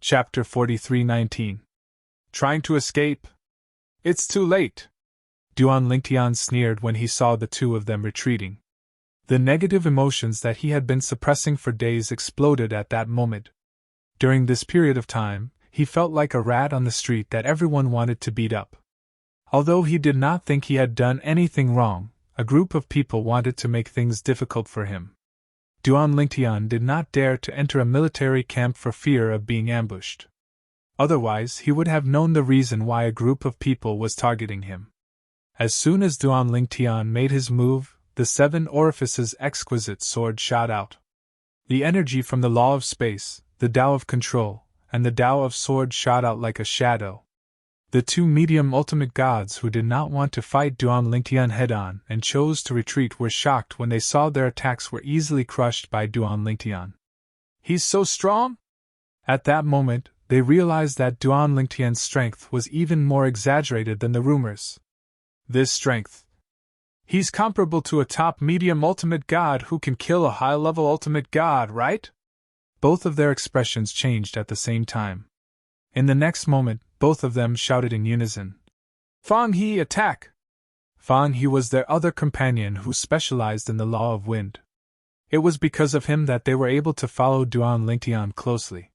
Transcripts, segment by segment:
Chapter 43:19. Trying to escape? It's too late. Duan Lingtian sneered when he saw the two of them retreating. The negative emotions that he had been suppressing for days exploded at that moment. During this period of time, he felt like a rat on the street that everyone wanted to beat up. Although he did not think he had done anything wrong, a group of people wanted to make things difficult for him. Duan Lingtian did not dare to enter a military camp for fear of being ambushed. Otherwise, he would have known the reason why a group of people was targeting him. As soon as Duan Lingtian made his move, the 7 orifices exquisite sword shot out. The energy from the law of space, the Tao of control, and the Tao of sword shot out like a shadow. The 2 medium ultimate gods who did not want to fight Duan Lingtian head-on and chose to retreat were shocked when they saw their attacks were easily crushed by Duan Lingtian. He's so strong? At that moment, they realized that Duan Lingtian's strength was even more exaggerated than the rumors. This strength. He's comparable to a top medium ultimate god who can kill a high-level ultimate god, right? Both of their expressions changed at the same time. In the next moment, both of them shouted in unison. Fang He, attack! Fang He was their other companion who specialized in the law of wind. It was because of him that they were able to follow Duan Lingtian closely.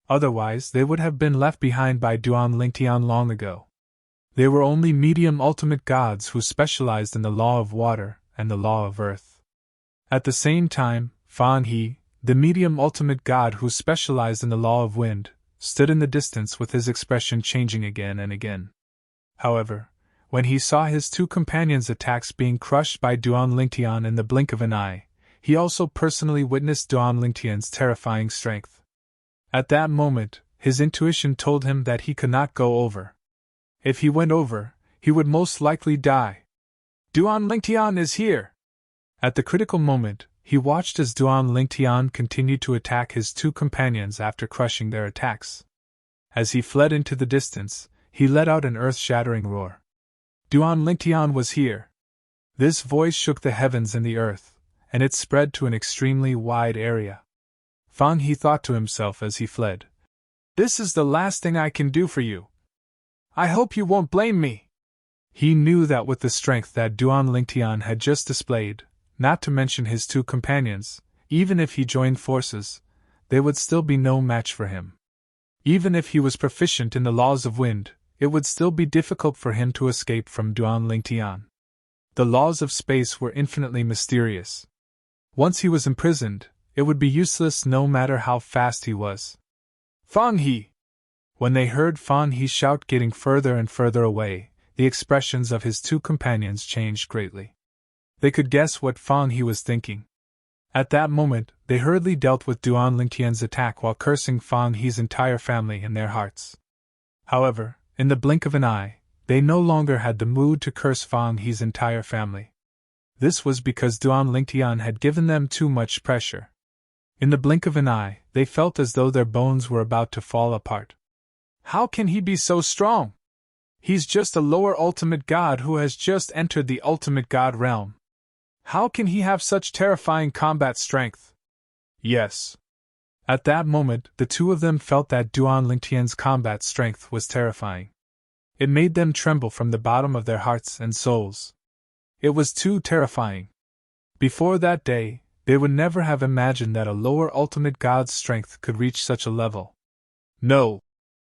Otherwise, they would have been left behind by Duan Lingtian long ago. They were only medium ultimate gods who specialized in the law of water and the law of earth. At the same time, Fang He, the medium ultimate god who specialized in the law of wind, stood in the distance with his expression changing again and again. However, when he saw his 2 companions' attacks being crushed by Duan Lingtian in the blink of an eye, he also personally witnessed Duan Lingtian's terrifying strength. At that moment, his intuition told him that he could not go over. If he went over, he would most likely die. Duan Lingtian is here! At the critical moment, he watched as Duan Lingtian continued to attack his 2 companions after crushing their attacks. As he fled into the distance, he let out an earth-shattering roar. Duan Lingtian was here! This voice shook the heavens and the earth, and it spread to an extremely wide area. Fang He thought to himself as he fled. This is the last thing I can do for you. I hope you won't blame me. He knew that with the strength that Duan Lingtian had just displayed, not to mention his 2 companions, even if he joined forces, they would still be no match for him. Even if he was proficient in the laws of wind, it would still be difficult for him to escape from Duan Lingtian. The laws of space were infinitely mysterious. Once he was imprisoned, it would be useless no matter how fast he was. Fang He! When they heard Fang He shout getting further and further away, the expressions of his 2 companions changed greatly. They could guess what Fang He was thinking. At that moment, they hurriedly dealt with Duan Lingtian's attack while cursing Fang He's entire family in their hearts. However, in the blink of an eye, they no longer had the mood to curse Fang He's entire family. This was because Duan Lingtian had given them too much pressure. In the blink of an eye, they felt as though their bones were about to fall apart. How can he be so strong? He's just a lower ultimate god who has just entered the ultimate god realm. How can he have such terrifying combat strength? Yes. At that moment, the 2 of them felt that Duan Lingtian's combat strength was terrifying. It made them tremble from the bottom of their hearts and souls. It was too terrifying. Before that day, they would never have imagined that a lower ultimate god's strength could reach such a level. No!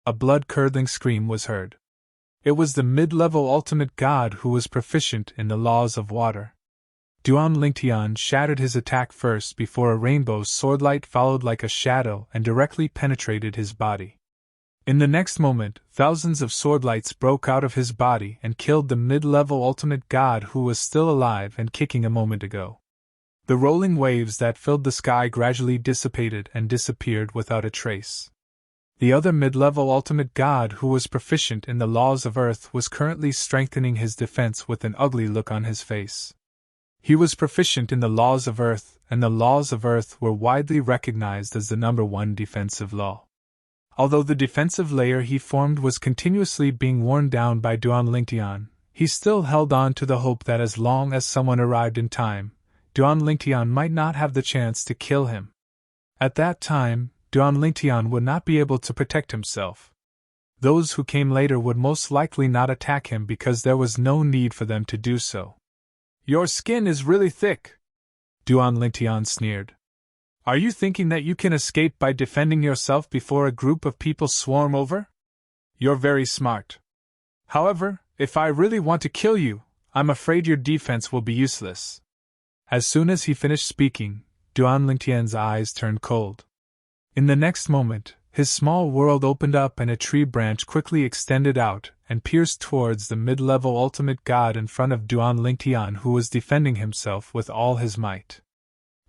A blood-curdling scream was heard. It was the mid-level ultimate god who was proficient in the laws of water. Duan Lingtian shattered his attack first before a rainbow swordlight followed like a shadow and directly penetrated his body. In the next moment, thousands of swordlights broke out of his body and killed the mid-level ultimate god who was still alive and kicking a moment ago. The rolling waves that filled the sky gradually dissipated and disappeared without a trace. The other mid-level ultimate god who was proficient in the laws of earth was currently strengthening his defense with an ugly look on his face. He was proficient in the laws of earth, and the laws of earth were widely recognized as the #1 defensive law. Although the defensive layer he formed was continuously being worn down by Duan Lingtian, he still held on to the hope that as long as someone arrived in time, Duan Lingtian might not have the chance to kill him. At that time, Duan Lingtian would not be able to protect himself. Those who came later would most likely not attack him because there was no need for them to do so. Your skin is really thick, Duan Lingtian sneered. Are you thinking that you can escape by defending yourself before a group of people swarm over? You're very smart. However, if I really want to kill you, I'm afraid your defense will be useless. As soon as he finished speaking, Duan Lingtian's eyes turned cold. In the next moment, his small world opened up and a tree branch quickly extended out and pierced towards the mid-level ultimate god in front of Duan Lingtian, who was defending himself with all his might.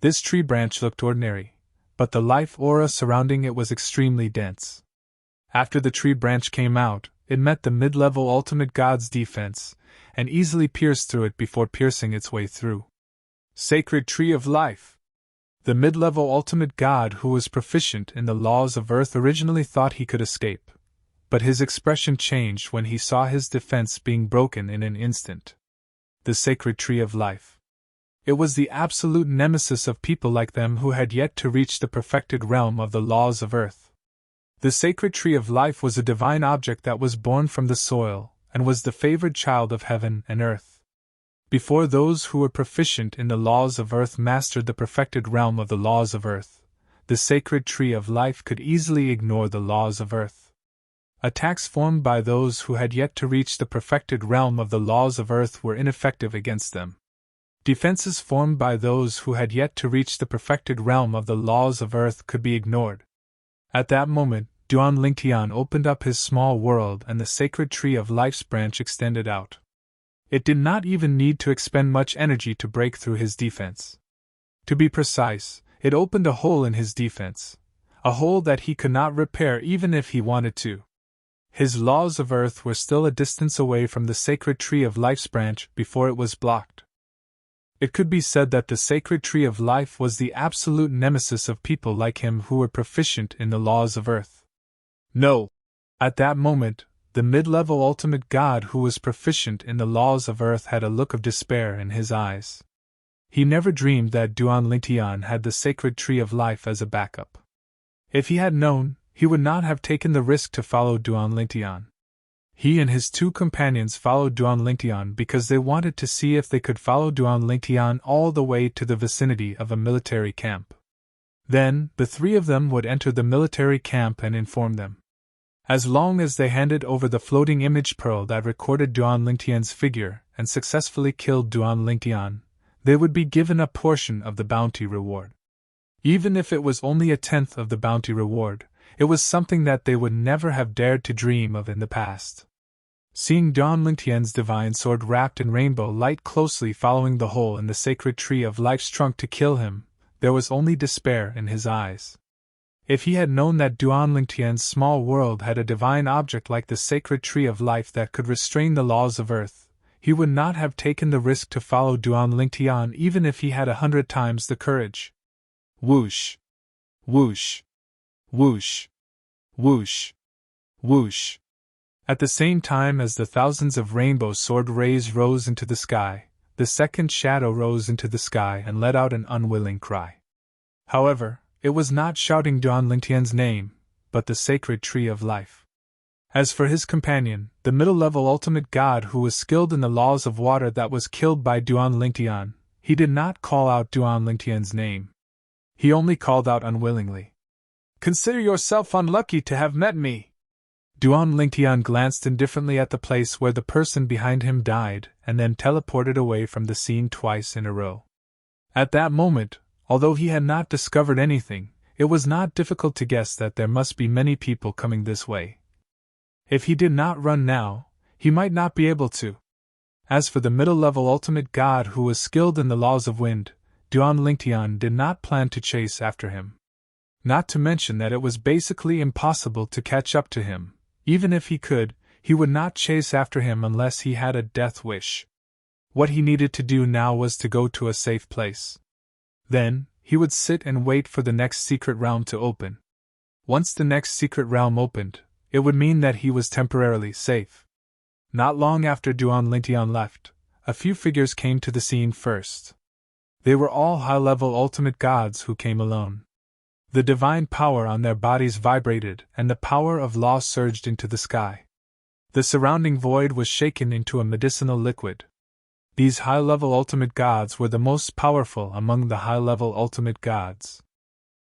This tree branch looked ordinary, but the life aura surrounding it was extremely dense. After the tree branch came out, it met the mid-level ultimate god's defense and easily pierced through it before piercing its way through. Sacred Tree of Life. The mid-level ultimate god who was proficient in the laws of Earth originally thought he could escape, but his expression changed when he saw his defense being broken in an instant. The Sacred Tree of Life. It was the absolute nemesis of people like them who had yet to reach the perfected realm of the laws of Earth. The Sacred Tree of Life was a divine object that was born from the soil and was the favored child of heaven and earth. Before those who were proficient in the laws of Earth mastered the perfected realm of the laws of Earth, the Sacred Tree of Life could easily ignore the laws of Earth. Attacks formed by those who had yet to reach the perfected realm of the laws of Earth were ineffective against them. Defenses formed by those who had yet to reach the perfected realm of the laws of Earth could be ignored. At that moment, Duan Lingtian opened up his small world and the Sacred Tree of Life's branch extended out. It did not even need to expend much energy to break through his defense. To be precise, it opened a hole in his defense, a hole that he could not repair even if he wanted to. His laws of Earth were still a distance away from the Sacred Tree of Life's branch before it was blocked. It could be said that the Sacred Tree of Life was the absolute nemesis of people like him who were proficient in the laws of Earth. No! At that moment, the mid-level ultimate god who was proficient in the laws of Earth had a look of despair in his eyes. He never dreamed that Duan Lingtian had the Sacred Tree of Life as a backup. If he had known, he would not have taken the risk to follow Duan Lingtian. He and his two companions followed Duan Lingtian because they wanted to see if they could follow Duan Lingtian all the way to the vicinity of a military camp. Then, the three of them would enter the military camp and inform them. As long as they handed over the floating image pearl that recorded Duan Lingtian's figure and successfully killed Duan Lingtian, they would be given a portion of the bounty reward. Even if it was only a tenth of the bounty reward, it was something that they would never have dared to dream of in the past. Seeing Duan Lingtian's divine sword wrapped in rainbow light closely following the hole in the Sacred Tree of Life's trunk to kill him, there was only despair in his eyes. If he had known that Duan Lingtian's small world had a divine object like the Sacred Tree of Life that could restrain the laws of Earth, he would not have taken the risk to follow Duan Lingtian even if he had 100 times the courage. Whoosh! Whoosh! Whoosh! Whoosh! Whoosh! At the same time as the thousands of rainbow sword rays rose into the sky, the second shadow rose into the sky and let out an unwilling cry. However, it was not shouting Duan Lingtian's name, but the Sacred Tree of Life. As for his companion, the middle-level ultimate god who was skilled in the laws of water that was killed by Duan Lingtian, he did not call out Duan Lingtian's name. He only called out unwillingly. Consider yourself unlucky to have met me. Duan Lingtian glanced indifferently at the place where the person behind him died and then teleported away from the scene twice in a row. At that moment, although he had not discovered anything, it was not difficult to guess that there must be many people coming this way. If he did not run now, he might not be able to. As for the middle-level ultimate god who was skilled in the laws of wind, Duan Lingtian did not plan to chase after him. Not to mention that it was basically impossible to catch up to him. Even if he could, he would not chase after him unless he had a death wish. What he needed to do now was to go to a safe place. Then, he would sit and wait for the next secret realm to open. Once the next secret realm opened, it would mean that he was temporarily safe. Not long after Duan Lingtian left, a few figures came to the scene first. They were all high-level ultimate gods who came alone. The divine power on their bodies vibrated, and the power of law surged into the sky. The surrounding void was shaken into a medicinal liquid. These high-level ultimate gods were the most powerful among the high-level ultimate gods.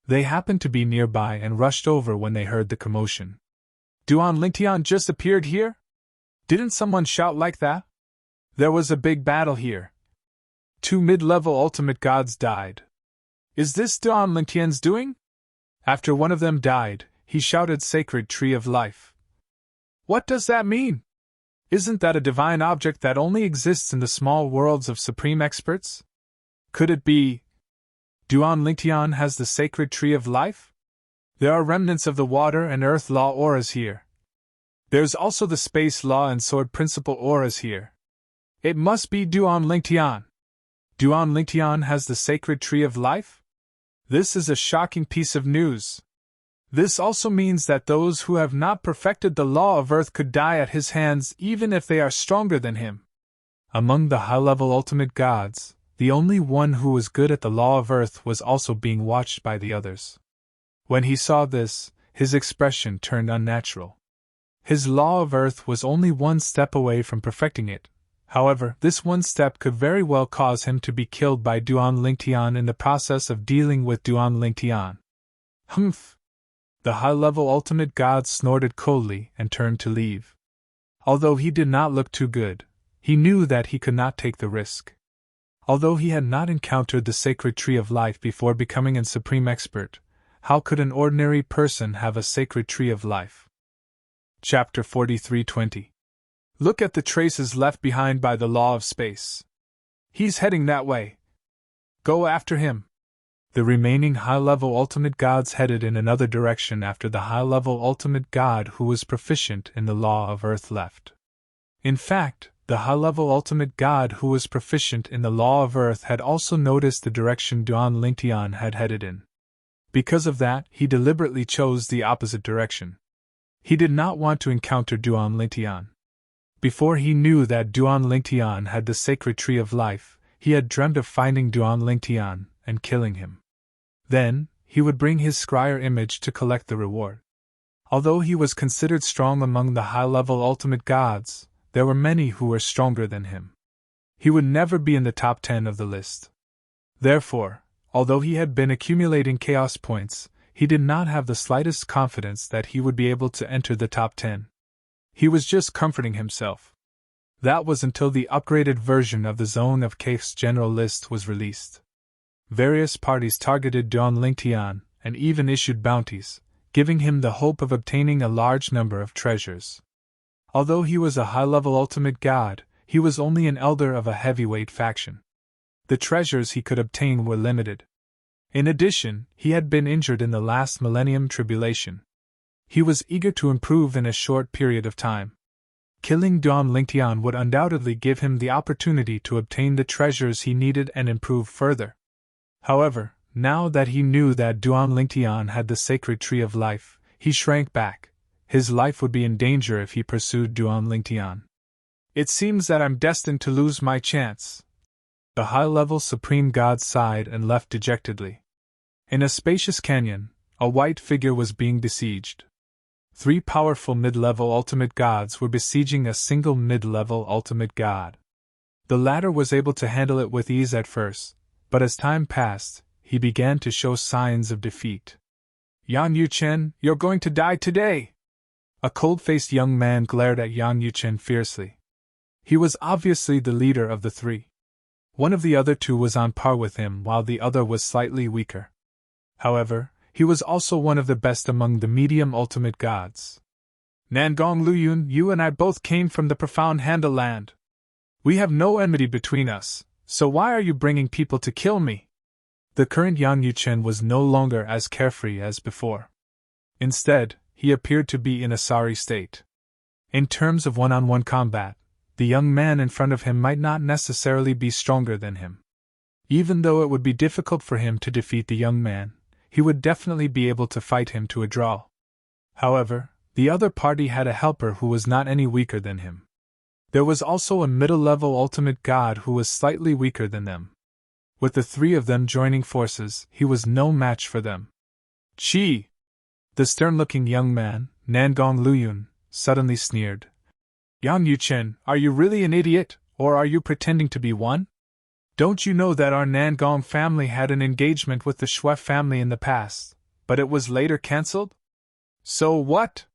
They happened to be nearby and rushed over when they heard the commotion. Duan Lingtian just appeared here? Didn't someone shout like that? There was a big battle here. 2 mid-level ultimate gods died. Is this Duan Lingtian's doing? After one of them died, he shouted Sacred Tree of Life. What does that mean? Isn't that a divine object that only exists in the small worlds of supreme experts? Could it be Duan Lingtian has the Sacred Tree of Life? There are remnants of the water and earth law auras here. There's also the space law and sword principle auras here. It must be Duan Lingtian. Duan Lingtian has the Sacred Tree of Life? This is a shocking piece of news. This also means that those who have not perfected the law of earth could die at his hands even if they are stronger than him. Among the high-level ultimate gods, the only one who was good at the law of earth was also being watched by the others. When he saw this, his expression turned unnatural. His law of earth was only one step away from perfecting it. However, this one step could very well cause him to be killed by Duan Lingtian in the process of dealing with Duan Lingtian. Humph! The high-level ultimate god snorted coldly and turned to leave. Although he did not look too good, he knew that he could not take the risk. Although he had not encountered the Sacred Tree of Life before becoming a supreme expert, how could an ordinary person have a Sacred Tree of Life? Chapter 43:20. Look at the traces left behind by the law of space. He's heading that way. Go after him. The remaining high-level ultimate gods headed in another direction after the high-level ultimate god who was proficient in the law of earth left. In fact, the high-level ultimate god who was proficient in the law of earth had also noticed the direction Duan Lingtian had headed in. Because of that, he deliberately chose the opposite direction. He did not want to encounter Duan Lingtian. Before he knew that Duan Lingtian had the Sacred Tree of Life, he had dreamt of finding Duan Lingtian and killing him. Then, he would bring his scryer image to collect the reward. Although he was considered strong among the high-level ultimate gods, there were many who were stronger than him. He would never be in the top 10 of the list. Therefore, although he had been accumulating chaos points, he did not have the slightest confidence that he would be able to enter the top 10. He was just comforting himself. That was until the upgraded version of the Zone of Chaos general list was released. Various parties targeted Duan Lingtian and even issued bounties, giving him the hope of obtaining a large number of treasures. Although he was a high-level ultimate god, he was only an elder of a heavyweight faction. The treasures he could obtain were limited. In addition, he had been injured in the last Millennium Tribulation. He was eager to improve in a short period of time. Killing Duan Lingtian would undoubtedly give him the opportunity to obtain the treasures he needed and improve further. However, now that he knew that Duan Lingtian had the Sacred Tree of Life, he shrank back. His life would be in danger if he pursued Duan Lingtian. It seems that I'm destined to lose my chance. The high-level Supreme God sighed and left dejectedly. In a spacious canyon, a white figure was being besieged. 3 powerful mid-level ultimate gods were besieging a single mid-level ultimate god. The latter was able to handle it with ease at first, but as time passed, he began to show signs of defeat. Yan Yuchen, you're going to die today! A cold-faced young man glared at Yan Yuchen fiercely. He was obviously the leader of the 3. One of the other 2 was on par with him while the other was slightly weaker. However, he was also one of the best among the medium ultimate gods. Nangong Luyun, you and I both came from the profound Handle land. We have no enmity between us, so why are you bringing people to kill me? The current Yang Yuchen was no longer as carefree as before. Instead, he appeared to be in a sorry state. In terms of one-on-one combat, the young man in front of him might not necessarily be stronger than him. Even though it would be difficult for him to defeat the young man, he would definitely be able to fight him to a draw. However, the other party had a helper who was not any weaker than him. There was also a middle-level ultimate god who was slightly weaker than them. With the 3 of them joining forces, he was no match for them. Chi! The stern-looking young man, Nangong Luyun, suddenly sneered. Yang Yuchen, are you really an idiot, or are you pretending to be one? Don't you know that our Nangong family had an engagement with the Shui family in the past, but it was later cancelled? So what?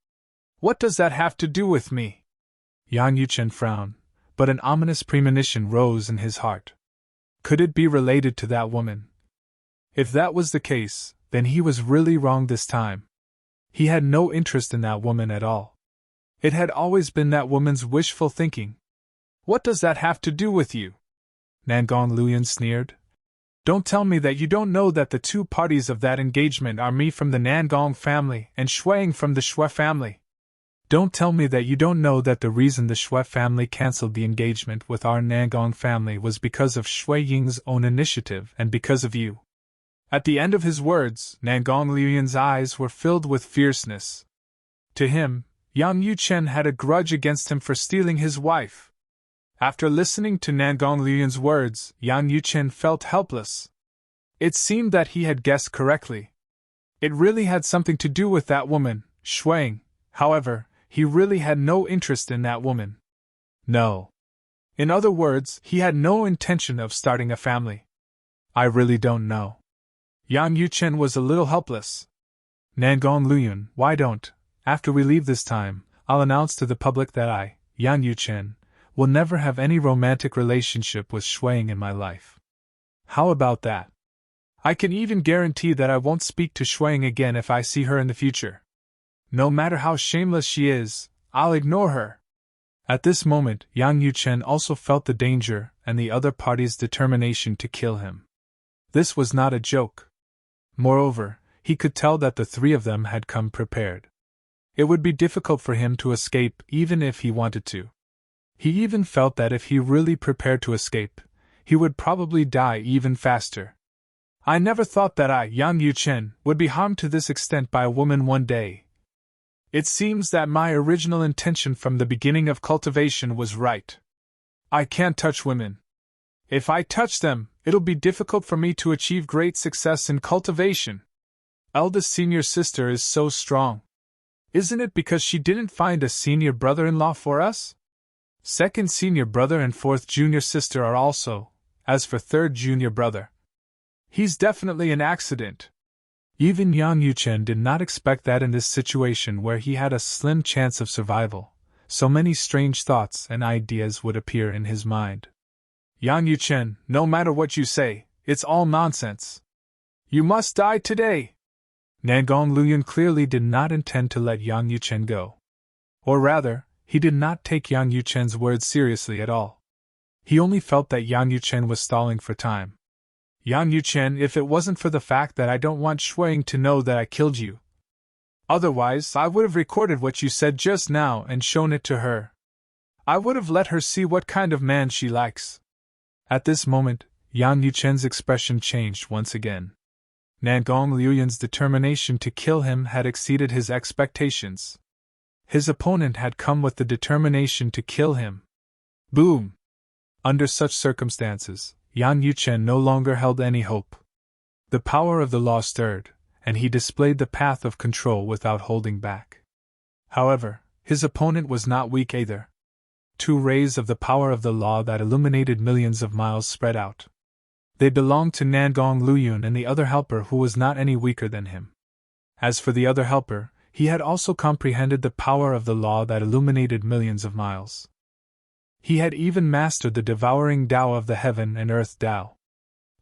What does that have to do with me? Yang Yuchen frowned, but an ominous premonition rose in his heart. Could it be related to that woman? If that was the case, then he was really wrong this time. He had no interest in that woman at all. It had always been that woman's wishful thinking. What does that have to do with you? Nangong Luyun sneered. Don't tell me that you don't know that the two parties of that engagement are me from the Nangong family and Shuang from the Shui family. Don't tell me that you don't know that the reason the Shui family cancelled the engagement with our Nangong family was because of Shui Ying's own initiative and because of you. At the end of his words, Nangong Luyun's eyes were filled with fierceness. To him, Yang Yuchen had a grudge against him for stealing his wife. After listening to Nangong Luyun's words, Yang Yuchen felt helpless. It seemed that he had guessed correctly. It really had something to do with that woman, Shuang. However, he really had no interest in that woman. No. In other words, he had no intention of starting a family. I really don't know. Yang Yuchen was a little helpless. Nangong Luyun, why don't, after we leave this time, I'll announce to the public that I, Yang Yuchen, will never have any romantic relationship with Shuang in my life. How about that? I can even guarantee that I won't speak to Shuang again if I see her in the future. No matter how shameless she is, I'll ignore her. At this moment, Yang Yuchen also felt the danger and the other party's determination to kill him. This was not a joke. Moreover, he could tell that the three of them had come prepared. It would be difficult for him to escape even if he wanted to. He even felt that if he really prepared to escape, he would probably die even faster. I never thought that I, Yang Yuchen, would be harmed to this extent by a woman one day. It seems that my original intention from the beginning of cultivation was right. I can't touch women. If I touch them, it'll be difficult for me to achieve great success in cultivation. Eldest senior sister is so strong. Isn't it because she didn't find a senior brother-in-law for us? Second senior brother and fourth junior sister are also, as for third junior brother. He's definitely an accident. Even Yang Yuchen did not expect that in this situation where he had a slim chance of survival, so many strange thoughts and ideas would appear in his mind. Yang Yuchen, no matter what you say, it's all nonsense. You must die today. Nangong Luyun clearly did not intend to let Yang Yuchen go. Or rather, he did not take Yang Yuchen's words seriously at all. He only felt that Yang Yuchen was stalling for time. Yang Yuchen, if it wasn't for the fact that I don't want Shuang to know that I killed you. Otherwise, I would have recorded what you said just now and shown it to her. I would have let her see what kind of man she likes. At this moment, Yang Yuchen's expression changed once again. Nangong Luyun's determination to kill him had exceeded his expectations. His opponent had come with the determination to kill him. Boom! Under such circumstances, Yang Yuchen no longer held any hope. The power of the law stirred, and he displayed the path of control without holding back. However, his opponent was not weak either. Two rays of the power of the law that illuminated millions of miles spread out. They belonged to Nangong Luyun and the other helper who was not any weaker than him. As for the other helper, he had also comprehended the power of the law that illuminated millions of miles. He had even mastered the devouring Tao of the heaven and earth Tao.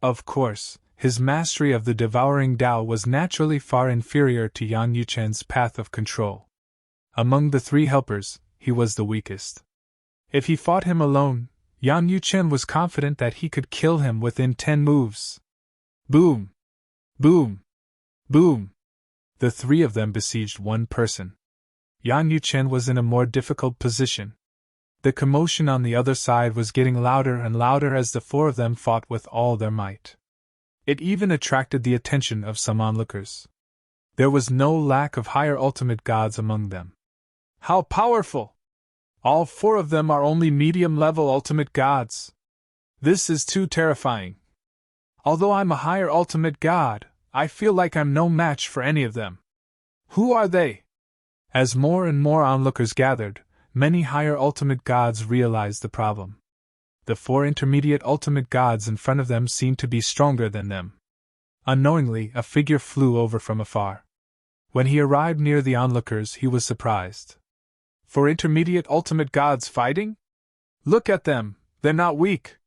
Of course, his mastery of the devouring Tao was naturally far inferior to Yang Yuchen's path of control. Among the three helpers, he was the weakest. If he fought him alone, Yang Yuchen was confident that he could kill him within 10 moves. Boom! Boom! Boom! The three of them besieged one person. Yang Yuchen was in a more difficult position. The commotion on the other side was getting louder and louder as the four of them fought with all their might. It even attracted the attention of some onlookers. There was no lack of higher ultimate gods among them. How powerful! All four of them are only medium-level ultimate gods. This is too terrifying. Although I'm a higher ultimate god, I feel like I'm no match for any of them. Who are they? As more and more onlookers gathered, many higher ultimate gods realized the problem. The 4 intermediate ultimate gods in front of them seemed to be stronger than them. Unknowingly, a figure flew over from afar. When he arrived near the onlookers, he was surprised. 4 intermediate ultimate gods fighting? Look at them, they're not weak.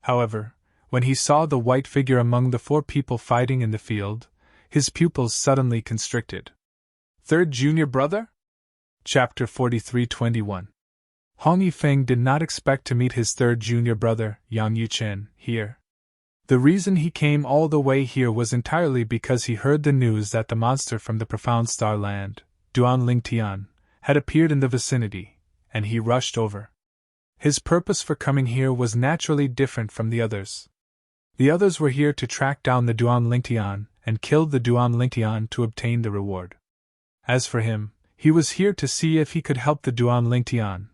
However, when he saw the white figure among the 4 people fighting in the field, his pupils suddenly constricted. Third junior brother? Chapter 43:21. Hong Yifeng did not expect to meet his third junior brother, Yang Yuchen, here. The reason he came all the way here was entirely because he heard the news that the monster from the profound star land, Duan Lingtian, had appeared in the vicinity, and he rushed over. His purpose for coming here was naturally different from the others. The others were here to track down the Duan Lingtian and kill the Duan Lingtian to obtain the reward. As for him, he was here to see if he could help the Duan Lingtian.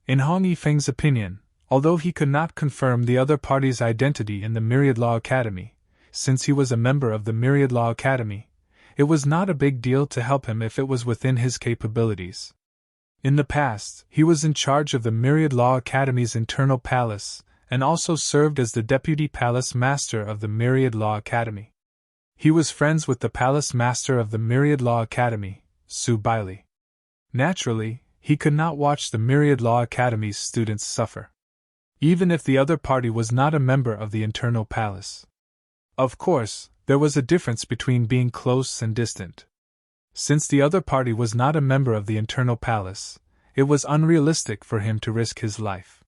In Hong Yifeng's opinion, although he could not confirm the other party's identity in the Myriad Law Academy, since he was a member of the Myriad Law Academy, it was not a big deal to help him if it was within his capabilities. In the past, he was in charge of the Myriad Law Academy's internal palace, and also served as the deputy palace master of the Myriad Law Academy. He was friends with the palace master of the Myriad Law Academy, Su Bailey. Naturally, he could not watch the Myriad Law Academy's students suffer, even if the other party was not a member of the internal palace. Of course, there was a difference between being close and distant. Since the other party was not a member of the internal palace, it was unrealistic for him to risk his life.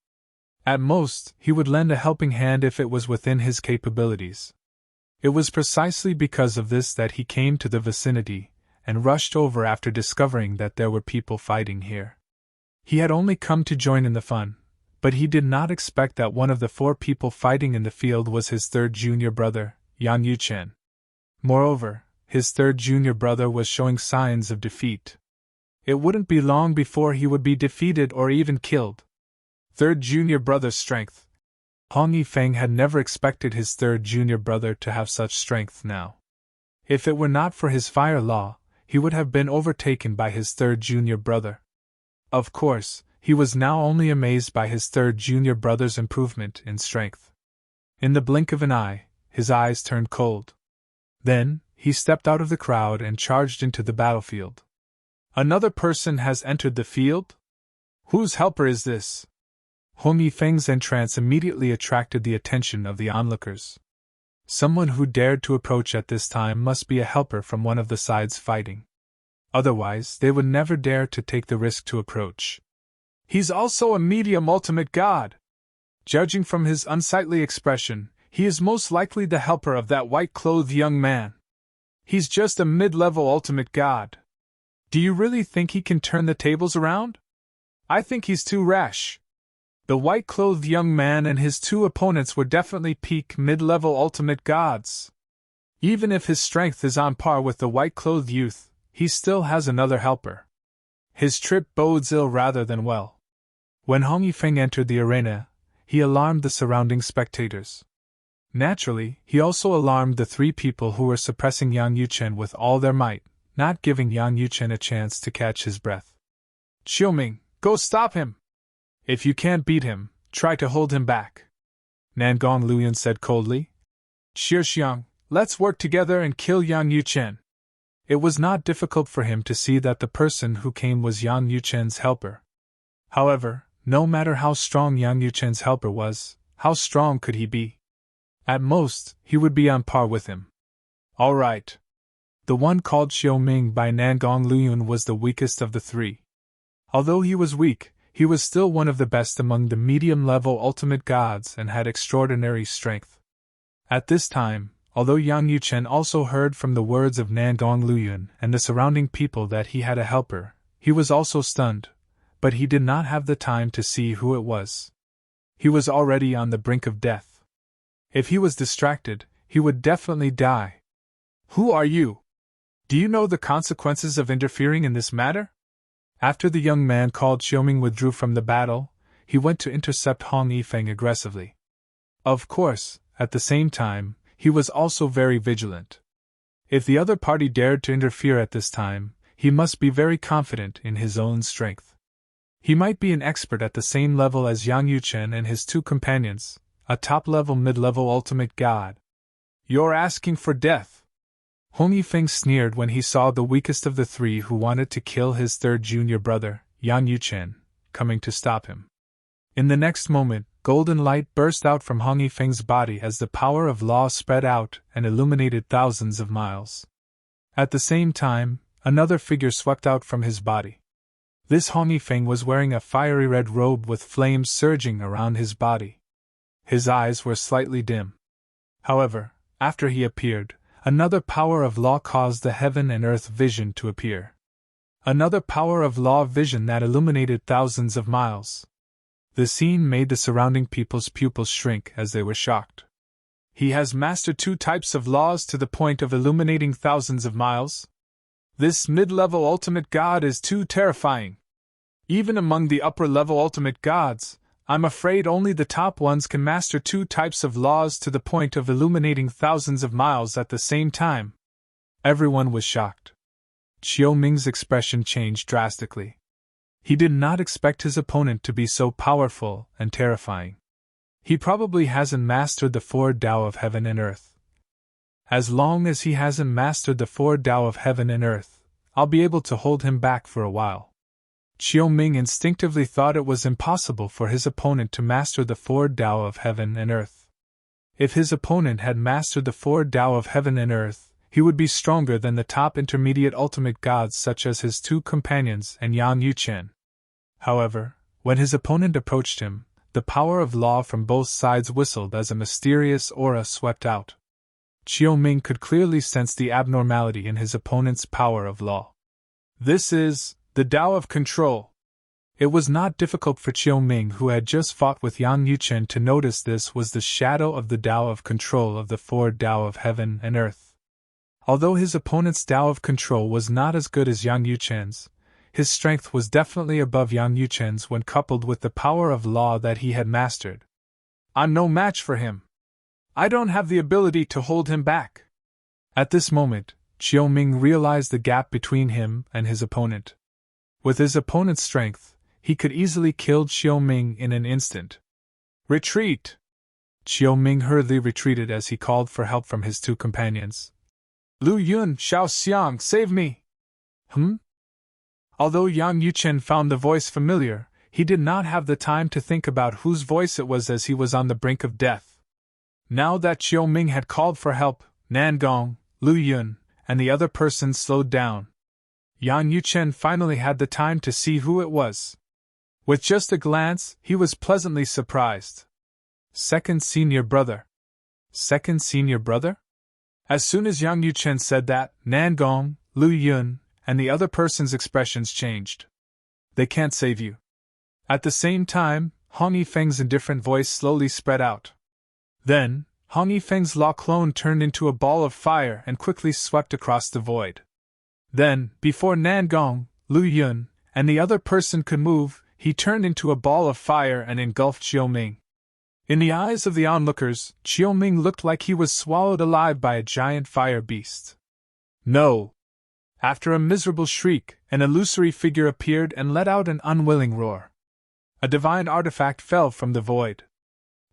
At most, he would lend a helping hand if it was within his capabilities. It was precisely because of this that he came to the vicinity and rushed over after discovering that there were people fighting here. He had only come to join in the fun, but he did not expect that one of the 4 people fighting in the field was his third junior brother, Yang Yuchen. Moreover, his third junior brother was showing signs of defeat. It wouldn't be long before he would be defeated or even killed. Third junior brother's strength. Hong Yifeng had never expected his third junior brother to have such strength now. If it were not for his fire law, he would have been overtaken by his third junior brother. Of course, he was now only amazed by his third junior brother's improvement in strength. In the blink of an eye, his eyes turned cold. Then, he stepped out of the crowd and charged into the battlefield. Another person has entered the field? Whose helper is this? Hong Yifeng's entrance immediately attracted the attention of the onlookers. Someone who dared to approach at this time must be a helper from one of the sides fighting. Otherwise, they would never dare to take the risk to approach. He's also a medium ultimate god. Judging from his unsightly expression, he is most likely the helper of that white-clothed young man. He's just a mid-level ultimate god. Do you really think he can turn the tables around? I think he's too rash. The white-clothed young man and his 2 opponents were definitely peak mid-level ultimate gods. Even if his strength is on par with the white-clothed youth, he still has another helper. His trip bodes ill rather than well. When Hong Yifeng entered the arena, he alarmed the surrounding spectators. Naturally, he also alarmed the 3 people who were suppressing Yang Yuchen with all their might, not giving Yang Yuchen a chance to catch his breath. Xiaoming, go stop him! If you can't beat him, try to hold him back. Nangong Luyan said coldly. Xiang, let's work together and kill Yang Yuchen. It was not difficult for him to see that the person who came was Yang Yuchen's helper. However, no matter how strong Yang Yuchen's helper was, how strong could he be? At most, he would be on par with him. All right. The one called Xiaoming by Nangong Luyan was the weakest of the 3. Although he was weak, he was still one of the best among the medium-level ultimate gods and had extraordinary strength. At this time, although Yang Yuchen also heard from the words of Nangong Luyan and the surrounding people that he had a helper, he was also stunned, but he did not have the time to see who it was. He was already on the brink of death. If he was distracted, he would definitely die. Who are you? Do you know the consequences of interfering in this matter? After the young man called Xiaoming withdrew from the battle, he went to intercept Hong Yifeng aggressively. Of course, at the same time, he was also very vigilant. If the other party dared to interfere at this time, he must be very confident in his own strength. He might be an expert at the same level as Yang Yuchen and his two companions, a top-level mid-level ultimate god. You're asking for death. Hong Yifeng sneered when he saw the weakest of the three who wanted to kill his third junior brother, Yang Yuchen, coming to stop him. In the next moment, golden light burst out from Hong Yifeng's body as the power of law spread out and illuminated thousands of miles. At the same time, another figure swept out from his body. This Hong Yifeng was wearing a fiery red robe with flames surging around his body. His eyes were slightly dim. However, after he appeared, another power of law caused the heaven and earth vision to appear. Another power of law vision that illuminated thousands of miles. The scene made the surrounding people's pupils shrink as they were shocked. He has mastered two types of laws to the point of illuminating thousands of miles? This mid-level ultimate god is too terrifying. Even among the upper-level ultimate gods, I'm afraid only the top ones can master two types of laws to the point of illuminating thousands of miles at the same time. Everyone was shocked. Qiu Ming's expression changed drastically. He did not expect his opponent to be so powerful and terrifying. He probably hasn't mastered the four Tao of heaven and earth. As long as he hasn't mastered the four Tao of heaven and earth, I'll be able to hold him back for a while. Qiu Ming instinctively thought it was impossible for his opponent to master the four Tao of heaven and earth. If his opponent had mastered the four Tao of heaven and earth, he would be stronger than the top intermediate ultimate gods such as his two companions and Yang Yuchen. However, when his opponent approached him, the power of law from both sides whistled as a mysterious aura swept out. Qiu Ming could clearly sense the abnormality in his opponent's power of law. This is the Tao of control. It was not difficult for Qiu Ming, who had just fought with Yang Yuchen, to notice this was the shadow of the Tao of control of the four Tao of heaven and earth. Although his opponent's Tao of control was not as good as Yang Yuchen's, his strength was definitely above Yang Yuchen's when coupled with the power of law that he had mastered. I'm no match for him. I don't have the ability to hold him back. At this moment, Qiu Ming realized the gap between him and his opponent. With his opponent's strength, he could easily kill Qiu Ming in an instant. Retreat! Qiu Ming hurriedly retreated as he called for help from his two companions. Lu Yun, Xiao Xiang, save me! Although Yang Yuchen found the voice familiar, he did not have the time to think about whose voice it was as he was on the brink of death. Now that Qiu Ming had called for help, Nangong, Lu Yun, and the other person slowed down. Yang Yuchen finally had the time to see who it was. With just a glance, he was pleasantly surprised. Second senior brother. Second senior brother? As soon as Yang Yuchen said that, Nangong, Lu Yun, and the other person's expressions changed. They can't save you. At the same time, Hong Yifeng's indifferent voice slowly spread out. Then, Hong Yifeng's law clone turned into a ball of fire and quickly swept across the void. Then, before Nangong, Lu Yun, and the other person could move, he turned into a ball of fire and engulfed Qiu Ming. In the eyes of the onlookers, Qiu Ming looked like he was swallowed alive by a giant fire beast. No! After a miserable shriek, an illusory figure appeared and let out an unwilling roar. A divine artifact fell from the void.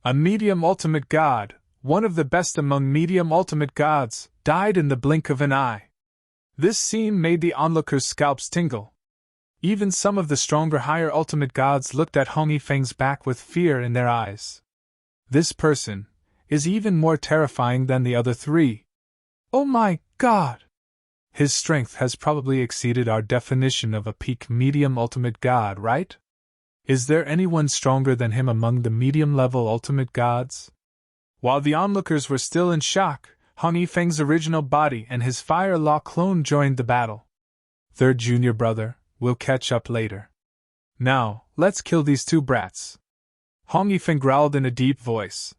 A medium ultimate god, one of the best among medium ultimate gods, died in the blink of an eye. This scene made the onlookers' scalps tingle. Even some of the stronger higher ultimate gods looked at Hong Yifeng's back with fear in their eyes. This person is even more terrifying than the other three. Oh my god! His strength has probably exceeded our definition of a peak medium ultimate god, right? Is there anyone stronger than him among the medium-level ultimate gods? While the onlookers were still in shock, Hong Yifeng's original body and his fire law clone joined the battle. Third junior brother, we'll catch up later. Now, let's kill these two brats. Hong Yifeng growled in a deep voice.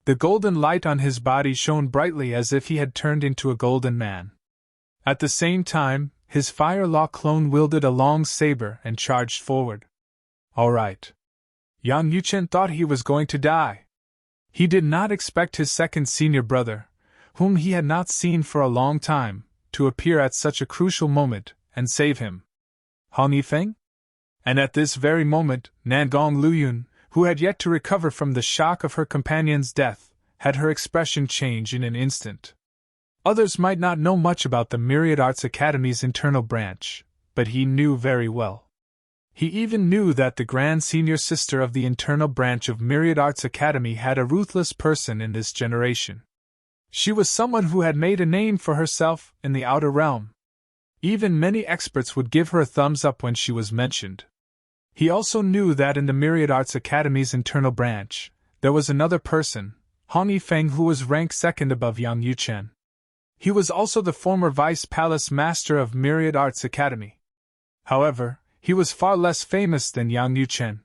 The golden light on his body shone brightly as if he had turned into a golden man. At the same time, his fire law clone wielded a long saber and charged forward. All right. Yang Yuchen thought he was going to die. He did not expect his second senior brother, whom he had not seen for a long time, to appear at such a crucial moment and save him. Hong Yifeng? And at this very moment, Nangong Luyun, who had yet to recover from the shock of her companion's death, had her expression change in an instant. Others might not know much about the Myriad Arts Academy's internal branch, but he knew very well. He even knew that the grand senior sister of the internal branch of Myriad Arts Academy had a ruthless person in this generation. She was someone who had made a name for herself in the outer realm. Even many experts would give her a thumbs up when she was mentioned. He also knew that in the Myriad Arts Academy's internal branch, there was another person, Hong Yifeng, who was ranked second above Yang Yuchen. He was also the former Vice Palace Master of Myriad Arts Academy. However, he was far less famous than Yang Yuchen.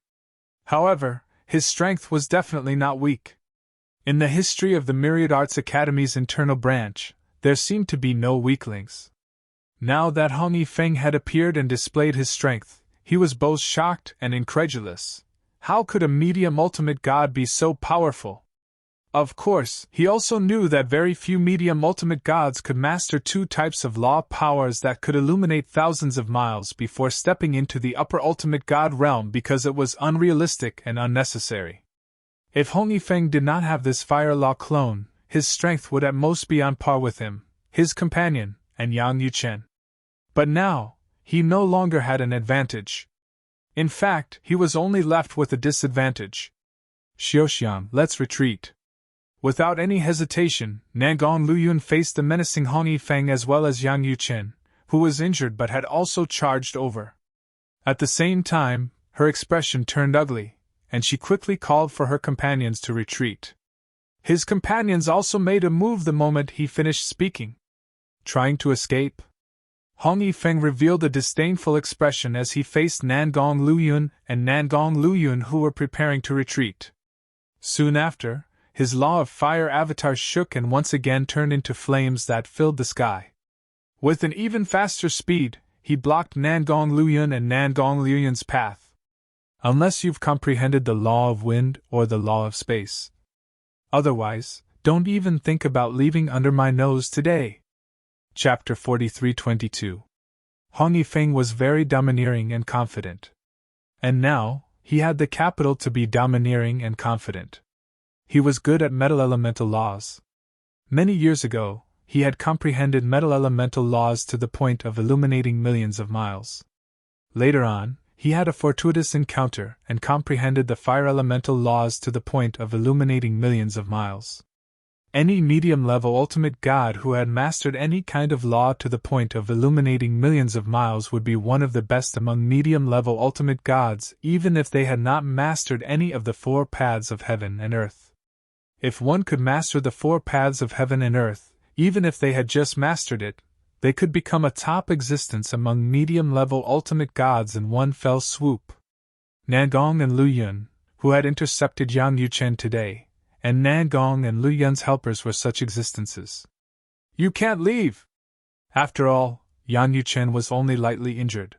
However, his strength was definitely not weak. In the history of the Myriad Arts Academy's internal branch, there seemed to be no weaklings. Now that Hong Yifeng had appeared and displayed his strength, he was both shocked and incredulous. How could a medium ultimate god be so powerful? Of course, he also knew that very few medium ultimate gods could master two types of law powers that could illuminate thousands of miles before stepping into the upper ultimate god realm, because it was unrealistic and unnecessary. If Hong Yifeng did not have this fire law clone, his strength would at most be on par with him, his companion, and Yang Yuchen. But now, he no longer had an advantage. In fact, he was only left with a disadvantage. Xiaoxiang, let's retreat. Without any hesitation, Nangong Luyun faced the menacing Hong Yifeng as well as Yang Yuchen, who was injured but had also charged over. At the same time, her expression turned ugly, and she quickly called for her companions to retreat. His companions also made a move the moment he finished speaking. Trying to escape? Hong Yifeng revealed a disdainful expression as he faced Nangong Luyun and Nangong Luyun, who were preparing to retreat. Soon after, his law of fire avatar shook and once again turned into flames that filled the sky. With an even faster speed, he blocked Nangong Luyun and Nangong Luyun's path. Unless you've comprehended the law of wind or the law of space. Otherwise, don't even think about leaving under my nose today. Chapter 43:22. Hong Yifeng was very domineering and confident. And now, he had the capital to be domineering and confident. He was good at metal elemental laws. Many years ago, he had comprehended metal elemental laws to the point of illuminating millions of miles. Later on, he had a fortuitous encounter and comprehended the fire elemental laws to the point of illuminating millions of miles. Any medium-level ultimate god who had mastered any kind of law to the point of illuminating millions of miles would be one of the best among medium-level ultimate gods, even if they had not mastered any of the four paths of heaven and earth. If one could master the four paths of heaven and earth, even if they had just mastered it, they could become a top existence among medium-level ultimate gods in one fell swoop. Nangong and Luyun, who had intercepted Yang Yuchen today, and Nangong and Luyun's helpers were such existences. You can't leave! After all, Yang Yuchen was only lightly injured.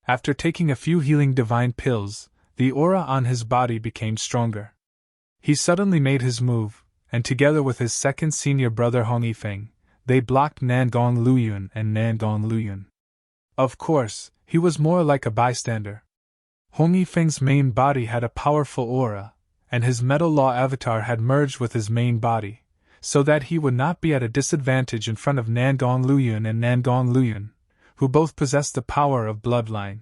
After taking a few healing divine pills, the aura on his body became stronger. He suddenly made his move, and together with his second senior brother Hong Yifeng, they blocked Nangong Luyun and Nangong Luyun. Of course, he was more like a bystander. Hong Yifeng's main body had a powerful aura, and his metal law avatar had merged with his main body, so that he would not be at a disadvantage in front of Nangong Luyun and Nangong Luyun, who both possessed the power of bloodline.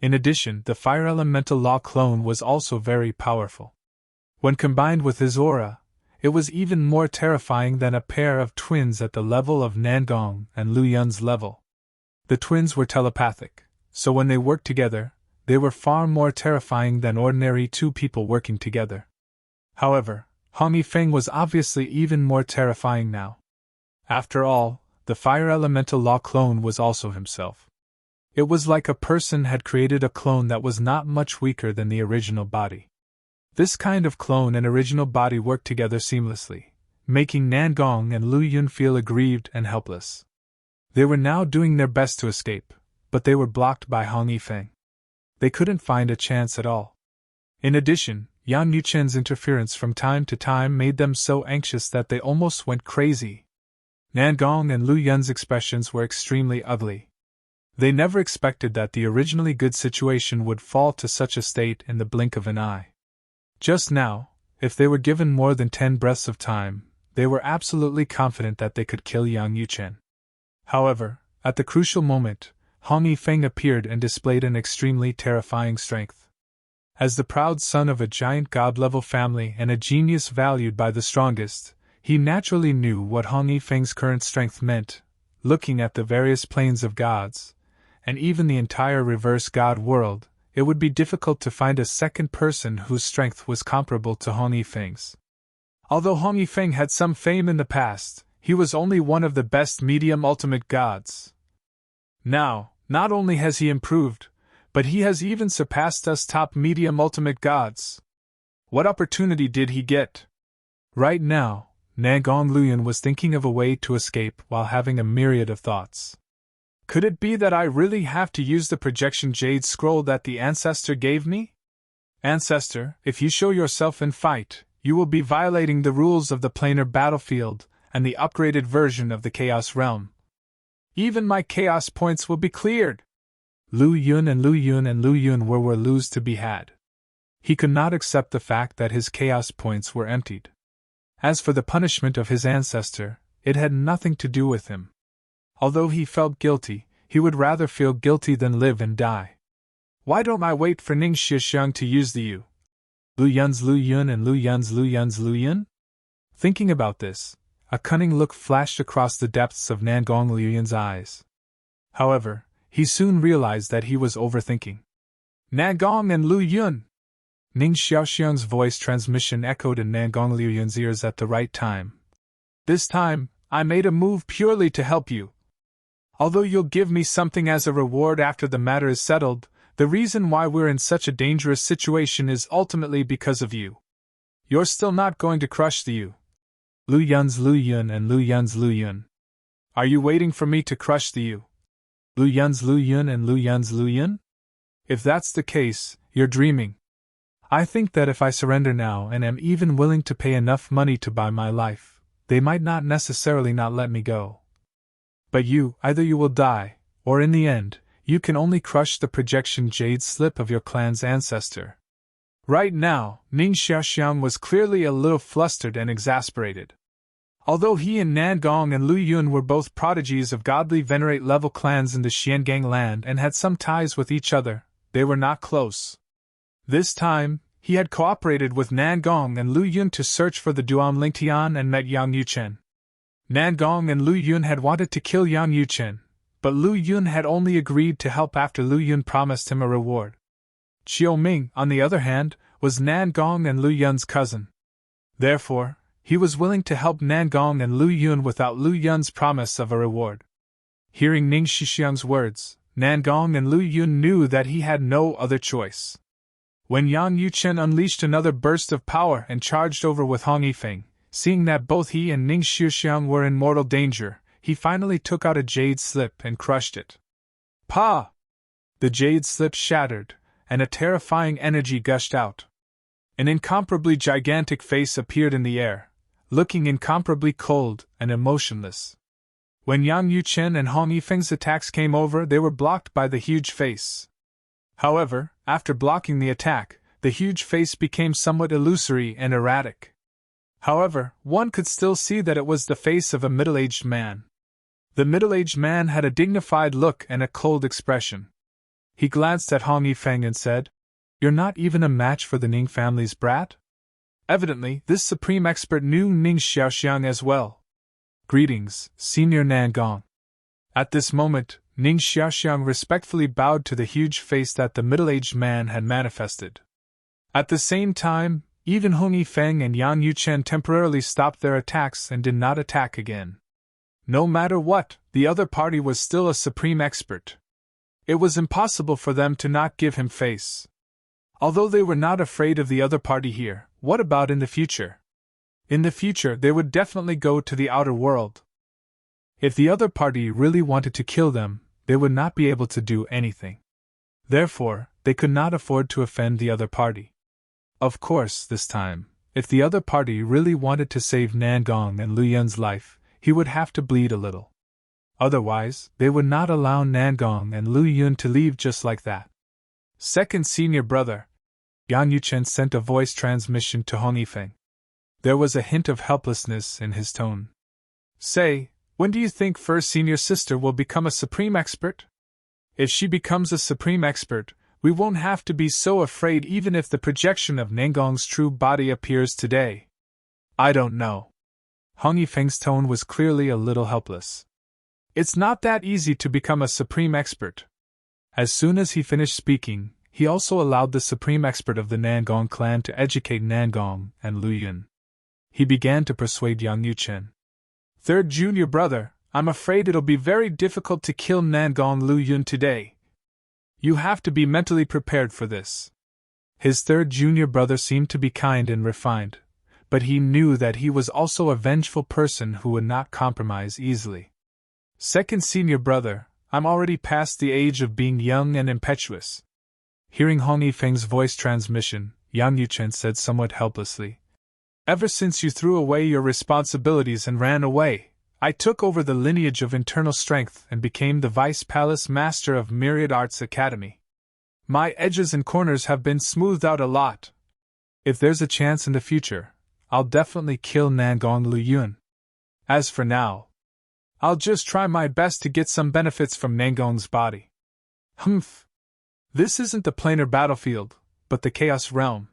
In addition, the fire elemental law clone was also very powerful. When combined with his aura, it was even more terrifying than a pair of twins at the level of Nangong and Luyun's level. The twins were telepathic, so when they worked together, they were far more terrifying than ordinary two people working together. However, Hong Yifeng was obviously even more terrifying now. After all, the fire elemental law clone was also himself. It was like a person had created a clone that was not much weaker than the original body. This kind of clone and original body worked together seamlessly, making Nangong and Luyun feel aggrieved and helpless. They were now doing their best to escape, but they were blocked by Hong Yifeng. They couldn't find a chance at all. In addition, Yang Yuchen's interference from time to time made them so anxious that they almost went crazy, Nangong and Lu Yun's expressions were extremely ugly. They never expected that the originally good situation would fall to such a state in the blink of an eye. Just now, if they were given more than 10 breaths of time, they were absolutely confident that they could kill Yang Yuchen. However, at the crucial moment, Hong Yifeng appeared and displayed an extremely terrifying strength. As the proud son of a giant god-level family and a genius valued by the strongest, he naturally knew what Hong Yifeng's current strength meant, looking at the various planes of gods, and even the entire reverse god world. It would be difficult to find a second person whose strength was comparable to Hong Yifeng's. Although Hong Yifeng had some fame in the past, he was only one of the best medium ultimate gods. Now, not only has he improved, but he has even surpassed us top medium ultimate gods. What opportunity did he get? Right now, Nangong Luyan was thinking of a way to escape while having a myriad of thoughts. Could it be that I really have to use the projection jade scroll that the ancestor gave me? Ancestor, if you show yourself in fight, you will be violating the rules of the planar battlefield and the upgraded version of the Chaos Realm. Even my Chaos points will be cleared. Lu Yun and Lu Yun and Lu Yun were Lu's to be had. He could not accept the fact that his Chaos points were emptied. As for the punishment of his ancestor, it had nothing to do with him. Although he felt guilty, he would rather feel guilty than live and die. Why don't I wait for Ning Shixiang to use the Yu? Lu Yun's Lu Yun and Lu Yun's Lu Yun's Lu Yun? Thinking about this, a cunning look flashed across the depths of Nangong Lu Yun's eyes. However, he soon realized that he was overthinking. Nangong and Lu Yun! Ning Xiaoxiang's voice transmission echoed in Nangong Lu Yun's ears at the right time. This time, I made a move purely to help you. Although you'll give me something as a reward after the matter is settled, the reason why we're in such a dangerous situation is ultimately because of you. You're still not going to crush the Yu. Lu Yun's Lu Yun and Lu Yun's Lu Yun. Are you waiting for me to crush the Yu? Lu Yun's Lu Yun and Lu Yun's Lu Yun? If that's the case, you're dreaming. I think that if I surrender now and am even willing to pay enough money to buy my life, they might not necessarily not let me go. But either you will die, or in the end, you can only crush the projection jade slip of your clan's ancestor. Right now, Ning Xiaoxiang was clearly a little flustered and exasperated. Although he and Nangong and Lu Yun were both prodigies of godly venerate level clans in the Xiangang land and had some ties with each other, they were not close. This time, he had cooperated with Nangong and Lu Yun to search for the Duan Lingtian and met Yang Yuchen. Nangong and Lu Yun had wanted to kill Yang Yuchen, but Lu Yun had only agreed to help after Lu Yun promised him a reward. Qiu Ming, on the other hand, was Nangong and Lu Yun's cousin. Therefore, he was willing to help Nangong and Lu Yun without Lu Yun's promise of a reward. Hearing Ning Shixiang's words, Nangong and Lu Yun knew that he had no other choice. When Yang Yuchen unleashed another burst of power and charged over with Hong Yifeng, seeing that both he and Ning Shixiang were in mortal danger, he finally took out a jade slip and crushed it. Pa! The jade slip shattered, and a terrifying energy gushed out. An incomparably gigantic face appeared in the air, looking incomparably cold and emotionless. When Yang Yuchen and Hong Yifeng's attacks came over, they were blocked by the huge face. However, after blocking the attack, the huge face became somewhat illusory and erratic. However, one could still see that it was the face of a middle-aged man. The middle-aged man had a dignified look and a cold expression. He glanced at Hong Yifeng and said, "You're not even a match for the Ning family's brat?" Evidently, this supreme expert knew Ning Xiaoxiang as well. "Greetings, Senior Nangong." At this moment, Ning Xiaoxiang respectfully bowed to the huge face that the middle-aged man had manifested. At the same time, even Hong Yifeng and Yang Yuchen temporarily stopped their attacks and did not attack again. No matter what, the other party was still a supreme expert. It was impossible for them to not give him face. Although they were not afraid of the other party here, what about in the future? In the future, they would definitely go to the outer world. If the other party really wanted to kill them, they would not be able to do anything. Therefore, they could not afford to offend the other party. Of course, this time, if the other party really wanted to save Nangong and Lu Yun's life, he would have to bleed a little. Otherwise, they would not allow Nangong and Lu Yun to leave just like that. Second senior brother, Yang Yuchen sent a voice transmission to Hong Yifeng. There was a hint of helplessness in his tone. Say, when do you think first senior sister will become a supreme expert? If she becomes a supreme expert, we won't have to be so afraid even if the projection of Nangong's true body appears today. I don't know. Hong Yifeng's tone was clearly a little helpless. It's not that easy to become a supreme expert. As soon as he finished speaking, he also allowed the supreme expert of the Nangong clan to educate Nangong and Lu Yun. He began to persuade Yang Yuchen. Third junior brother, I'm afraid it'll be very difficult to kill Nangong Lu Yun today. You have to be mentally prepared for this. His third junior brother seemed to be kind and refined, but he knew that he was also a vengeful person who would not compromise easily. Second senior brother, I'm already past the age of being young and impetuous. Hearing Hong Yifeng's voice transmission, Yang Yuchen said somewhat helplessly. Ever since you threw away your responsibilities and ran away, I took over the lineage of internal strength and became the Vice Palace Master of Myriad Arts Academy. My edges and corners have been smoothed out a lot. If there's a chance in the future, I'll definitely kill Nangong Lu Yun. As for now, I'll just try my best to get some benefits from Nangong's body. Humph. This isn't the planar battlefield, but the Chaos Realm.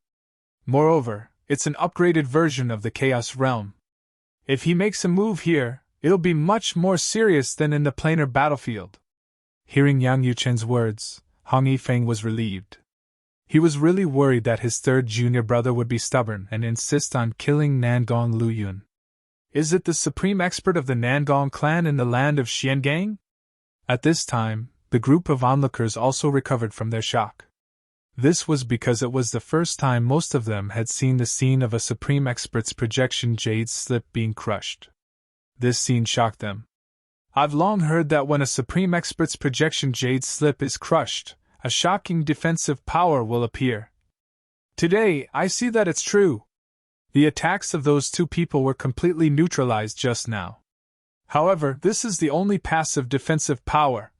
Moreover, it's an upgraded version of the Chaos Realm. If he makes a move here, it'll be much more serious than in the planar battlefield. Hearing Yang Yuchen's words, Hong Yifeng was relieved. He was really worried that his third junior brother would be stubborn and insist on killing Nangong Lu Yun. Is it the supreme expert of the Nangong clan in the land of Xiangang? At this time, the group of onlookers also recovered from their shock. This was because it was the first time most of them had seen the scene of a supreme expert's projection jade slip being crushed. This scene shocked them. I've long heard that when a supreme expert's projection jade slip is crushed, a shocking defensive power will appear. Today, I see that it's true. The attacks of those two people were completely neutralized just now. However, this is the only passive defensive power.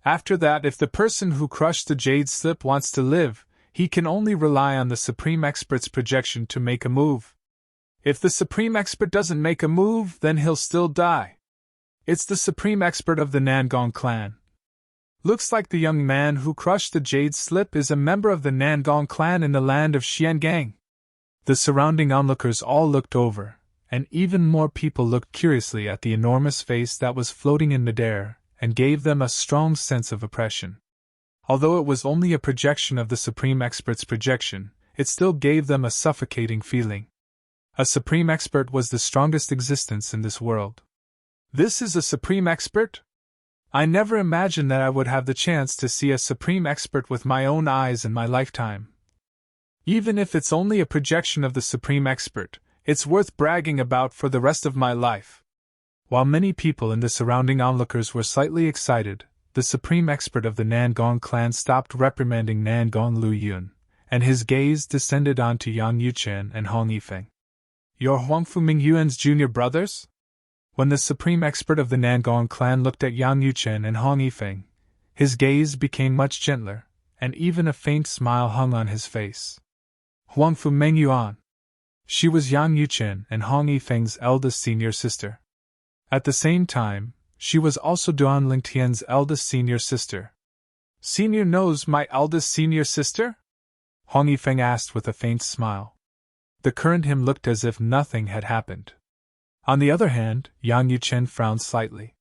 After that, if the person who crushed the jade slip wants to live, he can only rely on the supreme expert's projection to make a move. If the supreme expert doesn't make a move, then he'll still die. It's the supreme expert of the Nangong clan. Looks like the young man who crushed the jade slip is a member of the Nangong clan in the land of Xiangang. The surrounding onlookers all looked over, and even more people looked curiously at the enormous face that was floating in midair, and gave them a strong sense of oppression. Although it was only a projection of the supreme expert's projection, it still gave them a suffocating feeling. A supreme expert was the strongest existence in this world. This is a supreme expert? I never imagined that I would have the chance to see a supreme expert with my own eyes in my lifetime. Even if it's only a projection of the supreme expert, it's worth bragging about for the rest of my life. While many people in the surrounding onlookers were slightly excited, the supreme expert of the Nangong clan stopped reprimanding Nangong Lu Yun, and his gaze descended onto Yang Yuchen and Hong Yifeng. You're Huangfu Mingyuan's junior brothers? When the supreme expert of the Nangong clan looked at Yang Yuchen and Hong Yifeng, his gaze became much gentler, and even a faint smile hung on his face. Huangfu Mingyuan. She was Yang Yuchen and Hong Yifeng's eldest senior sister. At the same time, she was also Duan Lingtian's eldest senior sister. Senior knows my eldest senior sister? Hong Yifeng asked with a faint smile. The current him looked as if nothing had happened. On the other hand, Yang Yuchen frowned slightly.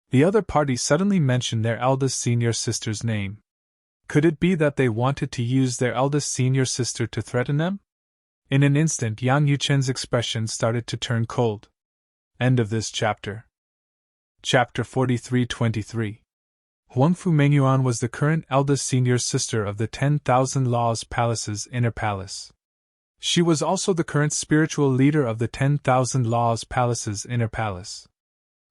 The other party suddenly mentioned their eldest senior sister's name. Could it be that they wanted to use their eldest senior sister to threaten them? In an instant, Yang Yuchen's expression started to turn cold. End of this chapter. Chapter 43-23. Huangfu Mingyuan was the current eldest senior sister of the 10,000 Laws Palace's inner palace. She was also the current spiritual leader of the 10,000 Laws Palace's inner palace.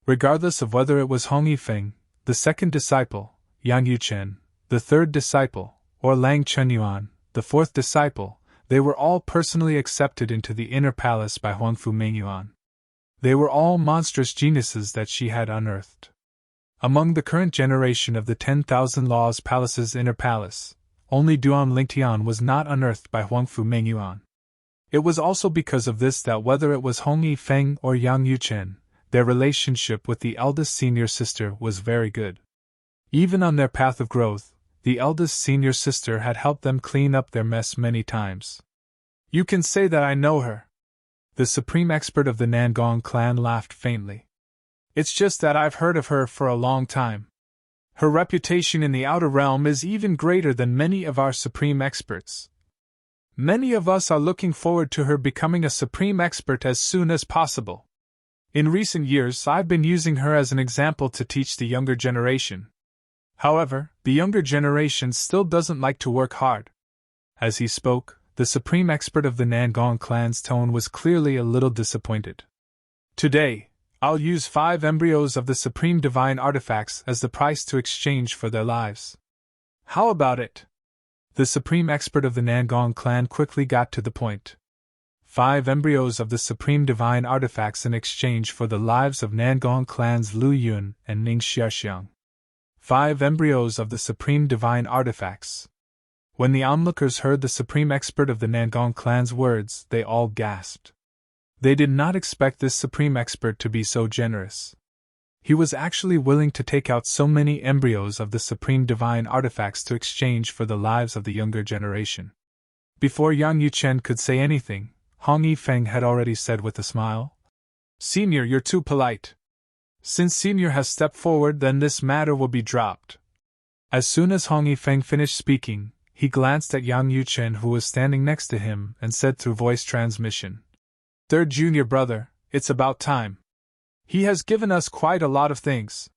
Regardless of whether it was Hong Yifeng, the second disciple, Yang Yuchen, the third disciple, or Lang Chenyuan, the fourth disciple, they were all personally accepted into the inner palace by Huangfu Mingyuan. They were all monstrous geniuses that she had unearthed. Among the current generation of the 10,000 Laws Palace's inner palace, only Duan Lingtian was not unearthed by Huangfu Mengyuan. It was also because of this that whether it was Hong Yifeng or Yang Yuchen, their relationship with the eldest senior sister was very good. Even on their path of growth, the eldest senior sister had helped them clean up their mess many times. You can say that I know her. The supreme expert of the Nangong clan laughed faintly. It's just that I've heard of her for a long time. Her reputation in the outer realm is even greater than many of our supreme experts. Many of us are looking forward to her becoming a supreme expert as soon as possible. In recent years, I've been using her as an example to teach the younger generation. However, the younger generation still doesn't like to work hard. As he spoke, the supreme expert of the Nangong clan's tone was clearly a little disappointed. Today, I'll use 5 embryos of the supreme divine artifacts as the price to exchange for their lives. How about it? The supreme expert of the Nangong clan quickly got to the point. 5 embryos of the supreme divine artifacts in exchange for the lives of Nangong clans Lu Yun and Ning Xiaxiang. 5 embryos of the supreme divine artifacts. When the onlookers heard the supreme expert of the Nangong clan's words, they all gasped. They did not expect this supreme expert to be so generous. He was actually willing to take out so many embryos of the supreme divine artifacts to exchange for the lives of the younger generation. Before Yang Yuchen could say anything, Hong Yifeng had already said with a smile, "Senior, you're too polite. Since Senior has stepped forward, then this matter will be dropped." As soon as Hong Yifeng finished speaking, he glanced at Yang Yuchen, who was standing next to him, and said through voice transmission, "Third junior brother, it's about time. He has given us quite a lot of things.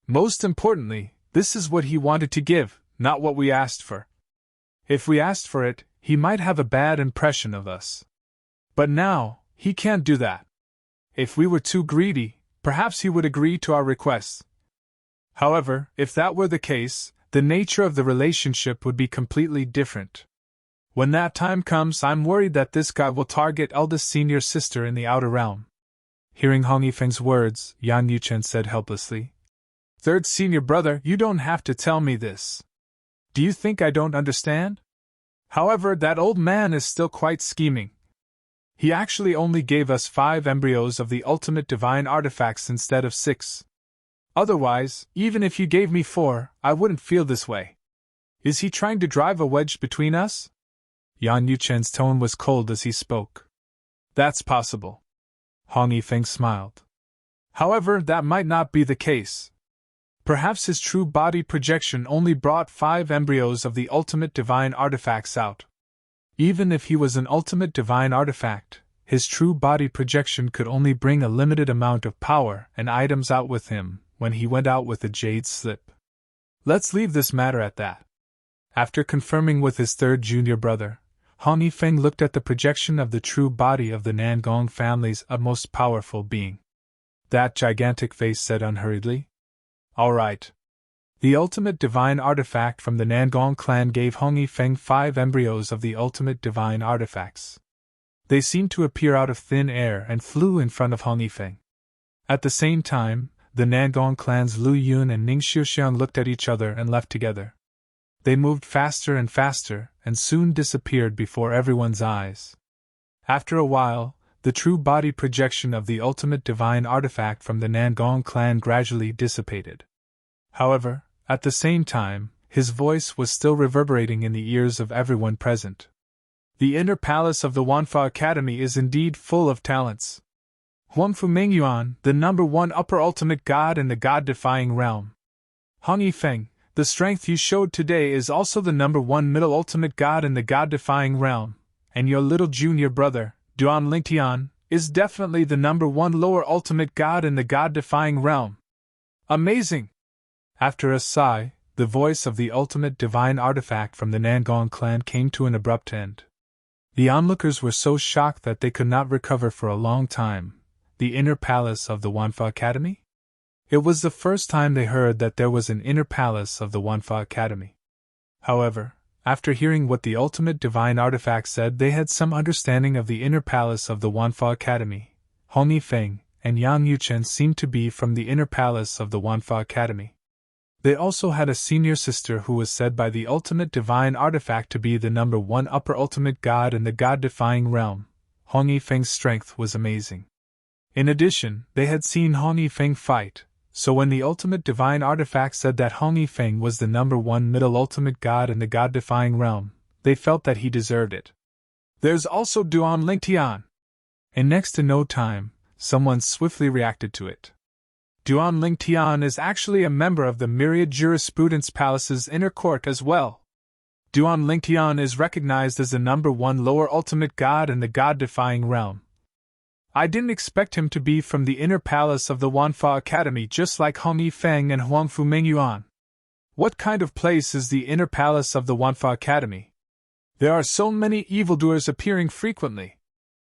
Most importantly, this is what he wanted to give, not what we asked for. If we asked for it, he might have a bad impression of us. But now, he can't do that. If we were too greedy, perhaps he would agree to our requests. However, if that were the case, the nature of the relationship would be completely different. When that time comes, I'm worried that this guy will target eldest senior sister in the outer realm." Hearing Hong Yifeng's words, Yang Yuchen said helplessly, "Third senior brother, you don't have to tell me this. Do you think I don't understand? However, that old man is still quite scheming. He actually only gave us 5 embryos of the ultimate divine artifacts instead of 6. Otherwise, even if you gave me 4, I wouldn't feel this way. Is he trying to drive a wedge between us?" Yang Yuchen's tone was cold as he spoke. "That's possible." Hong Yifeng smiled. "However, that might not be the case. Perhaps his true body projection only brought 5 embryos of the ultimate divine artifacts out. Even if he was an ultimate divine artifact, his true body projection could only bring a limited amount of power and items out with him when he went out with a jade slip. Let's leave this matter at that." After confirming with his third junior brother, Hong Yifeng looked at the projection of the true body of the Nangong family's utmost powerful being. That gigantic face said unhurriedly, "All right." The ultimate divine artifact from the Nangong clan gave Hong Yifeng 5 embryos of the ultimate divine artifacts. They seemed to appear out of thin air and flew in front of Hong Yifeng. At the same time, the Nangong clans Lu Yun and Ning Xiuxiang looked at each other and left together. They moved faster and faster, and soon disappeared before everyone's eyes. After a while, the true body projection of the ultimate divine artifact from the Nangong clan gradually dissipated. However, at the same time, his voice was still reverberating in the ears of everyone present. "The inner palace of the Wanfa Academy is indeed full of talents. Huangfu Mengyuan, the #1 upper ultimate god in the god-defying realm. Hong Yifeng, the strength you showed today is also the #1 middle ultimate god in the god-defying realm, and your little junior brother, Duan Lingtian, is definitely the #1 lower ultimate god in the god-defying realm. Amazing!" After a sigh, the voice of the ultimate divine artifact from the Nangong clan came to an abrupt end. The onlookers were so shocked that they could not recover for a long time. The inner palace of the Wanfa Academy? It was the first time they heard that there was an inner palace of the Wanfa Academy. However, after hearing what the ultimate divine artifact said, they had some understanding of the inner palace of the Wanfa Academy. Hong Yifeng and Yang Yuchen seemed to be from the inner palace of the Wanfa Academy. They also had a senior sister who was said by the ultimate divine artifact to be the number 1 upper ultimate god in the god-defying realm. Hong Yifeng's strength was amazing. In addition, they had seen Hong Yifeng fight, so when the ultimate divine artifact said that Hong Yifeng was the number 1 middle ultimate god in the god-defying realm, they felt that he deserved it. There's also Duan Lingtian. In next to no time, someone swiftly reacted to it. Duan Lingtian is actually a member of the Myriad Jurisprudence Palace's inner court as well. Duan Lingtian is recognized as the number 1 lower ultimate god in the god-defying realm. I didn't expect him to be from the inner palace of the Wanfa Academy just like Hong Yifeng and Huangfu Mingyuan. What kind of place is the inner palace of the Wanfa Academy? There are so many evildoers appearing frequently.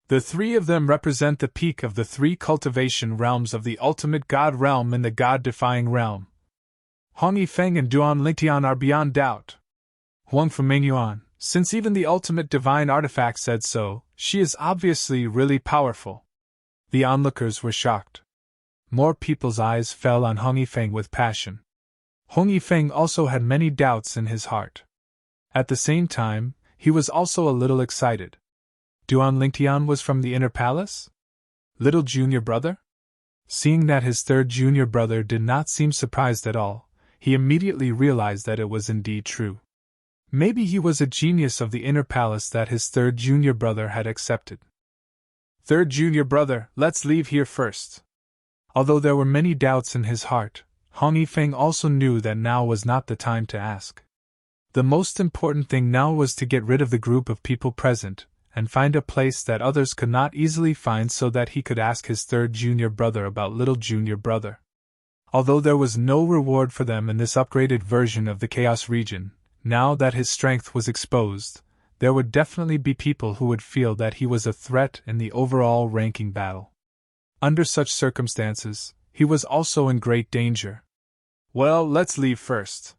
The 3 of them represent the peak of the 3 cultivation realms of the ultimate god realm and the god-defying realm. Hong Yifeng and Duan Lingtian are beyond doubt. Huangfu Mingyuan, since even the ultimate divine artifact said so, she is obviously really powerful. The onlookers were shocked. More people's eyes fell on Hong Yifeng with passion. Hong Yifeng also had many doubts in his heart. At the same time, he was also a little excited. Duan Lingtian was from the inner palace? Little junior brother? Seeing that his 3rd junior brother did not seem surprised at all, he immediately realized that it was indeed true. Maybe he was a genius of the inner palace that his 3rd junior brother had accepted. 3rd junior brother, let's leave here first. Although there were many doubts in his heart, Hong Yifeng also knew that now was not the time to ask. The most important thing now was to get rid of the group of people present, and find a place that others could not easily find so that he could ask his 3rd junior brother about little junior brother. Although there was no reward for them in this upgraded version of the Chaos region, now that his strength was exposed, there would definitely be people who would feel that he was a threat in the overall ranking battle. Under such circumstances, he was also in great danger. Well, let's leave first.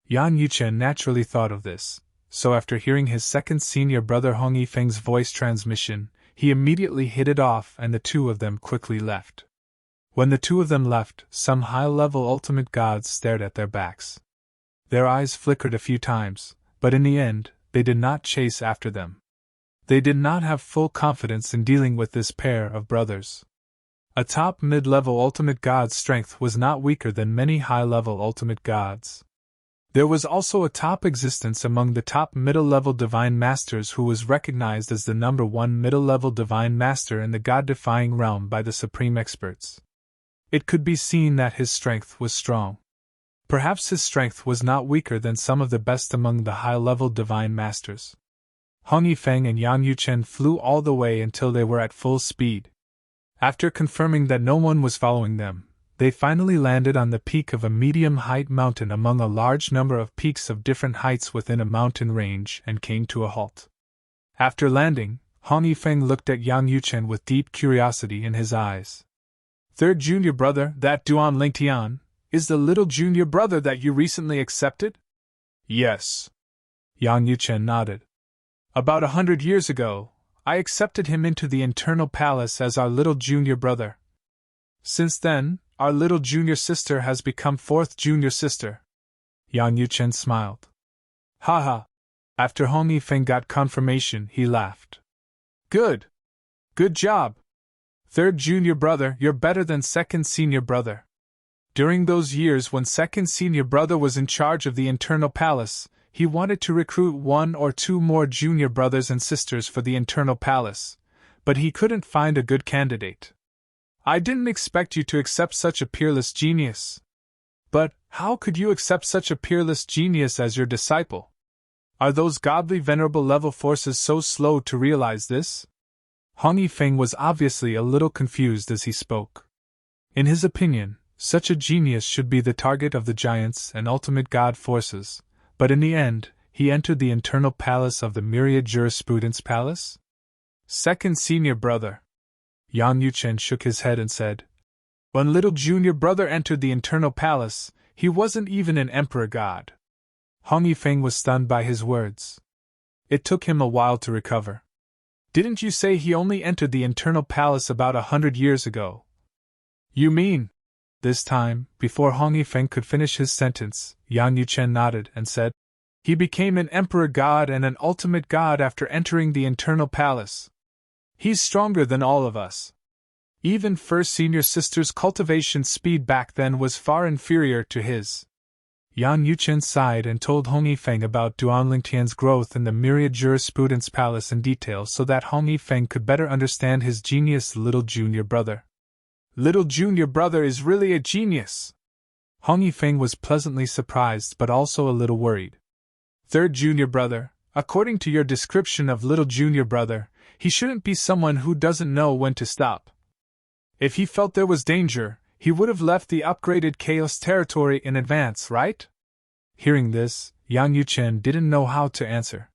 Yan Yuchen naturally thought of this, so after hearing his 2nd senior brother Hong Yifeng's voice transmission, he immediately hit it off and the 2 of them quickly left. When the 2 of them left, some high-level ultimate gods stared at their backs. Their eyes flickered a few times, but in the end, they did not chase after them. They did not have full confidence in dealing with this pair of brothers. A top mid-level ultimate god's strength was not weaker than many high-level ultimate gods. There was also a top existence among the top middle-level divine masters who was recognized as the number 1 middle-level divine master in the god-defying realm by the supreme experts. It could be seen that his strength was strong. Perhaps his strength was not weaker than some of the best among the high-level divine masters. Hong Yifeng and Yang Yuchen flew all the way until they were at full speed. After confirming that no one was following them, they finally landed on the peak of a medium-height mountain among a large number of peaks of different heights within a mountain range and came to a halt. After landing, Hong Yifeng looked at Yang Yuchen with deep curiosity in his eyes. 3rd junior brother, that Duan Lingtian, is the little junior brother that you recently accepted? Yes. Yang Yuchen nodded. About 100 years ago, I accepted him into the internal palace as our little junior brother. Since then, our little junior sister has become 4th junior sister. Yang Yuchen smiled. Haha. After Hong Yifeng got confirmation, he laughed. Good. Good job. 3rd junior brother, you're better than 2nd senior brother. During those years when 2nd senior brother was in charge of the internal palace, he wanted to recruit 1 or 2 more junior brothers and sisters for the internal palace, but he couldn't find a good candidate. I didn't expect you to accept such a peerless genius. But how could you accept such a peerless genius as your disciple? Are those godly venerable level forces so slow to realize this? Hong Yifeng was obviously a little confused as he spoke. In his opinion, such a genius should be the target of the giants and ultimate god forces, but in the end, he entered the internal palace of the Myriad Jurisprudence Palace? 2nd senior brother. Yang Yuchen shook his head and said, When little junior brother entered the internal palace, he wasn't even an emperor god. Hong Yifeng was stunned by his words. It took him a while to recover. Didn't you say he only entered the internal palace about 100 years ago, You mean? This time, before Hong Yifeng could finish his sentence, Yang Yuchen nodded and said, He became an emperor god and an ultimate god after entering the internal palace. He's stronger than all of us. Even first senior sister's cultivation speed back then was far inferior to his. Yang Yuchen sighed and told Hong Yifeng about Duan Lingtian's growth in the myriad jurisprudence palace in detail so that Hong Yifeng could better understand his genius little junior brother. Little junior brother is really a genius. Hong Yifeng was pleasantly surprised but also a little worried. Third junior brother, according to your description of little junior brother, he shouldn't be someone who doesn't know when to stop. If he felt there was danger, he would have left the upgraded Chaos territory in advance, right? Hearing this, Yang Yuchen didn't know how to answer.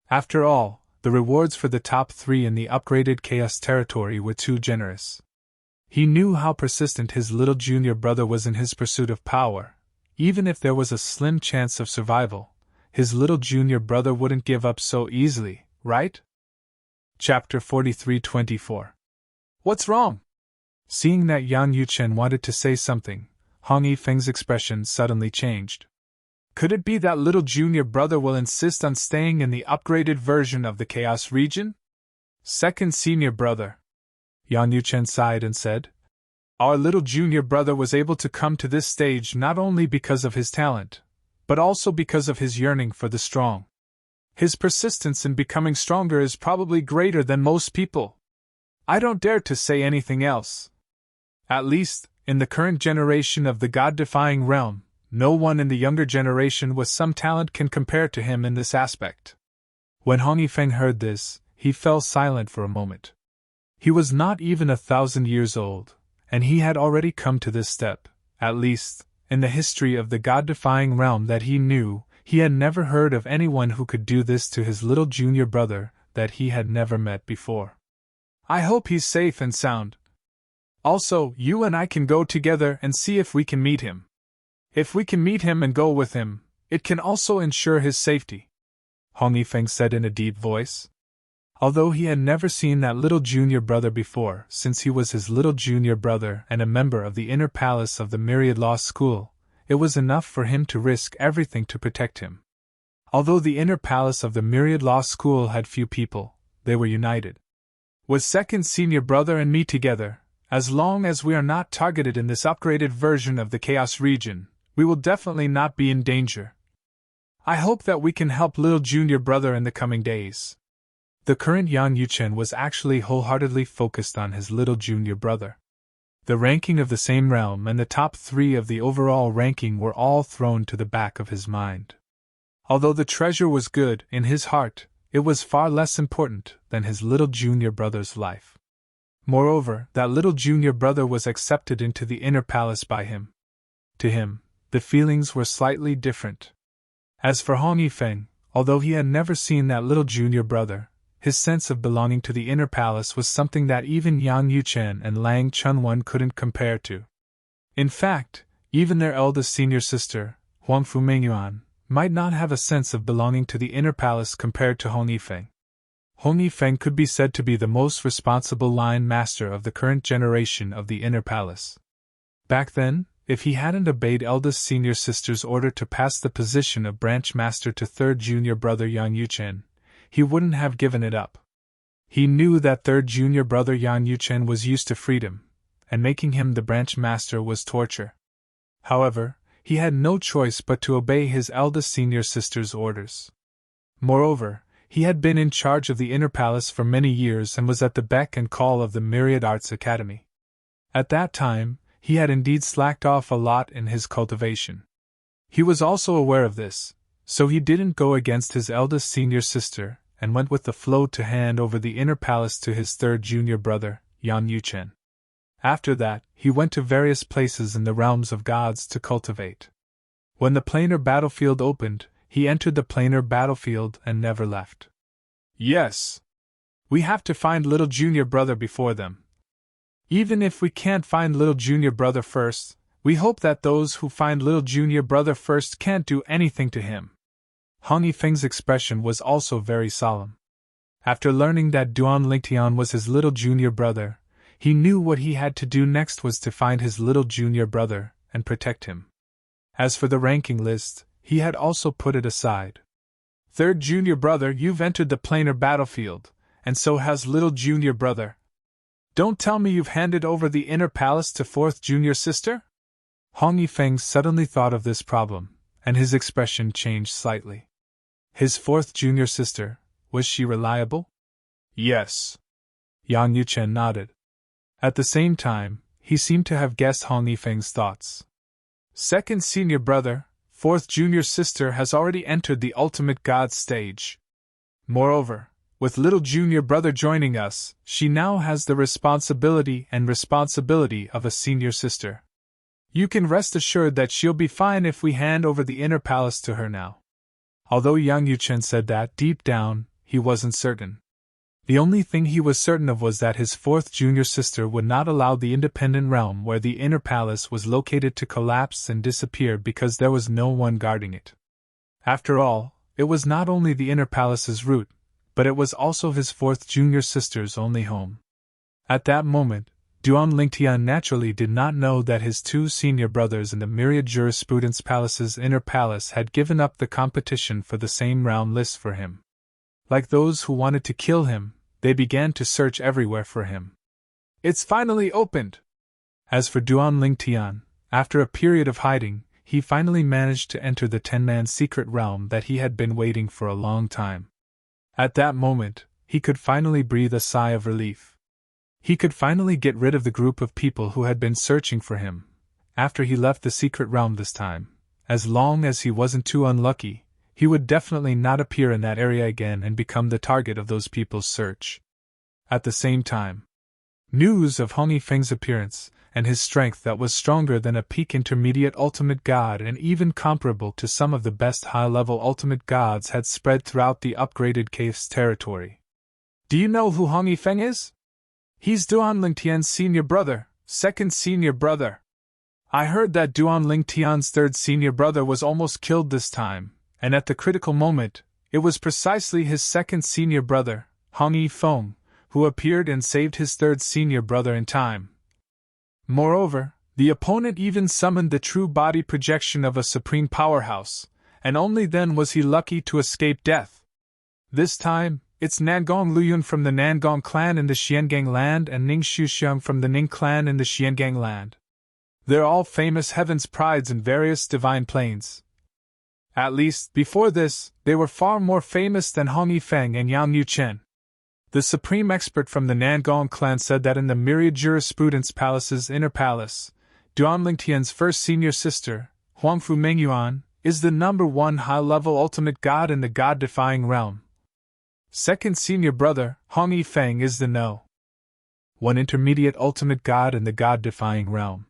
After all, the rewards for the top 3 in the upgraded Chaos territory were too generous. He knew how persistent his little junior brother was in his pursuit of power. Even if there was a slim chance of survival, his little junior brother wouldn't give up so easily, right? Chapter 43-24. What's wrong? Seeing that Yang Yuchen wanted to say something, Hong Yifeng's expression suddenly changed. Could it be that little junior brother will insist on staying in the upgraded version of the Chaos region? Second senior brother. Yang Yuchen sighed and said, Our little junior brother was able to come to this stage not only because of his talent, but also because of his yearning for the strong. His persistence in becoming stronger is probably greater than most people. I don't dare to say anything else. At least, in the current generation of the god-defying realm, no one in the younger generation with some talent can compare to him in this aspect. When Hong Yifeng heard this, he fell silent for a moment. He was not even 1,000 years old, and he had already come to this step. At least, in the history of the god-defying realm that he knew, he had never heard of anyone who could do this to his little junior brother that he had never met before. I hope he's safe and sound. Also, you and I can go together and see if we can meet him. If we can meet him and go with him, it can also ensure his safety, Hong Yifeng said in a deep voice. Although he had never seen that little junior brother before, since he was his little junior brother and a member of the inner palace of the Myriad Law School, it was enough for him to risk everything to protect him. Although the inner palace of the Myriad Law School had few people, they were united. With second senior brother and me together, as long as we are not targeted in this upgraded version of the Chaos region, we will definitely not be in danger. I hope that we can help little junior brother in the coming days. The current Yang Yuchen was actually wholeheartedly focused on his little junior brother. The ranking of the same realm and the top 3 of the overall ranking were all thrown to the back of his mind. Although the treasure was good in his heart, it was far less important than his little junior brother's life. Moreover, that little junior brother was accepted into the inner palace by him. To him, the feelings were slightly different. As for Hong Yifeng, although he had never seen that little junior brother, his sense of belonging to the inner palace was something that even Yang Yuchen and Lang Chunwan couldn't compare to. In fact, even their eldest senior sister, Huang Fumengyuan, might not have a sense of belonging to the inner palace compared to Hong Yifeng. Hong Yifeng could be said to be the most responsible line master of the current generation of the inner palace. Back then, if he hadn't obeyed eldest senior sister's order to pass the position of branch master to third junior brother Yang Yuchen, he wouldn't have given it up. He knew that third junior brother Yang Yuchen was used to freedom, and making him the branch master was torture. However, he had no choice but to obey his eldest senior sister's orders. Moreover, he had been in charge of the inner palace for many years and was at the beck and call of the Myriad Arts Academy. At that time, he had indeed slacked off a lot in his cultivation. He was also aware of this, so he didn't go against his eldest senior sister and went with the flow to hand over the inner palace to his third junior brother, Yang Yuchen. After that, he went to various places in the realms of gods to cultivate. When the planar battlefield opened, he entered the planar battlefield and never left. Yes. We have to find little junior brother before them. Even if we can't find little junior brother first, we hope that those who find little junior brother first can't do anything to him. Hong Yifeng's expression was also very solemn. After learning that Duan Lingtian was his little junior brother, He knew what he had to do next was to find his little junior brother and protect him. As for the ranking list, he had also put it aside. Third junior brother, you've entered the planar battlefield, and so has little junior brother. Don't tell me you've handed over the inner palace to fourth junior sister? Hong Yifeng suddenly thought of this problem, and his expression changed slightly. His fourth junior sister, was she reliable? Yes. Yang Yuchen nodded. At the same time, he seemed to have guessed Hong Yifeng's thoughts. Second senior brother, fourth junior sister has already entered the ultimate god stage. Moreover, with little junior brother joining us, she now has the responsibility of a senior sister. You can rest assured that she'll be fine if we hand over the inner palace to her now. Although Yang Yuchen said that, deep down, he wasn't certain. The only thing he was certain of was that his fourth junior sister would not allow the independent realm where the inner palace was located to collapse and disappear because there was no one guarding it. After all, it was not only the inner palace's root, but it was also his fourth junior sister's only home. At that moment, Duan Lingtian naturally did not know that his two senior brothers in the Myriad Jurisprudence Palace's inner palace had given up the competition for the same round list for him. Like those who wanted to kill him, they began to search everywhere for him. It's finally opened! As for Duan Lingtian, after a period of hiding, he finally managed to enter the 10-man secret realm that he had been waiting for a long time. At that moment, he could finally breathe a sigh of relief. He could finally get rid of the group of people who had been searching for him, after he left the secret realm this time. As long as he wasn't too unlucky, he would definitely not appear in that area again and become the target of those people's search. At the same time, news of Hong Yifeng's appearance, and his strength that was stronger than a peak intermediate ultimate god and even comparable to some of the best high-level ultimate gods had spread throughout the upgraded cave's territory. Do you know who Hong Yifeng is? He's Duan Lingtian's senior brother, second senior brother. I heard that Duan Lingtian's third senior brother was almost killed this time, and at the critical moment, it was precisely his second senior brother, Hong Yifeng, who appeared and saved his third senior brother in time. Moreover, the opponent even summoned the true body projection of a supreme powerhouse, and only then was he lucky to escape death. This time, it's Nangong Luyun from the Nangong clan in the Xiangang land and Ning Shuxiang from the Ning clan in the Xiangang land. They're all famous heaven's prides in various divine planes. At least, before this, they were far more famous than Hong Yifeng and Yang Yuchen. The supreme expert from the Nangong clan said that in the Myriad Jurisprudence Palace's inner palace, Duan Lingtian's first senior sister, Huangfu Mengyuan, is the #1 high-level ultimate god in the god-defying realm. Second senior brother, Hong Yifeng, is the #1 intermediate ultimate god in the god-defying realm.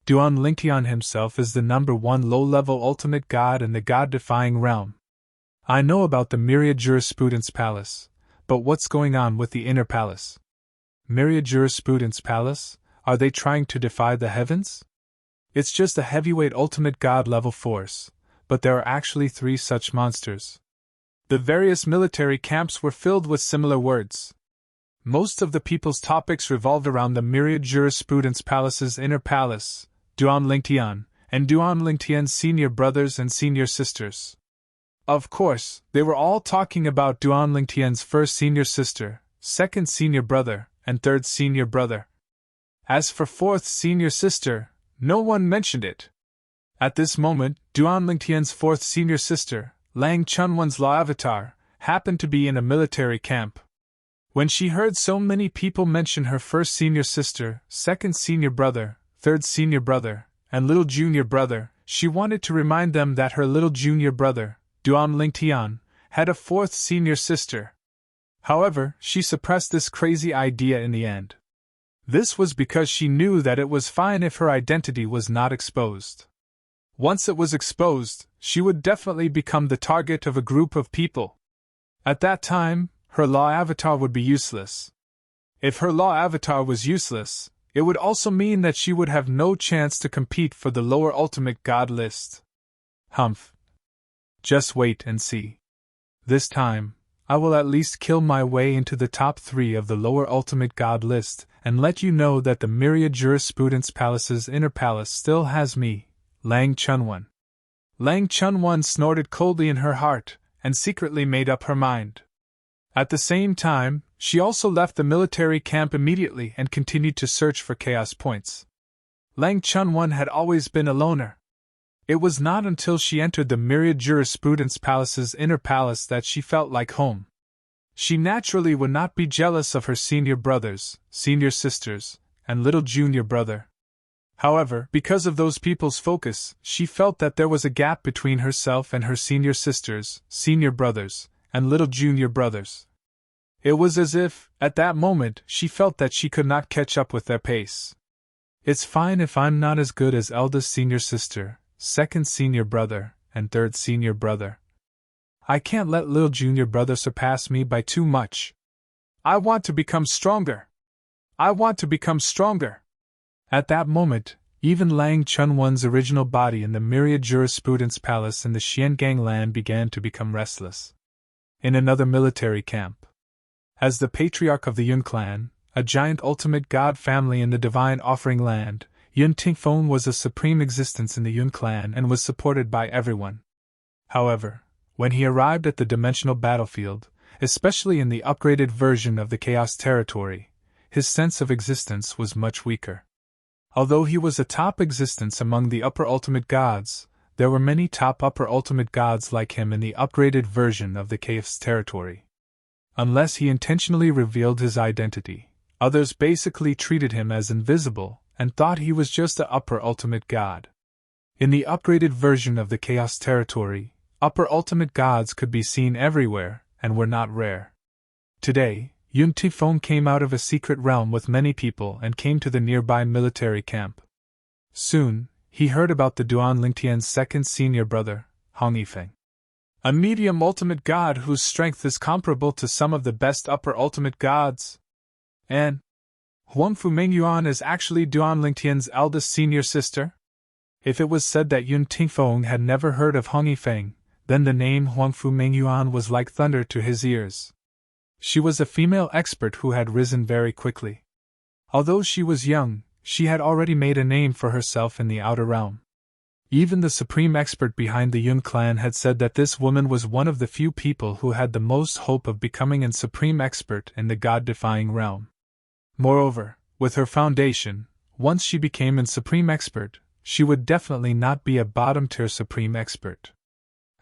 Duan Lingtian himself is the #1 low-level ultimate god in the god-defying realm. I know about the Myriad Jurisprudence Palace, but what's going on with the inner palace? Myriad Jurisprudence Palace? Are they trying to defy the heavens? It's just a heavyweight ultimate god-level force, but there are actually 3 such monsters. The various military camps were filled with similar words. Most of the people's topics revolved around the Myriad Jurisprudence Palace's inner palace, Duan Lingtian, and Duan Lingtian's senior brothers and senior sisters. Of course, they were all talking about Duan Lingtian's first senior sister, second senior brother, and third senior brother. As for fourth senior sister, no one mentioned it. At this moment, Duan Lingtian's fourth senior sister, Lang Chunwan's law avatar, happened to be in a military camp. When she heard so many people mention her first senior sister, second senior brother, third senior brother, and little junior brother, she wanted to remind them that her little junior brother, Duan Lingtian, had a fourth senior sister. However, she suppressed this crazy idea in the end. This was because she knew that it was fine if her identity was not exposed. Once it was exposed, she would definitely become the target of a group of people. At that time, her law avatar would be useless. If her law avatar was useless, it would also mean that she would have no chance to compete for the lower ultimate god list. Humph. Just wait and see. This time, I will at least kill my way into the top 3 of the lower ultimate god list, and let you know that the myriad jurisprudence palace's inner palace still has me, Lang Chunwan. Lang Chunwan snorted coldly in her heart, and secretly made up her mind. At the same time, she also left the military camp immediately and continued to search for chaos points. Lang Chunwan had always been a loner. It was not until she entered the myriad jurisprudence palace's inner palace that she felt like home. She naturally would not be jealous of her senior brothers, senior sisters, and little junior brother. However, because of those people's focus, she felt that there was a gap between herself and her senior sisters, senior brothers, and little junior brothers. It was as if, at that moment, she felt that she could not catch up with their pace. It's fine if I'm not as good as eldest senior sister, second senior brother, and third senior brother. I can't let little junior brother surpass me by too much. I want to become stronger. I want to become stronger. At that moment, even Lang Chunwan's original body in the myriad jurisprudence palace in the Xiangang land began to become restless. In another military camp, as the patriarch of the Yun clan, a giant ultimate god family in the divine offering land, Yun Tingfeng was a supreme existence in the Yun clan and was supported by everyone. However, when he arrived at the dimensional battlefield, especially in the upgraded version of the Chaos Territory, his sense of existence was much weaker. Although he was a top existence among the upper ultimate gods, there were many top upper ultimate gods like him in the upgraded version of the Chaos Territory. Unless he intentionally revealed his identity, others basically treated him as invisible and thought he was just an upper ultimate god. In the upgraded version of the Chaos Territory, upper ultimate gods could be seen everywhere and were not rare. Today, Yun Tifeng came out of a secret realm with many people and came to the nearby military camp. Soon, he heard about the Duan Lingtian's second senior brother, Hong Yifeng, a medium ultimate god whose strength is comparable to some of the best upper ultimate gods. And Huangfu Mingyuan is actually Duan Lingtian's eldest senior sister? If it was said that Yun Tingfeng had never heard of Hong Yifeng, then the name Huangfu Mingyuan was like thunder to his ears. She was a female expert who had risen very quickly. Although she was young, she had already made a name for herself in the outer realm. Even the supreme expert behind the Yun clan had said that this woman was one of the few people who had the most hope of becoming a supreme expert in the god-defying realm. Moreover, with her foundation, once she became a supreme expert, she would definitely not be a bottom-tier supreme expert.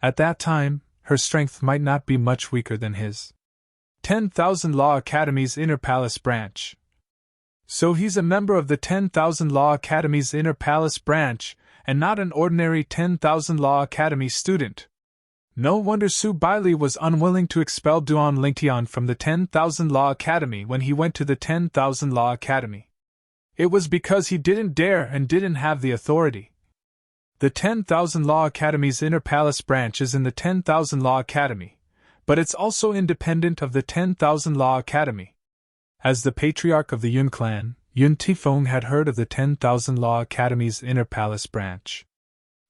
At that time, her strength might not be much weaker than his. 10,000 Law Academy's Inner Palace Branch. So he's a member of the 10,000 Law Academy's Inner Palace Branch, and not an ordinary 10,000 Law Academy student. No wonder Su Baili was unwilling to expel Duan Lingtian from the 10,000 Law Academy when he went to the 10,000 Law Academy. It was because he didn't dare and didn't have the authority. The 10,000 Law Academy's Inner Palace Branch is in the 10,000 Law Academy, but it's also independent of the 10,000 Law Academy. As the patriarch of the Yun clan, Yun Tifeng had heard of the 10,000 Law Academy's Inner Palace Branch.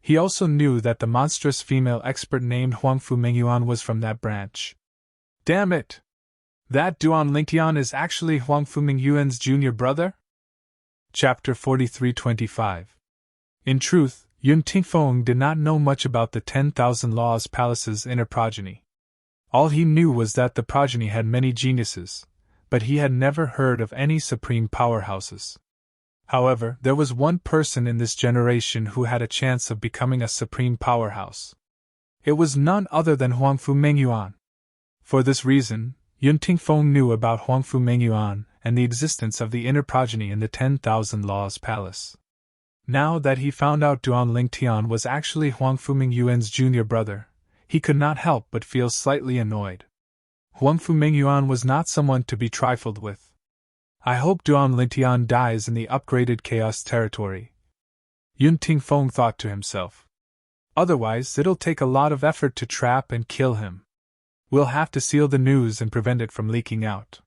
He also knew that the monstrous female expert named Huangfu Mingyuan was from that branch. Damn it! That Duan Lingtian is actually Huangfu Mingyuan's junior brother? Chapter 4325. In truth, Yun Tingfeng did not know much about the 10,000 Laws Palace's inner progeny. All he knew was that the progeny had many geniuses, but he had never heard of any supreme powerhouses. However, there was one person in this generation who had a chance of becoming a supreme powerhouse. It was none other than Huangfu Mingyuan. For this reason, Yun Tingfeng knew about Huangfu Mingyuan and the existence of the inner progeny in the 10,000 Laws Palace. Now that he found out Duan Lingtian was actually Huangfu Mingyuan's junior brother, he could not help but feel slightly annoyed. Huangfu Mingyuan was not someone to be trifled with. I hope Duan Lingtian dies in the upgraded Chaos Territory, Yun Tingfeng thought to himself. Otherwise, it'll take a lot of effort to trap and kill him. We'll have to seal the news and prevent it from leaking out.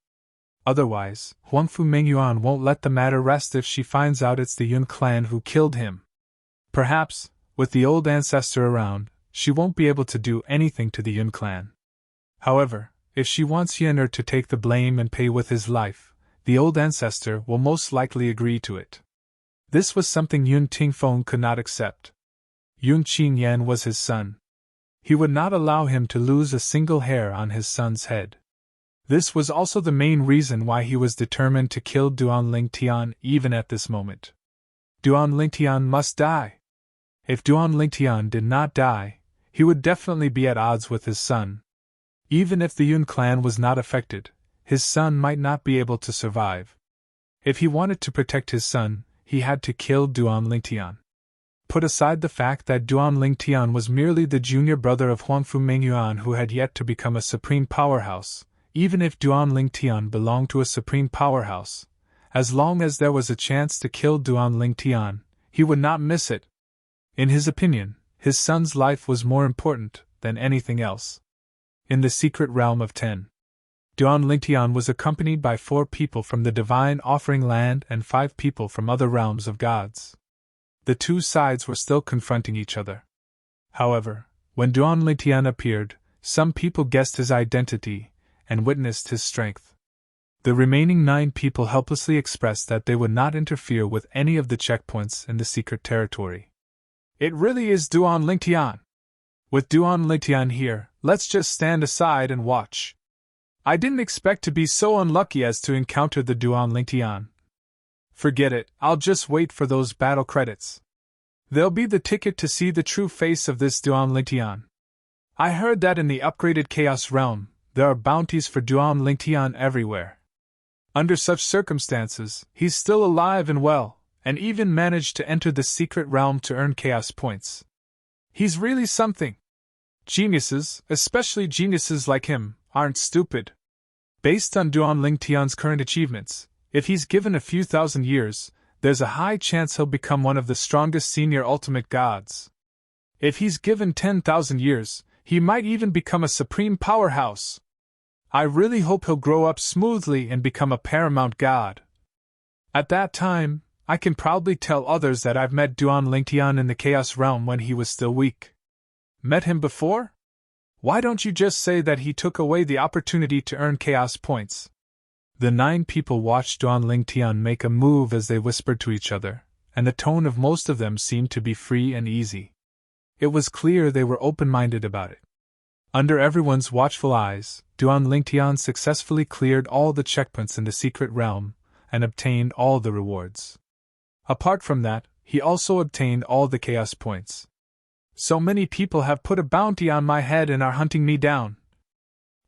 Otherwise, Huangfu Mingyuan won't let the matter rest if she finds out it's the Yun clan who killed him. Perhaps, with the old ancestor around, she won't be able to do anything to the Yun clan. However, if she wants Yen'er to take the blame and pay with his life, the old ancestor will most likely agree to it. This was something Yun Tingfeng could not accept. Yun Qingyan was his son. He would not allow him to lose a single hair on his son's head. This was also the main reason why he was determined to kill Duan Lingtian even at this moment. Duan Lingtian must die. If Duan Lingtian did not die, he would definitely be at odds with his son. Even if the Yun clan was not affected, his son might not be able to survive. If he wanted to protect his son, he had to kill Duan Lingtian. Put aside the fact that Duan Lingtian was merely the junior brother of Huangfu Mengyuan who had yet to become a supreme powerhouse, even if Duan Lingtian belonged to a supreme powerhouse, as long as there was a chance to kill Duan Lingtian, he would not miss it. In his opinion, his son's life was more important than anything else. In the secret realm of 10, Duan Lingtian was accompanied by 4 people from the divine offering land and 5 people from other realms of gods. The two sides were still confronting each other. However, when Duan Lingtian appeared, some people guessed his identity and witnessed his strength. The remaining 9 people helplessly expressed that they would not interfere with any of the checkpoints in the secret territory. It really is Duan Lingtian. With Duan Lingtian here, let's just stand aside and watch. I didn't expect to be so unlucky as to encounter the Duan Lingtian. Forget it, I'll just wait for those battle credits. They'll be the ticket to see the true face of this Duan Lingtian. I heard that in the upgraded Chaos Realm, there are bounties for Duan Lingtian everywhere. Under such circumstances, he's still alive and well, and even managed to enter the secret realm to earn Chaos points. He's really something. Geniuses, especially geniuses like him, aren't stupid. Based on Duan Lingtian's current achievements, if he's given a few thousand years, there's a high chance he'll become one of the strongest senior ultimate gods. If he's given 10,000 years, he might even become a supreme powerhouse. I really hope he'll grow up smoothly and become a paramount god. At that time, I can proudly tell others that I've met Duan Lingtian in the Chaos Realm when he was still weak. Met him before? Why don't you just say that he took away the opportunity to earn Chaos points? The 9 people watched Duan Lingtian make a move as they whispered to each other, and the tone of most of them seemed to be free and easy. It was clear they were open-minded about it. Under everyone's watchful eyes, Duan Lingtian successfully cleared all the checkpoints in the secret realm and obtained all the rewards. Apart from that, he also obtained all the Chaos points. So many people have put a bounty on my head and are hunting me down.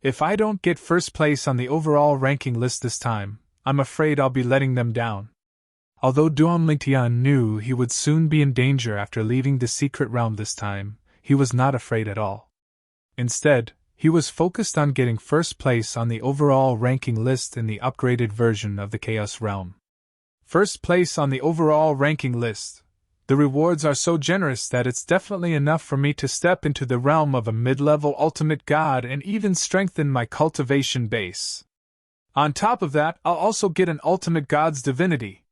If I don't get first place on the overall ranking list this time, I'm afraid I'll be letting them down. Although Duan Lingtian knew he would soon be in danger after leaving the secret realm this time, he was not afraid at all. Instead, he was focused on getting first place on the overall ranking list in the upgraded version of the Chaos Realm. First place on the overall ranking list. The rewards are so generous that it's definitely enough for me to step into the realm of a mid-level ultimate god and even strengthen my cultivation base. On top of that, I'll also get an ultimate god's divinity.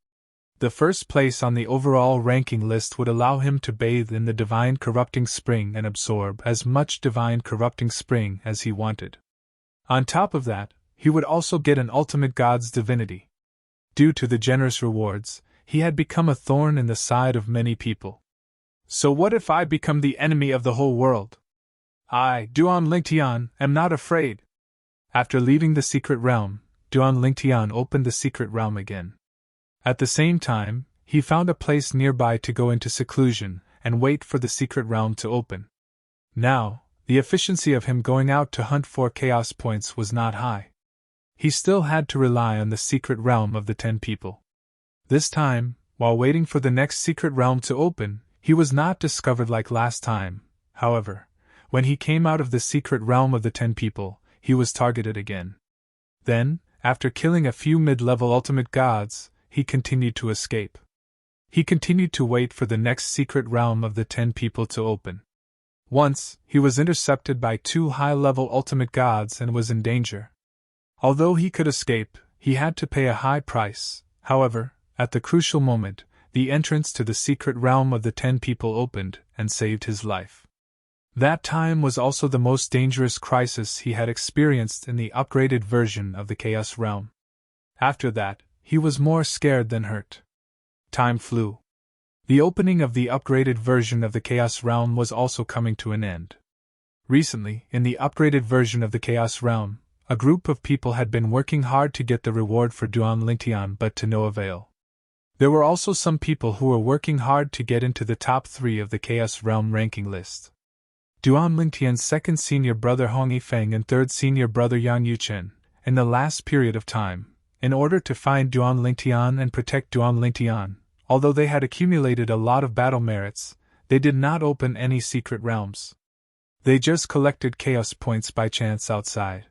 The first place on the overall ranking list would allow him to bathe in the divine corrupting spring and absorb as much divine corrupting spring as he wanted. On top of that, he would also get an ultimate god's divinity. Due to the generous rewards, he had become a thorn in the side of many people. So what if I become the enemy of the whole world? I, Duan Lingtian, am not afraid. After leaving the secret realm, Duan Lingtian opened the secret realm again. At the same time, he found a place nearby to go into seclusion and wait for the secret realm to open. Now, the efficiency of him going out to hunt for Chaos points was not high. He still had to rely on the secret realm of the 10 people. This time, while waiting for the next secret realm to open, he was not discovered like last time. However, when he came out of the secret realm of the 10 people, he was targeted again. Then, after killing a few mid-level ultimate gods, he continued to escape. He continued to wait for the next secret realm of the 10 people to open. Once, he was intercepted by 2 high-level ultimate gods and was in danger. Although he could escape, he had to pay a high price. However, at the crucial moment, the entrance to the secret realm of the 10 people opened and saved his life. That time was also the most dangerous crisis he had experienced in the upgraded version of the Chaos Realm. After that, he was more scared than hurt. Time flew. The opening of the upgraded version of the Chaos Realm was also coming to an end. Recently, in the upgraded version of the Chaos Realm, a group of people had been working hard to get the reward for Duan Lingtian, but to no avail. There were also some people who were working hard to get into the top 3 of the Chaos Realm ranking list. Duan Lingtian's second senior brother Hong Yifeng and third senior brother Yang Yuchen, in the last period of time, in order to find Duan Lingtian and protect Duan Lingtian. Although they had accumulated a lot of battle merits, they did not open any secret realms. They just collected chaos points by chance outside.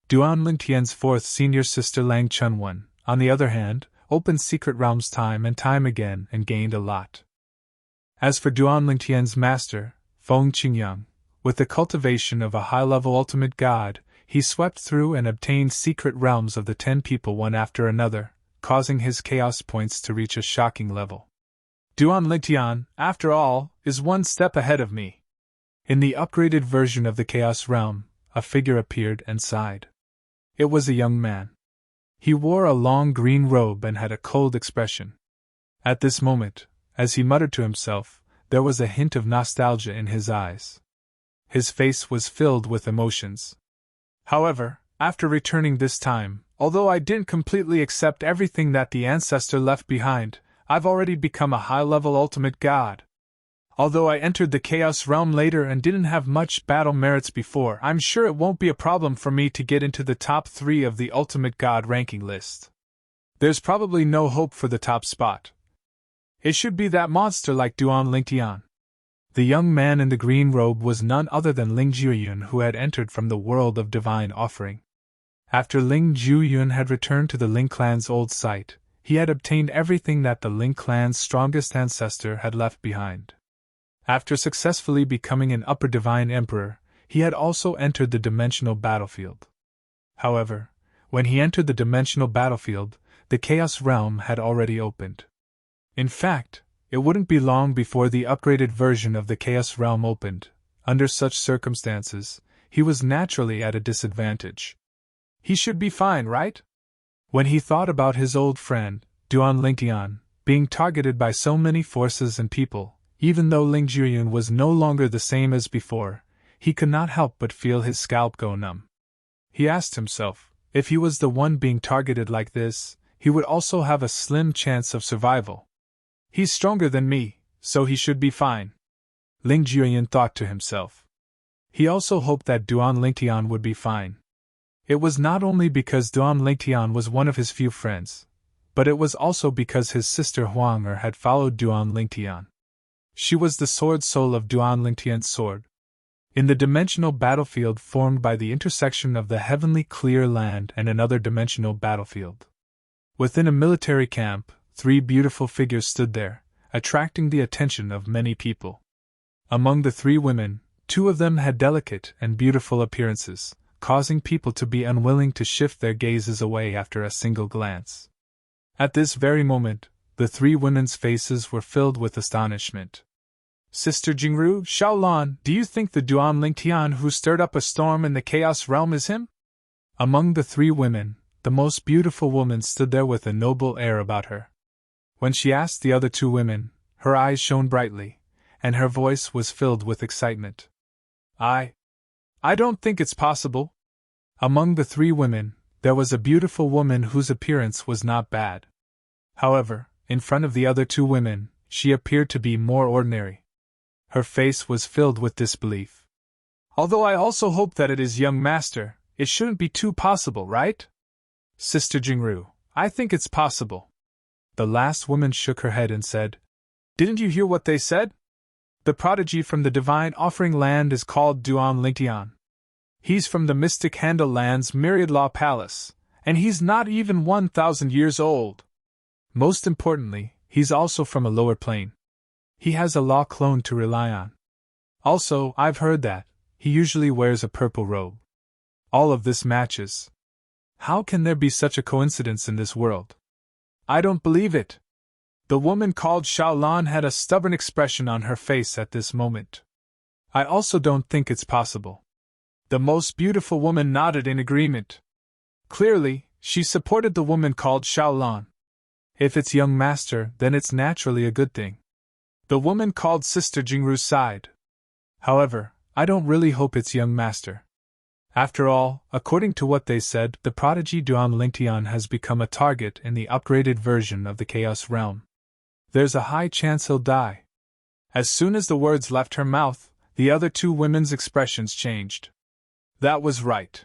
Duan Lingtian's fourth senior sister Lang Chunwan, on the other hand, opened secret realms time and time again and gained a lot. As for Duan Lingtian's master, Feng Qingyang, with the cultivation of a high-level ultimate god, he swept through and obtained secret realms of the 10 people one after another, causing his chaos points to reach a shocking level. Duan Lingtian, after all, is one step ahead of me. In the upgraded version of the Chaos Realm, a figure appeared and sighed. It was a young man. He wore a long green robe and had a cold expression. At this moment, as he muttered to himself, there was a hint of nostalgia in his eyes. His face was filled with emotions. However, after returning this time, although I didn't completely accept everything that the ancestor left behind, I've already become a high-level ultimate god. Although I entered the Chaos Realm later and didn't have much battle merits before, I'm sure it won't be a problem for me to get into the top 3 of the ultimate god ranking list. There's probably no hope for the top spot. It should be that monster like Duan Lingtian. The young man in the green robe was none other than Ling Jiuyun, who had entered from the world of Divine Offering. After Ling Jiuyun had returned to the Ling clan's old site, he had obtained everything that the Ling clan's strongest ancestor had left behind. After successfully becoming an Upper Divine Emperor, he had also entered the dimensional battlefield. However, when he entered the dimensional battlefield, the Chaos Realm had already opened. In fact, it wouldn't be long before the upgraded version of the Chaos Realm opened. Under such circumstances, he was naturally at a disadvantage. He should be fine, right? When he thought about his old friend, Duan Lingtian, being targeted by so many forces and people, even though Ling Jiuyun was no longer the same as before, he could not help but feel his scalp go numb. He asked himself, if he was the one being targeted like this, he would also have a slim chance of survival. He's stronger than me, so he should be fine. Ling Jiuyun thought to himself. He also hoped that Duan Lingtian would be fine. It was not only because Duan Lingtian was one of his few friends, but it was also because his sister Huang had followed Duan Lingtian. She was the sword soul of Duan Lingtian's sword. In the dimensional battlefield formed by the intersection of the heavenly clear land and another dimensional battlefield. Within a military camp, 3 beautiful figures stood there, attracting the attention of many people. Among the 3 women, 2 of them had delicate and beautiful appearances, causing people to be unwilling to shift their gazes away after a single glance. At this very moment, the 3 women's faces were filled with astonishment. Sister Jingru, Xiaolan, do you think the Duan Lingtian who stirred up a storm in the Chaos Realm is him? Among the 3 women, the most beautiful woman stood there with a noble air about her. When she asked the other 2 women, her eyes shone brightly, and her voice was filled with excitement. I don't think it's possible. Among the 3 women, there was a beautiful woman whose appearance was not bad. However, in front of the other 2 women, she appeared to be more ordinary. Her face was filled with disbelief. Although I also hope that it is young master, it shouldn't be too possible, right? Sister Jingru, I think it's possible. The last woman shook her head and said, Didn't you hear what they said? The prodigy from the Divine Offering Land is called Duan Lingtian. He's from the Mystic Handle Land's Myriad Law Palace, and he's not even 1,000 years old. Most importantly, he's also from a lower plane. He has a law clone to rely on. Also, I've heard that he usually wears a purple robe. All of this matches. How can there be such a coincidence in this world? I don't believe it. The woman called Xiaolan had a stubborn expression on her face at this moment. I also don't think it's possible. The most beautiful woman nodded in agreement. Clearly, She supported the woman called Xiaolan. If it's young master, then it's naturally a good thing. The woman called Sister Jingru sighed. However, I don't really hope it's young master. After all, according to what they said, the prodigy Duan Lingtian has become a target in the upgraded version of the Chaos Realm. There's a high chance he'll die. As soon as the words left her mouth, the other two women's expressions changed. That was right.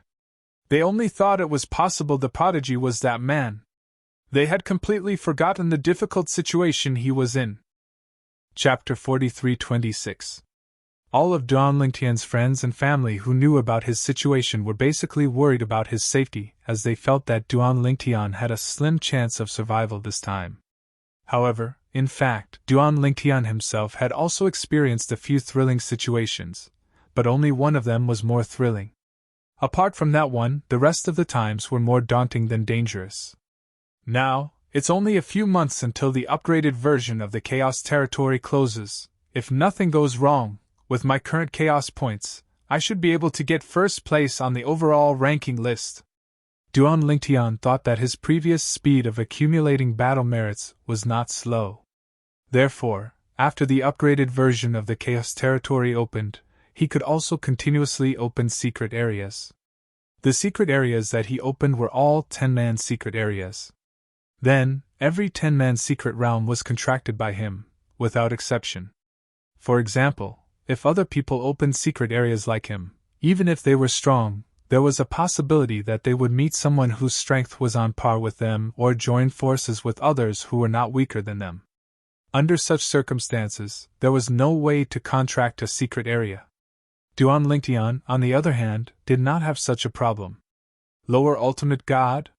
They only thought it was possible the prodigy was that man. They had completely forgotten the difficult situation he was in. Chapter 43-26. All of Duan Lingtian's friends and family who knew about his situation were basically worried about his safety, as they felt that Duan Lingtian had a slim chance of survival this time. However, in fact, Duan Lingtian himself had also experienced a few thrilling situations, but only one of them was more thrilling. Apart from that one, the rest of the times were more daunting than dangerous. Now, it's only a few months until the upgraded version of the Chaos Territory closes. If nothing goes wrong, with my current Chaos points, I should be able to get first place on the overall ranking list. Duan Lingtian thought that his previous speed of accumulating battle merits was not slow. Therefore, after the upgraded version of the Chaos Territory opened, he could also continuously open secret areas. The secret areas that he opened were all 10-man secret areas. Then, every 10-man secret realm was contracted by him, without exception. For example, if other people opened secret areas like him, even if they were strong, there was a possibility that they would meet someone whose strength was on par with them or join forces with others who were not weaker than them. Under such circumstances, there was no way to contract a secret area. Duan Lingtian, on the other hand, did not have such a problem. Lower Ultimate God?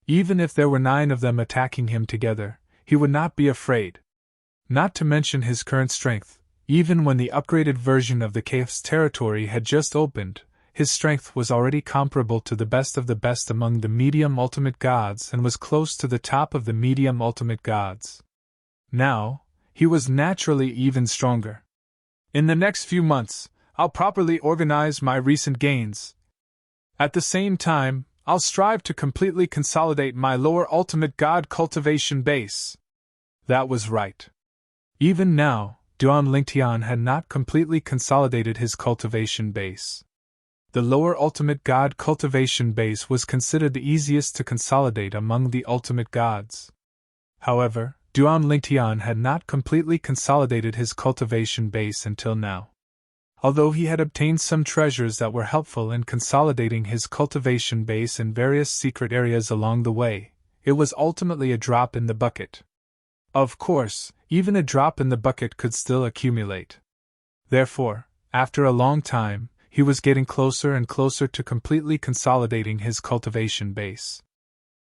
Even if there were 9 of them attacking him together, he would not be afraid. Not to mention his current strength, even when the upgraded version of the Chaos Territory had just opened, his strength was already comparable to the best among the medium ultimate gods and was close to the top of the medium ultimate gods. Now, he was naturally even stronger. In the next few months, I'll properly organize my recent gains. At the same time, I'll strive to completely consolidate my lower ultimate god cultivation base. That was right. Even now, Duan Lingtian had not completely consolidated his cultivation base. The lower ultimate god cultivation base was considered the easiest to consolidate among the ultimate gods. However, Duan Lingtian had not completely consolidated his cultivation base until now. Although he had obtained some treasures that were helpful in consolidating his cultivation base in various secret areas along the way, it was ultimately a drop in the bucket. Of course, even a drop in the bucket could still accumulate. Therefore, after a long time, he was getting closer and closer to completely consolidating his cultivation base.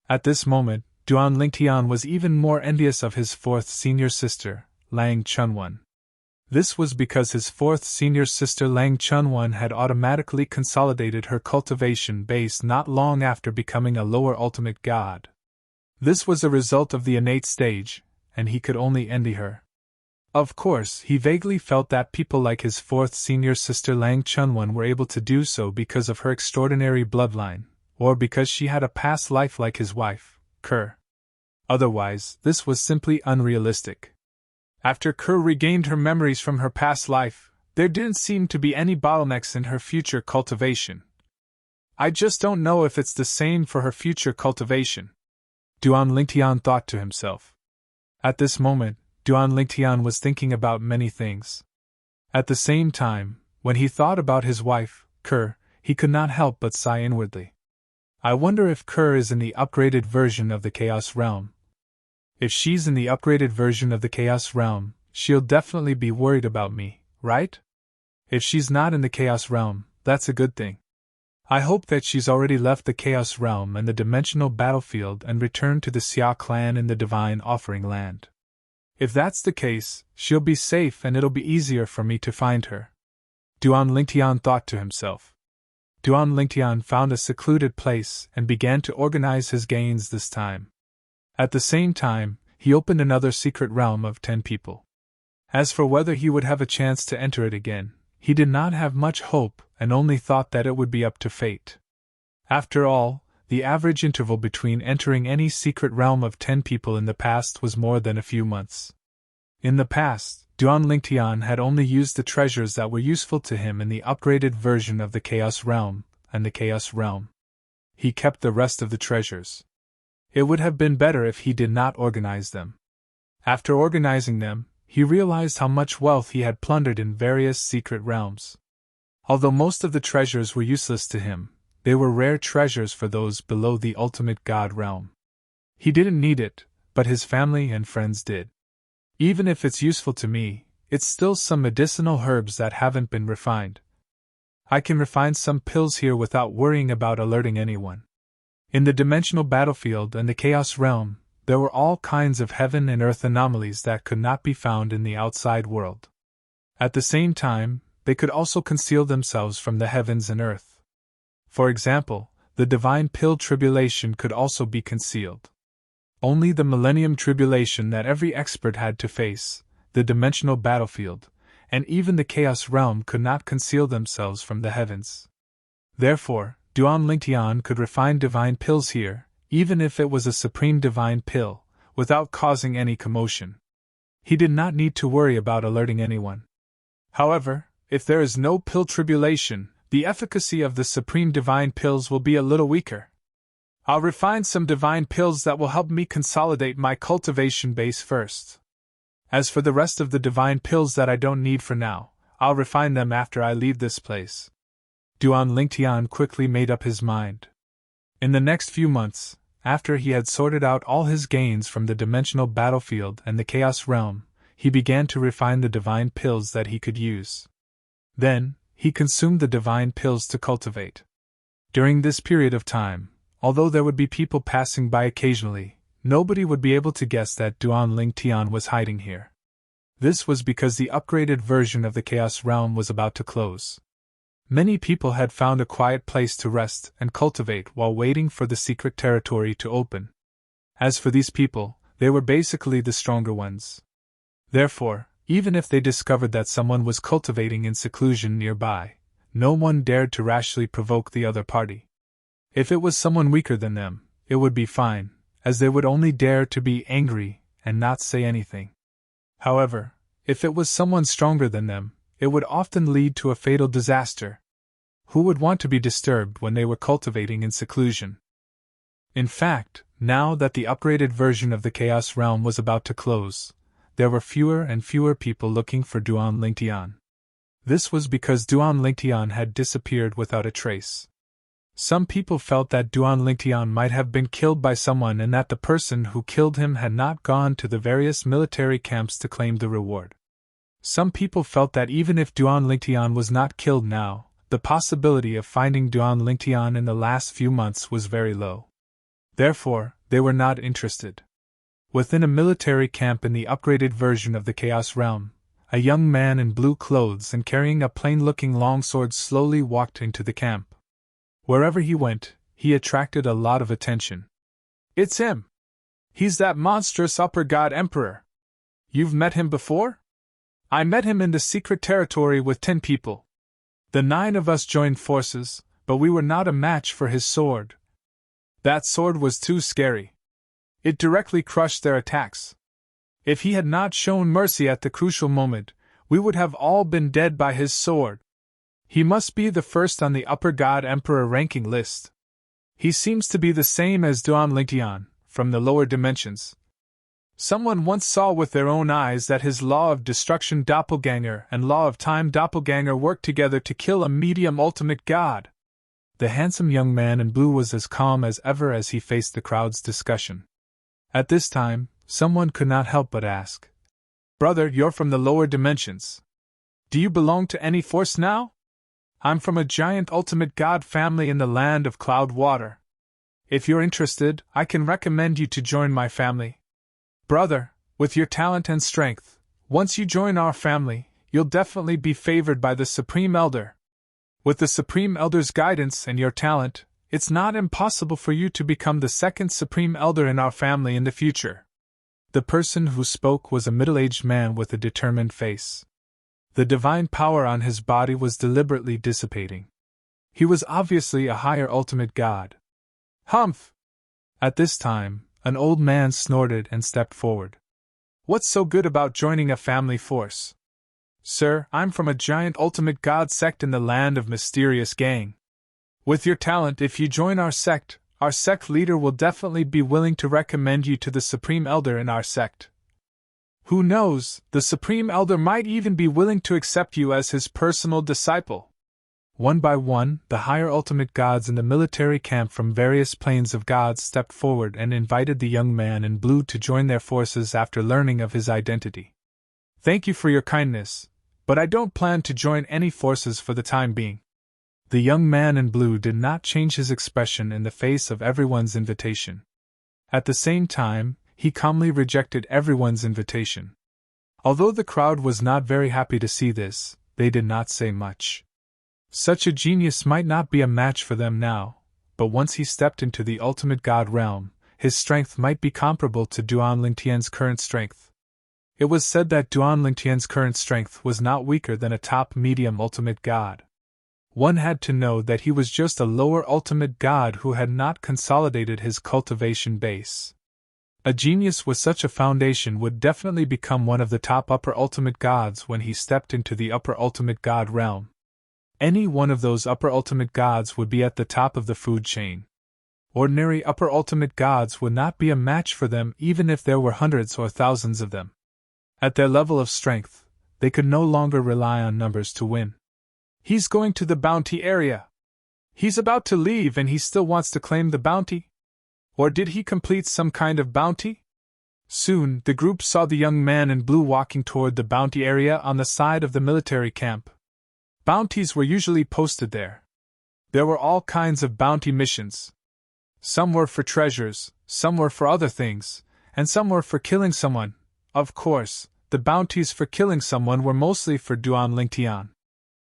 At this moment, Duan Lingtian was even more envious of his 4th senior sister, Lang Chunwan. This was because his 4th senior sister Lang Chunwan had automatically consolidated her cultivation base not long after becoming a lower ultimate god. This was a result of the innate stage, and he could only envy her. Of course, he vaguely felt that people like his 4th senior sister Lang Chunwan were able to do so because of her extraordinary bloodline, or because she had a past life like his wife, Kerr. Otherwise, this was simply unrealistic. After Kerr regained her memories from her past life, there didn't seem to be any bottlenecks in her future cultivation. I just don't know if it's the same for her future cultivation, Duan Lingtian thought to himself. At this moment, Duan Lingtian was thinking about many things. At the same time, when he thought about his wife, Kerr, he could not help but sigh inwardly. I wonder if Kerr is in the upgraded version of the Chaos Realm. If she's in the upgraded version of the Chaos Realm, she'll definitely be worried about me, right? If she's not in the Chaos Realm, that's a good thing. I hope that she's already left the Chaos Realm and the dimensional battlefield and returned to the Xia clan in the Divine Offering Land. If that's the case, she'll be safe and it'll be easier for me to find her, Duan Lingtian thought to himself. Duan Lingtian found a secluded place and began to organize his gains this time. At the same time, he opened another secret realm of 10 people. As for whether he would have a chance to enter it again, he did not have much hope and only thought that it would be up to fate. After all, the average interval between entering any secret realm of 10 people in the past was more than a few months. In the past, Duan Lingtian had only used the treasures that were useful to him in the upgraded version of the Chaos Realm, and the Chaos Realm. He kept the rest of the treasures. It would have been better if he did not organize them. After organizing them, he realized how much wealth he had plundered in various secret realms. Although most of the treasures were useless to him, they were rare treasures for those below the ultimate God realm. He didn't need it, but his family and friends did. Even if it's useful to me, it's still some medicinal herbs that haven't been refined. I can refine some pills here without worrying about alerting anyone. In the dimensional battlefield and the Chaos Realm, there were all kinds of heaven and earth anomalies that could not be found in the outside world. At the same time, they could also conceal themselves from the heavens and earth. For example, the divine pill tribulation could also be concealed. Only the millennium tribulation that every expert had to face, the dimensional battlefield, and even the Chaos Realm could not conceal themselves from the heavens. Therefore, Duan Lingtian could refine divine pills here, even if it was a supreme divine pill, without causing any commotion. He did not need to worry about alerting anyone. However, if there is no pill tribulation, the efficacy of the supreme divine pills will be a little weaker. I'll refine some divine pills that will help me consolidate my cultivation base first. As for the rest of the divine pills that I don't need for now, I'll refine them after I leave this place. Duan Lingtian quickly made up his mind. In the next few months, after he had sorted out all his gains from the dimensional battlefield and the Chaos Realm, he began to refine the divine pills that he could use. Then, he consumed the divine pills to cultivate. During this period of time, although there would be people passing by occasionally, nobody would be able to guess that Duan Lingtian was hiding here. This was because the upgraded version of the Chaos Realm was about to close. Many people had found a quiet place to rest and cultivate while waiting for the secret territory to open. As for these people, they were basically the stronger ones. Therefore, even if they discovered that someone was cultivating in seclusion nearby, no one dared to rashly provoke the other party. If it was someone weaker than them, it would be fine, as they would only dare to be angry and not say anything. However, if it was someone stronger than them, it would often lead to a fatal disaster. Who would want to be disturbed when they were cultivating in seclusion? In fact, now that the upgraded version of the Chaos Realm was about to close, there were fewer and fewer people looking for Duan Lingtian. This was because Duan Lingtian had disappeared without a trace. Some people felt that Duan Lingtian might have been killed by someone and that the person who killed him had not gone to the various military camps to claim the reward. Some people felt that even if Duan Lingtian was not killed now, the possibility of finding Duan Lingtian in the last few months was very low. Therefore, they were not interested. Within a military camp in the upgraded version of the Chaos Realm, a young man in blue clothes and carrying a plain-looking longsword slowly walked into the camp. Wherever he went, he attracted a lot of attention. "It's him! He's that monstrous upper god emperor! You've met him before?" "I met him in the secret territory with 10 people. The 9 of us joined forces, but we were not a match for his sword. That sword was too scary. It directly crushed their attacks. If he had not shown mercy at the crucial moment, we would have all been dead by his sword. He must be the first on the upper god emperor ranking list. He seems to be the same as Duan Lingtian, from the lower dimensions. Someone once saw with their own eyes that his Law of Destruction doppelganger and Law of Time doppelganger worked together to kill a medium ultimate god." The handsome young man in blue was as calm as ever as he faced the crowd's discussion. At this time, someone could not help but ask, "Brother, you're from the lower dimensions. Do you belong to any force now?" "I'm from a giant ultimate god family in the land of cloud water. If you're interested, I can recommend you to join my family. Brother, with your talent and strength, once you join our family, you'll definitely be favored by the Supreme Elder. With the Supreme Elder's guidance and your talent, it's not impossible for you to become the second Supreme Elder in our family in the future." The person who spoke was a middle-aged man with a determined face. The divine power on his body was deliberately dissipating. He was obviously a higher ultimate god. Humph! At this time, an old man snorted and stepped forward. What's so good about joining a family force? Sir, I'm from a giant ultimate god sect in the land of mysterious gang. With your talent, if you join our sect leader will definitely be willing to recommend you to the Supreme Elder in our sect. Who knows, the Supreme Elder might even be willing to accept you as his personal disciple. One by one, the higher ultimate gods in the military camp from various planes of gods stepped forward and invited the young man in blue to join their forces after learning of his identity. Thank you for your kindness, but I don't plan to join any forces for the time being. The young man in blue did not change his expression in the face of everyone's invitation. At the same time, he calmly rejected everyone's invitation. Although the crowd was not very happy to see this, they did not say much. Such a genius might not be a match for them now, but once he stepped into the ultimate god realm, his strength might be comparable to Duan Lingtian's current strength. It was said that Duan Lingtian's current strength was not weaker than a top medium ultimate god. One had to know that he was just a lower ultimate god who had not consolidated his cultivation base. A genius with such a foundation would definitely become one of the top upper ultimate gods when he stepped into the upper ultimate god realm. Any one of those upper ultimate gods would be at the top of the food chain. Ordinary upper ultimate gods would not be a match for them even if there were hundreds or thousands of them. At their level of strength, they could no longer rely on numbers to win. He's going to the bounty area. He's about to leave and he still wants to claim the bounty? Or did he complete some kind of bounty? Soon, the group saw the young man in blue walking toward the bounty area on the side of the military camp. Bounties were usually posted there. There were all kinds of bounty missions. Some were for treasures, some were for other things, and some were for killing someone. Of course, the bounties for killing someone were mostly for Duan Lingtian.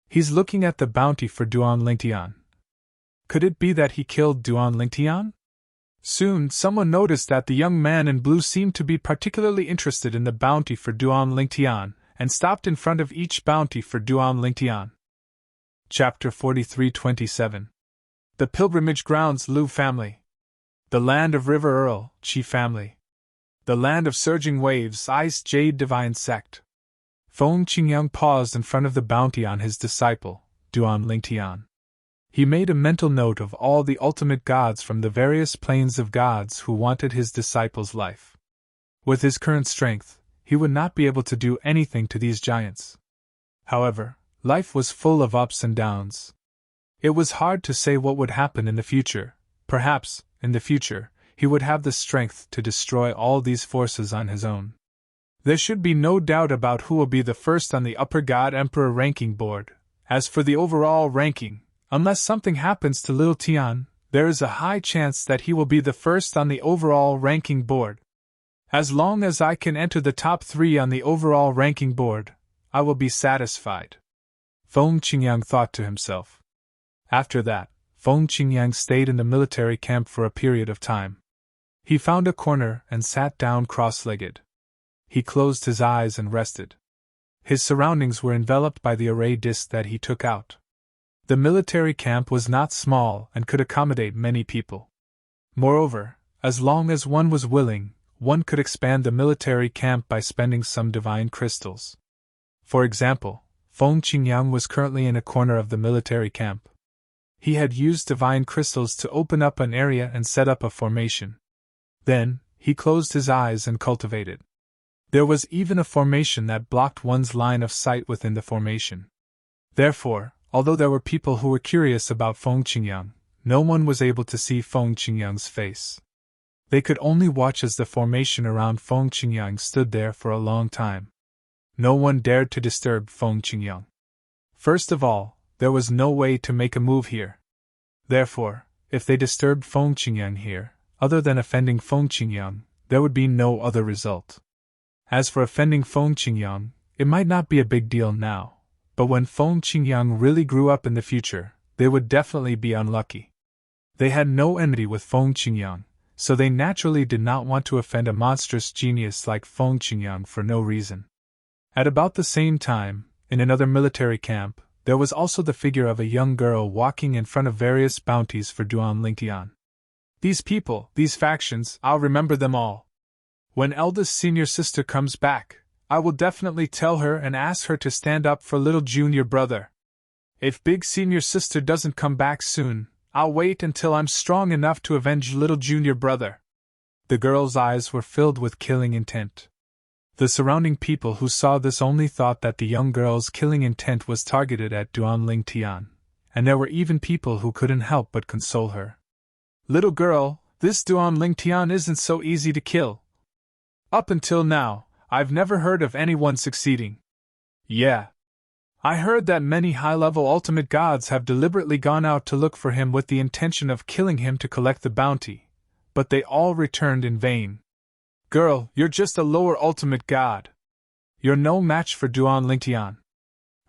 He's looking at the bounty for Duan Lingtian. Could it be that he killed Duan Lingtian? Soon, someone noticed that the young man in blue seemed to be particularly interested in the bounty for Duan Lingtian, and stopped in front of each bounty for Duan Lingtian. Chapter 43-27. The Pilgrimage Grounds Lu Family. The Land of River Earl, Chi Family. The Land of Surging Waves, Ice Jade Divine Sect. Feng Qingyang paused in front of the bounty on his disciple, Duan Lingtian. He made a mental note of all the ultimate gods from the various planes of gods who wanted his disciple's life. With his current strength, he would not be able to do anything to these giants. However, life was full of ups and downs. It was hard to say what would happen in the future. Perhaps, in the future, he would have the strength to destroy all these forces on his own. There should be no doubt about who will be the first on the Upper God Emperor ranking board. As for the overall ranking, unless something happens to Little Tian, there is a high chance that he will be the first on the overall ranking board. As long as I can enter the top 3 on the overall ranking board, I will be satisfied. Feng Qingyang thought to himself. After that, Feng Qingyang stayed in the military camp for a period of time. He found a corner and sat down cross-legged. He closed his eyes and rested. His surroundings were enveloped by the array disc that he took out. The military camp was not small and could accommodate many people. Moreover, as long as one was willing, one could expand the military camp by spending some divine crystals. For example, Feng Qingyang was currently in a corner of the military camp. He had used divine crystals to open up an area and set up a formation. Then, he closed his eyes and cultivated. There was even a formation that blocked one's line of sight within the formation. Therefore, although there were people who were curious about Feng Qingyang, no one was able to see Feng Qingyang's face. They could only watch as the formation around Feng Qingyang stood there for a long time. No one dared to disturb Feng Qingyang. First of all, there was no way to make a move here. Therefore, if they disturbed Feng Qingyang here, other than offending Feng Qingyang, there would be no other result. As for offending Feng Qingyang, it might not be a big deal now, but when Feng Qingyang really grew up in the future, they would definitely be unlucky. They had no enmity with Feng Qingyang, so they naturally did not want to offend a monstrous genius like Feng Qingyang for no reason. At about the same time, in another military camp, there was also the figure of a young girl walking in front of various bounties for Duan Lingtian. These people, these factions, I'll remember them all. When eldest senior sister comes back, I will definitely tell her and ask her to stand up for little junior brother. If big senior sister doesn't come back soon, I'll wait until I'm strong enough to avenge little junior brother." The girl's eyes were filled with killing intent. The surrounding people who saw this only thought that the young girl's killing intent was targeted at Duan Ling Tian, and there were even people who couldn't help but console her. "Little girl, this Duan Ling Tian isn't so easy to kill. Up until now, I've never heard of anyone succeeding. Yeah. I heard that many high-level ultimate gods have deliberately gone out to look for him with the intention of killing him to collect the bounty, but they all returned in vain. Girl, you're just a lower ultimate god. You're no match for Duan Ling Tian."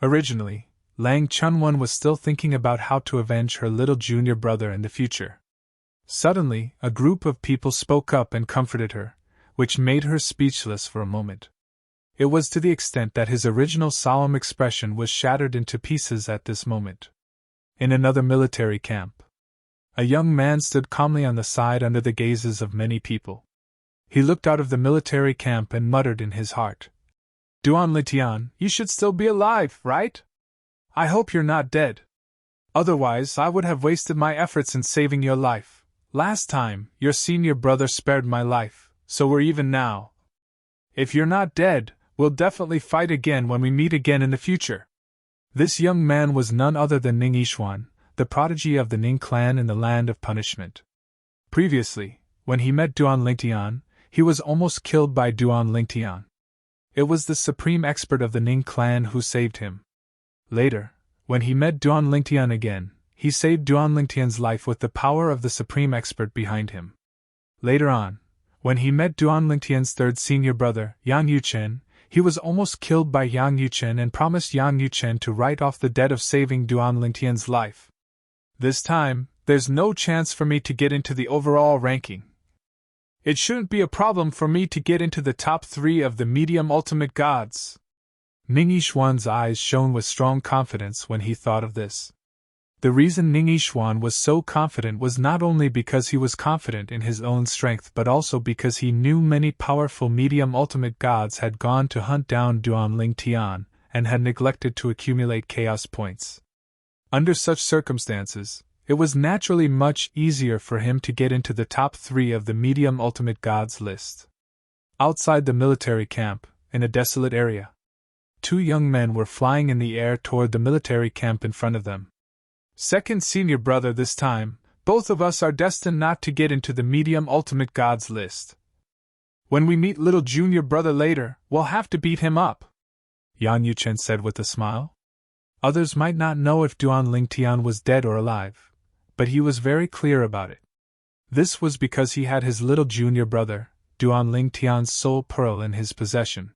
Originally, Lang Chunwan was still thinking about how to avenge her little junior brother in the future. Suddenly, a group of people spoke up and comforted her, which made her speechless for a moment. It was to the extent that his original solemn expression was shattered into pieces at this moment. In another military camp, a young man stood calmly on the side under the gazes of many people. He looked out of the military camp and muttered in his heart, "Duan Ling Tian, you should still be alive, right? I hope you're not dead. Otherwise, I would have wasted my efforts in saving your life. Last time, your senior brother spared my life, so we're even now. If you're not dead, we'll definitely fight again when we meet again in the future." This young man was none other than Ning Yishuan, the prodigy of the Ning clan in the land of punishment. Previously, when he met Duan Ling Tian, he was almost killed by Duan Ling Tian. It was the supreme expert of the Ning clan who saved him. Later, when he met Duan Ling Tian again, he saved Duan Ling Tian's life with the power of the supreme expert behind him. Later on, when he met Duan Ling Tian's third senior brother, Yang Yuchen, he was almost killed by Yang Yuchen and promised Yang Yuchen to write off the debt of saving Duan Ling Tian's life. This time, there's no chance for me to get into the overall ranking. It shouldn't be a problem for me to get into the top 3 of the medium ultimate gods. Ning Yishuan's eyes shone with strong confidence when he thought of this. The reason Ning Yishuan was so confident was not only because he was confident in his own strength but also because he knew many powerful medium ultimate gods had gone to hunt down Duan Ling Tian and had neglected to accumulate chaos points. Under such circumstances, it was naturally much easier for him to get into the top 3 of the medium ultimate gods list. Outside the military camp, in a desolate area, 2 young men were flying in the air toward the military camp in front of them. "Second senior brother this time, both of us are destined not to get into the medium ultimate gods list. When we meet little junior brother later, we'll have to beat him up," Yang Yuchen said with a smile. Others might not know if Duan Ling Tian was dead or alive, but he was very clear about it. This was because he had his little junior brother, Duan Ling Tian's soul pearl, in his possession.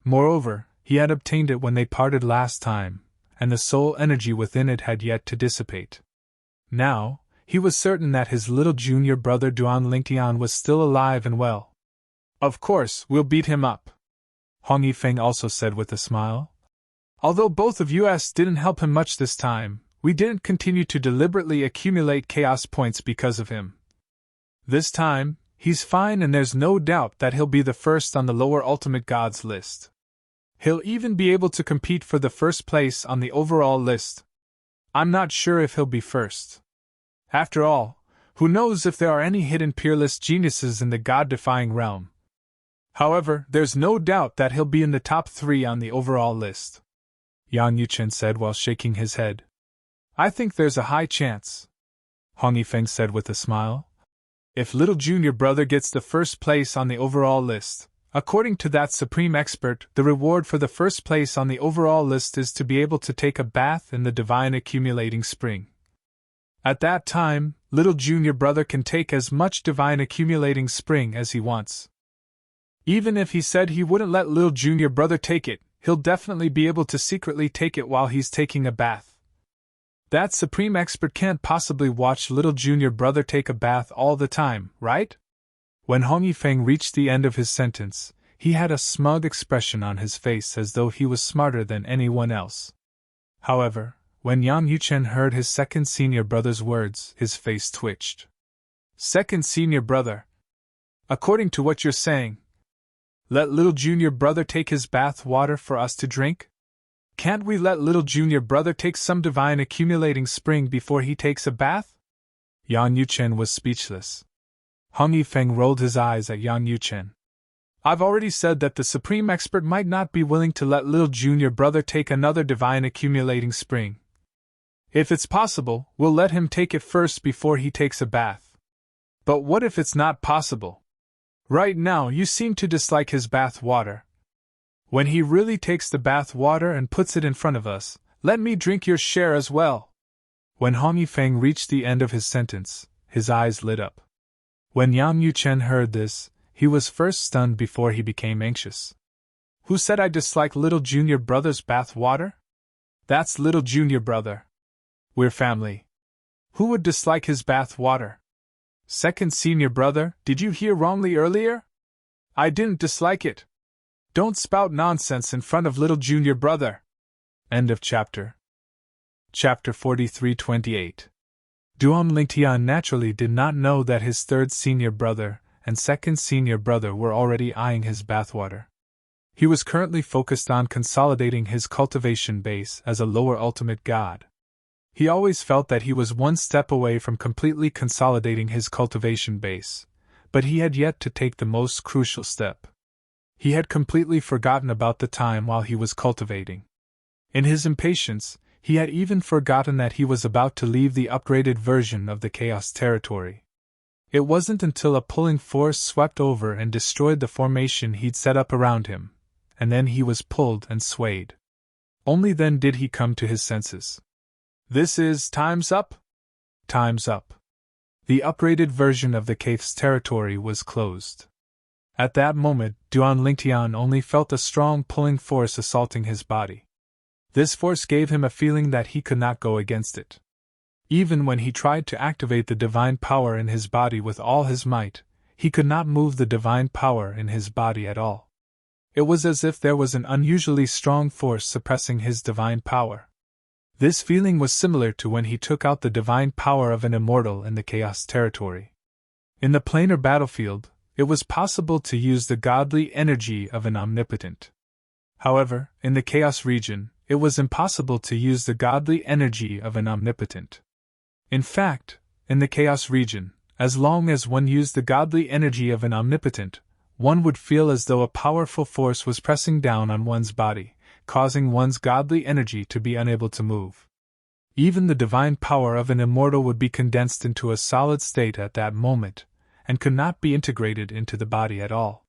Moreover, he had obtained it when they parted last time, and the soul energy within it had yet to dissipate. Now, he was certain that his little junior brother Duan Ling Tian was still alive and well. "Of course, we'll beat him up," Hong Yifeng also said with a smile. "Although both of us didn't help him much this time, we didn't continue to deliberately accumulate chaos points because of him. This time, he's fine and there's no doubt that he'll be the first on the lower ultimate gods list. He'll even be able to compete for the first place on the overall list. I'm not sure if he'll be first. After all, who knows if there are any hidden peerless geniuses in the god-defying realm. However, there's no doubt that he'll be in the top 3 on the overall list," Yang Yuchen said while shaking his head. "I think there's a high chance," Hong Yifeng said with a smile. "If little junior brother gets the first place on the overall list, according to that supreme expert, the reward for the first place on the overall list is to be able to take a bath in the divine accumulating spring. At that time, little junior brother can take as much divine accumulating spring as he wants. Even if he said he wouldn't let little junior brother take it, he'll definitely be able to secretly take it while he's taking a bath. That supreme expert can't possibly watch little junior brother take a bath all the time, right?" When Hong Yifeng reached the end of his sentence, he had a smug expression on his face as though he was smarter than anyone else. However, when Yang Yuchen heard his second senior brother's words, his face twitched. Second senior brother. According to what you're saying, let little junior brother take his bath water for us to drink? Can't we let little junior brother take some divine accumulating spring before he takes a bath? Yang Yuchen was speechless. Hung Yifeng rolled his eyes at Yang Yuchen. I've already said that the supreme expert might not be willing to let little junior brother take another divine accumulating spring. If it's possible, we'll let him take it first before he takes a bath. But what if it's not possible? Right now you seem to dislike his bath water. When he really takes the bath water and puts it in front of us, let me drink your share as well. When Hong Yifeng reached the end of his sentence, his eyes lit up. When Yang Yuchen heard this, he was first stunned before he became anxious. Who said I dislike little junior brother's bath water? That's little junior brother. We're family. Who would dislike his bath water? Second senior brother, did you hear wrongly earlier? I didn't dislike it. Don't spout nonsense in front of little junior brother. End of chapter. Chapter 43-28. Duan Lingtian naturally did not know that his third senior brother and second senior brother were already eyeing his bathwater. He was currently focused on consolidating his cultivation base as a lower ultimate god. He always felt that he was one step away from completely consolidating his cultivation base, but he had yet to take the most crucial step. He had completely forgotten about the time while he was cultivating. In his impatience, he had even forgotten that he was about to leave the upgraded version of the Chaos Territory. It wasn't until a pulling force swept over and destroyed the formation he'd set up around him, and then he was pulled and swayed. Only then did he come to his senses. This is time's up? Time's up. The upgraded version of the Chaos Territory was closed. At that moment, Duan Lingtian only felt a strong pulling force assaulting his body. This force gave him a feeling that he could not go against it. Even when he tried to activate the divine power in his body with all his might, he could not move the divine power in his body at all. It was as if there was an unusually strong force suppressing his divine power. This feeling was similar to when he took out the divine power of an immortal in the Chaos Territory. In the planar battlefield, it was possible to use the godly energy of an omnipotent. However, in the Chaos region, it was impossible to use the godly energy of an omnipotent. In fact, in the Chaos region, as long as one used the godly energy of an omnipotent, one would feel as though a powerful force was pressing down on one's body, causing one's godly energy to be unable to move. Even the divine power of an immortal would be condensed into a solid state at that moment, and could not be integrated into the body at all.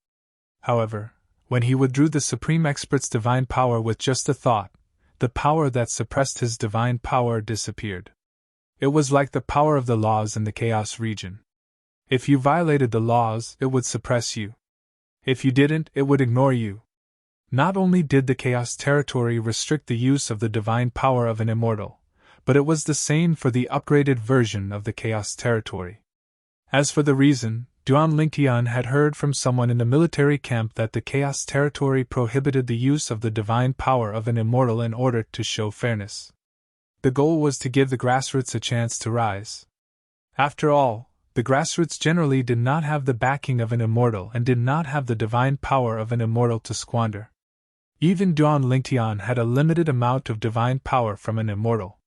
However, when he withdrew the Supreme Expert's divine power with just a thought, the power that suppressed his divine power disappeared. It was like the power of the laws in the Chaos region. If you violated the laws, it would suppress you. If you didn't, it would ignore you. Not only did the Chaos Territory restrict the use of the divine power of an immortal, but it was the same for the upgraded version of the Chaos Territory. As for the reason, Duan Lingtian had heard from someone in the military camp that the Chaos Territory prohibited the use of the divine power of an immortal in order to show fairness. The goal was to give the grassroots a chance to rise. After all, the grassroots generally did not have the backing of an immortal and did not have the divine power of an immortal to squander. Even Duan Lingtian had a limited amount of divine power from an immortal.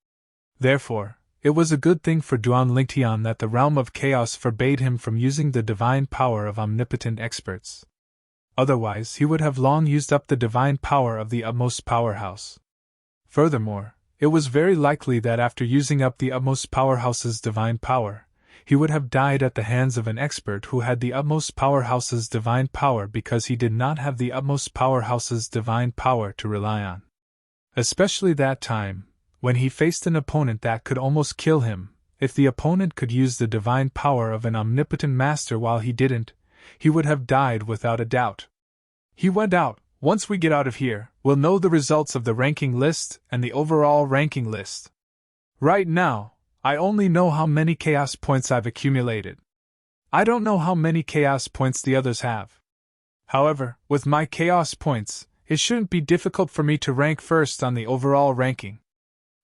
Therefore, it was a good thing for Duan Lingtian that the realm of chaos forbade him from using the divine power of omnipotent experts. Otherwise, he would have long used up the divine power of the utmost powerhouse. Furthermore, it was very likely that after using up the utmost powerhouse's divine power, he would have died at the hands of an expert who had the utmost powerhouse's divine power because he did not have the utmost powerhouse's divine power to rely on. Especially that time, when he faced an opponent that could almost kill him. If the opponent could use the divine power of an omnipotent master while he didn't, he would have died without a doubt. He went out. Once we get out of here, we'll know the results of the ranking list and the overall ranking list. Right now, I only know how many chaos points I've accumulated. I don't know how many chaos points the others have. However, with my chaos points, it shouldn't be difficult for me to rank first on the overall ranking.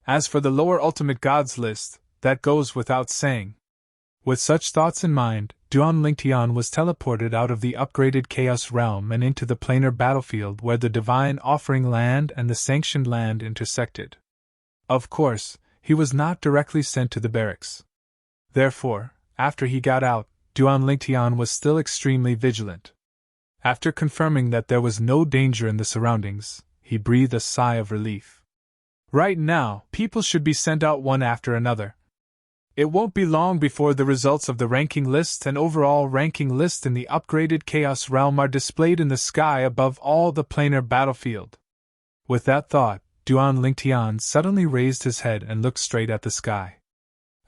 As for the lower ultimate gods list, that goes without saying. With such thoughts in mind, Duan Lingtian was teleported out of the upgraded Chaos Realm and into the planar battlefield where the Divine Offering Land and the Sanctioned Land intersected. Of course, he was not directly sent to the barracks. Therefore, after he got out, Duan Lingtian was still extremely vigilant. After confirming that there was no danger in the surroundings, he breathed a sigh of relief. Right now, people should be sent out one after another. It won't be long before the results of the ranking list and overall ranking list in the upgraded Chaos Realm are displayed in the sky above all the planar battlefield. With that thought, Duan Lingtian suddenly raised his head and looked straight at the sky.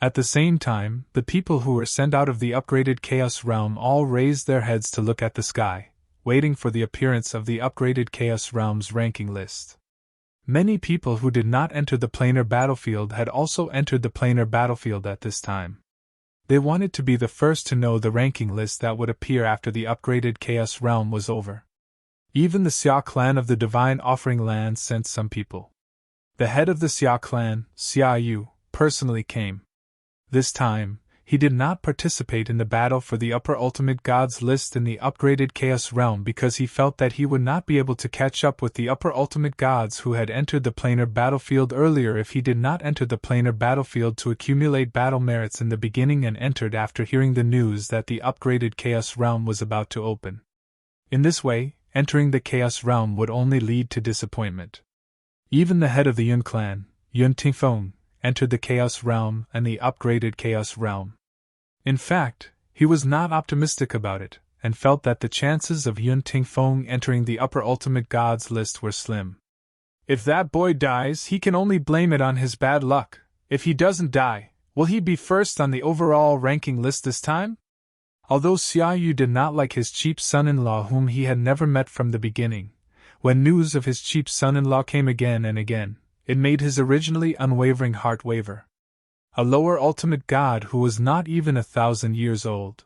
At the same time, the people who were sent out of the upgraded Chaos Realm all raised their heads to look at the sky, waiting for the appearance of the upgraded Chaos Realm's ranking list. Many people who did not enter the planar battlefield had also entered the planar battlefield at this time. They wanted to be the first to know the ranking list that would appear after the upgraded Chaos Realm was over. Even the Xia clan of the Divine Offering Land sent some people. The head of the Xia clan, Xia Yu, personally came. This time, he did not participate in the battle for the Upper Ultimate Gods list in the upgraded Chaos Realm because he felt that he would not be able to catch up with the Upper Ultimate Gods who had entered the planar battlefield earlier if he did not enter the planar battlefield to accumulate battle merits in the beginning and entered after hearing the news that the upgraded Chaos Realm was about to open. In this way, entering the Chaos Realm would only lead to disappointment. Even the head of the Yun clan, Yun Tingfeng, entered the Chaos Realm and the upgraded Chaos Realm. In fact, he was not optimistic about it, and felt that the chances of Yun Tingfeng entering the Upper Ultimate Gods list were slim. If that boy dies, he can only blame it on his bad luck. If he doesn't die, will he be first on the overall ranking list this time? Although Xia Yu did not like his cheap son-in-law whom he had never met from the beginning, when news of his cheap son-in-law came again and again, it made his originally unwavering heart waver. A lower ultimate god who was not even 1,000 years old.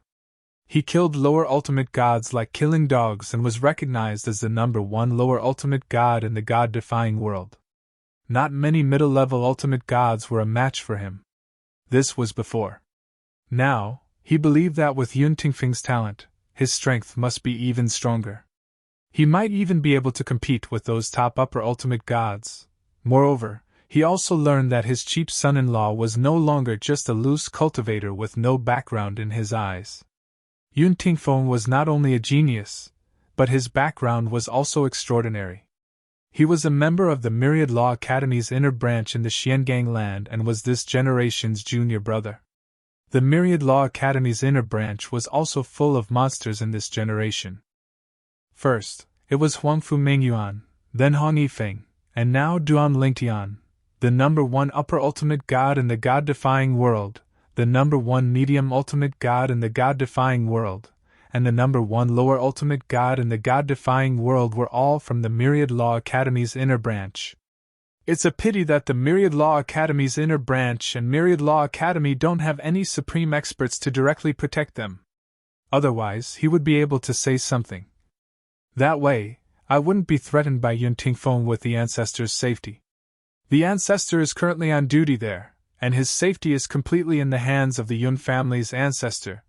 He killed lower ultimate gods like killing dogs and was recognized as the #1 lower ultimate god in the god-defying world. Not many middle-level ultimate gods were a match for him. This was before. Now, he believed that with Yun Tingfeng's talent, his strength must be even stronger. He might even be able to compete with those top upper ultimate gods. Moreover, he also learned that his cheap son-in-law was no longer just a loose cultivator with no background in his eyes. Yun Tingfeng was not only a genius, but his background was also extraordinary. He was a member of the Myriad Law Academy's inner branch in the Xiangang land and was this generation's junior brother. The Myriad Law Academy's inner branch was also full of monsters in this generation. First, it was Huangfu Mengyuan, then Hong Yifeng, and now Duan Lingtian, the #1 upper ultimate god in the god-defying world, the #1 medium ultimate god in the god-defying world, and the #1 lower ultimate god in the god-defying world were all from the Myriad Law Academy's inner branch. It's a pity that the Myriad Law Academy's inner branch and Myriad Law Academy don't have any supreme experts to directly protect them. Otherwise, he would be able to say something. That way, I wouldn't be threatened by Yun Tingfeng with the ancestor's safety. The ancestor is currently on duty there, and his safety is completely in the hands of the Yun family's ancestor.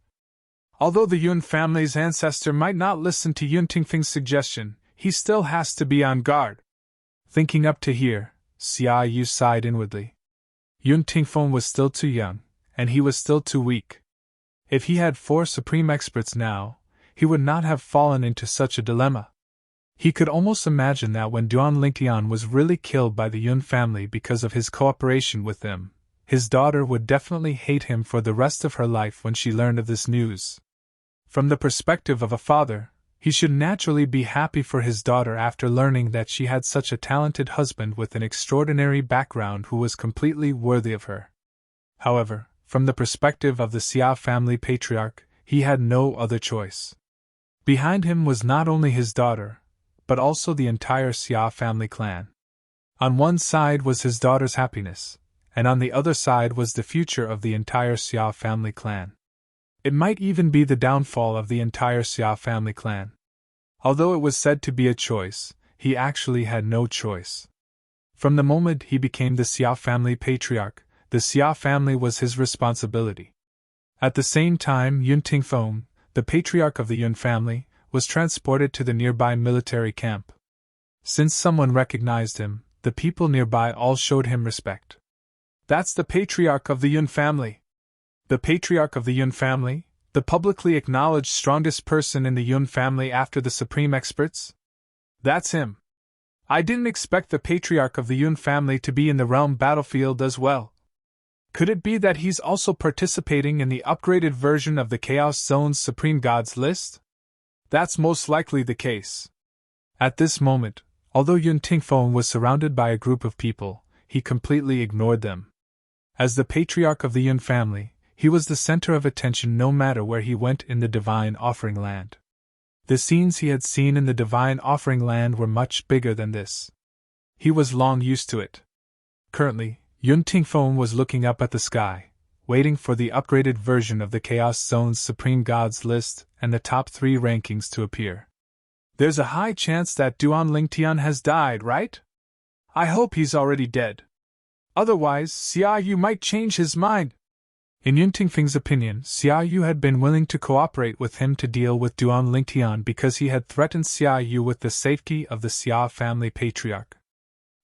Although the Yun family's ancestor might not listen to Yun Tingfeng's suggestion, he still has to be on guard. Thinking up to here, Xia Yu sighed inwardly. Yun Tingfeng was still too young, and he was still too weak. If he had 4 supreme experts now, he would not have fallen into such a dilemma. He could almost imagine that when Duan Lingtian was really killed by the Yun family because of his cooperation with them, his daughter would definitely hate him for the rest of her life when she learned of this news. From the perspective of a father, he should naturally be happy for his daughter after learning that she had such a talented husband with an extraordinary background who was completely worthy of her. However, from the perspective of the Xia family patriarch, he had no other choice. Behind him was not only his daughter, but also the entire Xia family clan. On one side was his daughter's happiness, and on the other side was the future of the entire Xia family clan. It might even be the downfall of the entire Xia family clan. Although it was said to be a choice, he actually had no choice. From the moment he became the Xia family patriarch, the Xia family was his responsibility. At the same time, Yun Tingfeng, the patriarch of the Yun family, was transported to the nearby military camp. Since someone recognized him, the people nearby all showed him respect. That's the patriarch of the Yun family. The patriarch of the Yun family? The publicly acknowledged strongest person in the Yun family after the supreme experts? That's him. I didn't expect the patriarch of the Yun family to be in the realm battlefield as well. Could it be that he's also participating in the upgraded version of the Chaos Zone's Supreme Gods list? That's most likely the case. At this moment, although Yun Tingfeng was surrounded by a group of people, he completely ignored them. As the patriarch of the Yun family, he was the center of attention no matter where he went in the Divine Offering Land. The scenes he had seen in the Divine Offering Land were much bigger than this. He was long used to it. Currently, Yun Tingfeng was looking up at the sky, waiting for the upgraded version of the Chaos Zone's Supreme Gods list and the top 3 rankings to appear. There's a high chance that Duan Lingtian has died, right? I hope he's already dead. Otherwise, Xia Yu might change his mind. In Yun Tingfeng's opinion, Xia Yu had been willing to cooperate with him to deal with Duan Lingtian because he had threatened Xia Yu with the safety of the Xia family patriarch.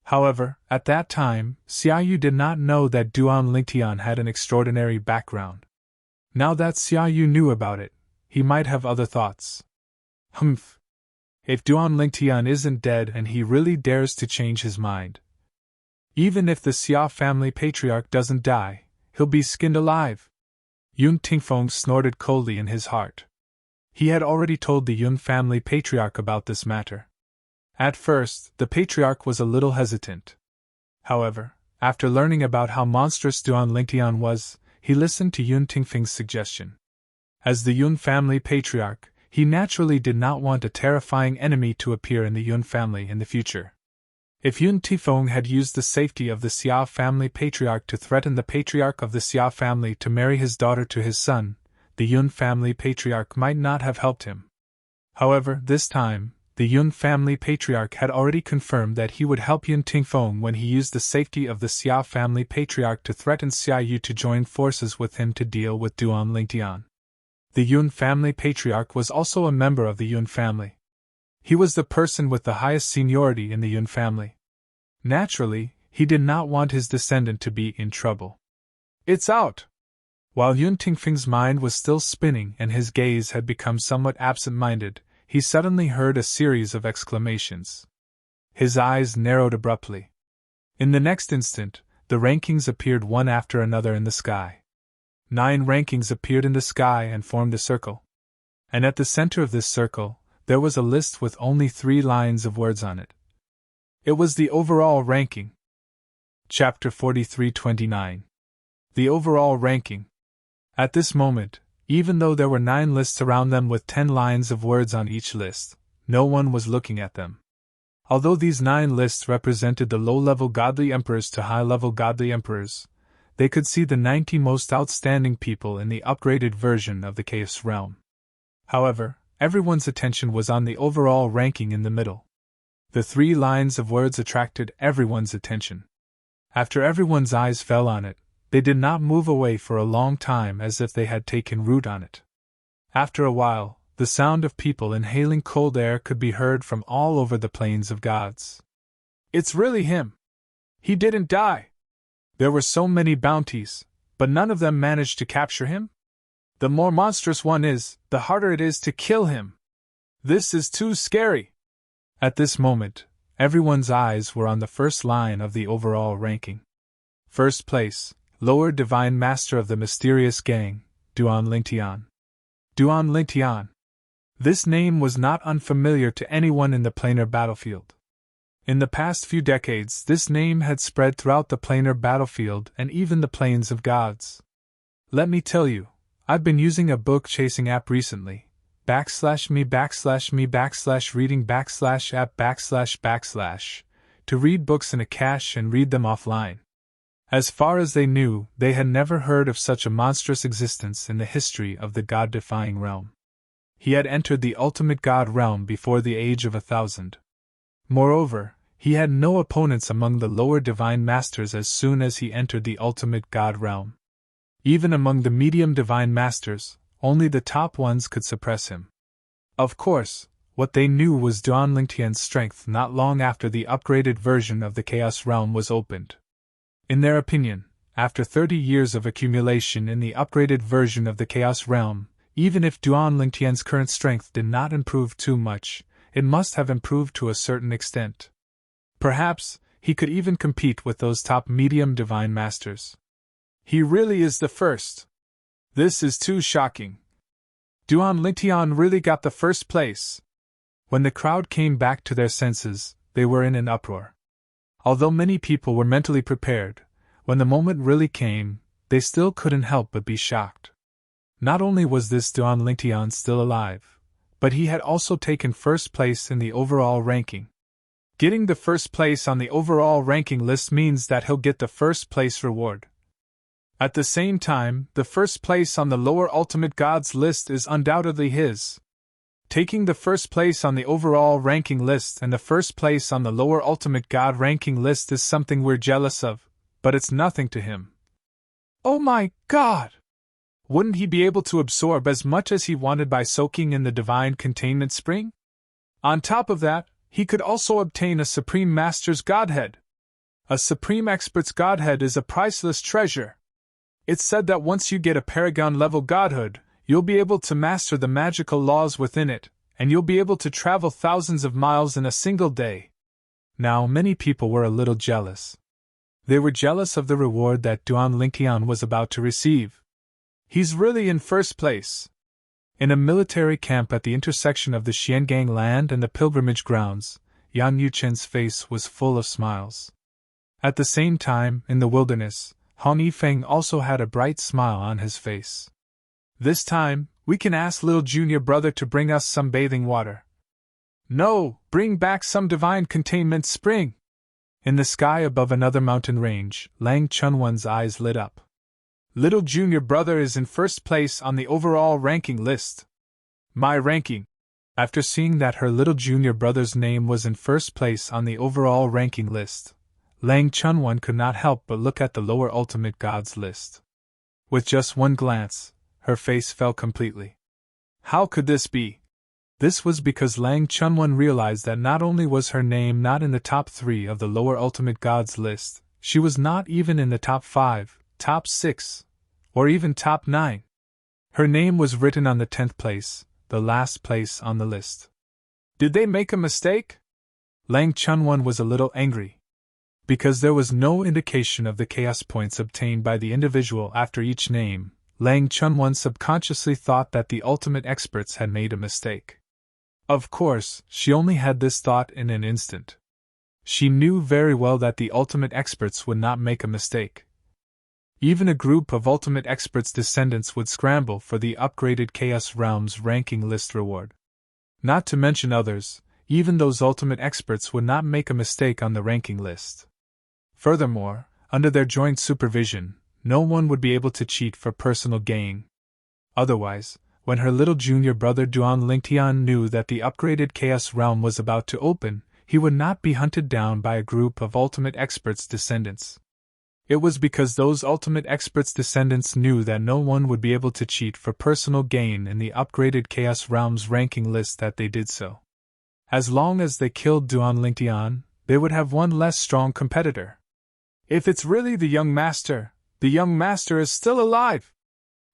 However, at that time, Xia Yu did not know that Duan Lingtian had an extraordinary background. Now that Xia Yu knew about it, he might have other thoughts. Humph. If Duan Lingtian isn't dead and he really dares to change his mind. Even if the Xia family patriarch doesn't die, he'll be skinned alive. Yun Tingfeng snorted coldly in his heart. He had already told the Yun family patriarch about this matter. At first, the patriarch was a little hesitant. However, after learning about how monstrous Duan Lingtian was, he listened to Yun Tingfeng's suggestion. As the Yun family patriarch, he naturally did not want a terrifying enemy to appear in the Yun family in the future. If Yun Tingfeng had used the safety of the Xia family patriarch to threaten the patriarch of the Xia family to marry his daughter to his son, the Yun family patriarch might not have helped him. However, this time, the Yun family patriarch had already confirmed that he would help Yun Tingfeng when he used the safety of the Xia family patriarch to threaten Xia Yu to join forces with him to deal with Duan Lingtian. The Yun family patriarch was also a member of the Yun family. He was the person with the highest seniority in the Yun family. Naturally, he did not want his descendant to be in trouble. It's out! While Yun Tingfeng's mind was still spinning and his gaze had become somewhat absent-minded, he suddenly heard a series of exclamations. His eyes narrowed abruptly. In the next instant, the rankings appeared one after another in the sky. 9 rankings appeared in the sky and formed a circle. And at the center of this circle, there was a list with only 3 lines of words on it. It was the overall ranking. Chapter 43-29. The overall ranking. At this moment, even though there were 9 lists around them with 10 lines of words on each list, no one was looking at them. Although these 9 lists represented the low-level godly emperors to high-level godly emperors, they could see the 90 most outstanding people in the upgraded version of the Chaos Realm. However, everyone's attention was on the overall ranking in the middle. The 3 lines of words attracted everyone's attention. After everyone's eyes fell on it, they did not move away for a long time as if they had taken root on it. After a while, the sound of people inhaling cold air could be heard from all over the plains of gods. It's really him! He didn't die! There were so many bounties, but none of them managed to capture him? The more monstrous one is, the harder it is to kill him. This is too scary! At this moment, everyone's eyes were on the first line of the overall ranking. First place, Lower Divine Master of the Mysterious Gang, Duan Lingtian. Duan Lingtian. This name was not unfamiliar to anyone in the planar battlefield. In the past few decades, this name had spread throughout the planar battlefield and even the plains of gods. Let me tell you, I've been using a book-chasing app recently, /me/reading/app// to read books in a cache and read them offline. As far as they knew, they had never heard of such a monstrous existence in the history of the god-defying realm. He had entered the ultimate god realm before the age of 1,000. Moreover, he had no opponents among the lower divine masters as soon as he entered the ultimate god realm. Even among the medium divine masters, only the top ones could suppress him. Of course, what they knew was Duan Lingtian's strength not long after the upgraded version of the Chaos Realm was opened. In their opinion, after 30 years of accumulation in the upgraded version of the Chaos Realm, even if Duan Lingtian's current strength did not improve too much, it must have improved to a certain extent. Perhaps, he could even compete with those top medium divine masters. He really is the first. This is too shocking. Duan Lingtian really got the first place. When the crowd came back to their senses, they were in an uproar. Although many people were mentally prepared, when the moment really came, they still couldn't help but be shocked. Not only was this Duan Lingtian still alive, but he had also taken first place in the overall ranking. Getting the first place on the overall ranking list means that he'll get the first place reward. At the same time, the first place on the lower Ultimate Gods list is undoubtedly his. Taking the first place on the overall ranking list and the first place on the lower Ultimate God ranking list is something we're jealous of, but it's nothing to him. Oh my God! Wouldn't he be able to absorb as much as he wanted by soaking in the divine containment spring? On top of that, he could also obtain a Supreme Master's Godhead. A Supreme Expert's Godhead is a priceless treasure. It's said that once you get a Paragon-level godhood, you'll be able to master the magical laws within it, and you'll be able to travel thousands of miles in a single day. Now, many people were a little jealous. They were jealous of the reward that Duan Lingtian was about to receive. He's really in first place. In a military camp at the intersection of the Xiangang land and the pilgrimage grounds, Yang Yuchen's face was full of smiles. At the same time, in the wilderness, Han Yifeng also had a bright smile on his face. This time, we can ask little junior brother to bring us some bathing water. No, bring back some divine containment spring! In the sky above another mountain range, Lang Chunwan's eyes lit up. Little junior brother is in first place on the overall ranking list. My ranking. After seeing that her little junior brother's name was in first place on the overall ranking list, Lang Chunwan could not help but look at the lower Ultimate Gods list. With just one glance, her face fell completely. How could this be? This was because Lang Chunwan realized that not only was her name not in the top 3 of the lower Ultimate Gods list, she was not even in the top 5, top 6, or even top 9. Her name was written on the 10th place, the last place on the list. Did they make a mistake? Lang Chunwan was a little angry. Because there was no indication of the chaos points obtained by the individual after each name, Lang Chunwan subconsciously thought that the ultimate experts had made a mistake. Of course, she only had this thought in an instant. She knew very well that the ultimate experts would not make a mistake. Even a group of ultimate experts' descendants would scramble for the upgraded Chaos Realms ranking list reward. Not to mention others, even those ultimate experts would not make a mistake on the ranking list. Furthermore, under their joint supervision, no one would be able to cheat for personal gain. Otherwise, when her little junior brother Duan Lingtian knew that the upgraded Chaos Realm was about to open, he would not be hunted down by a group of ultimate experts' descendants. It was because those ultimate experts' descendants knew that no one would be able to cheat for personal gain in the upgraded Chaos Realms ranking list that they did so. As long as they killed Duan Lingtian, they would have one less strong competitor. If it's really the young master is still alive!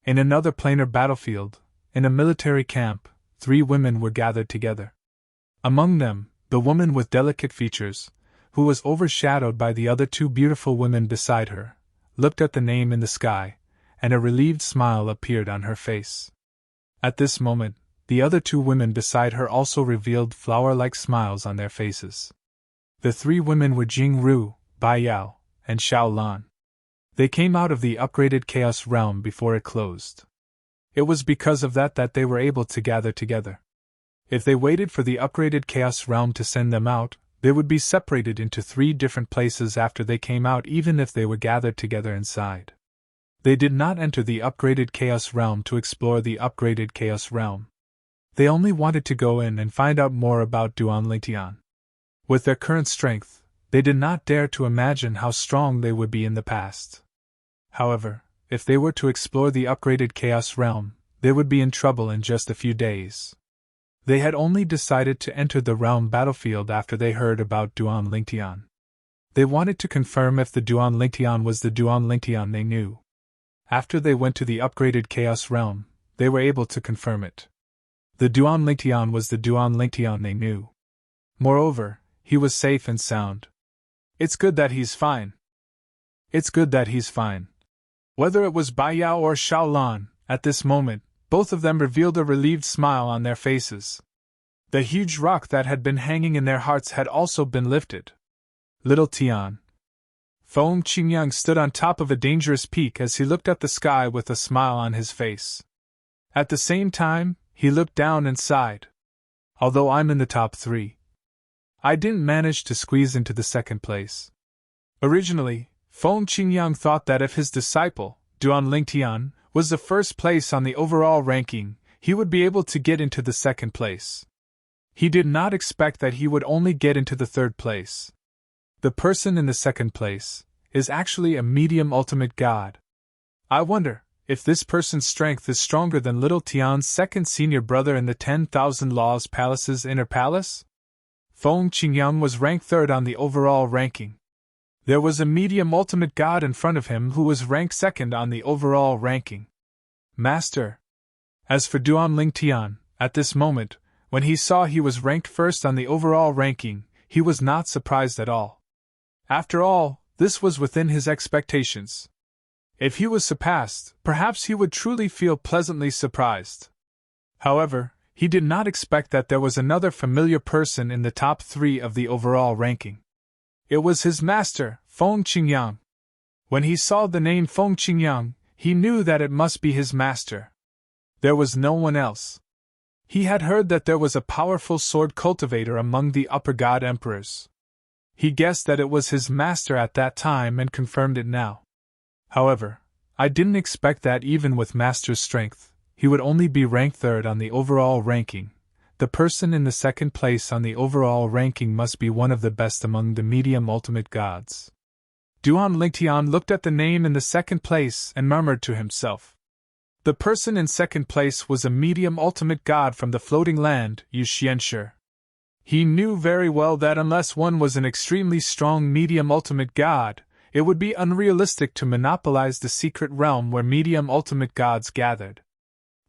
In another planar battlefield, in a military camp, 3 women were gathered together. Among them, the woman with delicate features, who was overshadowed by the other 2 beautiful women beside her, looked at the name in the sky, and a relieved smile appeared on her face. At this moment, the other 2 women beside her also revealed flower-like smiles on their faces. The 3 women were Jing Ru, Bai Yao, and Xiao Lan. They came out of the upgraded Chaos Realm before it closed. It was because of that they were able to gather together. If they waited for the upgraded Chaos Realm to send them out, they would be separated into 3 different places after they came out, even if they were gathered together inside. They did not enter the upgraded Chaos Realm to explore the upgraded Chaos Realm. They only wanted to go in and find out more about Duan Lingtian. With their current strength, they did not dare to imagine how strong they would be in the past. However, if they were to explore the upgraded Chaos Realm, they would be in trouble in just a few days. They had only decided to enter the realm battlefield after they heard about Duan Lingtian. They wanted to confirm if the Duan Lingtian was the Duan Lingtian they knew. After they went to the upgraded Chaos Realm, they were able to confirm it. The Duan Lingtian was the Duan Lingtian they knew. Moreover, he was safe and sound. It's good that he's fine. It's good that he's fine. Whether it was Bai Yao or Shaolan, at this moment, both of them revealed a relieved smile on their faces. The huge rock that had been hanging in their hearts had also been lifted. Little Tian. Feng Qingyang stood on top of a dangerous peak as he looked at the sky with a smile on his face. At the same time, he looked down and sighed. Although I'm in the top 3, I didn't manage to squeeze into the second place. Originally, Feng Qingyang thought that if his disciple, Duan Lingtian, was the first place on the overall ranking, he would be able to get into the second place. He did not expect that he would only get into the third place. The person in the second place is actually a medium ultimate god. I wonder if this person's strength is stronger than Little Tian's second senior brother in the 10,000 Laws Palace's inner palace? Feng Qingyang was ranked third on the overall ranking. There was a medium ultimate god in front of him who was ranked second on the overall ranking. Master. As for Duan Lingtian, at this moment, when he saw he was ranked first on the overall ranking, he was not surprised at all. After all, this was within his expectations. If he was surpassed, perhaps he would truly feel pleasantly surprised. However, he did not expect that there was another familiar person in the top 3 of the overall ranking. It was his master, Feng Qingyang. When he saw the name Feng Qingyang, he knew that it must be his master. There was no one else. He had heard that there was a powerful sword cultivator among the upper god emperors. He guessed that it was his master at that time and confirmed it now. However, I didn't expect that even with master's strength, he would only be ranked third on the overall ranking. The person in the second place on the overall ranking must be one of the best among the medium ultimate gods. Duan Lingtian looked at the name in the second place and murmured to himself. The person in second place was a medium ultimate god from the floating land, Yu Xianshi. He knew very well that unless one was an extremely strong medium ultimate god, it would be unrealistic to monopolize the secret realm where medium ultimate gods gathered.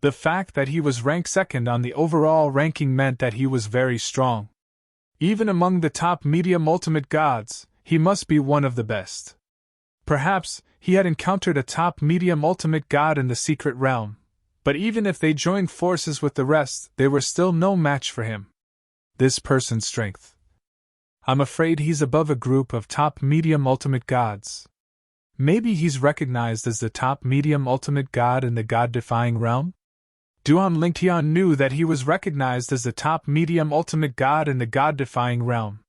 The fact that he was ranked second on the overall ranking meant that he was very strong. Even among the top medium ultimate gods, he must be one of the best. Perhaps he had encountered a top medium ultimate god in the secret realm, but even if they joined forces with the rest, they were still no match for him. This person's strength. I'm afraid he's above a group of top medium ultimate gods. Maybe he's recognized as the top medium ultimate god in the god-defying realm? Duan Lingtian knew that he was recognized as the top medium ultimate god in the god-defying realm.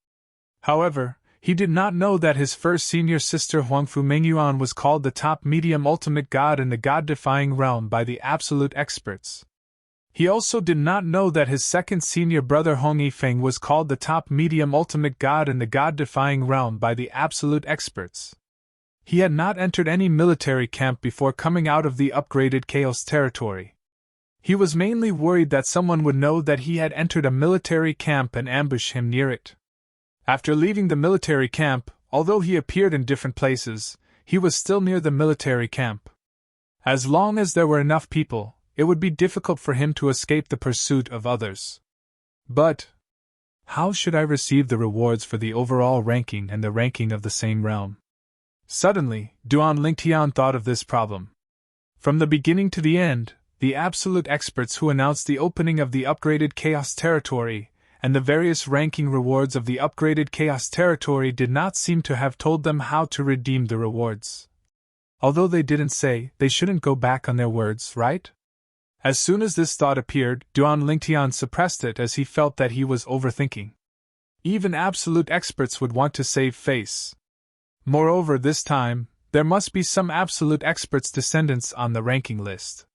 However, he did not know that his first senior sister Huangfu Mengyuan was called the top medium ultimate god in the god-defying realm by the absolute experts. He also did not know that his second senior brother Hong Yifeng was called the top medium ultimate god in the god-defying realm by the absolute experts. He had not entered any military camp before coming out of the upgraded Chaos territory. He was mainly worried that someone would know that he had entered a military camp and ambush him near it. After leaving the military camp, although he appeared in different places, he was still near the military camp. As long as there were enough people, it would be difficult for him to escape the pursuit of others. But how should I receive the rewards for the overall ranking and the ranking of the same realm? Suddenly, Duan Lingtian thought of this problem. From the beginning to the end, the absolute experts who announced the opening of the upgraded Chaos territory and the various ranking rewards of the upgraded Chaos territory did not seem to have told them how to redeem the rewards. Although they didn't say, they shouldn't go back on their words, right? As soon as this thought appeared, Duan Lingtian suppressed it as he felt that he was overthinking. Even absolute experts would want to save face. Moreover, this time, there must be some absolute experts' descendants on the ranking list.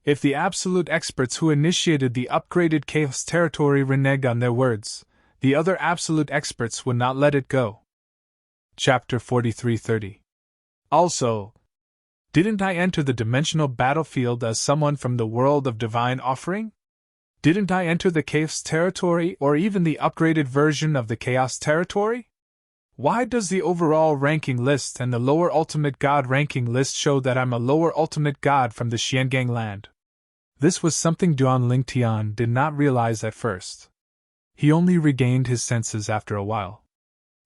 If the absolute experts who initiated the upgraded Chaos territory reneged on their words, the other absolute experts would not let it go. Chapter 43:30. Also, Didn't I enter the dimensional battlefield as someone from the world of divine offering? Didn't I enter the chaos territory or even the upgraded version of the chaos territory? Why does the overall ranking list and the lower ultimate god ranking list show that I'm a lower ultimate god from the Xiangang land? This was something Duan Lingtian did not realize at first. He only regained his senses after a while.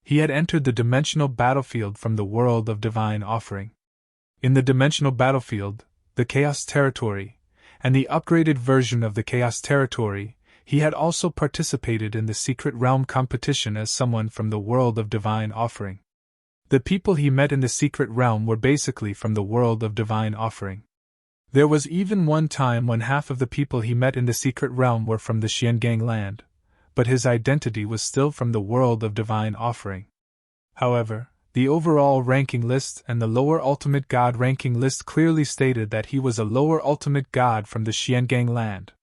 He had entered the dimensional battlefield from the world of divine offering. In the dimensional battlefield, the chaos territory, and the upgraded version of the chaos territory, he had also participated in the secret realm competition as someone from the world of divine offering. The people he met in the secret realm were basically from the world of divine offering. There was even one time when half of the people he met in the secret realm were from the Xiangang land, but his identity was still from the world of divine offering. However, the overall ranking list and the lower ultimate god ranking list clearly stated that he was a lower ultimate god from the Xiangang land.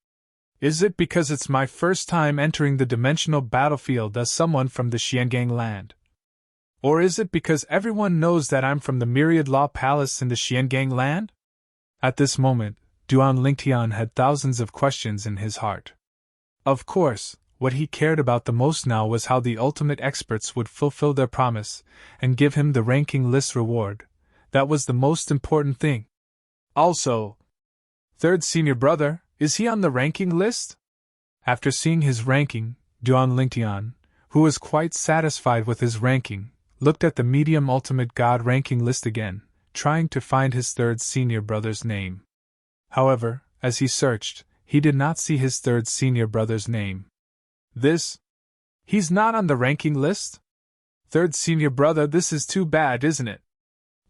Is it because it's my first time entering the dimensional battlefield as someone from the Xiangang land? Or is it because everyone knows that I'm from the Myriad Law Palace in the Xiangang land? At this moment, Duan Lingtian had thousands of questions in his heart. Of course, what he cared about the most now was how the ultimate experts would fulfill their promise and give him the ranking list reward. That was the most important thing. Also, third senior brother, is he on the ranking list? After seeing his ranking, Duan Lingtian, who was quite satisfied with his ranking, looked at the medium ultimate god ranking list again, trying to find his third senior brother's name. However, as he searched, he did not see his third senior brother's name. He's not on the ranking list? Third senior brother, this is too bad, isn't it?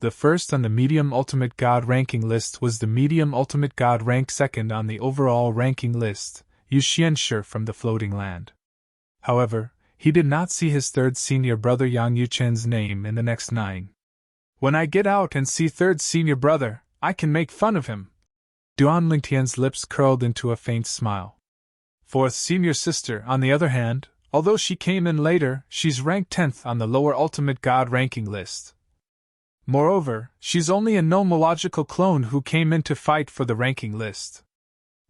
The first on the medium ultimate god ranking list was the medium ultimate god ranked second on the overall ranking list, Yu Xianshi from the floating land. However, he did not see his third senior brother Yang Yuchen's name in the next 9. When I get out and see third senior brother, I can make fun of him. Duan Lingtian's lips curled into a faint smile. Fourth senior sister, on the other hand, although she came in later, she's ranked 10th on the lower ultimate god ranking list. Moreover, she's only a nomological clone who came in to fight for the ranking list.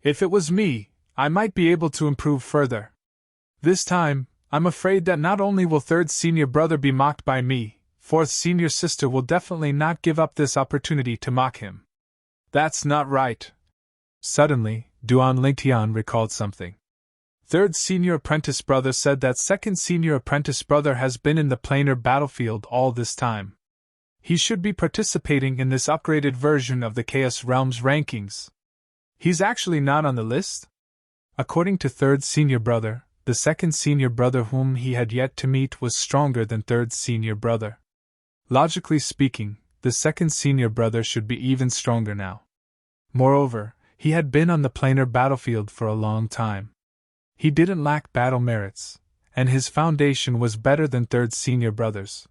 If it was me, I might be able to improve further. This time, I'm afraid that not only will third senior brother be mocked by me, fourth senior sister will definitely not give up this opportunity to mock him. That's not right. Suddenly, Duan Lingtian recalled something. Third senior apprentice brother said that second senior apprentice brother has been in the planar battlefield all this time. He should be participating in this upgraded version of the Chaos Realms rankings. He's actually not on the list? According to third senior brother, the second senior brother whom he had yet to meet was stronger than third senior brother. Logically speaking, the second senior brother should be even stronger now. Moreover, he had been on the planar battlefield for a long time. He didn't lack battle merits, and his foundation was better than third senior brother's.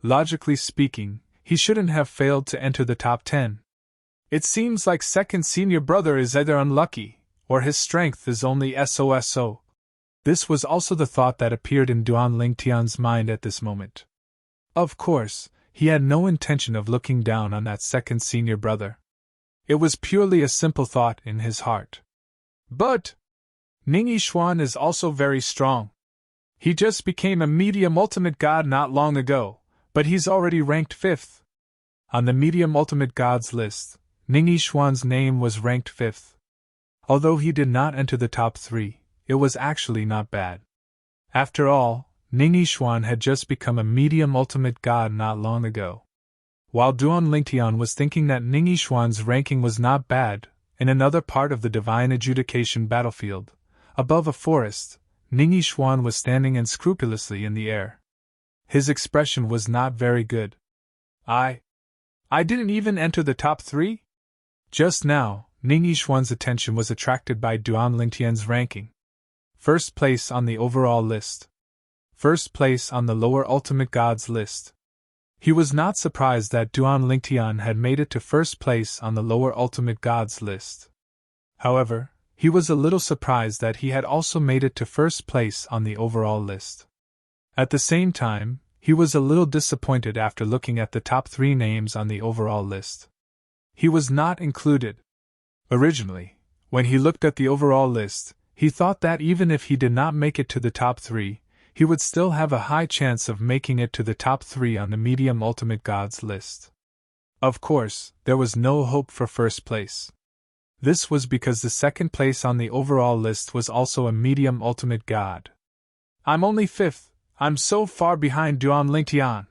Logically speaking, he shouldn't have failed to enter the top 10. It seems like second senior brother is either unlucky, or his strength is only SOSO. This was also the thought that appeared in Duan Lingtian's mind at this moment. Of course, he had no intention of looking down on that second senior brother. It was purely a simple thought in his heart. But Ning Yishuan is also very strong. He just became a medium ultimate god not long ago, but he's already ranked 5th. On the medium ultimate gods list, Ning Yishuan's name was ranked 5th. Although he did not enter the top 3, it was actually not bad. After all, Ning Yishuan had just become a medium ultimate god not long ago. While Duan Lingtian was thinking that Ning Yishuan's ranking was not bad, in another part of the divine adjudication battlefield, above a forest, Ning Yishuan was standing unscrupulously in the air. His expression was not very good. I didn't even enter the top 3? Just now, Ning Yishuan's attention was attracted by Duan Lingtian's ranking. First place on the overall list. First place on the lower ultimate gods list. He was not surprised that Duan Lingtian had made it to first place on the lower ultimate gods list. However, he was a little surprised that he had also made it to first place on the overall list. At the same time, he was a little disappointed after looking at the top 3 names on the overall list. He was not included. Originally, when he looked at the overall list, he thought that even if he did not make it to the top 3, he would still have a high chance of making it to the top 3 on the medium ultimate gods list. Of course, there was no hope for first place. This was because the second place on the overall list was also a medium ultimate god. I'm only 5th, I'm so far behind Duan Lingtian.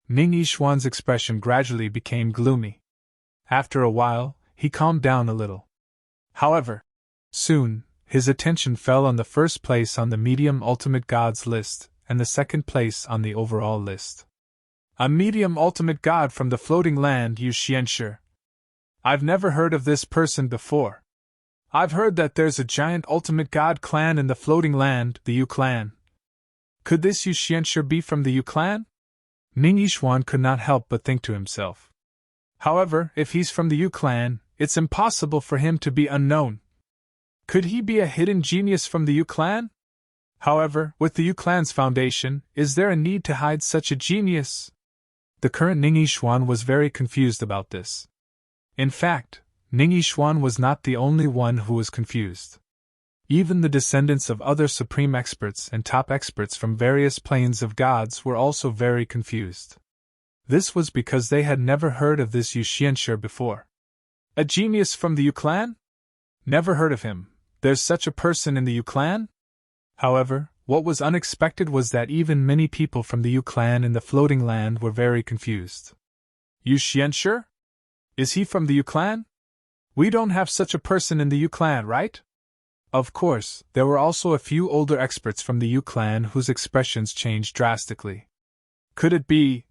Ning Yishuan's expression gradually became gloomy. After a while, he calmed down a little. However, soon, his attention fell on the first place on the medium ultimate gods list and the second place on the overall list. A medium ultimate god from the floating land, Yu Xianshi. I've never heard of this person before. I've heard that there's a giant ultimate god clan in the floating land, the Yu clan. Could this Yu Xianshi be from the Yu clan? Ning Yishuan could not help but think to himself. However, if he's from the Yu clan, it's impossible for him to be unknown. Could he be a hidden genius from the Yu clan? However, with the Yu clan's foundation, is there a need to hide such a genius? The current Ning Yishuan was very confused about this. In fact, Ning Yishuan was not the only one who was confused. Even the descendants of other supreme experts and top experts from various planes of gods were also very confused. This was because they had never heard of this Yu Xianshi before. A genius from the Yu clan? Never heard of him. There's such a person in the Yu clan? However, what was unexpected was that even many people from the Yu clan in the floating land were very confused. Yu Xianshi? Is he from the Yu clan? We don't have such a person in the Yu clan, right? Of course, there were also a few older experts from the Yu clan whose expressions changed drastically. Could it be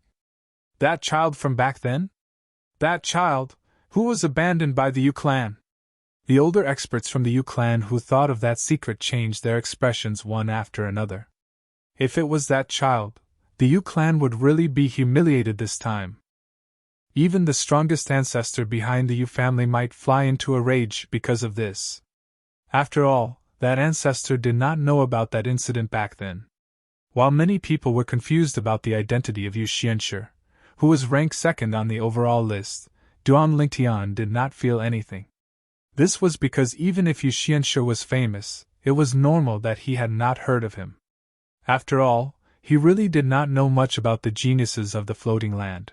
that child from back then? That child, who was abandoned by the Yu clan? The older experts from the Yu clan who thought of that secret changed their expressions one after another. If it was that child, the Yu clan would really be humiliated this time. Even the strongest ancestor behind the Yu family might fly into a rage because of this. After all, that ancestor did not know about that incident back then. While many people were confused about the identity of Yu Xianshi, who was ranked second on the overall list, Duan Lingtian did not feel anything. This was because even if Yu Xianshi was famous, it was normal that he had not heard of him. After all, he really did not know much about the geniuses of the floating land.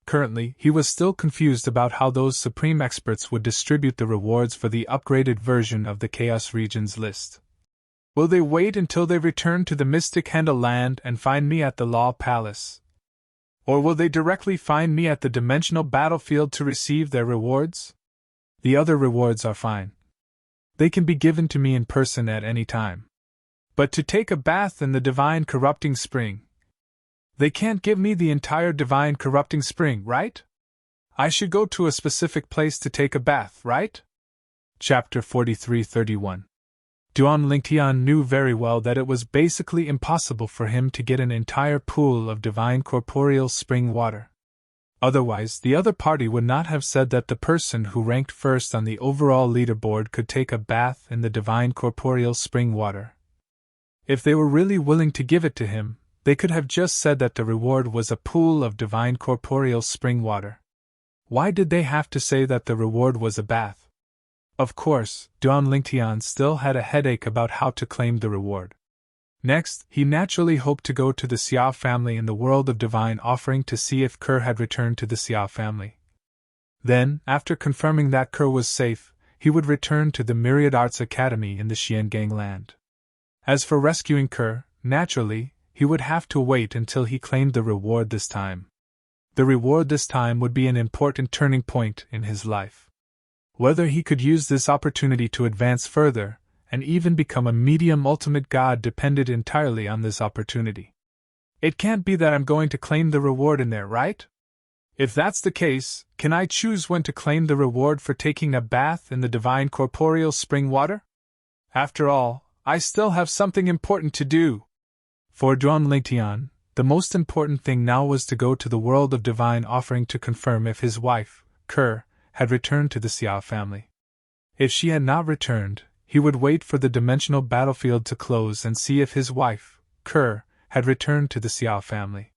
Currently, he was still confused about how those supreme experts would distribute the rewards for the upgraded version of the Chaos Regions list. Will they wait until they return to the Mystic Henda land and find me at the Law Palace? Or will they directly find me at the dimensional battlefield to receive their rewards? The other rewards are fine. They can be given to me in person at any time. But to take a bath in the Divine Corrupting Spring, they can't give me the entire Divine Corrupting Spring, right? I should go to a specific place to take a bath, right? Chapter 43-31. Duan Lingtian knew very well that it was basically impossible for him to get an entire pool of divine corporeal spring water. Otherwise, the other party would not have said that the person who ranked first on the overall leaderboard could take a bath in the divine corporeal spring water. If they were really willing to give it to him, they could have just said that the reward was a pool of divine corporeal spring water. Why did they have to say that the reward was a bath? Of course, Duan Lingtian still had a headache about how to claim the reward. Next, he naturally hoped to go to the Xiao family in the world of divine offering to see if Kerr had returned to the Xiao family. Then, after confirming that Kerr was safe, he would return to the Myriad Arts Academy in the Xiangang land. As for rescuing Kerr, naturally, he would have to wait until he claimed the reward this time. The reward this time would be an important turning point in his life. Whether he could use this opportunity to advance further, and even become a medium ultimate god depended entirely on this opportunity. It can't be that I'm going to claim the reward in there, right? If that's the case, can I choose when to claim the reward for taking a bath in the divine corporeal spring water? After all, I still have something important to do. For Duan Lingtian, the most important thing now was to go to the world of divine offering to confirm if his wife, Kerr, had returned to the Xiao family. If she had not returned, he would wait for the dimensional battlefield to close and see if his wife, Kerr, had returned to the Xiao family.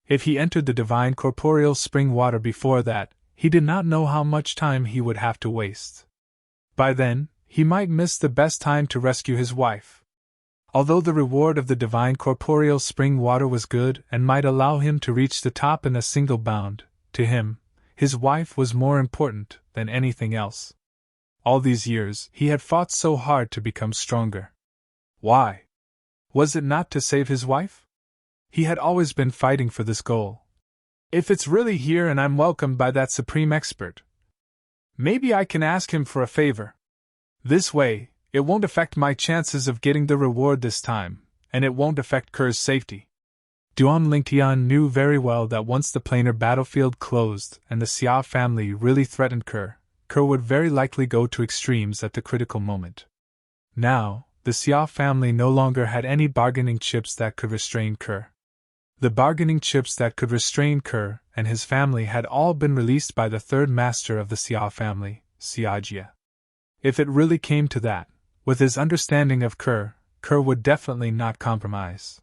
If he entered the divine corporeal spring water before that, he did not know how much time he would have to waste. By then, he might miss the best time to rescue his wife. Although the reward of the divine corporeal spring water was good and might allow him to reach the top in a single bound, to him, his wife was more important than anything else. All these years, he had fought so hard to become stronger. Why? Was it not to save his wife? He had always been fighting for this goal. If it's really here and I'm welcomed by that supreme expert, maybe I can ask him for a favor. This way, it won't affect my chances of getting the reward this time, and it won't affect Kerr's safety. Duan Lingtian knew very well that once the planar battlefield closed and the Xia family really threatened Kerr would very likely go to extremes at the critical moment. Now, the Xia family no longer had any bargaining chips that could restrain Kerr. The bargaining chips that could restrain Kerr and his family had all been released by the third master of the Xia family, Xiajie. If it really came to that, with his understanding of Kerr would definitely not compromise.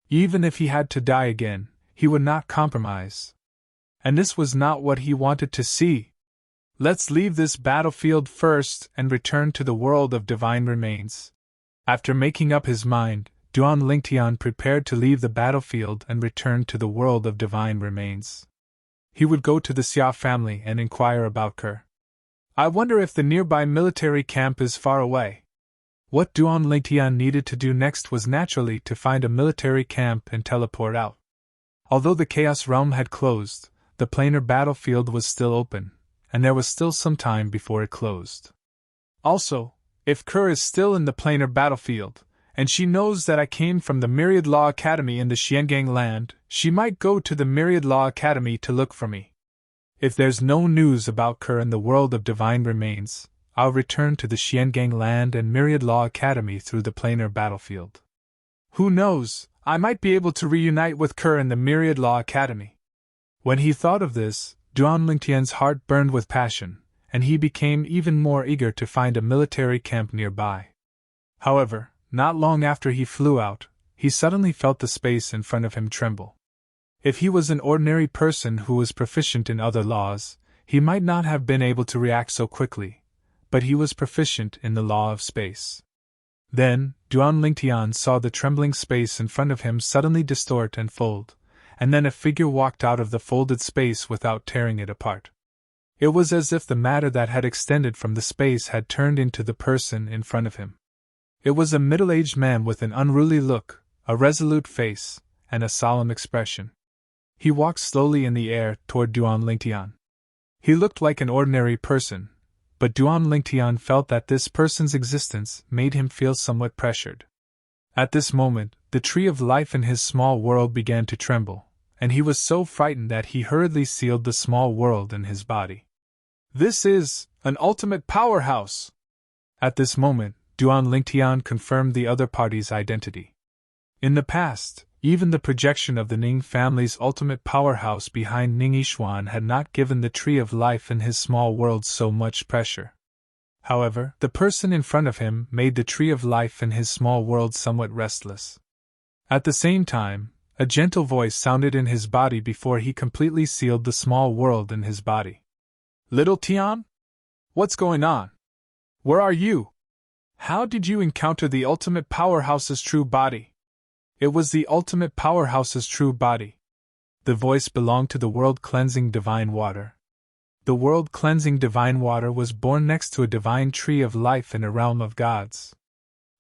Even if he had to die again, he would not compromise. And this was not what he wanted to see. Let's leave this battlefield first and return to the world of divine remains. After making up his mind, Duan Lingtian prepared to leave the battlefield and return to the world of divine remains. He would go to the Xia family and inquire about Kerr. I wonder if the nearby military camp is far away. What Duan Lingtian needed to do next was naturally to find a military camp and teleport out. Although the Chaos Realm had closed, the planar battlefield was still open, and there was still some time before it closed. Also, if Kerr is still in the planar battlefield, and she knows that I came from the Myriad Law Academy in the Xiangang land, she might go to the Myriad Law Academy to look for me. If there's no news about Kerr in the world of divine remains, I'll return to the Xiangang land and Myriad Law Academy through the planar battlefield. Who knows, I might be able to reunite with Kerr in the Myriad Law Academy. When he thought of this, Duan Lingtian's heart burned with passion, and he became even more eager to find a military camp nearby. However, not long after he flew out, he suddenly felt the space in front of him tremble. If he was an ordinary person who was proficient in other laws, he might not have been able to react so quickly, but he was proficient in the law of space. Then, Duan Lingtian saw the trembling space in front of him suddenly distort and fold, and then a figure walked out of the folded space without tearing it apart. It was as if the matter that had extended from the space had turned into the person in front of him. It was a middle-aged man with an unruly look, a resolute face, and a solemn expression. He walked slowly in the air toward Duan Lingtian. He looked like an ordinary person, but Duan Lingtian felt that this person's existence made him feel somewhat pressured. At this moment, the tree of life in his small world began to tremble, and he was so frightened that he hurriedly sealed the small world in his body. This is an ultimate powerhouse! At this moment, Duan Lingtian confirmed the other party's identity. In the past, even the projection of the Ning family's ultimate powerhouse behind Ning Yishuan had not given the tree of life in his small world so much pressure. However, the person in front of him made the tree of life in his small world somewhat restless. At the same time, a gentle voice sounded in his body before he completely sealed the small world in his body. Little Tian? What's going on? Where are you? How did you encounter the ultimate powerhouse's true body? It was the ultimate powerhouse's true body. The voice belonged to the world-cleansing divine water. The world-cleansing divine water was born next to a divine tree of life in a realm of gods.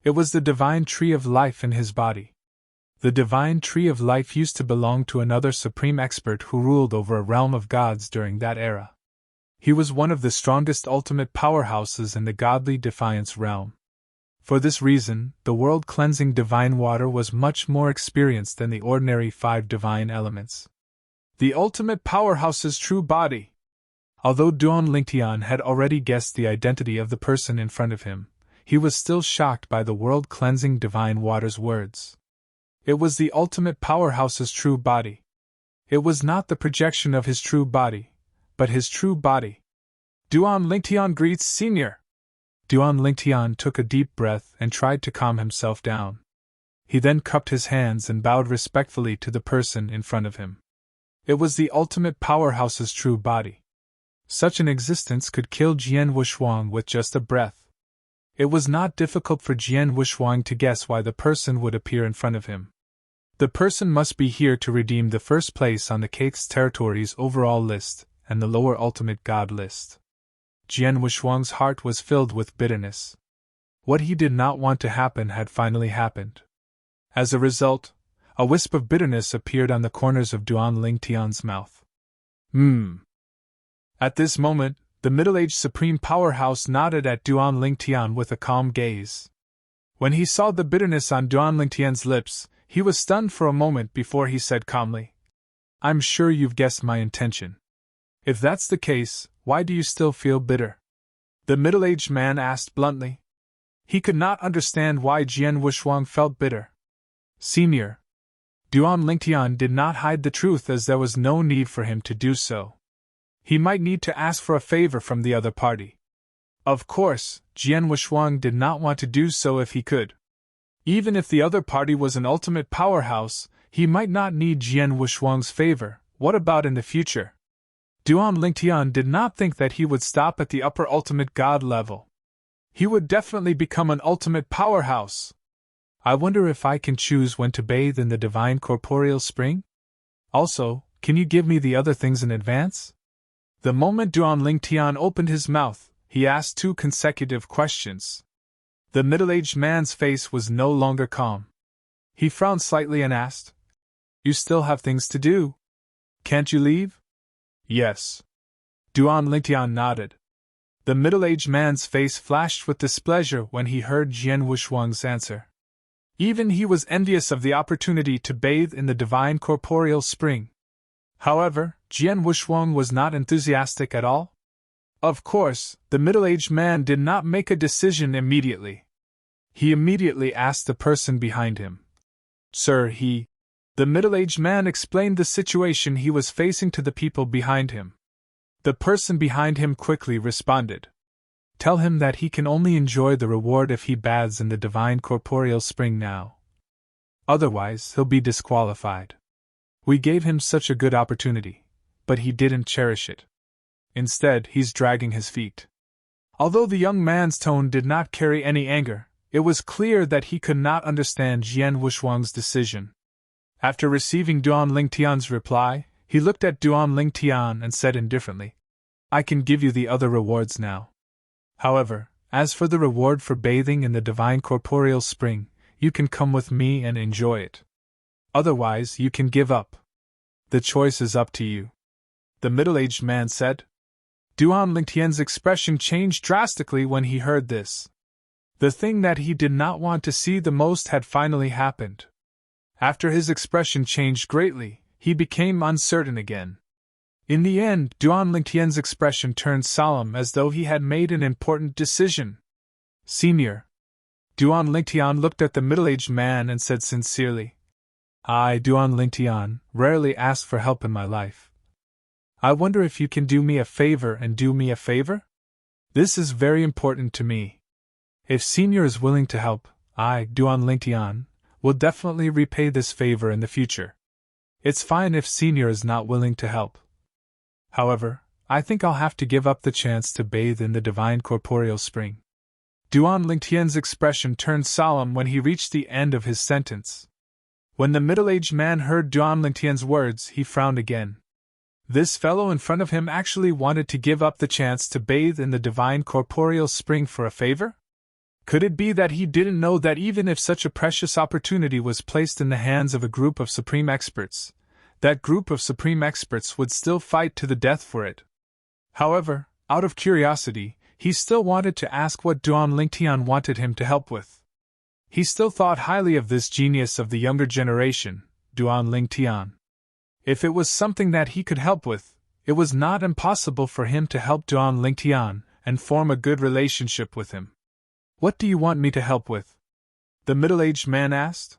It was the divine tree of life in his body. The divine tree of life used to belong to another supreme expert who ruled over a realm of gods during that era. He was one of the strongest ultimate powerhouses in the godly defiance realm. For this reason, the world-cleansing divine water was much more experienced than the ordinary 5 divine elements. The ultimate powerhouse's true body! Although Duan Lingtian had already guessed the identity of the person in front of him, he was still shocked by the world-cleansing divine water's words. It was the ultimate powerhouse's true body. It was not the projection of his true body, but his true body. Duan Lingtian greets Senior! Duan Lingtian took a deep breath and tried to calm himself down. He then cupped his hands and bowed respectfully to the person in front of him. It was the ultimate powerhouse's true body. Such an existence could kill Jian Wushuang with just a breath. It was not difficult for Jian Wushuang to guess why the person would appear in front of him. The person must be here to redeem the first place on the Cake's territory's overall list and the lower ultimate god list. Jian Wushuang's heart was filled with bitterness. What he did not want to happen had finally happened. As a result, a wisp of bitterness appeared on the corners of Duan Lingtian's mouth. At this moment, the middle-aged Supreme Powerhouse nodded at Duan Lingtian with a calm gaze. When he saw the bitterness on Duan Lingtian's lips, he was stunned for a moment before he said calmly, "I'm sure you've guessed my intention. If that's the case, why do you still feel bitter?" The middle-aged man asked bluntly. He could not understand why Jian Wushuang felt bitter. "Senior." Duan Lingtian did not hide the truth as there was no need for him to do so. He might need to ask for a favor from the other party. Of course, Jian Wushuang did not want to do so if he could. Even if the other party was an ultimate powerhouse, he might not need Jian Wushuang's favor. What about in the future? Duan Lingtian did not think that he would stop at the upper ultimate god level. He would definitely become an ultimate powerhouse. I wonder if I can choose when to bathe in the divine corporeal spring? Also, can you give me the other things in advance? The moment Duan Lingtian opened his mouth, he asked 2 consecutive questions. The middle-aged man's face was no longer calm. He frowned slightly and asked, "You still have things to do? Can't you leave?" "Yes." Duan Lingtian nodded. The middle-aged man's face flashed with displeasure when he heard Jian Wushuang's answer. Even he was envious of the opportunity to bathe in the divine corporeal spring. However, Jian Wushuang was not enthusiastic at all. Of course, the middle-aged man did not make a decision immediately. He immediately asked the person behind him. "Sir, The middle-aged man explained the situation he was facing to the people behind him. The person behind him quickly responded. "Tell him that he can only enjoy the reward if he baths in the divine corporeal spring now. Otherwise, he'll be disqualified. We gave him such a good opportunity, but he didn't cherish it. Instead, he's dragging his feet." Although the young man's tone did not carry any anger, it was clear that he could not understand Jian Wushuang's decision. After receiving Duan Lingtian's reply, he looked at Duan Lingtian and said indifferently, "I can give you the other rewards now. However, as for the reward for bathing in the divine corporeal spring, you can come with me and enjoy it. Otherwise, you can give up. The choice is up to you," the middle-aged man said. Duan Lingtian's expression changed drastically when he heard this. The thing that he did not want to see the most had finally happened. After his expression changed greatly, he became uncertain again. In the end, Duan Lingtian's expression turned solemn as though he had made an important decision. "Senior." Duan Lingtian looked at the middle-aged man and said sincerely, "I, Duan Lingtian, rarely ask for help in my life. I wonder if you can do me a favor and do me a favor? This is very important to me. If Senior is willing to help, I, Duan Lingtian, will definitely repay this favor in the future. It's fine if Senior is not willing to help. However, I think I'll have to give up the chance to bathe in the divine corporeal spring." Duan Lingtian's expression turned solemn when he reached the end of his sentence. When the middle-aged man heard Duan Lingtian's words, he frowned again. This fellow in front of him actually wanted to give up the chance to bathe in the divine corporeal spring for a favor? Could it be that he didn't know that even if such a precious opportunity was placed in the hands of a group of supreme experts, that group of supreme experts would still fight to the death for it? However, out of curiosity, he still wanted to ask what Duan Lingtian wanted him to help with. He still thought highly of this genius of the younger generation, Duan Lingtian. If it was something that he could help with, it was not impossible for him to help Duan Lingtian and form a good relationship with him. "What do you want me to help with?" the middle-aged man asked.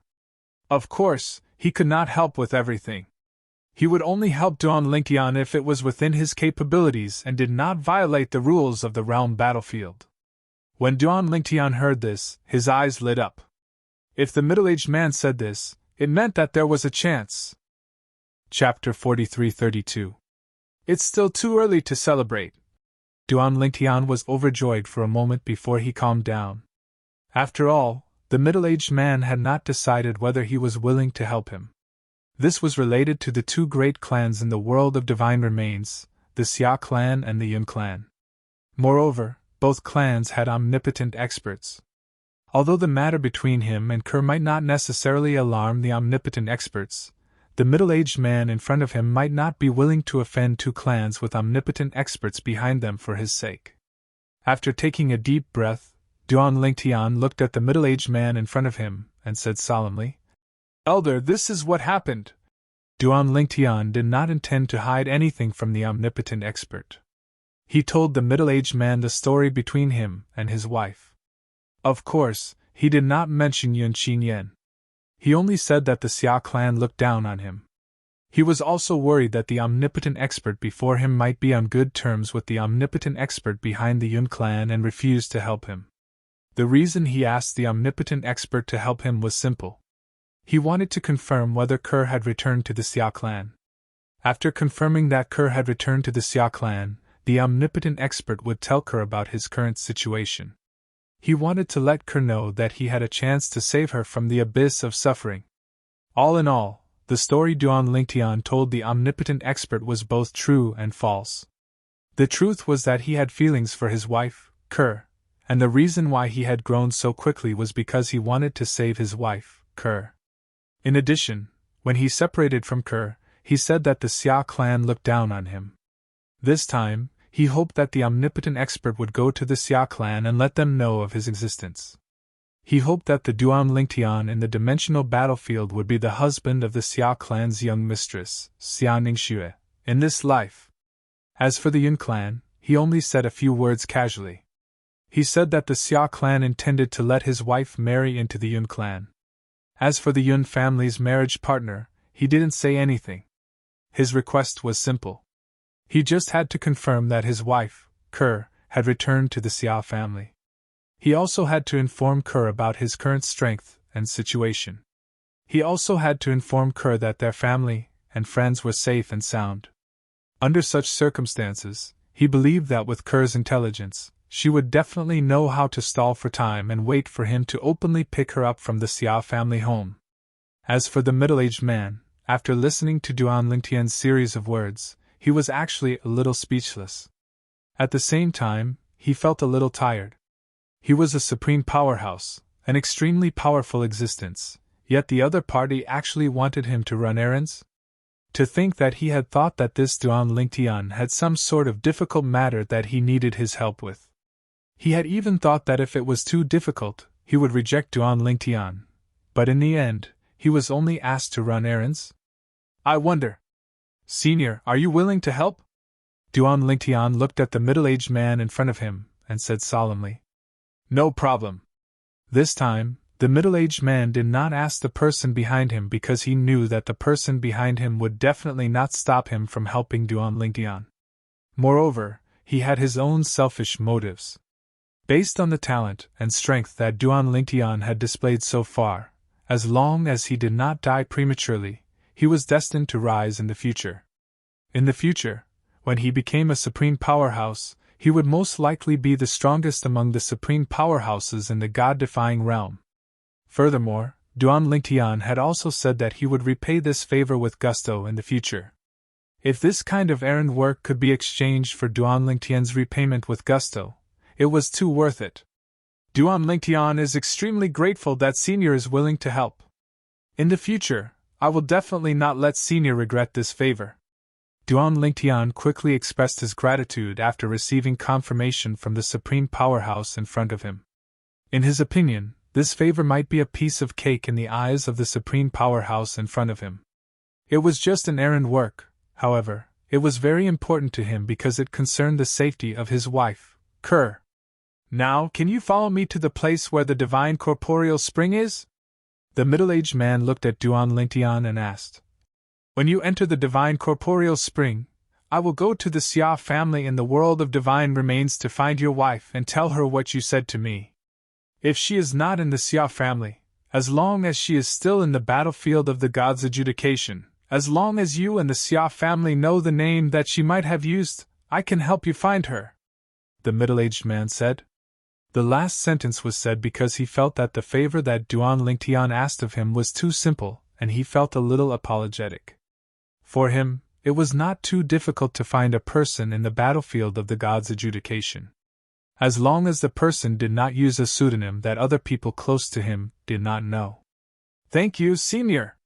Of course, he could not help with everything. He would only help Duan Lingtian if it was within his capabilities and did not violate the rules of the realm battlefield. When Duan Lingtian heard this, his eyes lit up. If the middle-aged man said this, it meant that there was a chance. Chapter 43-32. It's still too early to celebrate, Duan Lingtian was overjoyed for a moment before he calmed down. After all, the middle-aged man had not decided whether he was willing to help him. This was related to the two great clans in the world of divine remains, the Xia clan and the Yun clan. Moreover, both clans had omnipotent experts. Although the matter between him and Kerr might not necessarily alarm the omnipotent experts, the middle-aged man in front of him might not be willing to offend two clans with omnipotent experts behind them for his sake. After taking a deep breath, Duan Lingtian looked at the middle-aged man in front of him and said solemnly, "Elder, this is what happened." Duan Lingtian did not intend to hide anything from the omnipotent expert. He told the middle-aged man the story between him and his wife. Of course, he did not mention Yun Qinyan. He only said that the Xia clan looked down on him. He was also worried that the omnipotent expert before him might be on good terms with the omnipotent expert behind the Yun clan and refuse to help him. The reason he asked the omnipotent expert to help him was simple. He wanted to confirm whether Kerr had returned to the Xia clan. After confirming that Kerr had returned to the Xia clan, the omnipotent expert would tell Kerr about his current situation. He wanted to let Kerr know that he had a chance to save her from the abyss of suffering. All in all, the story Duan Lingtian told the omnipotent expert was both true and false. The truth was that he had feelings for his wife, Kerr, and the reason why he had grown so quickly was because he wanted to save his wife, Kerr. In addition, when he separated from Kerr, he said that the Xia clan looked down on him. This time, he hoped that the omnipotent expert would go to the Xia clan and let them know of his existence. He hoped that the Duan Lingtian in the dimensional battlefield would be the husband of the Xia clan's young mistress, Xia Ningxue, in this life. As for the Yun clan, he only said a few words casually. He said that the Xia clan intended to let his wife marry into the Yun clan. As for the Yun family's marriage partner, he didn't say anything. His request was simple. He just had to confirm that his wife, Kerr, had returned to the Xia family. He also had to inform Kerr about his current strength and situation. He also had to inform Kerr that their family and friends were safe and sound. Under such circumstances, he believed that with Kerr's intelligence, she would definitely know how to stall for time and wait for him to openly pick her up from the Xia family home. As for the middle-aged man, after listening to Duan Lingtian's series of words, he was actually a little speechless. At the same time, he felt a little tired. He was a supreme powerhouse, an extremely powerful existence, yet the other party actually wanted him to run errands? To think that he had thought that this Duan Lingtian had some sort of difficult matter that he needed his help with. He had even thought that if it was too difficult, he would reject Duan Lingtian, but in the end, he was only asked to run errands? I wonder. Senior, are you willing to help? Duan Lingtian looked at the middle-aged man in front of him and said solemnly, "No problem." This time, the middle-aged man did not ask the person behind him because he knew that the person behind him would definitely not stop him from helping Duan Lingtian. Moreover, he had his own selfish motives. Based on the talent and strength that Duan Lingtian had displayed so far, as long as he did not die prematurely, he was destined to rise in the future. In the future, when he became a supreme powerhouse, he would most likely be the strongest among the supreme powerhouses in the god-defying realm. Furthermore, Duan Lingtian had also said that he would repay this favor with gusto in the future. If this kind of errand work could be exchanged for Duan Lingtian's repayment with gusto, it was too worth it. Duan Lingtian is extremely grateful that Senior is willing to help. In the future, I will definitely not let Senior regret this favor. Duan Lingtian quickly expressed his gratitude after receiving confirmation from the supreme powerhouse in front of him. In his opinion, this favor might be a piece of cake in the eyes of the supreme powerhouse in front of him. It was just an errand work, however, it was very important to him because it concerned the safety of his wife, Kerr. Now, can you follow me to the place where the divine corporeal spring is? The middle-aged man looked at Duan Lingtian and asked. When you enter the divine corporeal spring, I will go to the Xia family in the world of divine remains to find your wife and tell her what you said to me. If she is not in the Xia family, as long as she is still in the battlefield of the gods' adjudication, as long as you and the Xia family know the name that she might have used, I can help you find her. the middle-aged man said. The last sentence was said because he felt that the favor that Duan Lingtian asked of him was too simple, and he felt a little apologetic. For him, it was not too difficult to find a person in the battlefield of the gods' adjudication. As long as the person did not use a pseudonym that other people close to him did not know. Thank you, Senior!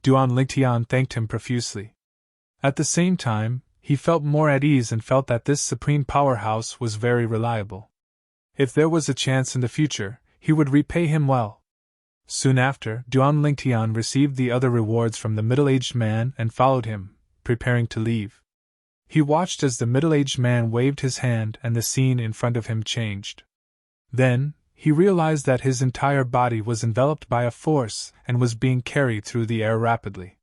Duan Lingtian thanked him profusely. At the same time, he felt more at ease and felt that this supreme powerhouse was very reliable. If there was a chance in the future, he would repay him well. Soon after, Duan Lingtian received the other rewards from the middle-aged man and followed him, preparing to leave. He watched as the middle-aged man waved his hand and the scene in front of him changed. Then, he realized that his entire body was enveloped by a force and was being carried through the air rapidly.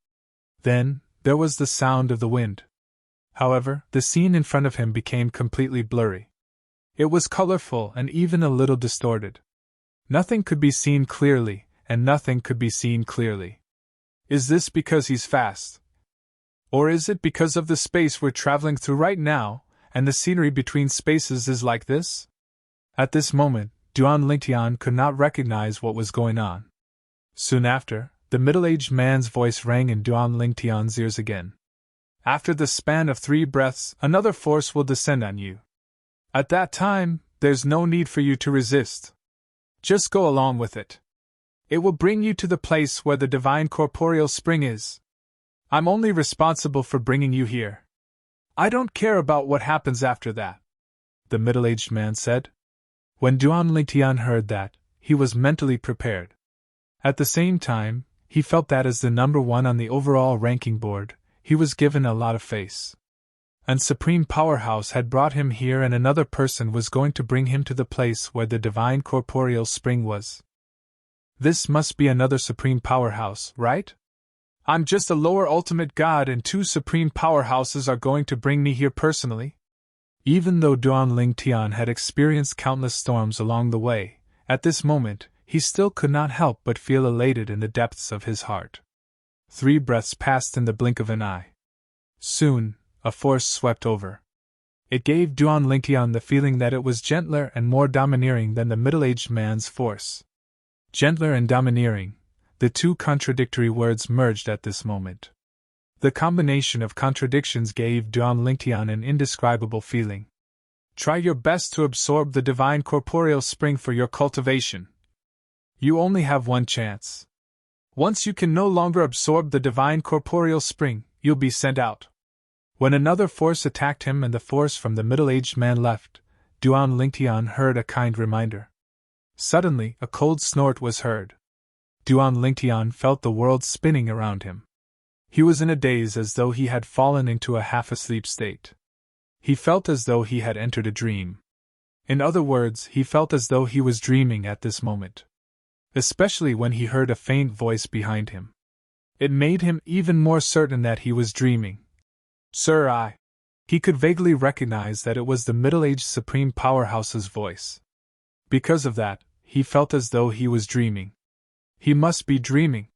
Then, there was the sound of the wind. However, the scene in front of him became completely blurry. It was colorful and even a little distorted. Nothing could be seen clearly, and nothing could be seen clearly. Is this because he's fast? Or is it because of the space we're traveling through right now, and the scenery between spaces is like this? At this moment, Duan Lingtian could not recognize what was going on. Soon after, the middle-aged man's voice rang in Duan Lingtian's ears again. After the span of 3 breaths, another force will descend on you. At that time, there's no need for you to resist. Just go along with it. It will bring you to the place where the divine corporeal spring is. I'm only responsible for bringing you here. I don't care about what happens after that, the middle-aged man said. When Duan Lingtian heard that, he was mentally prepared. At the same time, he felt that as the number 1 on the overall ranking board, he was given a lot of face. And Supreme Powerhouse had brought him here, and another person was going to bring him to the place where the divine corporeal spring was. This must be another Supreme Powerhouse, right? I'm just a lower ultimate god and 2 Supreme Powerhouses are going to bring me here personally? Even though Duan Lingtian had experienced countless storms along the way, at this moment, he still could not help but feel elated in the depths of his heart. 3 breaths passed in the blink of an eye. Soon, a force swept over. It gave Duan Lingtian the feeling that it was gentler and more domineering than the middle-aged man's force. Gentler and domineering, the 2 contradictory words merged at this moment. The combination of contradictions gave Duan Lingtian an indescribable feeling. Try your best to absorb the divine corporeal spring for your cultivation. You only have 1 chance. Once you can no longer absorb the divine corporeal spring, you'll be sent out. When another force attacked him and the force from the middle-aged man left, Duan Lingtian heard a kind reminder. Suddenly, a cold snort was heard. Duan Lingtian felt the world spinning around him. He was in a daze as though he had fallen into a half-asleep state. He felt as though he had entered a dream. In other words, he felt as though he was dreaming at this moment. Especially when he heard a faint voice behind him. It made him even more certain that he was dreaming. Sir, He could vaguely recognize that it was the middle-aged Supreme Powerhouse's voice. Because of that, he felt as though he was dreaming. He must be dreaming.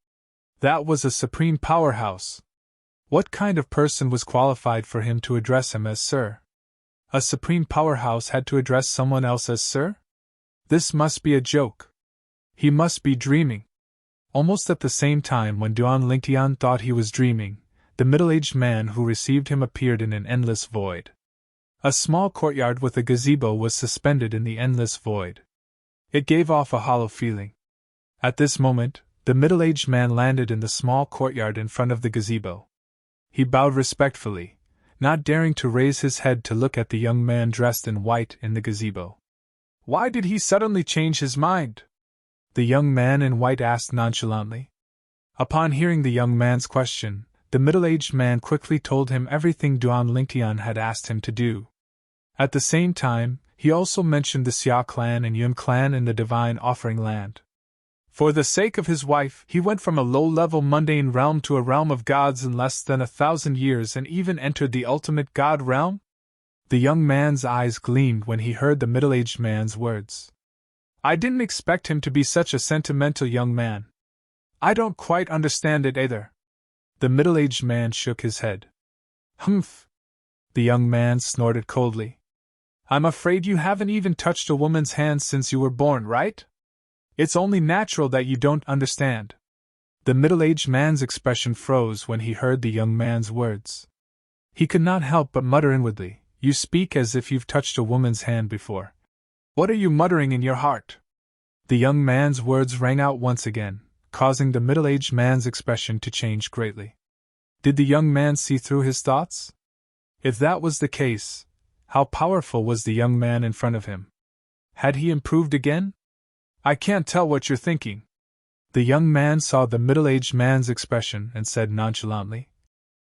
That was a Supreme Powerhouse. What kind of person was qualified for him to address him as Sir? A Supreme Powerhouse had to address someone else as Sir? This must be a joke. He must be dreaming. Almost at the same time when Duan Lingtian thought he was dreaming, the middle-aged man who received him appeared in an endless void. A small courtyard with a gazebo was suspended in the endless void. It gave off a hollow feeling. At this moment, the middle-aged man landed in the small courtyard in front of the gazebo. He bowed respectfully, not daring to raise his head to look at the young man dressed in white in the gazebo. Why did he suddenly change his mind? The young man in white asked nonchalantly. Upon hearing the young man's question, the middle-aged man quickly told him everything Duan Lingtian had asked him to do. At the same time, he also mentioned the Xia clan and Yun clan in the Divine Offering Land. For the sake of his wife, he went from a low-level mundane realm to a realm of gods in less than 1,000 years and even entered the ultimate god realm? The young man's eyes gleamed when he heard the middle-aged man's words. I didn't expect him to be such a sentimental young man. I don't quite understand it either. The middle-aged man shook his head. Humph! The young man snorted coldly. I'm afraid you haven't even touched a woman's hand since you were born, right? It's only natural that you don't understand. The middle-aged man's expression froze when he heard the young man's words. He could not help but mutter inwardly, "You speak as if you've touched a woman's hand before. What are you muttering in your heart?" The young man's words rang out once again, causing the middle-aged man's expression to change greatly. Did the young man see through his thoughts? If that was the case, how powerful was the young man in front of him? Had he improved again? "I can't tell what you're thinking." The young man saw the middle-aged man's expression and said nonchalantly,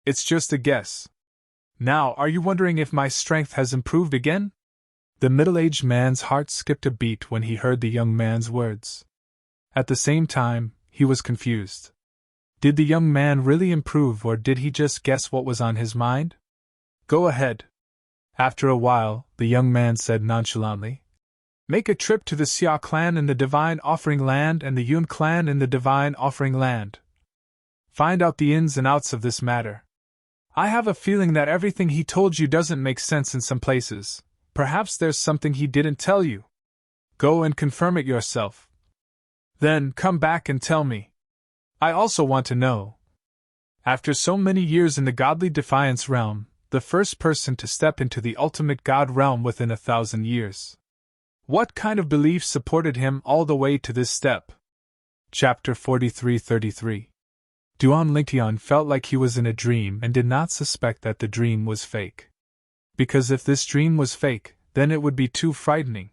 "It's just a guess. Now, are you wondering if my strength has improved again?" The middle-aged man's heart skipped a beat when he heard the young man's words. At the same time, he was confused. Did the young man really improve, or did he just guess what was on his mind? "Go ahead." After a while, the young man said nonchalantly, "Make a trip to the Xia clan in the Divine Offering Land and the Yun clan in the Divine Offering Land. Find out the ins and outs of this matter. I have a feeling that everything he told you doesn't make sense in some places. Perhaps there's something he didn't tell you. Go and confirm it yourself. Then come back and tell me. I also want to know. After so many years in the godly defiance realm, the first person to step into the ultimate god realm within 1,000 years. What kind of belief supported him all the way to this step?" Chapter 43-33. Duan Lingtian felt like he was in a dream and did not suspect that the dream was fake. Because if this dream was fake, then it would be too frightening.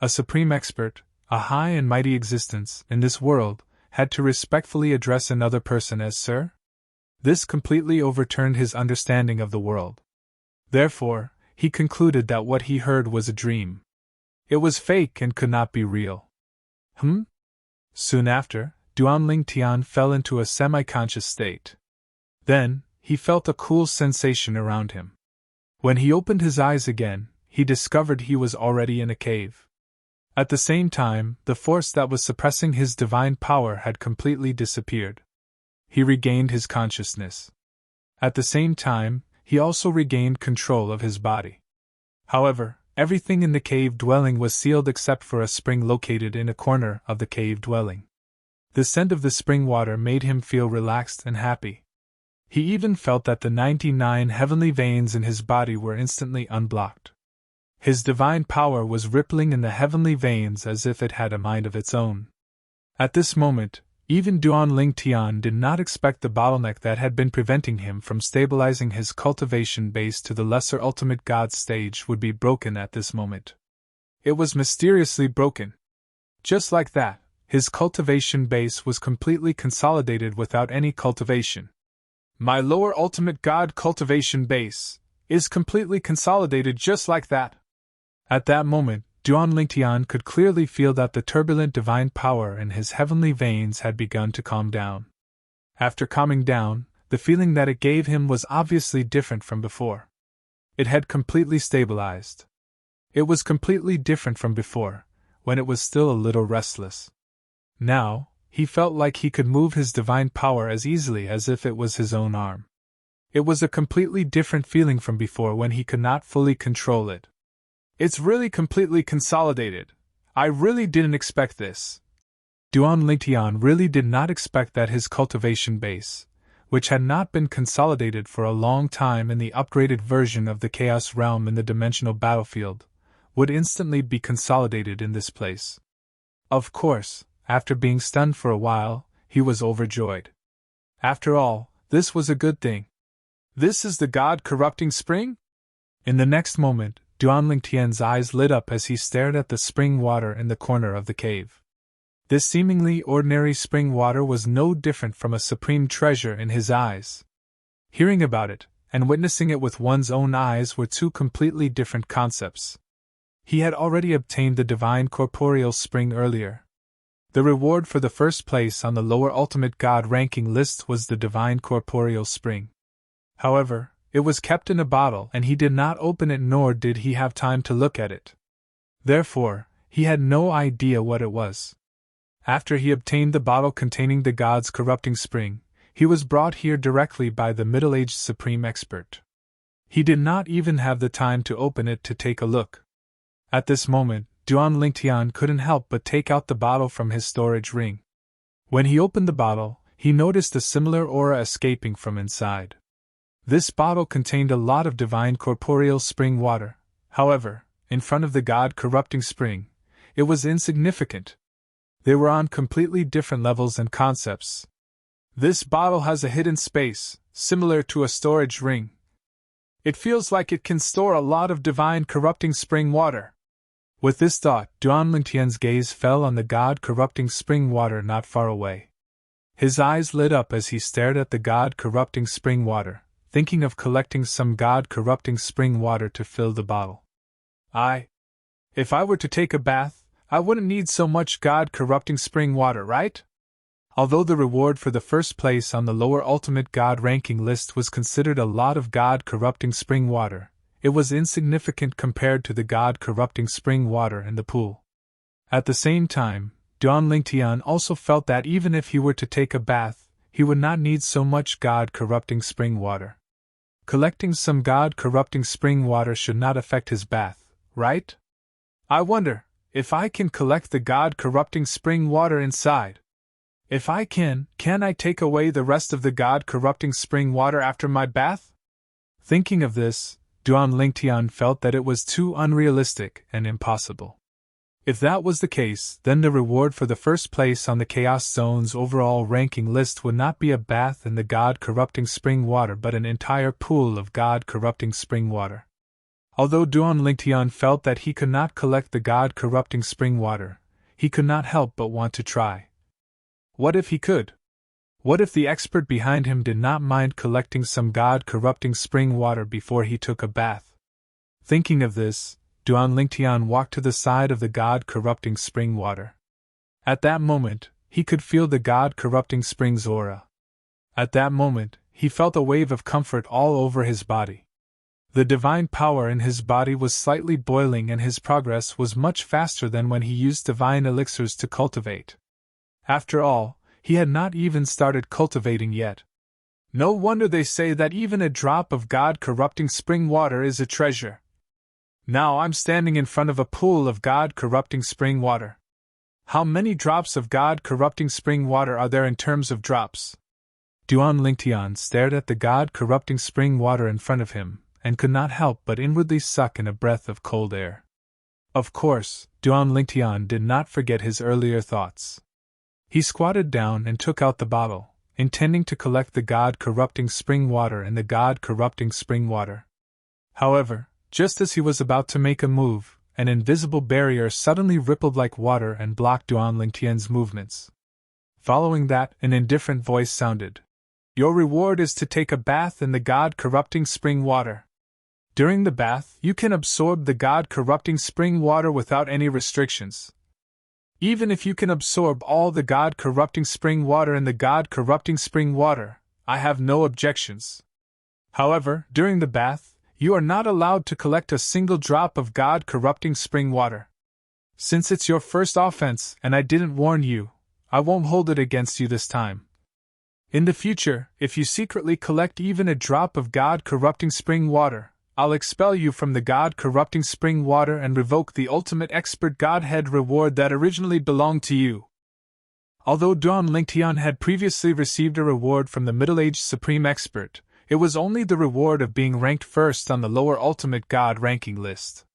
A supreme expert, a high and mighty existence in this world, had to respectfully address another person as Sir? This completely overturned his understanding of the world. Therefore, he concluded that what he heard was a dream. It was fake and could not be real. Soon after, Duan Lingtian fell into a semi-conscious state. Then, he felt a cool sensation around him. When he opened his eyes again, he discovered he was already in a cave. At the same time, the force that was suppressing his divine power had completely disappeared. He regained his consciousness. At the same time, he also regained control of his body. However, everything in the cave dwelling was sealed except for a spring located in a corner of the cave dwelling. The scent of the spring water made him feel relaxed and happy. He even felt that the 99 heavenly veins in his body were instantly unblocked. His divine power was rippling in the heavenly veins as if it had a mind of its own. At this moment, even Duan Lingtian did not expect the bottleneck that had been preventing him from stabilizing his cultivation base to the lesser ultimate god stage would be broken at this moment. It was mysteriously broken. Just like that, his cultivation base was completely consolidated without any cultivation. My lower ultimate god cultivation base is completely consolidated just like that. At that moment, Duan Lingtian could clearly feel that the turbulent divine power in his heavenly veins had begun to calm down. After calming down, the feeling that it gave him was obviously different from before. It had completely stabilized. It was completely different from before, when it was still a little restless. Now, he felt like he could move his divine power as easily as if it was his own arm. It was a completely different feeling from before when he could not fully control it. It's really completely consolidated. I really didn't expect this. Duan Lingtian really did not expect that his cultivation base, which had not been consolidated for a long time in the upgraded version of the Chaos Realm in the dimensional battlefield, would instantly be consolidated in this place. Of course, after being stunned for a while, he was overjoyed. After all, this was a good thing. This is the God-corrupting spring? In the next moment, Duan Lingtian's eyes lit up as he stared at the spring water in the corner of the cave. This seemingly ordinary spring water was no different from a supreme treasure in his eyes. Hearing about it, and witnessing it with one's own eyes were two completely different concepts. He had already obtained the divine corporeal spring earlier. The reward for the first place on the lower ultimate god ranking list was the divine corporeal spring. However, it was kept in a bottle and he did not open it, nor did he have time to look at it. Therefore, he had no idea what it was. After he obtained the bottle containing the god's corrupting spring, he was brought here directly by the middle-aged supreme expert. He did not even have the time to open it to take a look. At this moment, Duan Lingtian couldn't help but take out the bottle from his storage ring. When he opened the bottle, he noticed a similar aura escaping from inside. This bottle contained a lot of divine corporeal spring water. However, in front of the God-corrupting spring, it was insignificant. They were on completely different levels and concepts. This bottle has a hidden space, similar to a storage ring. It feels like it can store a lot of divine corrupting spring water. With this thought, Duan Lingtian's gaze fell on the God-corrupting spring water not far away. His eyes lit up as he stared at the God-corrupting spring water, thinking of collecting some God-corrupting spring water to fill the bottle. If I were to take a bath, I wouldn't need so much God-corrupting spring water, right? Although the reward for the first place on the lower ultimate God ranking list was considered a lot of God-corrupting spring water, it was insignificant compared to the God-corrupting spring water in the pool. At the same time, Duan Lingtian also felt that even if he were to take a bath, he would not need so much God-corrupting spring water. Collecting some God-corrupting spring water should not affect his bath, right? I wonder if I can collect the God-corrupting spring water inside. If I can I take away the rest of the God-corrupting spring water after my bath? Thinking of this, Duan Lingtian felt that it was too unrealistic and impossible. If that was the case, then the reward for the first place on the Chaos Zone's overall ranking list would not be a bath in the God-corrupting spring water but an entire pool of God-corrupting spring water. Although Duan Lingtian felt that he could not collect the God-corrupting spring water, he could not help but want to try. What if he could? What if the expert behind him did not mind collecting some God-corrupting spring water before he took a bath? Thinking of this, Duan Lingtian walked to the side of the God-corrupting spring water. At that moment, he could feel the God-corrupting spring's aura. At that moment, he felt a wave of comfort all over his body. The divine power in his body was slightly boiling and his progress was much faster than when he used divine elixirs to cultivate. After all, he had not even started cultivating yet. No wonder they say that even a drop of God-corrupting spring water is a treasure. Now I'm standing in front of a pool of God-corrupting spring water. How many drops of God-corrupting spring water are there in terms of drops? Duan Lingtian stared at the God-corrupting spring water in front of him, and could not help but inwardly suck in a breath of cold air. Of course, Duan Lingtian did not forget his earlier thoughts. He squatted down and took out the bottle, intending to collect the God-corrupting spring water in the God-corrupting spring water. However, just as he was about to make a move, an invisible barrier suddenly rippled like water and blocked Duan Lingtian's movements. Following that, an indifferent voice sounded. Your reward is to take a bath in the God-corrupting spring water. During the bath, you can absorb the God-corrupting spring water without any restrictions. Even if you can absorb all the God-corrupting spring water in the God-corrupting spring water, I have no objections. However, during the bath, you are not allowed to collect a single drop of God-corrupting spring water. Since it's your first offense and I didn't warn you, I won't hold it against you this time. In the future, if you secretly collect even a drop of God-corrupting spring water, I'll expel you from the God-corrupting spring water and revoke the ultimate expert Godhead reward that originally belonged to you. Although Duan Lingtian had previously received a reward from the middle-aged Supreme Expert, it was only the reward of being ranked first on the lower ultimate God ranking list.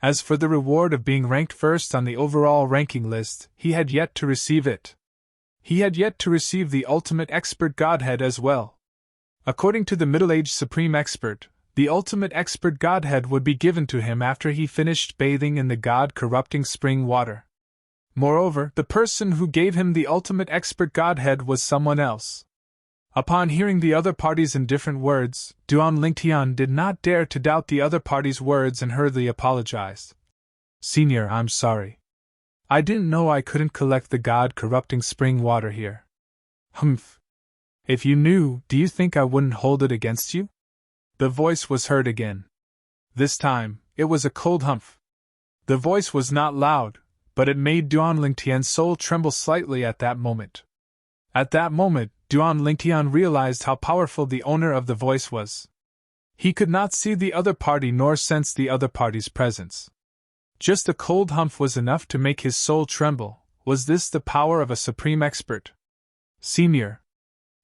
As for the reward of being ranked first on the overall ranking list, he had yet to receive it. He had yet to receive the ultimate expert Godhead as well. According to the middle-aged Supreme Expert, the ultimate expert Godhead would be given to him after he finished bathing in the God-corrupting spring water. Moreover, the person who gave him the ultimate expert Godhead was someone else. Upon hearing the other party's indifferent words, Duan Lingtian did not dare to doubt the other party's words and hurriedly apologized. Senior, I'm sorry. I didn't know I couldn't collect the God-corrupting spring water here. Humph. If you knew, do you think I wouldn't hold it against you? The voice was heard again. This time, it was a cold humph. The voice was not loud, but it made Duan Lingtian's soul tremble slightly at that moment. At that moment, Duan Lingtian realized how powerful the owner of the voice was. He could not see the other party nor sense the other party's presence. Just a cold humph was enough to make his soul tremble. Was this the power of a supreme expert? Senior.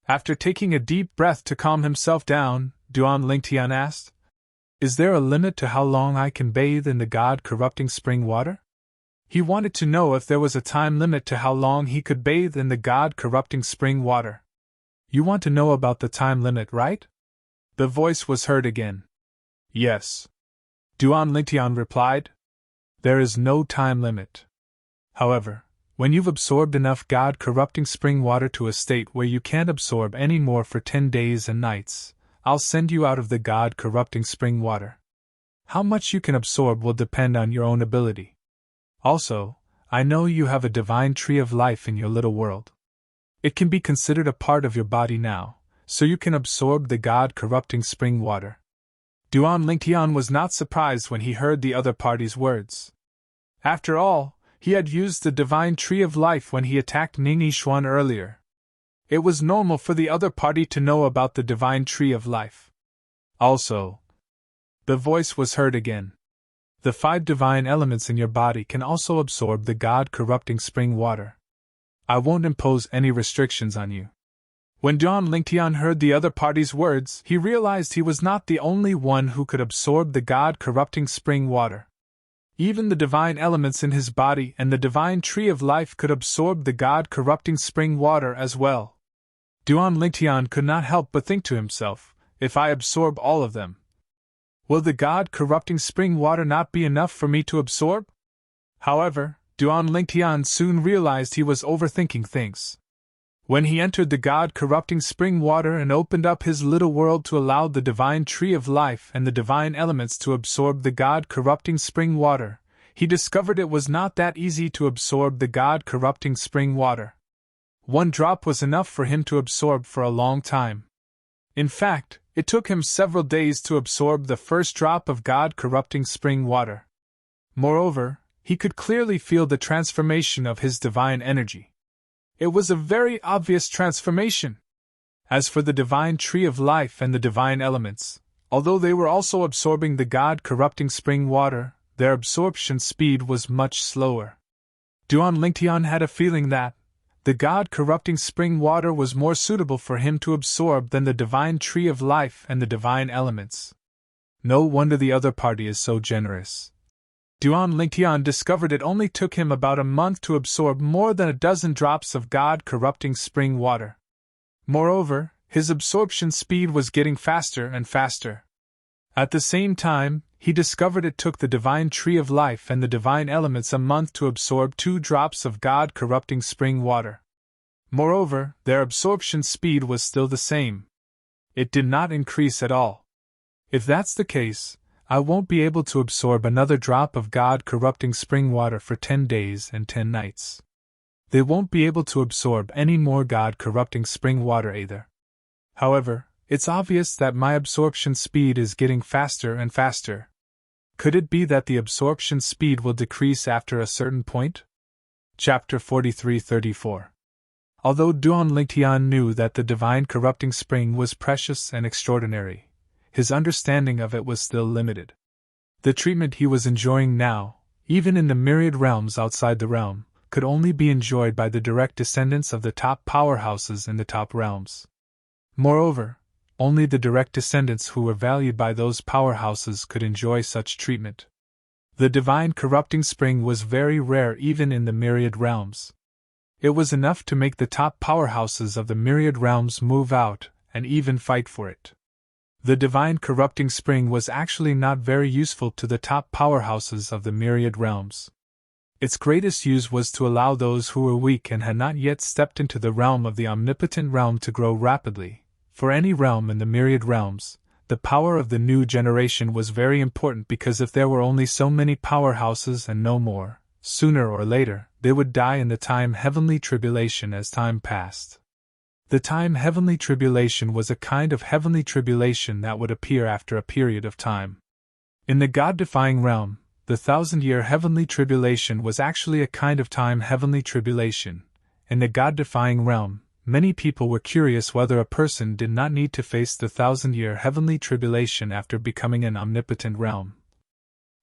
After taking a deep breath to calm himself down, Duan Lingtian asked, "Is there a limit to how long I can bathe in the God-corrupting spring water?" He wanted to know if there was a time limit to how long he could bathe in the God-corrupting spring water. "You want to know about the time limit, right?" The voice was heard again. "Yes," Duan Lingtian replied. "There is no time limit. However, when you've absorbed enough God-corrupting spring water to a state where you can't absorb any more for 10 days and nights, I'll send you out of the God-corrupting spring water. How much you can absorb will depend on your own ability. Also, I know you have a divine tree of life in your little world. It can be considered a part of your body now, so you can absorb the God-corrupting spring water." Duan Lingtian was not surprised when he heard the other party's words. After all, he had used the divine tree of life when he attacked Ning Yishuan earlier. It was normal for the other party to know about the divine tree of life. Also, the voice was heard again. The 5 divine elements in your body can also absorb the God-corrupting spring water. I won't impose any restrictions on you. When Duan Lingtian heard the other party's words, he realized he was not the only one who could absorb the God-corrupting spring water. Even the divine elements in his body and the divine tree of life could absorb the God-corrupting spring water as well. Duan Lingtian could not help but think to himself, if I absorb all of them, will the God-corrupting spring water not be enough for me to absorb? However, Duan Lingtian soon realized he was overthinking things. When he entered the God-corrupting spring water and opened up his little world to allow the divine tree of life and the divine elements to absorb the God-corrupting spring water, he discovered it was not that easy to absorb the God-corrupting spring water. 1 drop was enough for him to absorb for a long time. In fact, it took him several days to absorb the first drop of God-corrupting spring water. Moreover, he could clearly feel the transformation of his divine energy. It was a very obvious transformation. As for the divine tree of life and the divine elements, although they were also absorbing the God-corrupting spring water, their absorption speed was much slower. Duan Lingtian had a feeling that the God-corrupting spring water was more suitable for him to absorb than the divine tree of life and the divine elements. No wonder the other party is so generous. Duan Lingtian discovered it only took him about a month to absorb more than a dozen drops of God-corrupting spring water. Moreover, his absorption speed was getting faster and faster. At the same time, he discovered it took the divine tree of life and the divine elements a month to absorb 2 drops of God-corrupting spring water. Moreover, their absorption speed was still the same. It did not increase at all. If that's the case, I won't be able to absorb another drop of God-corrupting spring water for 10 days and 10 nights. They won't be able to absorb any more God-corrupting spring water either. However, it's obvious that my absorption speed is getting faster and faster. Could it be that the absorption speed will decrease after a certain point? Chapter 43-34. Although Duan Lingtian knew that the divine corrupting spring was precious and extraordinary, his understanding of it was still limited. The treatment he was enjoying now, even in the myriad realms outside the realm, could only be enjoyed by the direct descendants of the top powerhouses in the top realms. Moreover, only the direct descendants who were valued by those powerhouses could enjoy such treatment. The divine corrupting spring was very rare even in the myriad realms. It was enough to make the top powerhouses of the myriad realms move out and even fight for it. The divine corrupting spring was actually not very useful to the top powerhouses of the myriad realms. Its greatest use was to allow those who were weak and had not yet stepped into the realm of the omnipotent realm to grow rapidly. For any realm in the myriad realms, the power of the new generation was very important because if there were only so many powerhouses and no more, sooner or later, they would die in the time heavenly tribulation as time passed. The time heavenly tribulation was a kind of heavenly tribulation that would appear after a period of time. In the God-defying realm, the 1,000-year heavenly tribulation was actually a kind of time heavenly tribulation. In the God-defying realm, many people were curious whether a person did not need to face the 1,000-year heavenly tribulation after becoming an omnipotent realm.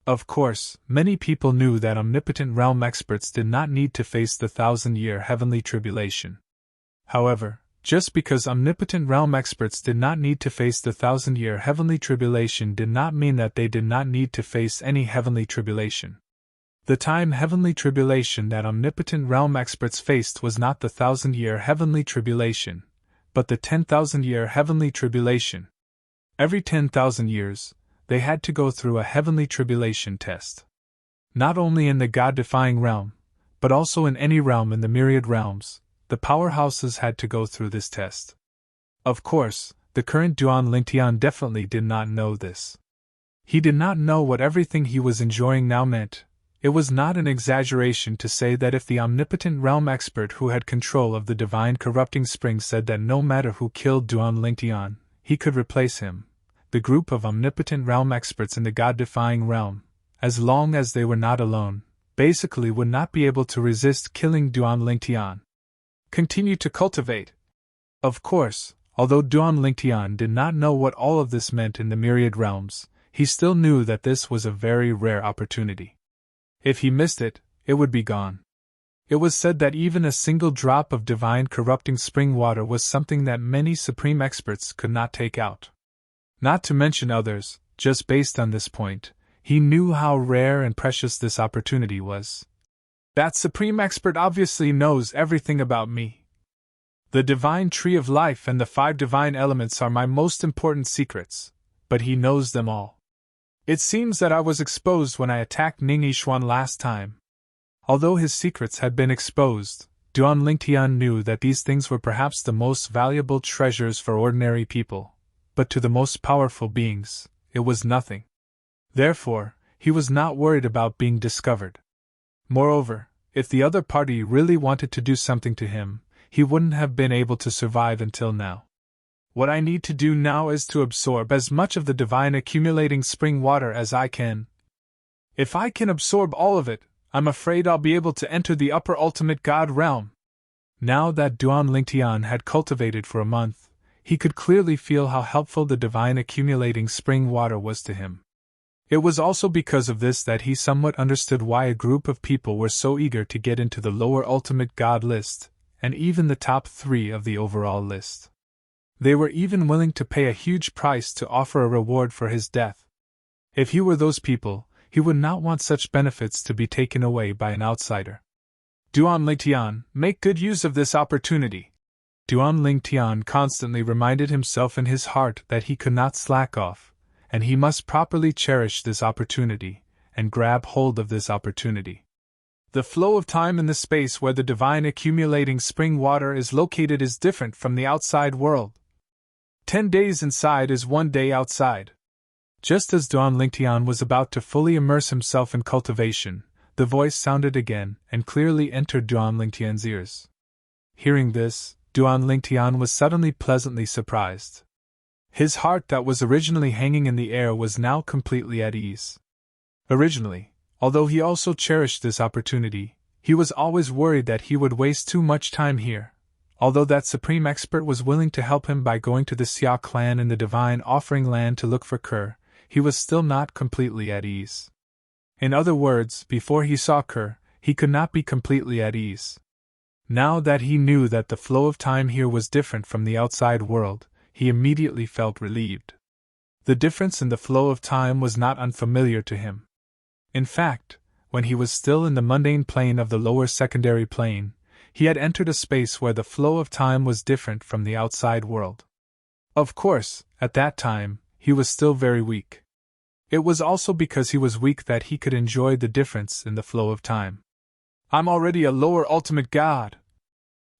Of course, many people knew that omnipotent realm experts did not need to face the 1,000-year heavenly tribulation. However, just because omnipotent realm experts did not need to face the 1,000-year heavenly tribulation did not mean that they did not need to face any heavenly tribulation. The time heavenly tribulation that omnipotent realm experts faced was not the 1,000-year heavenly tribulation, but the 10,000-year heavenly tribulation. Every 10,000 years, they had to go through a heavenly tribulation test. Not only in the God-defying realm, but also in any realm in the myriad realms, the powerhouses had to go through this test. Of course, the current Duan Lingtian definitely did not know this. He did not know what everything he was enjoying now meant. It was not an exaggeration to say that if the omnipotent realm expert who had control of the divine corrupting spring said that no matter who killed Duan Lingtian, he could replace him, the group of omnipotent realm experts in the God-defying realm, as long as they were not alone, basically would not be able to resist killing Duan Lingtian. Continue to cultivate. Of course, although Duan Lingtian did not know what all of this meant in the myriad realms, he still knew that this was a very rare opportunity. If he missed it, it would be gone. It was said that even a single drop of divine corrupting spring water was something that many supreme experts could not take out. Not to mention others, just based on this point, he knew how rare and precious this opportunity was. That supreme expert obviously knows everything about me. The divine tree of life and the 5 divine elements are my most important secrets, but he knows them all. It seems that I was exposed when I attacked Ning Yishuan last time. Although his secrets had been exposed, Duan Lingtian knew that these things were perhaps the most valuable treasures for ordinary people, but to the most powerful beings, it was nothing. Therefore, he was not worried about being discovered. Moreover, if the other party really wanted to do something to him, he wouldn't have been able to survive until now. What I need to do now is to absorb as much of the divine accumulating spring water as I can. If I can absorb all of it, I'm afraid I'll be able to enter the upper ultimate God realm. Now that Duan Lingtian had cultivated for a month, he could clearly feel how helpful the divine accumulating spring water was to him. It was also because of this that he somewhat understood why a group of people were so eager to get into the lower ultimate God list, and even the top 3 of the overall list. They were even willing to pay a huge price to offer a reward for his death. If he were those people, he would not want such benefits to be taken away by an outsider. Duan Lingtian, make good use of this opportunity. Duan Lingtian constantly reminded himself in his heart that he could not slack off, and he must properly cherish this opportunity, and grab hold of this opportunity. The flow of time in the space where the divine accumulating spring water is located is different from the outside world. 10 days inside is 1 day outside. Just as Duan Lingtian was about to fully immerse himself in cultivation, the voice sounded again and clearly entered Duan Lingtian's ears. Hearing this, Duan Lingtian was suddenly pleasantly surprised. His heart that was originally hanging in the air was now completely at ease. Originally, although he also cherished this opportunity, he was always worried that he would waste too much time here. Although that supreme expert was willing to help him by going to the Xia clan in the divine offering land to look for Kerr, he was still not completely at ease. In other words, before he saw Kerr, he could not be completely at ease. Now that he knew that the flow of time here was different from the outside world, he immediately felt relieved. The difference in the flow of time was not unfamiliar to him. In fact, when he was still in the mundane plane of the lower secondary plane, he had entered a space where the flow of time was different from the outside world. Of course, at that time, he was still very weak. It was also because he was weak that he could enjoy the difference in the flow of time. I'm already a lower ultimate God.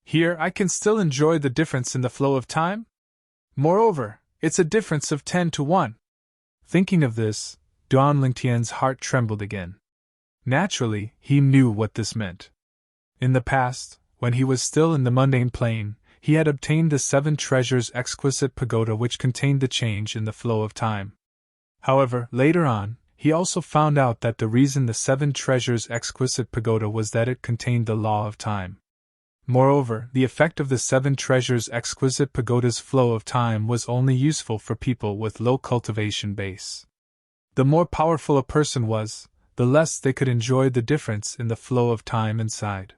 Here I can still enjoy the difference in the flow of time? Moreover, it's a difference of 10 to 1. Thinking of this, Duan Lingtian's heart trembled again. Naturally, he knew what this meant. In the past, when he was still in the mundane plane, he had obtained the 7 treasures exquisite pagoda which contained the change in the flow of time. However, later on, he also found out that the reason the 7 treasures exquisite pagoda was that it contained the law of time. Moreover, the effect of the 7 treasures exquisite pagoda's flow of time was only useful for people with low cultivation base. The more powerful a person was, the less they could enjoy the difference in the flow of time inside.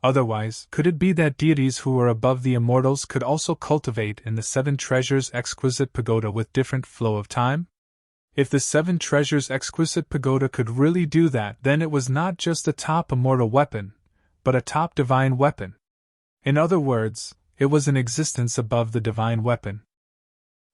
Otherwise, could it be that deities who were above the immortals could also cultivate in the seven treasures exquisite pagoda with different flow of time? If the seven treasures exquisite pagoda could really do that, then it was not just a top immortal weapon, but a top divine weapon. In other words, it was an existence above the divine weapon.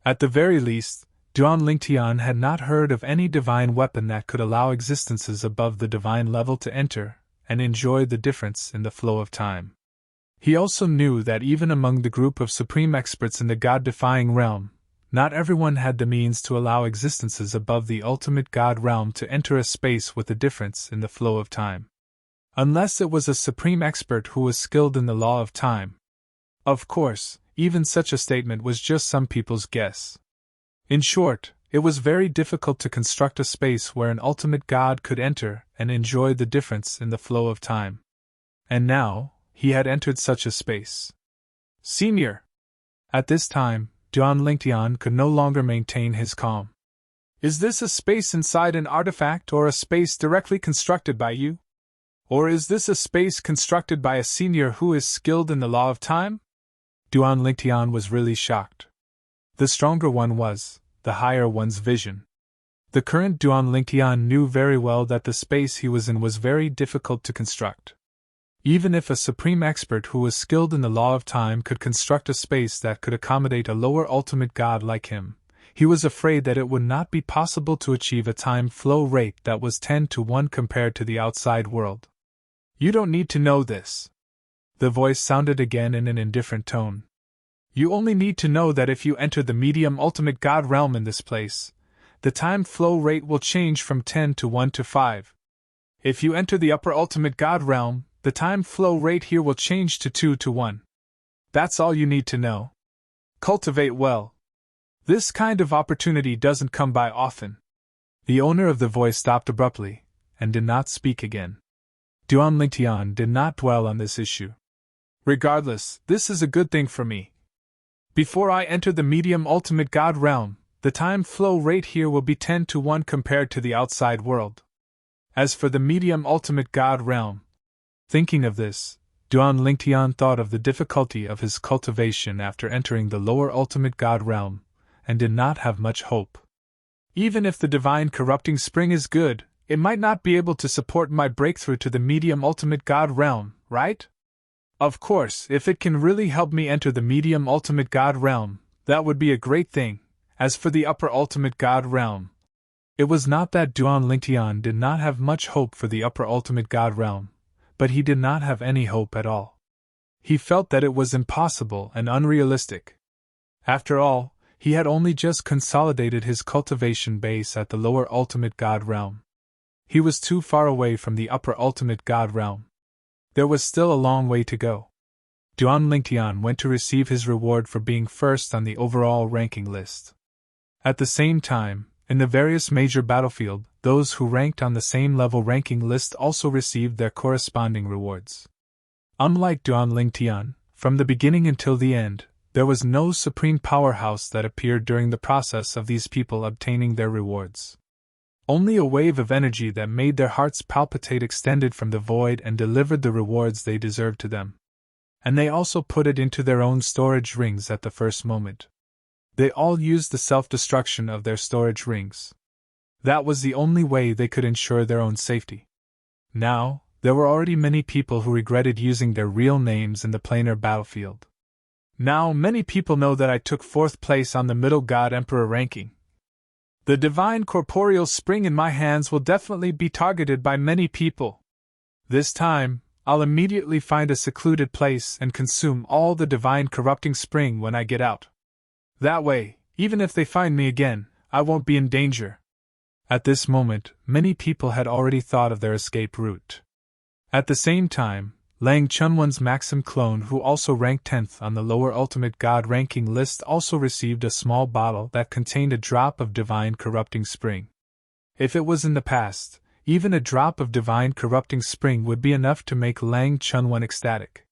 At the very least, Duan Lingtian had not heard of any divine weapon that could allow existences above the divine level to enter and enjoy the difference in the flow of time. He also knew that even among the group of supreme experts in the God-defying realm, not everyone had the means to allow existences above the ultimate God realm to enter a space with a difference in the flow of time. Unless it was a supreme expert who was skilled in the law of time. Of course, even such a statement was just some people's guess. In short, it was very difficult to construct a space where an ultimate God could enter and enjoy the difference in the flow of time. And now, he had entered such a space. Senior! At this time, Duan Lingtian could no longer maintain his calm. Is this a space inside an artifact or a space directly constructed by you? Or is this a space constructed by a senior who is skilled in the law of time? Duan Lingtian was really shocked. The stronger one was, the higher one's vision. The current Duan Lingtian knew very well that the space he was in was very difficult to construct. Even if a supreme expert who was skilled in the law of time could construct a space that could accommodate a lower ultimate God like him, he was afraid that it would not be possible to achieve a time flow rate that was 10-1 compared to the outside world. You don't need to know this. The voice sounded again in an indifferent tone. You only need to know that if you enter the medium ultimate God realm in this place, the time flow rate will change from 10-1 to 5. If you enter the upper ultimate God realm, the time flow rate here will change to 2-1. That's all you need to know. Cultivate well. This kind of opportunity doesn't come by often. The owner of the voice stopped abruptly, and did not speak again. Duan Lingtian did not dwell on this issue. Regardless, this is a good thing for me. Before I enter the medium ultimate God realm, the time flow rate here will be 10-1 compared to the outside world. As for the medium ultimate God realm, thinking of this, Duan Lingtian thought of the difficulty of his cultivation after entering the lower ultimate God realm, and did not have much hope. Even if the divine corrupting spring is good, it might not be able to support my breakthrough to the medium ultimate God realm, right? Of course, if it can really help me enter the medium ultimate God realm, that would be a great thing. As for the upper ultimate God realm, it was not that Duan Lingtian did not have much hope for the upper ultimate God realm, but he did not have any hope at all. He felt that it was impossible and unrealistic. After all, he had only just consolidated his cultivation base at the lower ultimate God realm. He was too far away from the upper ultimate God realm. There was still a long way to go. Duan Lingtian went to receive his reward for being first on the overall ranking list. At the same time, in the various major battlefield, those who ranked on the same level ranking list also received their corresponding rewards. Unlike Duan Lingtian, from the beginning until the end, there was no supreme powerhouse that appeared during the process of these people obtaining their rewards. Only a wave of energy that made their hearts palpitate extended from the void and delivered the rewards they deserved to them. And they also put it into their own storage rings at the first moment. They all used the self-destruction of their storage rings. That was the only way they could ensure their own safety. Now, there were already many people who regretted using their real names in the planar battlefield. Now, many people know that I took 4th place on the Middle God Emperor ranking. The divine corporeal spring in my hands will definitely be targeted by many people. This time, I'll immediately find a secluded place and consume all the divine corrupting spring when I get out. That way, even if they find me again, I won't be in danger. At this moment, many people had already thought of their escape route. At the same time, Lang Chunwan's Maxim clone, who also ranked 10th on the lower ultimate god ranking list, also received a small bottle that contained a drop of divine corrupting spring. If it was in the past, even a drop of divine corrupting spring would be enough to make Lang Chunwan ecstatic.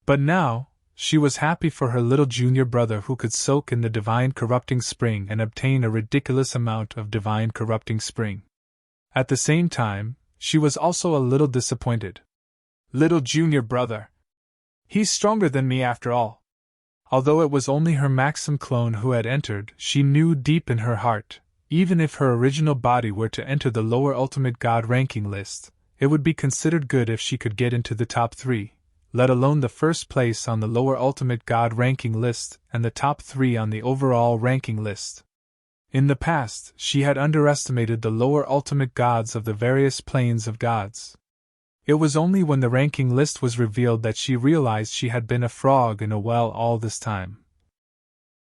But now, she was happy for her little junior brother who could soak in the divine corrupting spring and obtain a ridiculous amount of divine corrupting spring. At the same time, she was also a little disappointed. Little junior brother. He's stronger than me after all. Although it was only her Maxim clone who had entered, she knew deep in her heart, even if her original body were to enter the lower ultimate god ranking list, it would be considered good if she could get into the top 3, let alone the first place on the lower ultimate god ranking list and the top 3 on the overall ranking list. In the past, she had underestimated the lower ultimate gods of the various planes of gods. It was only when the ranking list was revealed that she realized she had been a frog in a well all this time.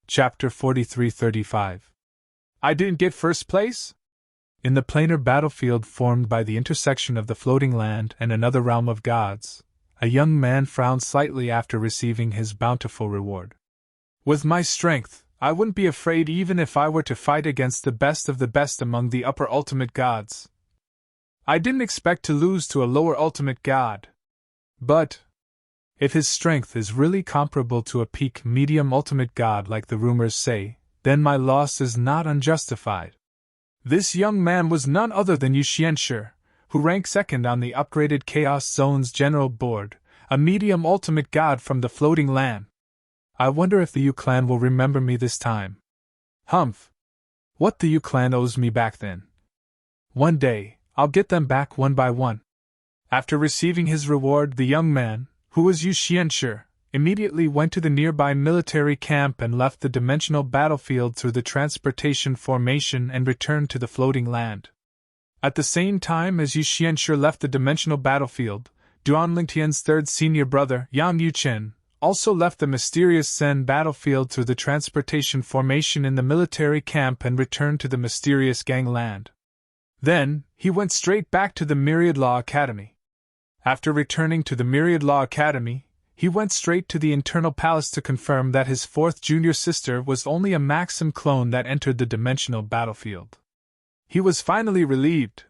Chapter 43-35. I didn't get first place? In the planar battlefield formed by the intersection of the floating land and another realm of gods, a young man frowned slightly after receiving his bountiful reward. With my strength, I wouldn't be afraid even if I were to fight against the best of the best among the upper ultimate gods. I didn't expect to lose to a lower ultimate god. But if his strength is really comparable to a peak medium ultimate god like the rumors say, then my loss is not unjustified. This young man was none other than Yu Xianshi, who ranked second on the upgraded Chaos Zone's general board, a medium ultimate god from the floating land. I wonder if the Yu clan will remember me this time. Humph! What the Yu clan owes me back then. One day, I'll get them back one by one. After receiving his reward, the young man, who was Yu Xianshi, immediately went to the nearby military camp and left the dimensional battlefield through the transportation formation and returned to the floating land. At the same time as Yu Xianshi left the dimensional battlefield, Duan Lingtian's third senior brother, Yang Yuchen, also left the mysterious Zen battlefield through the transportation formation in the military camp and returned to the mysterious gangland. Then, he went straight back to the Myriad Law Academy. After returning to the Myriad Law Academy, he went straight to the Internal Palace to confirm that his fourth junior sister was only a Maxim clone that entered the dimensional battlefield. He was finally relieved.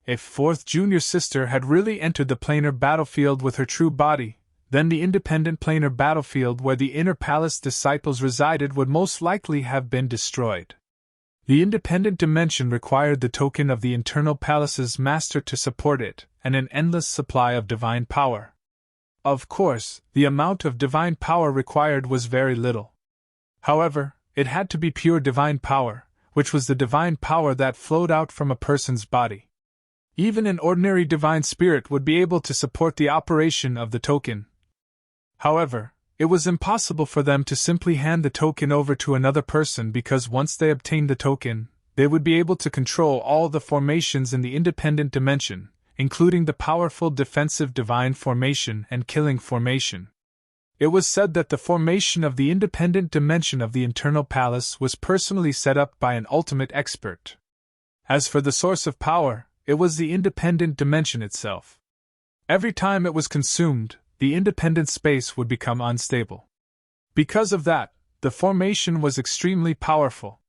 If fourth junior sister had really entered the planar battlefield with her true body, then the independent planar battlefield where the Inner Palace disciples resided would most likely have been destroyed. The independent dimension required the token of the Internal Palace's master to support it, and an endless supply of divine power. Of course, the amount of divine power required was very little. However, it had to be pure divine power, which was the divine power that flowed out from a person's body. Even an ordinary divine spirit would be able to support the operation of the token. However, it was impossible for them to simply hand the token over to another person because once they obtained the token, they would be able to control all the formations in the independent dimension, including the powerful defensive divine formation and killing formation. It was said that the formation of the independent dimension of the Internal Palace was personally set up by an ultimate expert. As for the source of power, it was the independent dimension itself. Every time it was consumed, the independent space would become unstable. Because of that, the formation was extremely powerful.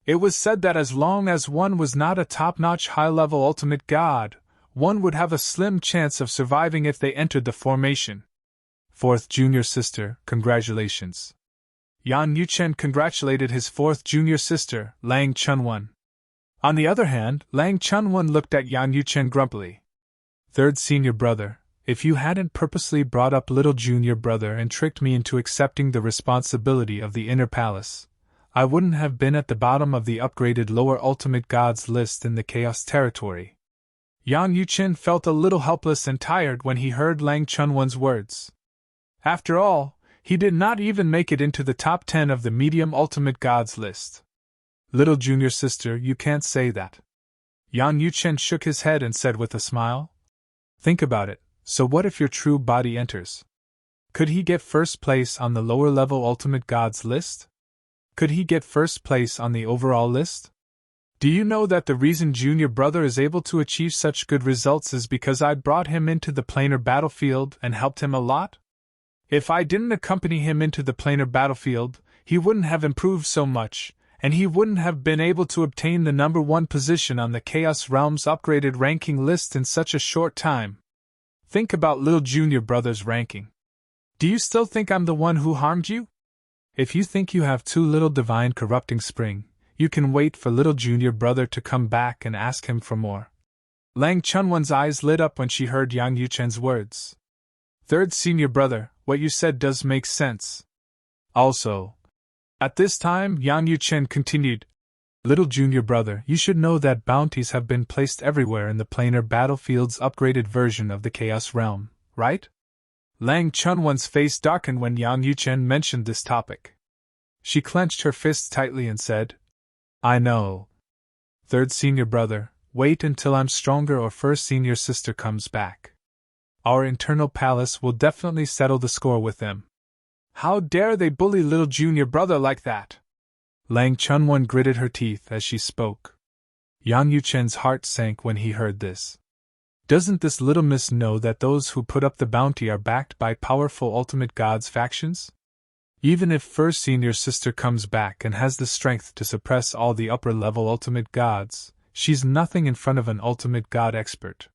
It was said that as long as one was not a top-notch high-level ultimate god, one would have a slim chance of surviving if they entered the formation. Fourth junior sister, congratulations. Yan Yuchen congratulated his fourth junior sister, Lang Chunwan. On the other hand, Lang Chunwan looked at Yan Yuchen grumpily. Third senior brother, if you hadn't purposely brought up little junior brother and tricked me into accepting the responsibility of the Inner Palace, I wouldn't have been at the bottom of the upgraded lower ultimate gods list in the Chaos territory. Yang Yuchen felt a little helpless and tired when he heard Lang Chunwan's words. After all, he did not even make it into the top 10 of the medium ultimate gods list. Little junior sister, you can't say that. Yang Yuchen shook his head and said with a smile. Think about it. So what if your true body enters? Could he get first place on the lower level ultimate gods list? Could he get first place on the overall list? Do you know that the reason junior brother is able to achieve such good results is because I brought him into the planar battlefield and helped him a lot? If I didn't accompany him into the planar battlefield, he wouldn't have improved so much, and he wouldn't have been able to obtain the number 1 position on the Chaos Realms upgraded ranking list in such a short time. Think about little junior brother's ranking. Do you still think I'm the one who harmed you? If you think you have too little divine corrupting spring, you can wait for little junior brother to come back and ask him for more. Lang Chunwan's eyes lit up when she heard Yang Yuchen's words. Third senior brother, what you said does make sense. Also, at this time, Yang Yuchen continued, Little junior brother, you should know that bounties have been placed everywhere in the planar battlefield's upgraded version of the Chaos Realm, right? Lang Chunwan's face darkened when Yang Yuchen mentioned this topic. She clenched her fists tightly and said, I know. Third senior brother, wait until I'm stronger or first senior sister comes back. Our internal palace will definitely settle the score with them. How dare they bully little junior brother like that? Lang Chunwan gritted her teeth as she spoke. Yang Yuchen's heart sank when he heard this. Doesn't this little miss know that those who put up the bounty are backed by powerful ultimate gods factions? Even if first senior sister comes back and has the strength to suppress all the upper-level ultimate gods, she's nothing in front of an ultimate god expert.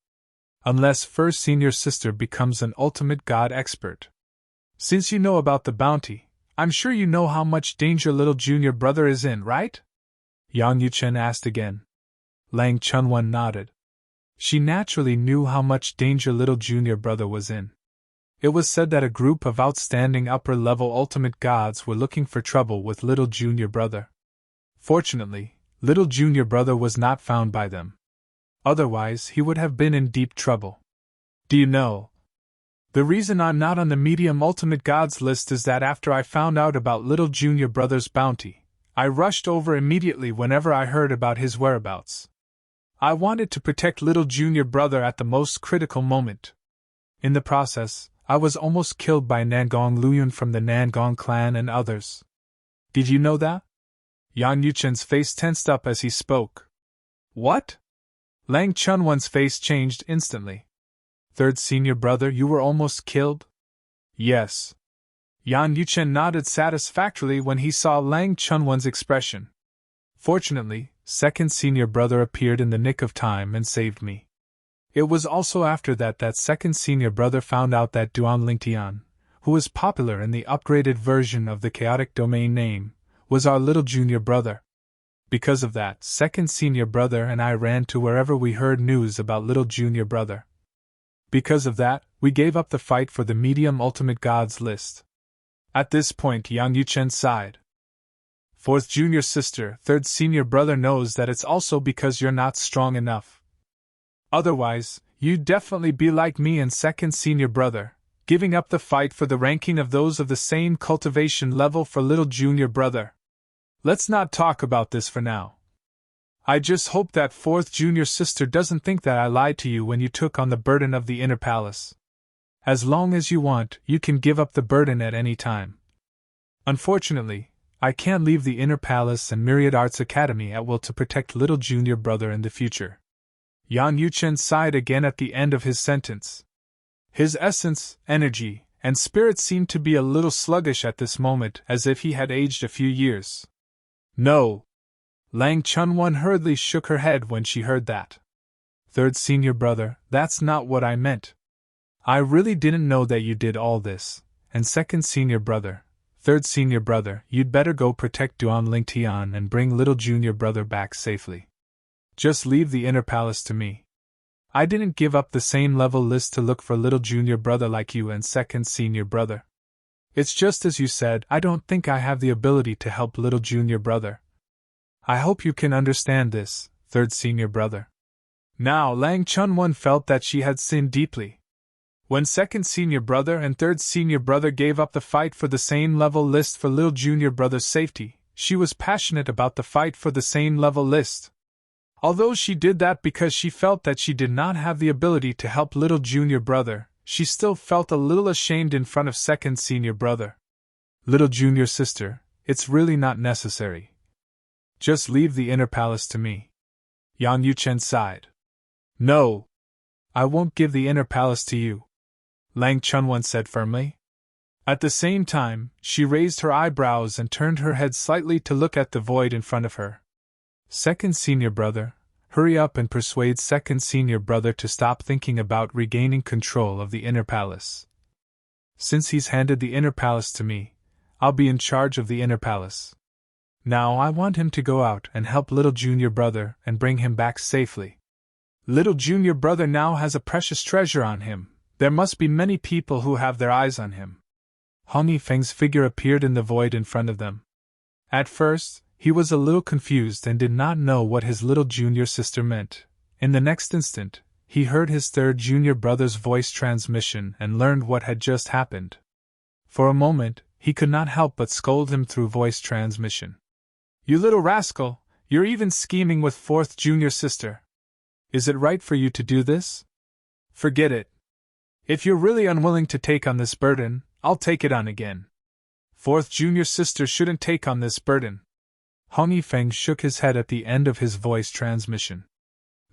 Unless first senior sister becomes an ultimate god expert. Since you know about the bounty, I'm sure you know how much danger little junior brother is in, right? Yang Yuchen asked again. Lang Chunwan nodded. She naturally knew how much danger little junior brother was in. It was said that a group of outstanding upper-level ultimate gods were looking for trouble with little junior brother. Fortunately, little junior brother was not found by them. Otherwise, he would have been in deep trouble. Do you know? The reason I'm not on the medium ultimate gods list is that after I found out about little junior brother's bounty, I rushed over immediately whenever I heard about his whereabouts. I wanted to protect little junior brother at the most critical moment. In the process, I was almost killed by Nangong Luyun from the Nangong clan and others. Did you know that? Yang Yuchen's face tensed up as he spoke. What? Lang Chunwan's face changed instantly. Third senior brother, you were almost killed? Yes. Yang Yuchen nodded satisfactorily when he saw Lang Chunwan's expression. Fortunately, second senior brother appeared in the nick of time and saved me. It was also after that second senior brother found out that Duan Lingtian, who was popular in the upgraded version of the chaotic domain name, was our little junior brother. Because of that, second senior brother and I ran to wherever we heard news about little junior brother. Because of that, we gave up the fight for the medium ultimate gods list. At this point, Yang Yuchen sighed. Fourth junior sister, third senior brother knows that it's also because you're not strong enough. Otherwise, you'd definitely be like me and second senior brother, giving up the fight for the ranking of those of the same cultivation level for little junior brother. Let's not talk about this for now. I just hope that fourth junior sister doesn't think that I lied to you when you took on the burden of the inner palace. As long as you want, you can give up the burden at any time. Unfortunately, I can't leave the inner palace and Myriad Arts Academy at will to protect little junior brother in the future. Yang Yuchen sighed again at the end of his sentence. His essence, energy, and spirit seemed to be a little sluggish at this moment, as if he had aged a few years. No. Lang Chunwan hurriedly shook her head when she heard that. Third senior brother, that's not what I meant. I really didn't know that you did all this. And second senior brother, third senior brother, you'd better go protect Duan Lingtian and bring little junior brother back safely. Just leave the inner palace to me. I didn't give up the same level list to look for little junior brother like you and second senior brother. It's just as you said, I don't think I have the ability to help little junior brother. I hope you can understand this, third senior brother. Now Lang Chunwan felt that she had sinned deeply. When second senior brother and third senior brother gave up the fight for the same level list for little junior brother's safety, she was passionate about the fight for the same level list. Although she did that because she felt that she did not have the ability to help little junior brother, she still felt a little ashamed in front of second senior brother. Little junior sister, it's really not necessary. Just leave the inner palace to me. Yang Yuchen sighed. No. I won't give the inner palace to you, Lang Chunwan said firmly. At the same time, she raised her eyebrows and turned her head slightly to look at the void in front of her. Second senior brother, hurry up and persuade second senior brother to stop thinking about regaining control of the inner palace. Since he's handed the inner palace to me, I'll be in charge of the inner palace. Now I want him to go out and help little junior brother and bring him back safely. Little junior brother now has a precious treasure on him. There must be many people who have their eyes on him. Hong Yifeng's figure appeared in the void in front of them. At first, he was a little confused and did not know what his little junior sister meant. In the next instant, he heard his third junior brother's voice transmission and learned what had just happened. For a moment, he could not help but scold him through voice transmission. "You little rascal, you're even scheming with fourth junior sister. Is it right for you to do this? Forget it. If you're really unwilling to take on this burden, I'll take it on again. Fourth junior sister shouldn't take on this burden." Hong Yifeng shook his head at the end of his voice transmission.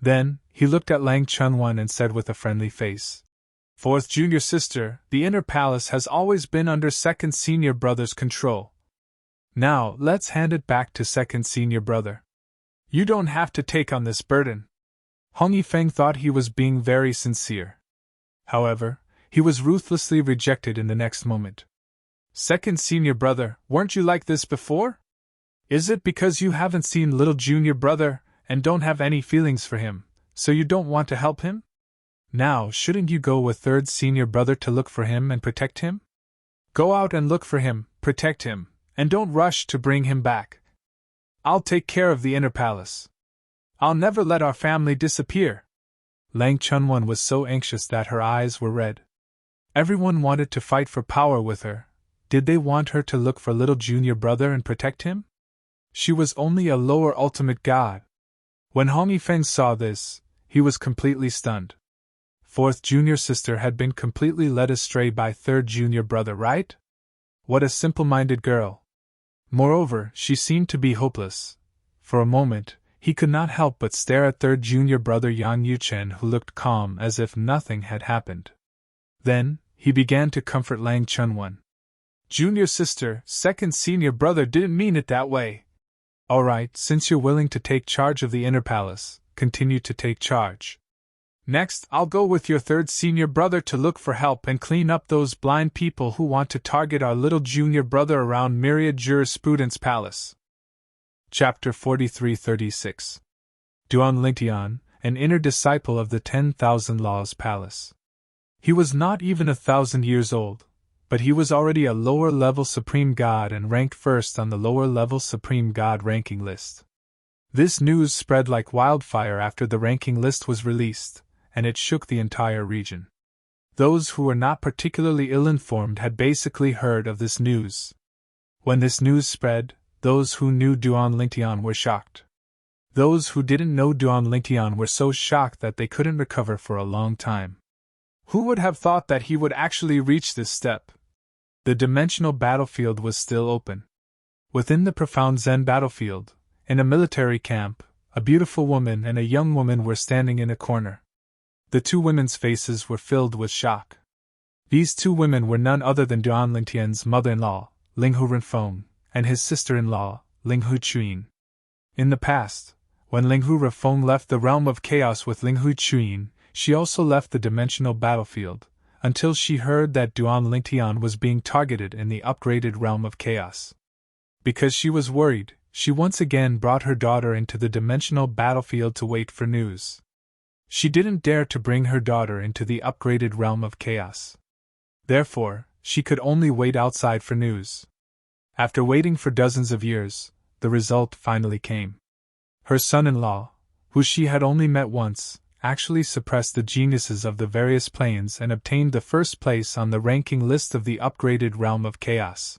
Then, he looked at Lang Chunwan and said with a friendly face, "Fourth junior sister, the inner palace has always been under second senior brother's control. Now, let's hand it back to second senior brother. You don't have to take on this burden." Hong Yifeng thought he was being very sincere. However, he was ruthlessly rejected in the next moment. "Second senior brother, weren't you like this before? Is it because you haven't seen little junior brother and don't have any feelings for him, so you don't want to help him? Now, shouldn't you go with third senior brother to look for him and protect him? Go out and look for him, protect him, and don't rush to bring him back. I'll take care of the inner palace. I'll never let our family disappear." Lang Chunwan was so anxious that her eyes were red. Everyone wanted to fight for power with her. Did they want her to look for little junior brother and protect him? She was only a lower ultimate god. When Hong Yifeng saw this, he was completely stunned. Fourth junior sister had been completely led astray by third junior brother, right? What a simple-minded girl. Moreover, she seemed to be hopeless. For a moment, he could not help but stare at third junior brother Yang Yuchen, who looked calm as if nothing had happened. Then, he began to comfort Lang Chunwan. "Junior sister, second senior brother didn't mean it that way. Alright, since you're willing to take charge of the inner palace, continue to take charge. Next, I'll go with your third senior brother to look for help and clean up those blind people who want to target our little junior brother around Myriad Jurisprudence Palace." Chapter 43-36. Duan Lingtian, an inner disciple of the 10,000 Laws Palace. He was not even 1,000 years old, but he was already a lower-level Supreme God and ranked first on the lower-level Supreme God ranking list. This news spread like wildfire after the ranking list was released, and it shook the entire region. Those who were not particularly ill-informed had basically heard of this news. When this news spread, those who knew Duan Lingtian were shocked. Those who didn't know Duan Lingtian were so shocked that they couldn't recover for a long time. Who would have thought that he would actually reach this step? The dimensional battlefield was still open. Within the profound Zen battlefield, in a military camp, a beautiful woman and a young woman were standing in a corner. The two women's faces were filled with shock. These two women were none other than Duan Lingtian's mother-in-law, Linghu Renfeng, and his sister-in-law, Linghu Chuyin. In the past, when Linghu Renfeng left the realm of chaos with Linghu Chuyin, she also left the dimensional battlefield, until she heard that Duan Lingtian was being targeted in the upgraded realm of chaos. Because she was worried, she once again brought her daughter into the dimensional battlefield to wait for news. She didn't dare to bring her daughter into the upgraded realm of chaos. Therefore, she could only wait outside for news. After waiting for dozens of years, the result finally came. Her son-in-law, who she had only met once, actually suppressed the geniuses of the various planes and obtained the first place on the ranking list of the upgraded realm of chaos.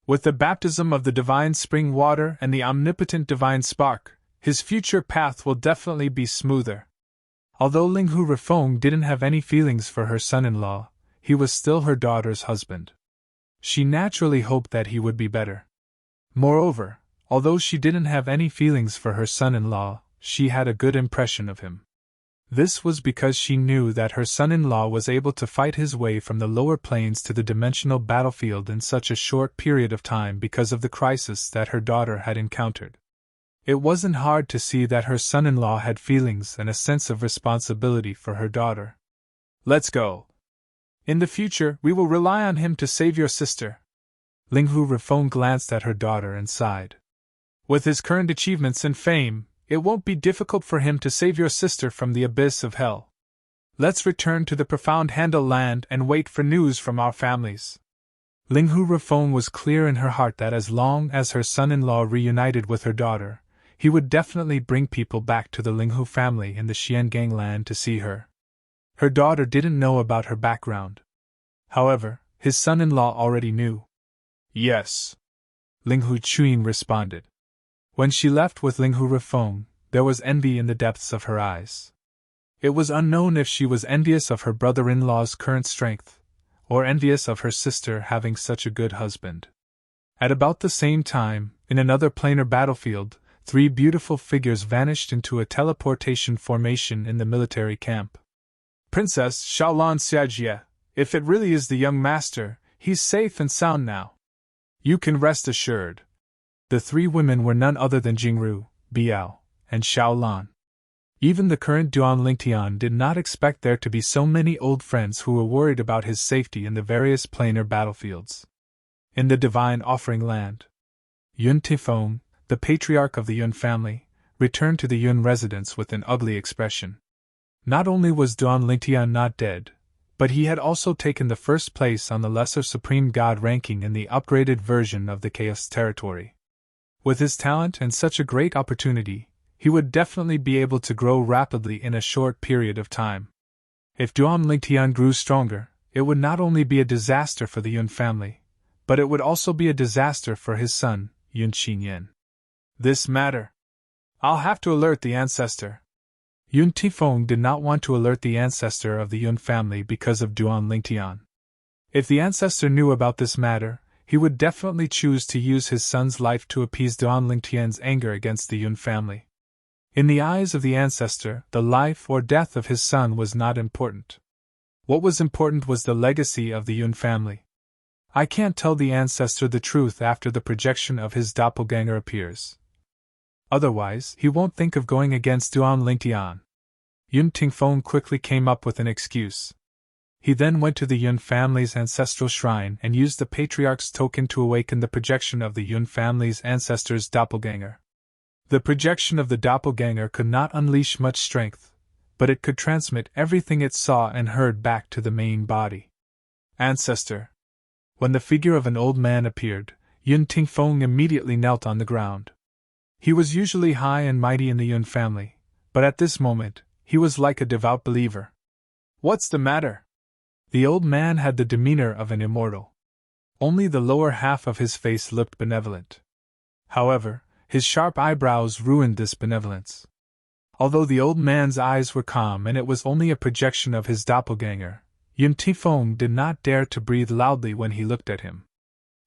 With the baptism of the divine spring water and the omnipotent divine spark, his future path will definitely be smoother. Although Linghu Renfeng didn't have any feelings for her son-in-law, he was still her daughter's husband. She naturally hoped that he would be better. Moreover, although she didn't have any feelings for her son-in-law, she had a good impression of him. This was because she knew that her son-in-law was able to fight his way from the lower planes to the dimensional battlefield in such a short period of time because of the crisis that her daughter had encountered. It wasn't hard to see that her son-in-law had feelings and a sense of responsibility for her daughter. "Let's go." In the future, we will rely on him to save your sister. Linghu Rifeng glanced at her daughter and sighed. With his current achievements and fame, it won't be difficult for him to save your sister from the abyss of hell. Let's return to the profound Handel land and wait for news from our families. Linghu Rifeng was clear in her heart that as long as her son-in-law reunited with her daughter, he would definitely bring people back to the Linghu family in the Xiangang land to see her. Her daughter didn't know about her background. However, his son-in-law already knew. Yes, Linghu Chuyin responded. When she left with Linghu Rifeng, there was envy in the depths of her eyes. It was unknown if she was envious of her brother-in-law's current strength, or envious of her sister having such a good husband. At about the same time, in another planar battlefield, 3 beautiful figures vanished into a teleportation formation in the military camp. Princess Xiaolan Xiajie, if it really is the young master, he's safe and sound now. You can rest assured. The 3 women were none other than Jingru, Biao, and Xiaolan. Even the current Duan Lingtian did not expect there to be so many old friends who were worried about his safety in the various planar battlefields. In the Divine Offering Land, Yun Tifeng, the patriarch of the Yun family, returned to the Yun residence with an ugly expression. Not only was Duan Lingtian not dead, but he had also taken the first place on the Lesser Supreme God ranking in the upgraded version of the Chaos Territory. With his talent and such a great opportunity, he would definitely be able to grow rapidly in a short period of time. If Duan Lingtian grew stronger, it would not only be a disaster for the Yun family, but it would also be a disaster for his son, Yun Qinyan. This matter. I'll have to alert the ancestor. Yun Tifeng did not want to alert the ancestor of the Yun family because of Duan Lingtian. If the ancestor knew about this matter, he would definitely choose to use his son's life to appease Duan Lingtian's anger against the Yun family. In the eyes of the ancestor, the life or death of his son was not important. What was important was the legacy of the Yun family. I can't tell the ancestor the truth after the projection of his doppelganger appears. Otherwise, he won't think of going against Duan Lingtian. Yun Tingfeng quickly came up with an excuse. He then went to the Yun family's ancestral shrine and used the patriarch's token to awaken the projection of the Yun family's ancestor's doppelganger. The projection of the doppelganger could not unleash much strength, but it could transmit everything it saw and heard back to the main body. Ancestor. When the figure of an old man appeared, Yun Tingfeng immediately knelt on the ground. He was usually high and mighty in the Yun family, but at this moment, he was like a devout believer. What's the matter? The old man had the demeanor of an immortal. Only the lower half of his face looked benevolent. However, his sharp eyebrows ruined this benevolence. Although the old man's eyes were calm and it was only a projection of his doppelganger, Yun Tifeng did not dare to breathe loudly when he looked at him.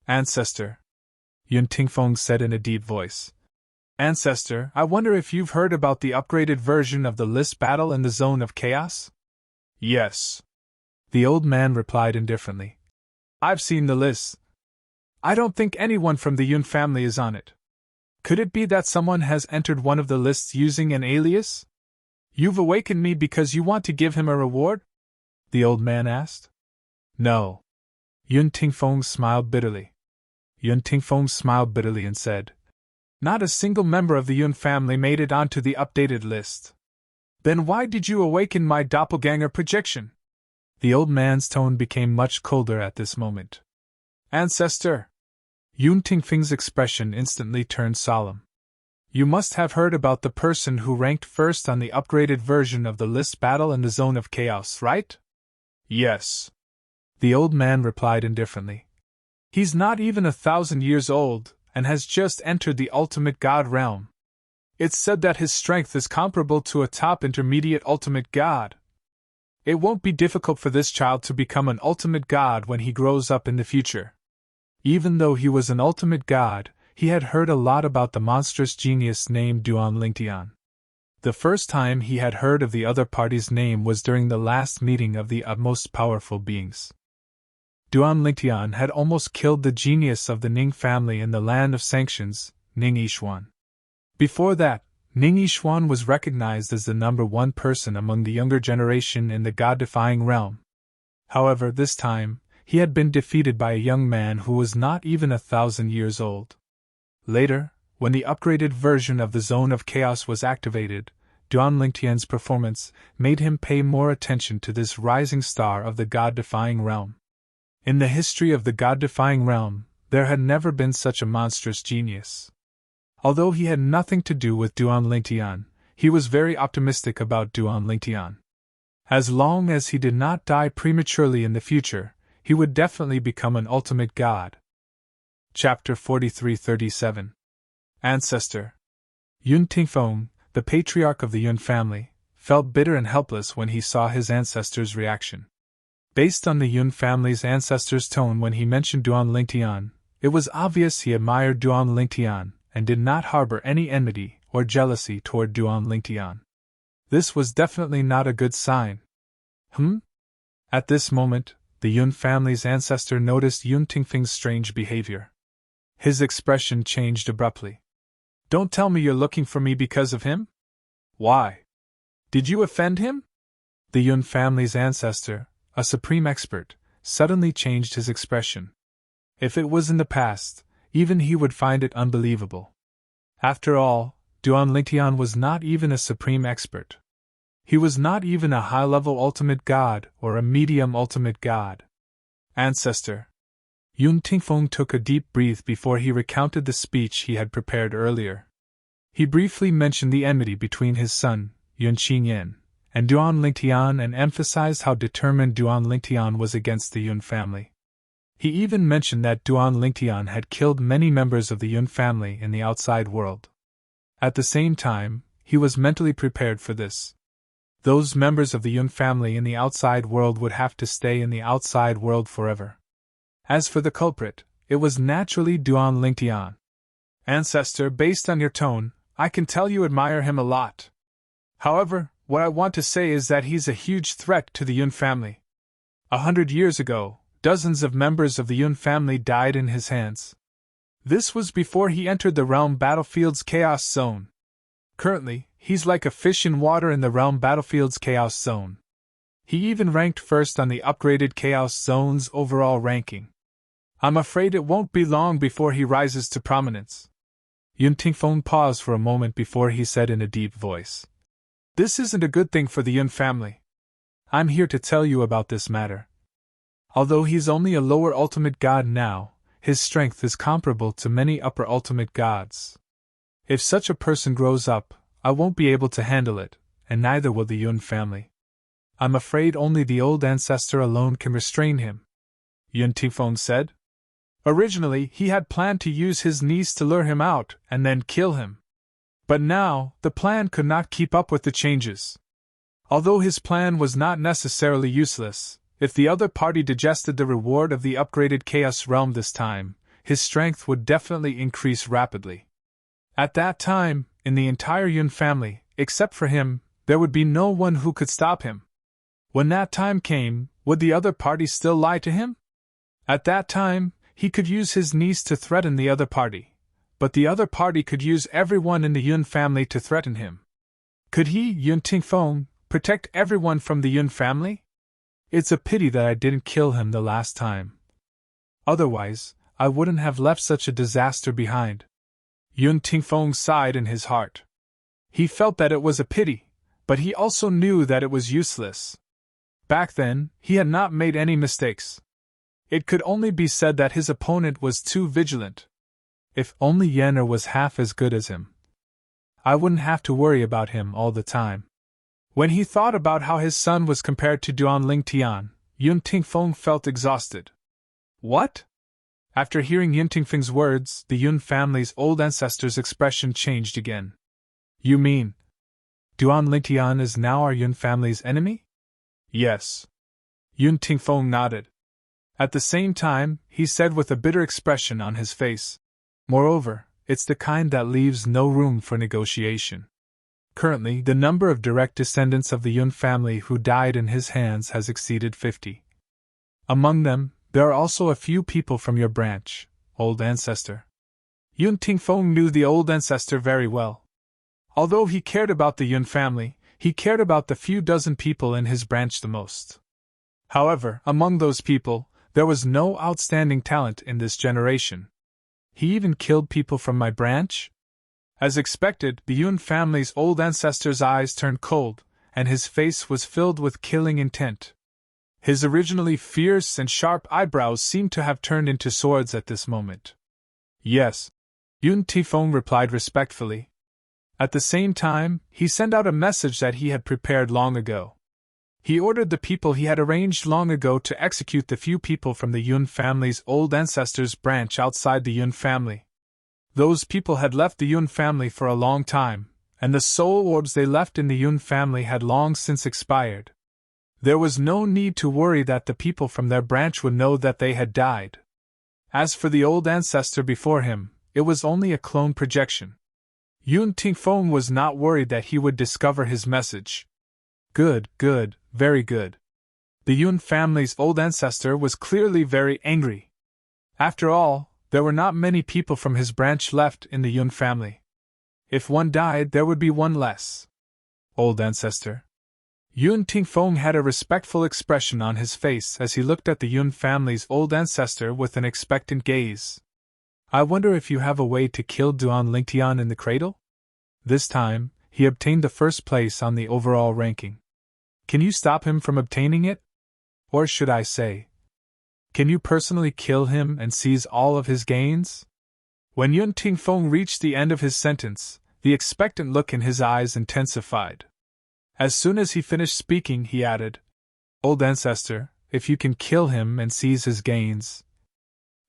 Ancestor, Yun Tingfeng said in a deep voice. Ancestor, I wonder if you've heard about the upgraded version of the list battle in the Zone of Chaos? Yes. The old man replied indifferently. I've seen the list. I don't think anyone from the Yun family is on it. Could it be that someone has entered one of the lists using an alias? You've awakened me because you want to give him a reward? The old man asked. No. Yun Tingfeng smiled bitterly. Yun Tingfeng smiled bitterly and said, Not a single member of the Yun family made it onto the updated list. Then why did you awaken my doppelganger projection? The old man's tone became much colder at this moment. Ancestor. Yun Tingfeng's expression instantly turned solemn. You must have heard about the person who ranked first on the upgraded version of the list battle in the Zone of Chaos, right? Yes. The old man replied indifferently. He's not even 1,000 years old, and has just entered the ultimate god realm. It's said that his strength is comparable to a top intermediate ultimate god. It won't be difficult for this child to become an ultimate god when he grows up in the future. Even though he was an ultimate god, he had heard a lot about the monstrous genius named Duan Lingtian. The first time he had heard of the other party's name was during the last meeting of the utmost powerful beings. Duan Lingtian had almost killed the genius of the Ning family in the land of sanctions, Ning Yishuan. Before that, Ning Yishuan was recognized as the #1 person among the younger generation in the god-defying realm. However, this time, he had been defeated by a young man who was not even 1,000 years old. Later, when the upgraded version of the Zone of Chaos was activated, Duan Lingtian's performance made him pay more attention to this rising star of the God-defying realm. In the history of the God-defying realm, there had never been such a monstrous genius. Although he had nothing to do with Duan Lingtian, he was very optimistic about Duan Lingtian. As long as he did not die prematurely in the future, he would definitely become an ultimate god. Chapter 43-37. Ancestor. Yun Tingfeng, the patriarch of the Yun family, felt bitter and helpless when he saw his ancestor's reaction. Based on the Yun family's ancestor's tone when he mentioned Duan Lingtian, it was obvious he admired Duan Lingtian and did not harbor any enmity or jealousy toward Duan Lingtian. This was definitely not a good sign. At this moment, the Yun family's ancestor noticed Yun Tingfeng's strange behavior. His expression changed abruptly. Don't tell me you're looking for me because of him? Why? Did you offend him? The Yun family's ancestor, a supreme expert, suddenly changed his expression. If it was in the past, even he would find it unbelievable. After all, Duan Lingtian was not even a supreme expert. He was not even a high-level ultimate god or a medium ultimate god. Ancestor. Yun Tingfeng took a deep breath before he recounted the speech he had prepared earlier. He briefly mentioned the enmity between his son, Yun Qingyan, and Duan Lingtian and emphasized how determined Duan Lingtian was against the Yun family. He even mentioned that Duan Lingtian had killed many members of the Yun family in the outside world. At the same time, he was mentally prepared for this. Those members of the Yun family in the outside world would have to stay in the outside world forever. As for the culprit, it was naturally Duan Lingtian. Ancestor, based on your tone, I can tell you admire him a lot. However, what I want to say is that he's a huge threat to the Yun family. 100 years ago, dozens of members of the Yun family died in his hands. This was before he entered the realm battlefield's chaos zone. Currently, he's like a fish in water in the realm battlefield's chaos zone. He even ranked first on the upgraded chaos zone's overall ranking. I'm afraid it won't be long before he rises to prominence. Yun Tingfeng paused for a moment before he said in a deep voice. This isn't a good thing for the Yun family. I'm here to tell you about this matter. Although he's only a lower ultimate god now, his strength is comparable to many upper ultimate gods. If such a person grows up, I won't be able to handle it, and neither will the Yun family. I'm afraid only the old ancestor alone can restrain him, Yun Tingfeng said. Originally, he had planned to use his niece to lure him out and then kill him. But now, the plan could not keep up with the changes. Although his plan was not necessarily useless, if the other party digested the reward of the upgraded Chaos Realm this time, his strength would definitely increase rapidly. At that time, in the entire Yun family, except for him, there would be no one who could stop him. When that time came, would the other party still lie to him? At that time, he could use his niece to threaten the other party, but the other party could use everyone in the Yun family to threaten him. Could he, Yun Tingfeng, protect everyone from the Yun family? It's a pity that I didn't kill him the last time. Otherwise, I wouldn't have left such a disaster behind. Yun Tingfeng sighed in his heart. He felt that it was a pity, but he also knew that it was useless. Back then, he had not made any mistakes. It could only be said that his opponent was too vigilant. If only Yenner was half as good as him, I wouldn't have to worry about him all the time. When he thought about how his son was compared to Duan Lingtian, Yun Tingfeng felt exhausted. What? After hearing Yun Tingfeng's words, the Yun family's old ancestor's expression changed again. You mean, Duan Lingtian is now our Yun family's enemy? Yes. Yun Tingfeng nodded. At the same time, he said with a bitter expression on his face, moreover, it's the kind that leaves no room for negotiation. Currently, the number of direct descendants of the Yun family who died in his hands has exceeded 50. Among them, there are also a few people from your branch, old ancestor. Yun Tingfeng knew the old ancestor very well. Although he cared about the Yun family, he cared about the few dozen people in his branch the most. However, among those people, there was no outstanding talent in this generation. He even killed people from my branch? As expected, the Yun family's old ancestor's eyes turned cold, and his face was filled with killing intent. His originally fierce and sharp eyebrows seemed to have turned into swords at this moment. Yes, Yun Tifeng replied respectfully. At the same time, he sent out a message that he had prepared long ago. He ordered the people he had arranged long ago to execute the few people from the Yun family's old ancestors' branch outside the Yun family. Those people had left the Yun family for a long time, and the soul orbs they left in the Yun family had long since expired. There was no need to worry that the people from their branch would know that they had died. As for the old ancestor before him, it was only a clone projection. Yun Tingfeng was not worried that he would discover his message. Good, very good. The Yun family's old ancestor was clearly very angry. After all, there were not many people from his branch left in the Yun family. If one died, there would be one less. Old ancestor. Yun Tingfeng had a respectful expression on his face as he looked at the Yun family's old ancestor with an expectant gaze. I wonder if you have a way to kill Duan Lingtian in the cradle? This time, he obtained the first place on the overall ranking. Can you stop him from obtaining it? Or should I say, can you personally kill him and seize all of his gains? When Yun Tingfeng reached the end of his sentence, the expectant look in his eyes intensified. As soon as he finished speaking, he added, Old ancestor, if you can kill him and seize his gains,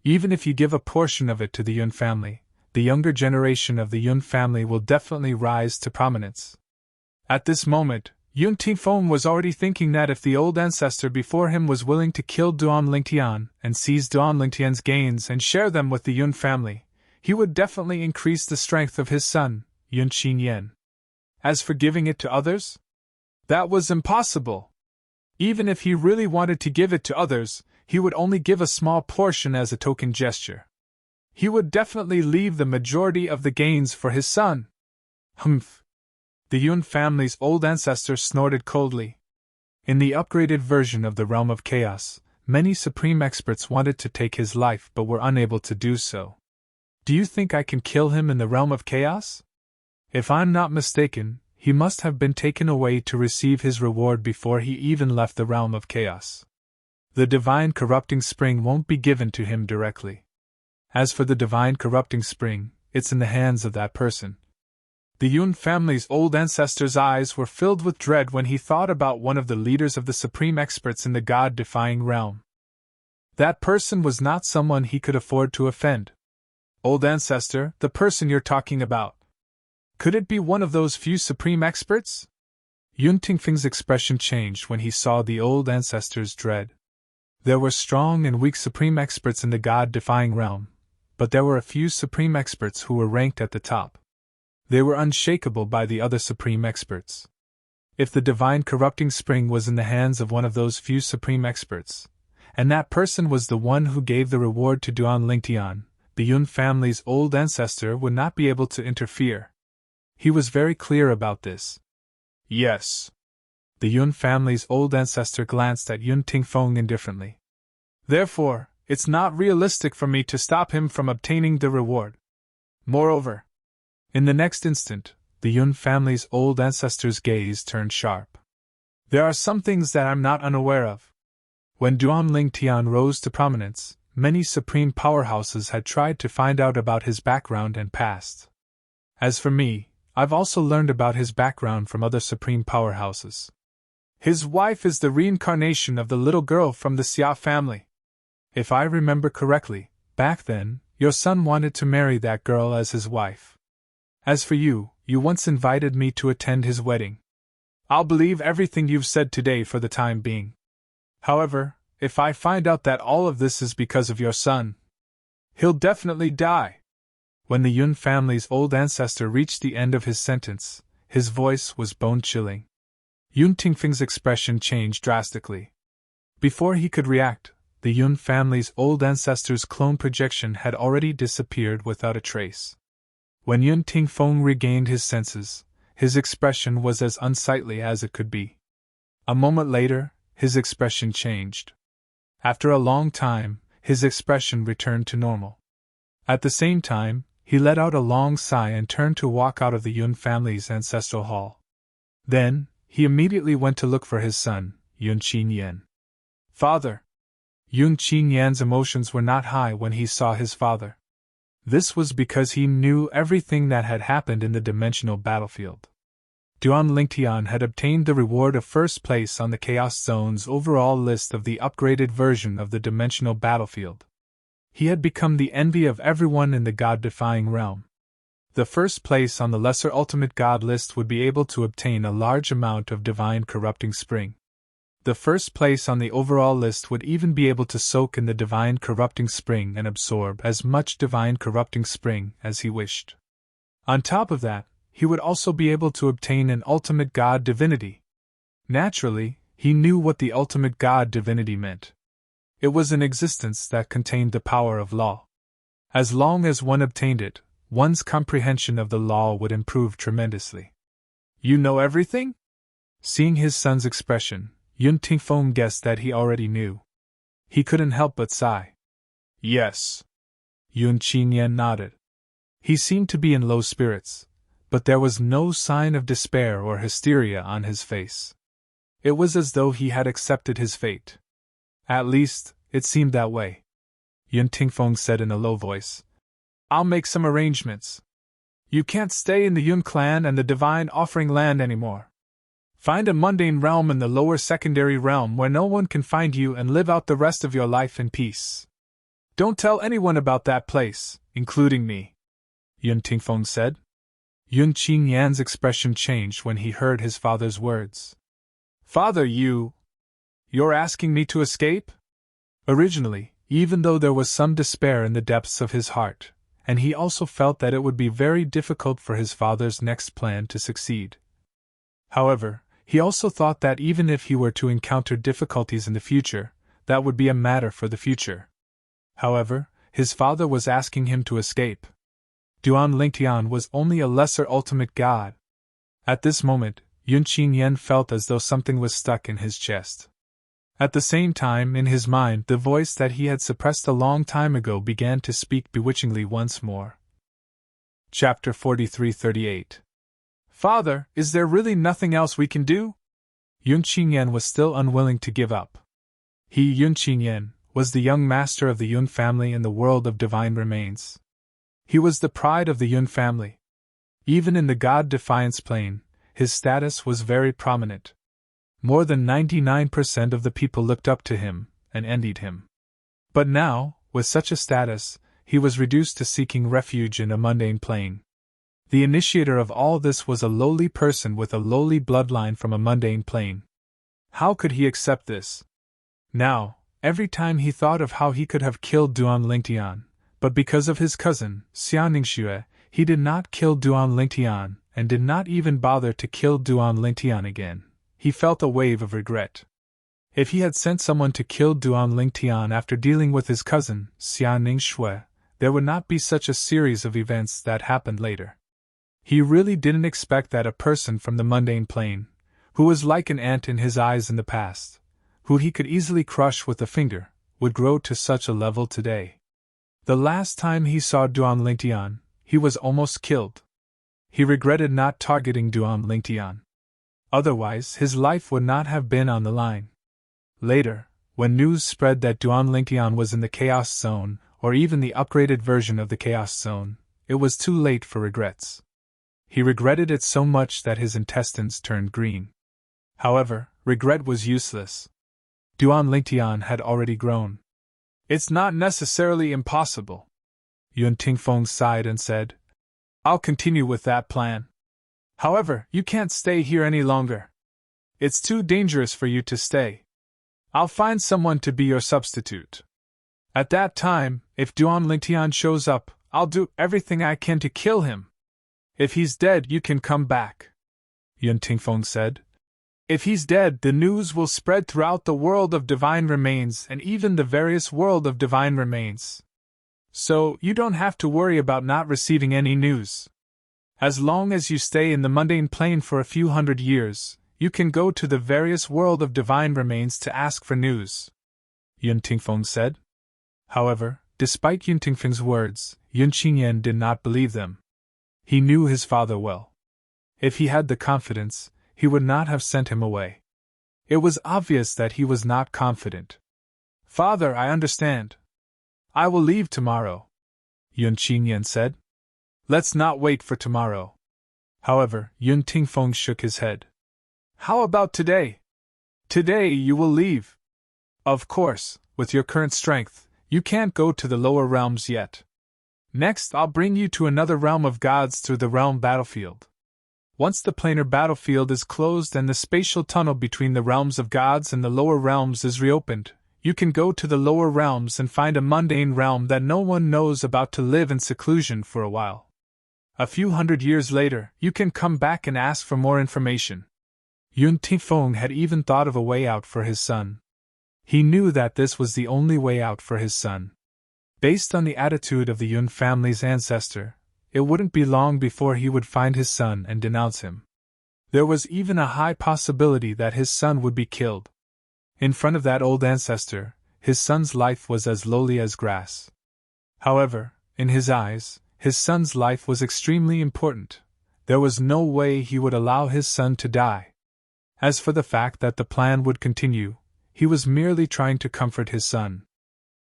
even if you give a portion of it to the Yun family, the younger generation of the Yun family will definitely rise to prominence. At this moment, Yun Tingfeng was already thinking that if the old ancestor before him was willing to kill Duan Lingtian and seize Duan Lingtian's gains and share them with the Yun family, he would definitely increase the strength of his son, Yun Qinyan. As for giving it to others? That was impossible. Even if he really wanted to give it to others, he would only give a small portion as a token gesture. He would definitely leave the majority of the gains for his son. Humph. The Yun family's old ancestor snorted coldly. In the upgraded version of the Realm of Chaos, many supreme experts wanted to take his life but were unable to do so. Do you think I can kill him in the Realm of Chaos? If I'm not mistaken, he must have been taken away to receive his reward before he even left the Realm of Chaos. The Divine Corrupting Spring won't be given to him directly. As for the Divine Corrupting Spring, it's in the hands of that person. The Yun family's old ancestor's eyes were filled with dread when he thought about one of the leaders of the supreme experts in the God-defying realm. That person was not someone he could afford to offend. Old ancestor, the person you're talking about. Could it be one of those few supreme experts? Yun Tingfeng's expression changed when he saw the old ancestor's dread. There were strong and weak supreme experts in the God-defying realm, but there were a few supreme experts who were ranked at the top. They were unshakable by the other supreme experts. If the Divine Corrupting Spring was in the hands of one of those few supreme experts, and that person was the one who gave the reward to Duan Lingtian, the Yun family's old ancestor would not be able to interfere. He was very clear about this. Yes. The Yun family's old ancestor glanced at Yun Tingfeng indifferently. Therefore, it's not realistic for me to stop him from obtaining the reward. Moreover, in the next instant, the Yun family's old ancestor's gaze turned sharp. There are some things that I'm not unaware of. When Duan Lingtian rose to prominence, many supreme powerhouses had tried to find out about his background and past. As for me, I've also learned about his background from other supreme powerhouses. His wife is the reincarnation of the little girl from the Xia family. If I remember correctly, back then, your son wanted to marry that girl as his wife. As for you, you once invited me to attend his wedding. I'll believe everything you've said today for the time being. However, if I find out that all of this is because of your son, he'll definitely die. When the Yun family's old ancestor reached the end of his sentence, his voice was bone-chilling. Yun Tingfeng's expression changed drastically. Before he could react, the Yun family's old ancestor's clone projection had already disappeared without a trace. When Yun Tingfeng regained his senses, his expression was as unsightly as it could be. A moment later, his expression changed. After a long time, his expression returned to normal. At the same time, he let out a long sigh and turned to walk out of the Yun family's ancestral hall. Then, he immediately went to look for his son, Yun Qinyan. Father! Yun Qinyan's emotions were not high when he saw his father. This was because he knew everything that had happened in the dimensional battlefield. Duan Lingtian had obtained the reward of first place on the Chaos Zone's overall list of the upgraded version of the dimensional battlefield. He had become the envy of everyone in the God-defying realm. The first place on the Lesser Ultimate God list would be able to obtain a large amount of Divine Corrupting Spring. The first place on the overall list would even be able to soak in the Divine Corrupting Spring and absorb as much Divine Corrupting Spring as he wished. On top of that, he would also be able to obtain an Ultimate God Divinity. Naturally, he knew what the Ultimate God Divinity meant. It was an existence that contained the power of law. As long as one obtained it, one's comprehension of the law would improve tremendously. You know everything? Seeing his son's expression, Yun Tingfeng guessed that he already knew. He couldn't help but sigh. Yes. Yun Qinyan nodded. He seemed to be in low spirits, but there was no sign of despair or hysteria on his face. It was as though he had accepted his fate. At least, it seemed that way. Yun Tingfeng said in a low voice. I'll make some arrangements. You can't stay in the Yun clan and the Divine Offering Land anymore. Find a mundane realm in the lower secondary realm where no one can find you and live out the rest of your life in peace. Don't tell anyone about that place, including me, Yun Tingfeng said. Yun Qinyan's expression changed when he heard his father's words. Father, you're asking me to escape? Originally, even though there was some despair in the depths of his heart, and he also felt that it would be very difficult for his father's next plan to succeed. However, he also thought that even if he were to encounter difficulties in the future, that would be a matter for the future. However, his father was asking him to escape. Duan Lingtian was only a lesser ultimate god. At this moment, Yun Qinyan felt as though something was stuck in his chest. At the same time, in his mind, the voice that he had suppressed a long time ago began to speak bewitchingly once more. Chapter 43-38. Father, is there really nothing else we can do? Yun Qinyan was still unwilling to give up. He, Yun Qinyan, was the young master of the Yun family in the world of divine remains. He was the pride of the Yun family. Even in the God Defiance plane, his status was very prominent. More than 99% of the people looked up to him and envied him. But now, with such a status, he was reduced to seeking refuge in a mundane plane. The initiator of all this was a lowly person with a lowly bloodline from a mundane plane. How could he accept this? Now, every time he thought of how he could have killed Duan Lingtian, but because of his cousin, Xian Ningxue, he did not kill Duan Lingtian, and did not even bother to kill Duan Lingtian again. He felt a wave of regret. If he had sent someone to kill Duan Lingtian after dealing with his cousin, Xian Ningxue, there would not be such a series of events that happened later. He really didn't expect that a person from the mundane plane, who was like an ant in his eyes in the past, who he could easily crush with a finger, would grow to such a level today. The last time he saw Duan Lingtian, he was almost killed. He regretted not targeting Duan Lingtian. Otherwise, his life would not have been on the line. Later, when news spread that Duan Lingtian was in the Chaos Zone, or even the upgraded version of the Chaos Zone, it was too late for regrets. He regretted it so much that his intestines turned green. However, regret was useless. Duan Lingtian had already grown. It's not necessarily impossible. Yun Tingfeng sighed and said, I'll continue with that plan. However, you can't stay here any longer. It's too dangerous for you to stay. I'll find someone to be your substitute. At that time, if Duan Lingtian shows up, I'll do everything I can to kill him. If he's dead, you can come back, Yun Tingfeng said. If he's dead, the news will spread throughout the world of divine remains and even the various world of divine remains. So, you don't have to worry about not receiving any news. As long as you stay in the mundane plane for a few hundred years, you can go to the various world of divine remains to ask for news, Yun Tingfeng said. However, despite Yun Tingfeng's words, Yun Qingyan did not believe them. He knew his father well. If he had the confidence, he would not have sent him away. It was obvious that he was not confident. Father, I understand. I will leave tomorrow, Yun Qingyan said. Let's not wait for tomorrow. However, Yun Tingfeng shook his head. How about today? Today you will leave. Of course, with your current strength, you can't go to the lower realms yet. Next, I'll bring you to another realm of gods through the realm battlefield. Once the planar battlefield is closed and the spatial tunnel between the realms of gods and the lower realms is reopened, you can go to the lower realms and find a mundane realm that no one knows about to live in seclusion for a while. A few hundred years later, you can come back and ask for more information. Yun Tingfeng had even thought of a way out for his son. He knew that this was the only way out for his son. Based on the attitude of the Yun family's ancestor, it wouldn't be long before he would find his son and denounce him. There was even a high possibility that his son would be killed. In front of that old ancestor, his son's life was as lowly as grass. However, in his eyes, his son's life was extremely important. There was no way he would allow his son to die. As for the fact that the plan would continue, he was merely trying to comfort his son.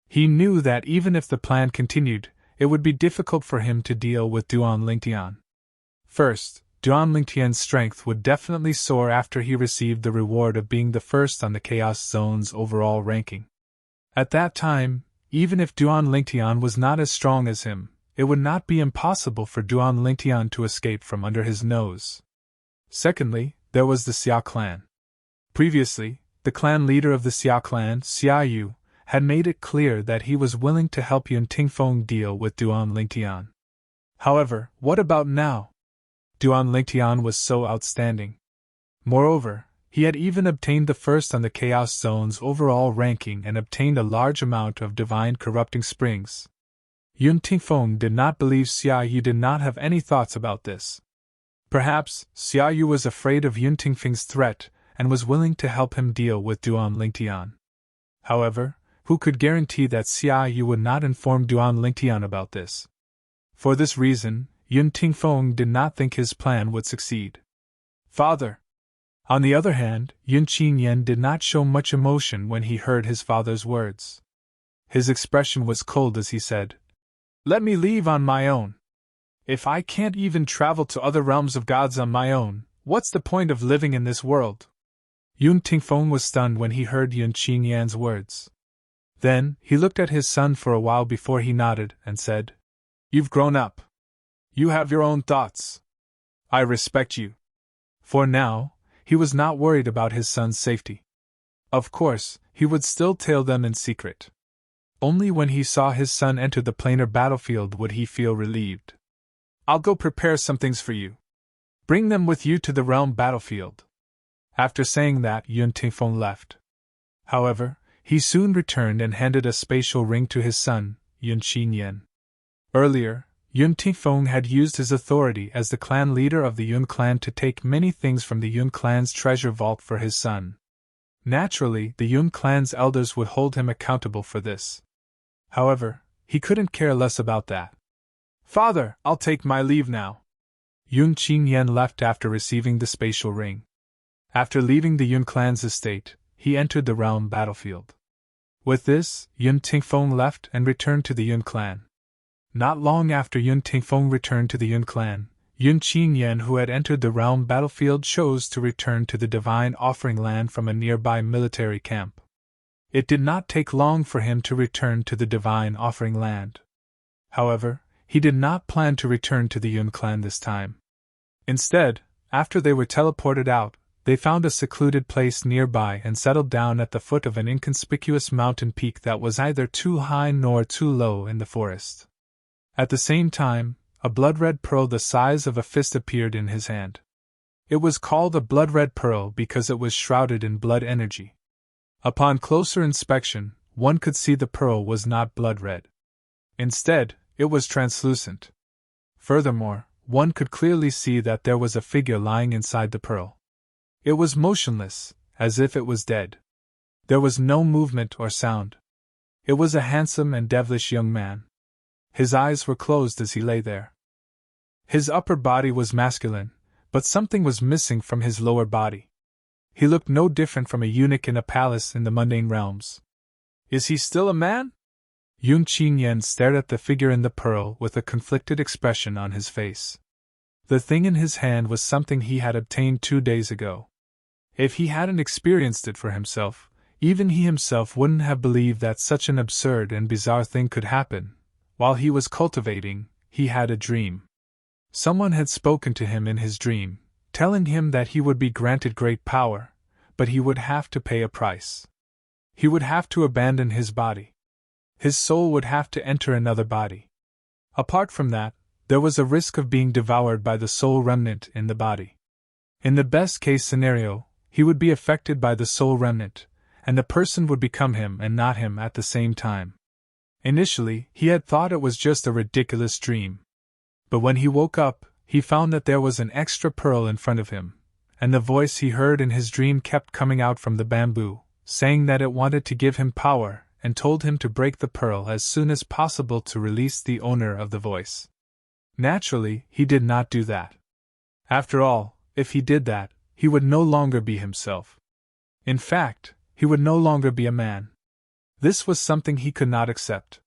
He knew that even if the plan continued, it would be difficult for him to deal with Duan Lingtian. First, Duan Lingtian's strength would definitely soar after he received the reward of being the first on the Chaos Zone's overall ranking. At that time, even if Duan Lingtian was not as strong as him, it would not be impossible for Duan Lingtian to escape from under his nose. Secondly, there was the Xia clan. Previously, the clan leader of the Xia clan, Xia Yu, had made it clear that he was willing to help Yun Tingfeng deal with Duan Lingtian. However, what about now? Duan Lingtian was so outstanding. Moreover, he had even obtained the first on the Chaos Zone's overall ranking and obtained a large amount of divine corrupting springs. Yun Tingfeng did not believe Xia Yu did not have any thoughts about this. Perhaps, Xia Yu was afraid of Yun Tingfeng's threat and was willing to help him deal with Duan Lingtian. However, who could guarantee that Xia Yu would not inform Duan Lingtian about this? For this reason, Yun Tingfeng did not think his plan would succeed. Father! On the other hand, Yun Qingyan did not show much emotion when he heard his father's words. His expression was cold as he said, "Let me leave on my own. If I can't even travel to other realms of gods on my own, what's the point of living in this world?" Yun Tingfeng was stunned when he heard Yun Qingyan's words. Then, he looked at his son for a while before he nodded and said, "You've grown up. You have your own thoughts. I respect you." For now, he was not worried about his son's safety. Of course, he would still tail them in secret. Only when he saw his son enter the planar battlefield would he feel relieved. "I'll go prepare some things for you. Bring them with you to the realm battlefield." After saying that, Yun Tingfeng left. However, he soon returned and handed a spatial ring to his son, Yun Qingyan. Earlier, Yun Tingfeng had used his authority as the clan leader of the Yun clan to take many things from the Yun clan's treasure vault for his son. Naturally, the Yun clan's elders would hold him accountable for this. However, he couldn't care less about that. "Father, I'll take my leave now." Yun Qingyan left after receiving the spatial ring. After leaving the Yun clan's estate, he entered the realm battlefield. With this, Yun Tingfeng left and returned to the Yun clan. Not long after Yun Tingfeng returned to the Yun clan, Yun Qingyan, who had entered the realm battlefield, chose to return to the divine offering land from a nearby military camp. It did not take long for him to return to the divine offering land. However, he did not plan to return to the Yun clan this time. Instead, after they were teleported out, they found a secluded place nearby and settled down at the foot of an inconspicuous mountain peak that was neither too high nor too low in the forest. At the same time, a blood-red pearl the size of a fist appeared in his hand. It was called a blood-red pearl because it was shrouded in blood energy. Upon closer inspection, one could see the pearl was not blood-red. Instead, it was translucent. Furthermore, one could clearly see that there was a figure lying inside the pearl. It was motionless, as if it was dead. There was no movement or sound. It was a handsome and devilish young man. His eyes were closed as he lay there. His upper body was masculine, but something was missing from his lower body. He looked no different from a eunuch in a palace in the mundane realms. Is he still a man? Yun Qinyan stared at the figure in the pearl with a conflicted expression on his face. The thing in his hand was something he had obtained 2 days ago. If he hadn't experienced it for himself, even he himself wouldn't have believed that such an absurd and bizarre thing could happen. While he was cultivating, he had a dream. Someone had spoken to him in his dream, telling him that he would be granted great power, but he would have to pay a price. He would have to abandon his body. His soul would have to enter another body. Apart from that, there was a risk of being devoured by the soul remnant in the body. In the best-case scenario, he would be affected by the soul remnant, and the person would become him and not him at the same time. Initially, he had thought it was just a ridiculous dream. But when he woke up, he found that there was an extra pearl in front of him, and the voice he heard in his dream kept coming out from the bamboo, saying that it wanted to give him power, and told him to break the pearl as soon as possible to release the owner of the voice. Naturally, he did not do that. After all, if he did that, he would no longer be himself. In fact, he would no longer be a man. This was something he could not accept.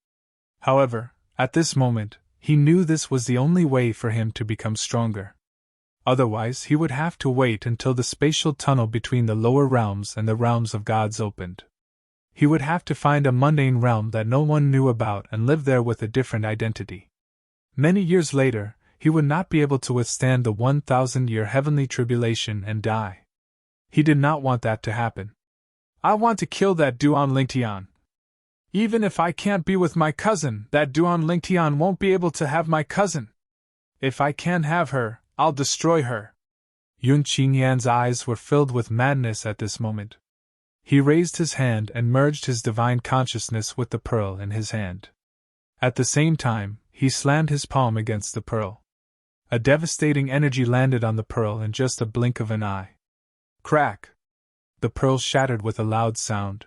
However, at this moment, he knew this was the only way for him to become stronger. Otherwise, he would have to wait until the spatial tunnel between the lower realms and the realms of gods opened. He would have to find a mundane realm that no one knew about and live there with a different identity. Many years later, he would not be able to withstand the 1,000-year heavenly tribulation and die. He did not want that to happen. I want to kill that Duan Lingtian. Even if I can't be with my cousin, that Duan Lingtian won't be able to have my cousin. If I can't have her, I'll destroy her. Yun Qinyan's eyes were filled with madness at this moment. He raised his hand and merged his divine consciousness with the pearl in his hand. At the same time, he slammed his palm against the pearl. A devastating energy landed on the pearl in just a blink of an eye. Crack! The pearl shattered with a loud sound.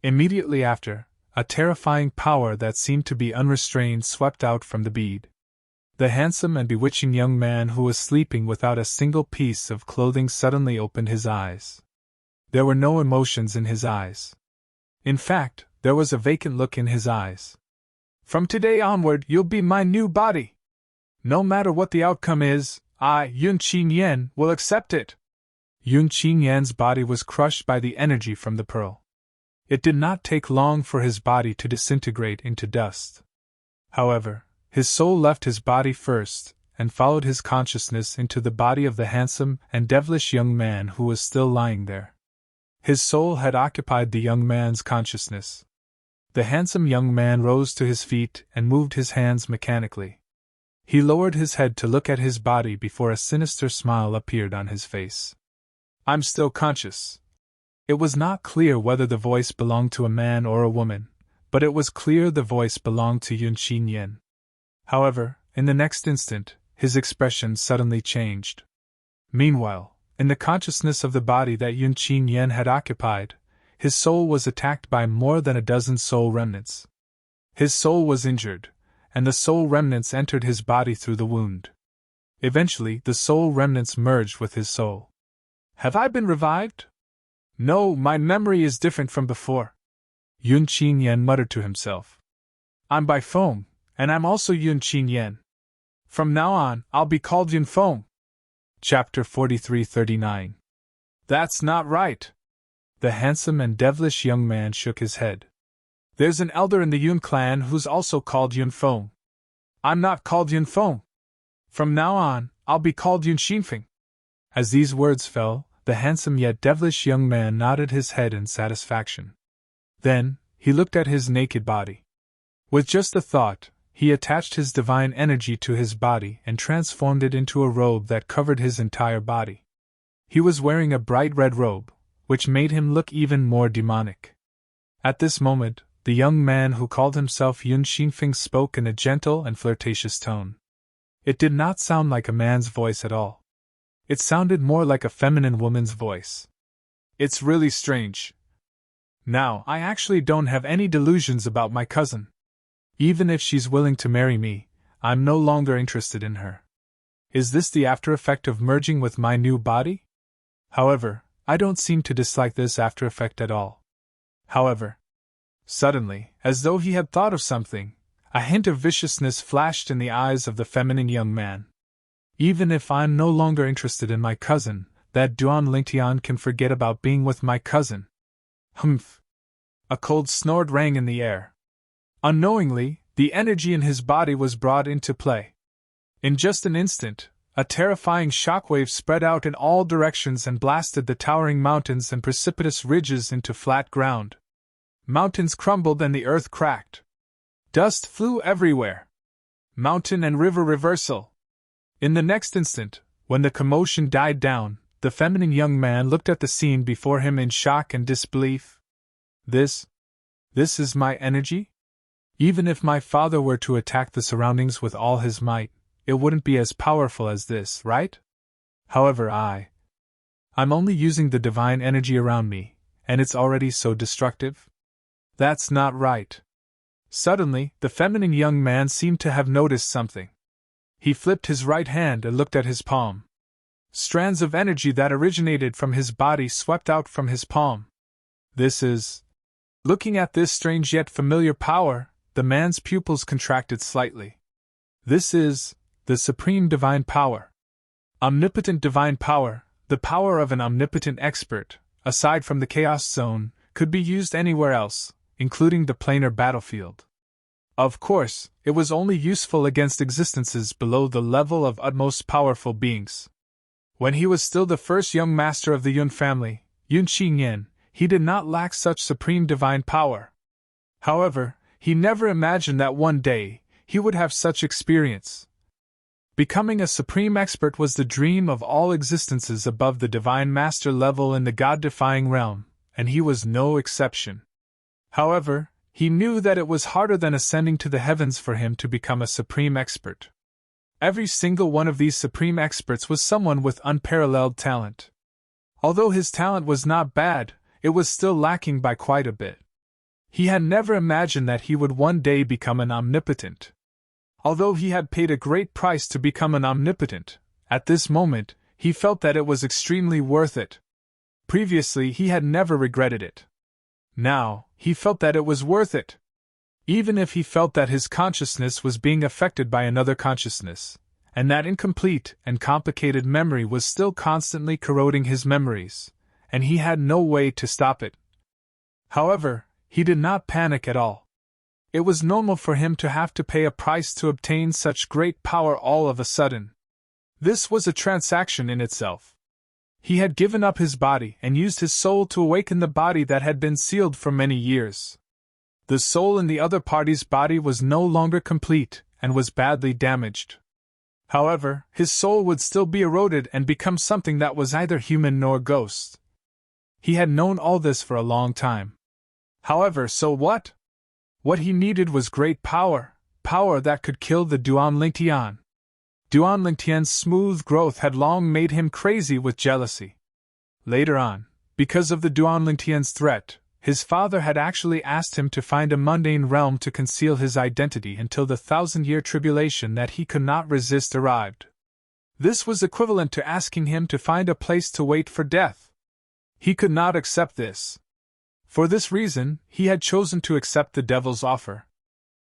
Immediately after, a terrifying power that seemed to be unrestrained swept out from the bead. The handsome and bewitching young man who was sleeping without a single piece of clothing suddenly opened his eyes. There were no emotions in his eyes. In fact, there was a vacant look in his eyes. From today onward, you'll be my new body. No matter what the outcome is, I, Yun Qinyan, will accept it. Yun Qinyan's body was crushed by the energy from the pearl. It did not take long for his body to disintegrate into dust. However, his soul left his body first, and followed his consciousness into the body of the handsome and devilish young man who was still lying there. His soul had occupied the young man's consciousness. The handsome young man rose to his feet and moved his hands mechanically. He lowered his head to look at his body before a sinister smile appeared on his face. I'm still conscious. It was not clear whether the voice belonged to a man or a woman, but it was clear the voice belonged to Yun Qinyan. However, in the next instant, his expression suddenly changed. Meanwhile, in the consciousness of the body that Yun Qinyan had occupied, his soul was attacked by more than a dozen soul remnants. His soul was injured, and the soul remnants entered his body through the wound. Eventually, the soul remnants merged with his soul. Have I been revived? No, my memory is different from before. Yun Qinyan muttered to himself. I'm Bai Feng, and I'm also Yun Qinyan. From now on, I'll be called Yun Feng. Chapter 43-39. That's not right. The handsome and devilish young man shook his head. There's an elder in the Yun clan who's also called Yun Feng. I'm not called Yun Feng. From now on, I'll be called Yun Xinfeng. As these words fell, the handsome yet devilish young man nodded his head in satisfaction. Then, he looked at his naked body. With just a thought, he attached his divine energy to his body and transformed it into a robe that covered his entire body. He was wearing a bright red robe, which made him look even more demonic. At this moment, the young man who called himself Yun Xinfeng spoke in a gentle and flirtatious tone. It did not sound like a man's voice at all. It sounded more like a feminine woman's voice. It's really strange. Now, I actually don't have any delusions about my cousin. Even if she's willing to marry me, I'm no longer interested in her. Is this the after effect of merging with my new body? However, I don't seem to dislike this after effect at all. However, suddenly, as though he had thought of something, a hint of viciousness flashed in the eyes of the feminine young man. Even if I'm no longer interested in my cousin, that Duan Lingtian can forget about being with my cousin. Humph! A cold snort rang in the air. Unknowingly, the energy in his body was brought into play. In just an instant, a terrifying shockwave spread out in all directions and blasted the towering mountains and precipitous ridges into flat ground. Mountains crumbled and the earth cracked. Dust flew everywhere. Mountain and river reversal. In the next instant, when the commotion died down, the feminine young man looked at the scene before him in shock and disbelief. This is my energy? Even if my father were to attack the surroundings with all his might, it wouldn't be as powerful as this, right? However, I'm only using the divine energy around me, and it's already so destructive? That's not right. Suddenly, the feminine young man seemed to have noticed something. He flipped his right hand and looked at his palm. Strands of energy that originated from his body swept out from his palm. This is... Looking at this strange yet familiar power, the man's pupils contracted slightly. This is the supreme divine power. Omnipotent divine power, the power of an omnipotent expert, aside from the Chaos Zone, could be used anywhere else, including the planar battlefield. Of course, it was only useful against existences below the level of utmost powerful beings. When he was still the first young master of the Yun family, Yun Qingyan, he did not lack such supreme divine power. However, he never imagined that one day he would have such experience. Becoming a supreme expert was the dream of all existences above the divine master level in the god-defying realm, and he was no exception. However, he knew that it was harder than ascending to the heavens for him to become a supreme expert. Every single one of these supreme experts was someone with unparalleled talent. Although his talent was not bad, it was still lacking by quite a bit. He had never imagined that he would one day become an omnipotent. Although he had paid a great price to become an omnipotent, at this moment, he felt that it was extremely worth it. Previously, he had never regretted it. Now, he felt that it was worth it. Even if he felt that his consciousness was being affected by another consciousness, and that incomplete and complicated memory was still constantly corroding his memories, and he had no way to stop it. However, he did not panic at all. It was normal for him to have to pay a price to obtain such great power all of a sudden. This was a transaction in itself. He had given up his body and used his soul to awaken the body that had been sealed for many years. The soul in the other party's body was no longer complete and was badly damaged. However, his soul would still be eroded and become something that was neither human nor ghost. He had known all this for a long time. However, so what? What he needed was great power, power that could kill the Duan Lingtian. Duan Lingtian's smooth growth had long made him crazy with jealousy. Later on, because of the Duan Lingtian's threat, his father had actually asked him to find a mundane realm to conceal his identity until the 1,000-year tribulation that he could not resist arrived. This was equivalent to asking him to find a place to wait for death. He could not accept this. For this reason, he had chosen to accept the devil's offer.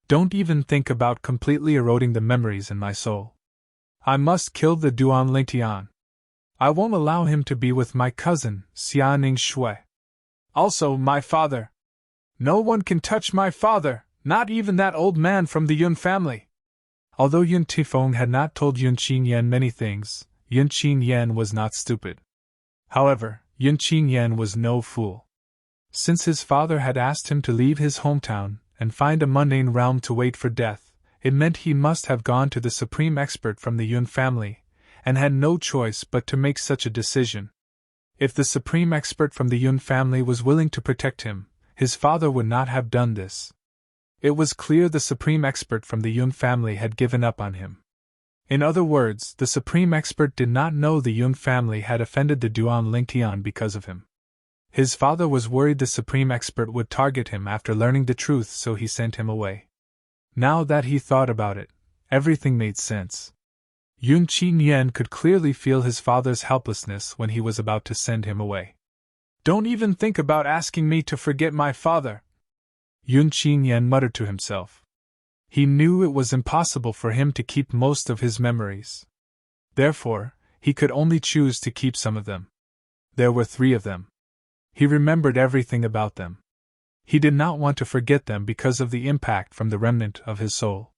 Don't even think about completely eroding the memories in my soul. I must kill the Duan Lingtian. I won't allow him to be with my cousin, Xianing Shui. Also, my father. No one can touch my father, not even that old man from the Yun family. Although Yun Tifeng had not told Yun Qingyan many things, Yun Qingyan was not stupid. However, Yun Qingyan was no fool. Since his father had asked him to leave his hometown and find a mundane realm to wait for death, it meant he must have gone to the supreme expert from the Yun family, and had no choice but to make such a decision. If the supreme expert from the Yun family was willing to protect him, his father would not have done this. It was clear the supreme expert from the Yun family had given up on him. In other words, the supreme expert did not know the Jung family had offended the Duan Lingtian because of him. His father was worried the supreme expert would target him after learning the truth, so he sent him away. Now that he thought about it, everything made sense. Yun Qin could clearly feel his father's helplessness when he was about to send him away. "Don't even think about asking me to forget my father," Yun Qin muttered to himself. He knew it was impossible for him to keep most of his memories. Therefore, he could only choose to keep some of them. There were 3 of them. He remembered everything about them. He did not want to forget them because of the impact from the remnant of his soul.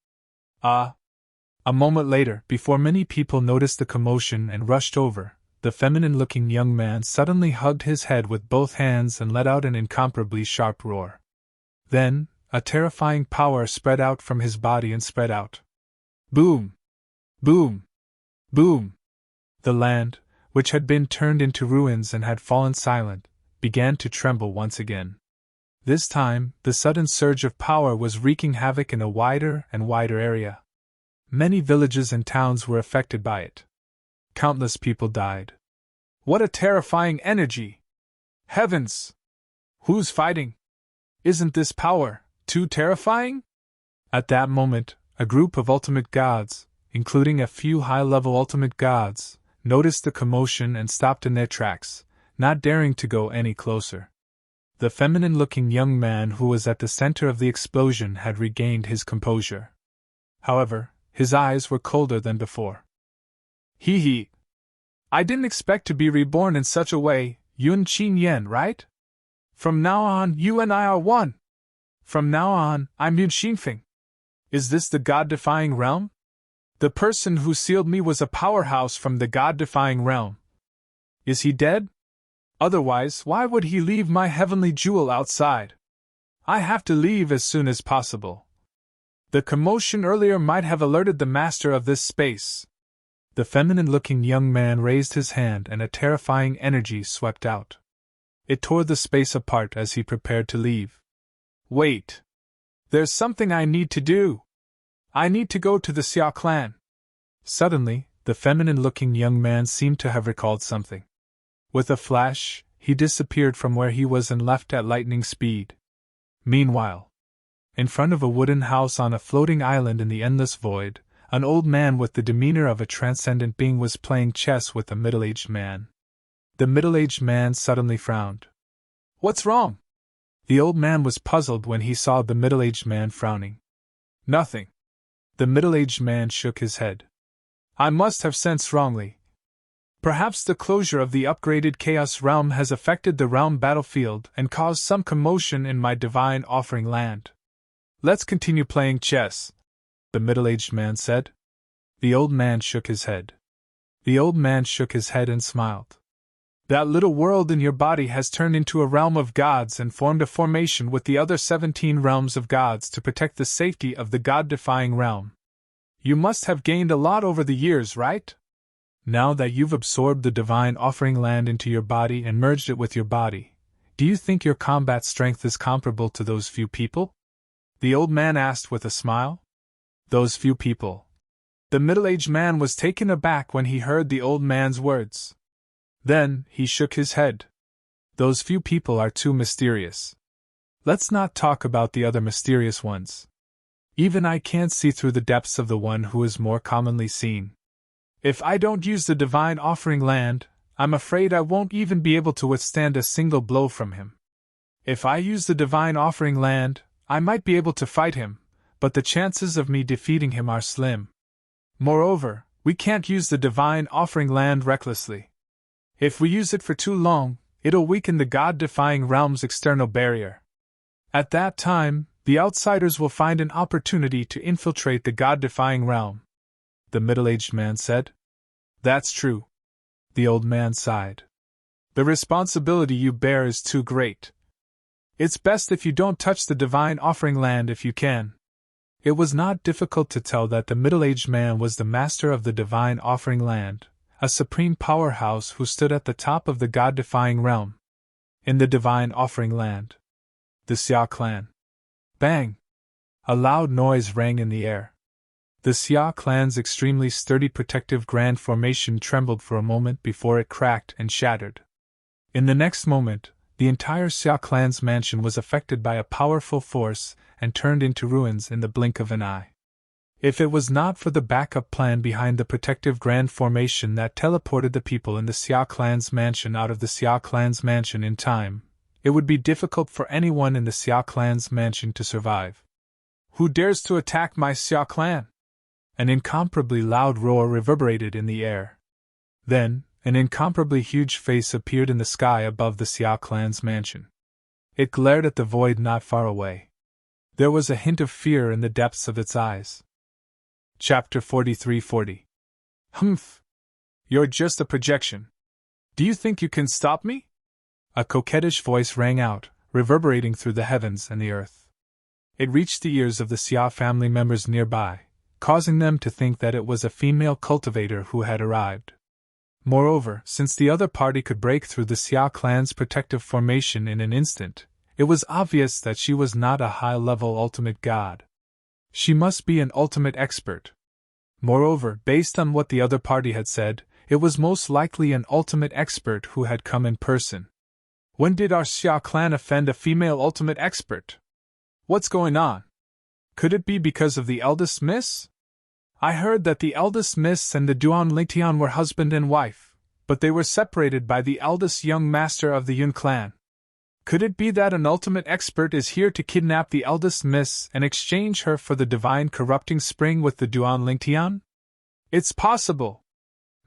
A moment later, before many people noticed the commotion and rushed over, the feminine-looking young man suddenly hugged his head with both hands and let out an incomparably sharp roar. Then, a terrifying power spread out from his body and spread out. Boom! Boom! Boom! The land, which had been turned into ruins and had fallen silent, began to tremble once again. This time, the sudden surge of power was wreaking havoc in a wider and wider area. Many villages and towns were affected by it. Countless people died. What a terrifying energy! Heavens! Who's fighting? Isn't this power too terrifying? At that moment, a group of ultimate gods, including a few high-level ultimate gods, noticed the commotion and stopped in their tracks, not daring to go any closer. The feminine-looking young man who was at the center of the explosion had regained his composure. However, his eyes were colder than before. Hee. I didn't expect to be reborn in such a way, Yun Qin, right? From now on, you and I are one. From now on, I'm Yun Xingfeng. Is this the God-defying realm? The person who sealed me was a powerhouse from the God-defying realm. Is he dead? Otherwise, why would he leave my heavenly jewel outside? I have to leave as soon as possible. The commotion earlier might have alerted the master of this space. The feminine-looking young man raised his hand and a terrifying energy swept out. It tore the space apart as he prepared to leave. Wait. There's something I need to do. I need to go to the Xia clan. Suddenly, the feminine-looking young man seemed to have recalled something. With a flash, he disappeared from where he was and left at lightning speed. Meanwhile, in front of a wooden house on a floating island in the endless void, an old man with the demeanor of a transcendent being was playing chess with a middle-aged man. The middle-aged man suddenly frowned. What's wrong? The old man was puzzled when he saw the middle-aged man frowning. Nothing. The middle-aged man shook his head. I must have sensed wrongly. Perhaps the closure of the upgraded Chaos Realm has affected the realm battlefield and caused some commotion in my divine offering land. Let's continue playing chess, the middle-aged man said. The old man shook his head. The old man shook his head and smiled. That little world in your body has turned into a realm of gods and formed a formation with the other 17 realms of gods to protect the safety of the God-defying realm. You must have gained a lot over the years, right? Now that you've absorbed the divine offering land into your body and merged it with your body, do you think your combat strength is comparable to those few people? The old man asked with a smile. Those few people. The middle-aged man was taken aback when he heard the old man's words. Then, he shook his head. Those few people are too mysterious. Let's not talk about the other mysterious ones. Even I can't see through the depths of the one who is more commonly seen. If I don't use the divine offering land, I'm afraid I won't even be able to withstand a single blow from him. If I use the divine offering land, I might be able to fight him, but the chances of me defeating him are slim. Moreover, we can't use the divine offering land recklessly. If we use it for too long, it'll weaken the God-defying realm's external barrier. At that time, the outsiders will find an opportunity to infiltrate the God-defying realm, the middle-aged man said. That's true. The old man sighed. The responsibility you bear is too great. It's best if you don't touch the divine offering land if you can. It was not difficult to tell that the middle-aged man was the master of the divine offering land, a supreme powerhouse who stood at the top of the God-defying realm. In the divine offering land. The Xia clan. Bang! A loud noise rang in the air. The Xia clan's extremely sturdy protective grand formation trembled for a moment before it cracked and shattered. In the next moment, the entire Xia clan's mansion was affected by a powerful force and turned into ruins in the blink of an eye. If it was not for the backup plan behind the protective grand formation that teleported the people in the Xia clan's mansion out of the Xia clan's mansion in time, it would be difficult for anyone in the Xia clan's mansion to survive. Who dares to attack my Xia clan? An incomparably loud roar reverberated in the air. Then, an incomparably huge face appeared in the sky above the Xia clan's mansion. It glared at the void not far away. There was a hint of fear in the depths of its eyes. Chapter 43:40. Humph! You're just a projection. Do you think you can stop me? A coquettish voice rang out, reverberating through the heavens and the earth. It reached the ears of the Xia family members nearby, causing them to think that it was a female cultivator who had arrived. Moreover, since the other party could break through the Xia clan's protective formation in an instant, it was obvious that she was not a high-level ultimate god. She must be an ultimate expert. Moreover, based on what the other party had said, it was most likely an ultimate expert who had come in person. When did our Xia clan offend a female ultimate expert? What's going on? Could it be because of the eldest miss? I heard that the eldest miss and the Duan Lingtian were husband and wife, but they were separated by the eldest young master of the Yun clan. Could it be that an ultimate expert is here to kidnap the eldest miss and exchange her for the divine corrupting spring with the Duan Lingtian? It's possible.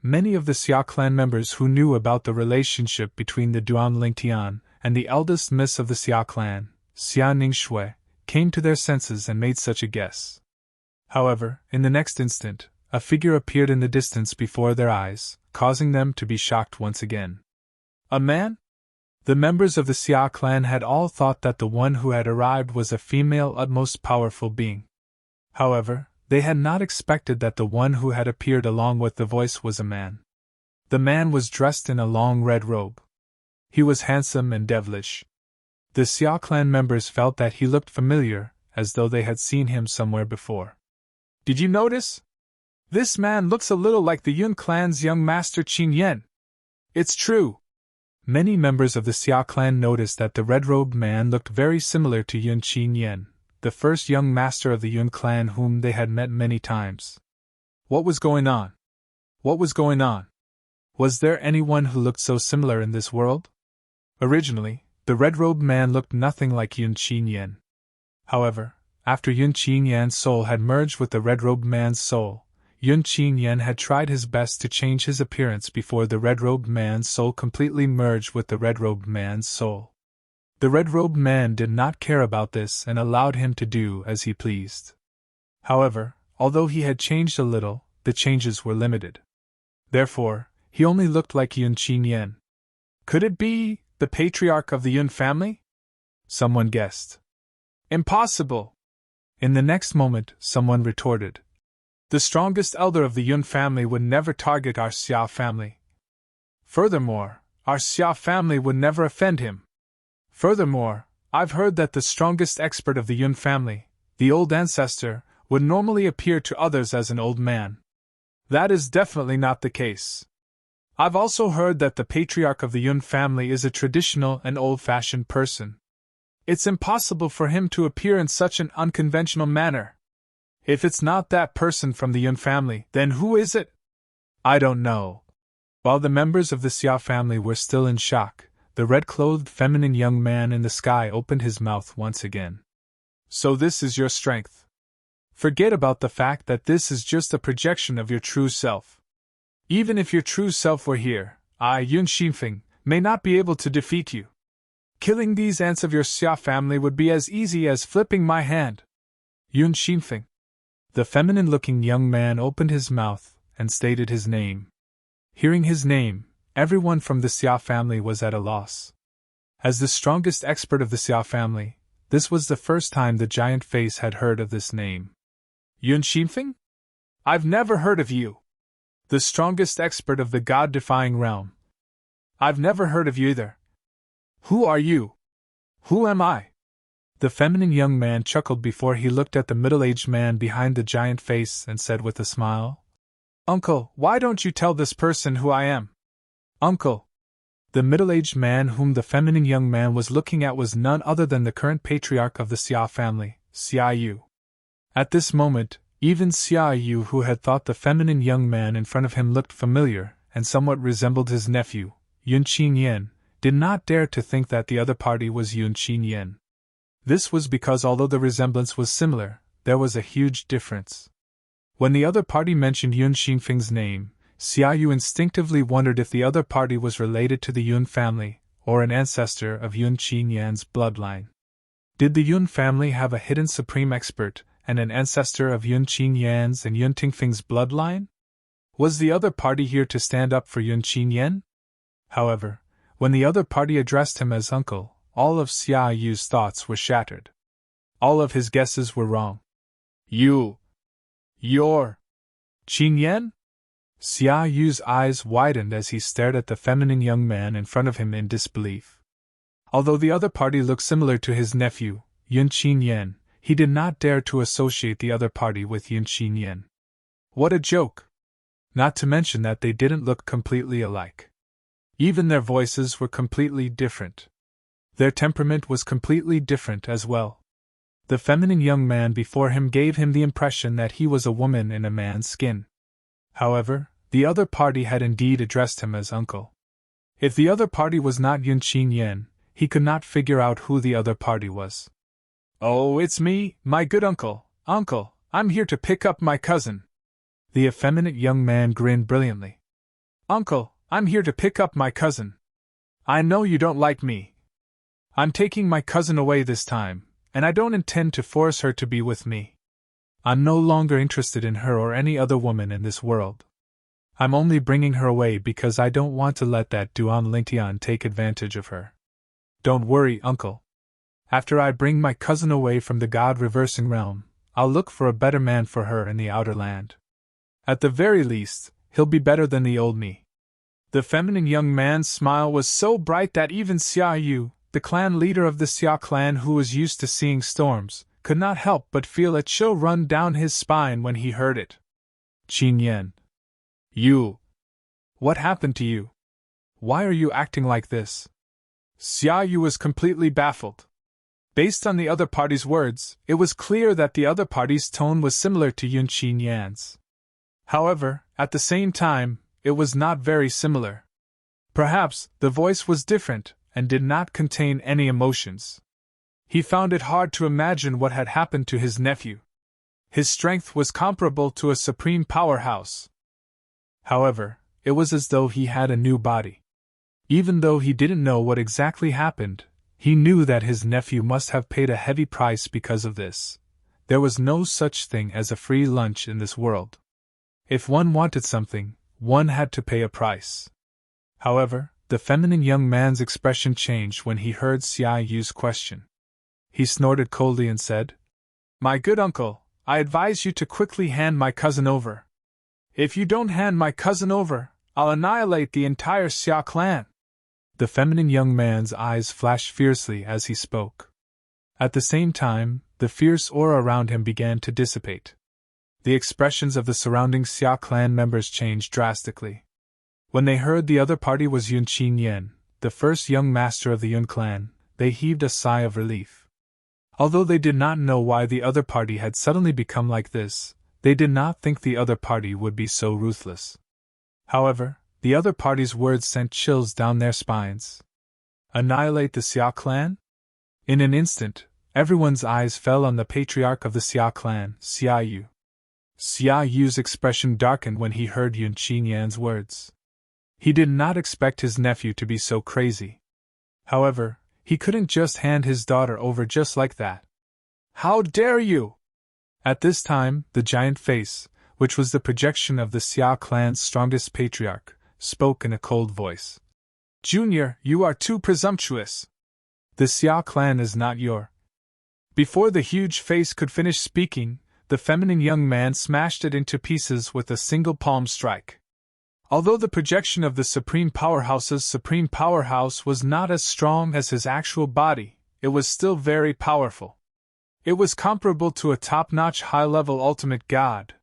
Many of the Xia clan members who knew about the relationship between the Duan Lingtian and the eldest miss of the Xia clan, Xia Ningshui, came to their senses and made such a guess. However, in the next instant, a figure appeared in the distance before their eyes, causing them to be shocked once again. A man? The members of the Xia clan had all thought that the one who had arrived was a female utmost powerful being. However, they had not expected that the one who had appeared along with the voice was a man. The man was dressed in a long red robe. He was handsome and devilish. The Xia clan members felt that he looked familiar, as though they had seen him somewhere before. Did you notice? This man looks a little like the Yun clan's young master Qin Yen. It's true. Many members of the Xia clan noticed that the red-robed man looked very similar to Yun Qin Yen, the first young master of the Yun clan whom they had met many times. What was going on? What was going on? Was there anyone who looked so similar in this world? Originally, the red-robed man looked nothing like Yun Qin Yen. However, after Yun Qin Yan's soul had merged with the red-robed man's soul, Yun Qin Yen had tried his best to change his appearance before the red-robed man's soul completely merged with the red-robed man's soul. The red-robed man did not care about this and allowed him to do as he pleased. However, although he had changed a little, the changes were limited. Therefore, he only looked like Yun Qin Yen. Could it be the patriarch of the Yun family? Someone guessed. Impossible! In the next moment, someone retorted. The strongest elder of the Yun family would never target our Xia family. Furthermore, our Xia family would never offend him. Furthermore, I've heard that the strongest expert of the Yun family, the old ancestor, would normally appear to others as an old man. That is definitely not the case. I've also heard that the patriarch of the Yun family is a traditional and old-fashioned person. It's impossible for him to appear in such an unconventional manner. If it's not that person from the Yun family, then who is it? I don't know. While the members of the Xia family were still in shock, the red-clothed feminine young man in the sky opened his mouth once again. So this is your strength. Forget about the fact that this is just a projection of your true self. Even if your true self were here, I, Yun Xinfeng, may not be able to defeat you. Killing these ants of your Xia family would be as easy as flipping my hand. Yun Xinfeng. The feminine-looking young man opened his mouth and stated his name. Hearing his name, everyone from the Xia family was at a loss. As the strongest expert of the Xia family, this was the first time the giant face had heard of this name. Yun Xinfeng? I've never heard of you. The strongest expert of the god-defying realm. I've never heard of you either. Who are you? Who am I? The feminine young man chuckled before he looked at the middle-aged man behind the giant face and said with a smile, "Uncle, why don't you tell this person who I am?" "Uncle." The middle-aged man whom the feminine young man was looking at was none other than the current patriarch of the Xia family, Xia Yu. At this moment, even Xia Yu, who had thought the feminine young man in front of him looked familiar and somewhat resembled his nephew, Yun Qinyan, did not dare to think that the other party was Yun Qinyan. This was because although the resemblance was similar, there was a huge difference. When the other party mentioned Yun Xingfeng's name, Xia Yu instinctively wondered if the other party was related to the Yun family, or an ancestor of Yun Qinyan's bloodline. Did the Yun family have a hidden supreme expert, and an ancestor of Yun Qinyan's and Yun Tingfeng's bloodline? Was the other party here to stand up for Yun Qinyan? However, when the other party addressed him as uncle, all of Xia Yu's thoughts were shattered. All of his guesses were wrong. You're Qinyan? Xia Yu's eyes widened as he stared at the feminine young man in front of him in disbelief. Although the other party looked similar to his nephew, Yun Qinyan, he did not dare to associate the other party with Yun Qinyan. What a joke! Not to mention that they didn't look completely alike. Even their voices were completely different. Their temperament was completely different as well. The feminine young man before him gave him the impression that he was a woman in a man's skin. However, the other party had indeed addressed him as uncle. If the other party was not Yun Qinyan, he could not figure out who the other party was. "Oh, it's me, my good uncle. Uncle, I'm here to pick up my cousin." The effeminate young man grinned brilliantly. "Uncle, I'm here to pick up my cousin. I know you don't like me. I'm taking my cousin away this time, and I don't intend to force her to be with me. I'm no longer interested in her or any other woman in this world. I'm only bringing her away because I don't want to let that Duan Lingtian take advantage of her. Don't worry, uncle. After I bring my cousin away from the God-reversing realm, I'll look for a better man for her in the outer land. At the very least, he'll be better than the old me." The feminine young man's smile was so bright that even Xia Yu, the clan leader of the Xia clan who was used to seeing storms, could not help but feel a chill run down his spine when he heard it. "Qinyan. What happened to you? Why are you acting like this?" Xia Yu was completely baffled. Based on the other party's words, it was clear that the other party's tone was similar to Yun Qinyan's. However, at the same time, it was not very similar. Perhaps the voice was different and did not contain any emotions. He found it hard to imagine what had happened to his nephew. His strength was comparable to a supreme powerhouse. However, it was as though he had a new body. Even though he didn't know what exactly happened, he knew that his nephew must have paid a heavy price because of this. There was no such thing as a free lunch in this world. If one wanted something, one had to pay a price. However, the feminine young man's expression changed when he heard Xia Yu's question. He snorted coldly and said, "My good uncle, I advise you to quickly hand my cousin over. If you don't hand my cousin over, I'll annihilate the entire Xia clan." The feminine young man's eyes flashed fiercely as he spoke. At the same time, the fierce aura around him began to dissipate. The expressions of the surrounding Xia clan members changed drastically. When they heard the other party was Yun Qinyan, the first young master of the Yun clan, they heaved a sigh of relief. Although they did not know why the other party had suddenly become like this, they did not think the other party would be so ruthless. However, the other party's words sent chills down their spines. Annihilate the Xia clan? In an instant, everyone's eyes fell on the patriarch of the Xia clan, Xia Yu. Xia Yu's expression darkened when he heard Yun Qinyan's words. He did not expect his nephew to be so crazy. However, he couldn't just hand his daughter over just like that. "How dare you!" At this time, the giant face, which was the projection of the Xia clan's strongest patriarch, spoke in a cold voice. "Junior, you are too presumptuous. The Xia clan is not your..." Before the huge face could finish speaking, the feminine young man smashed it into pieces with a single palm strike. Although the projection of the Supreme Powerhouse's Supreme Powerhouse was not as strong as his actual body, it was still very powerful. It was comparable to a top-notch high-level ultimate god.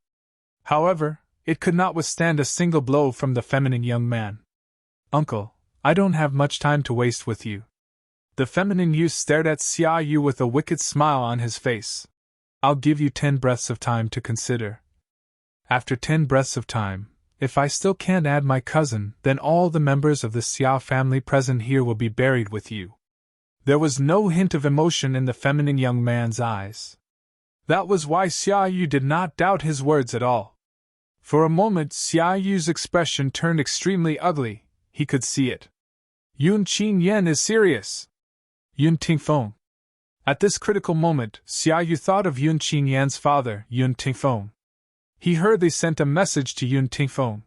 However, it could not withstand a single blow from the feminine young man. "Uncle, I don't have much time to waste with you." The feminine youth stared at Xia Yu with a wicked smile on his face. "I'll give you 10 breaths of time to consider. After 10 breaths of time, if I still can't add my cousin, then all the members of the Xia family present here will be buried with you." There was no hint of emotion in the feminine young man's eyes. That was why Xia Yu did not doubt his words at all. For a moment Xia Yu's expression turned extremely ugly, he could see it. "Yun Qingyan is serious." Yun Tingfeng. At this critical moment, Xia Yu thought of Yun Qingyan's father, Yun Tingfeng. He hurriedly sent a message to Yun Tingfeng.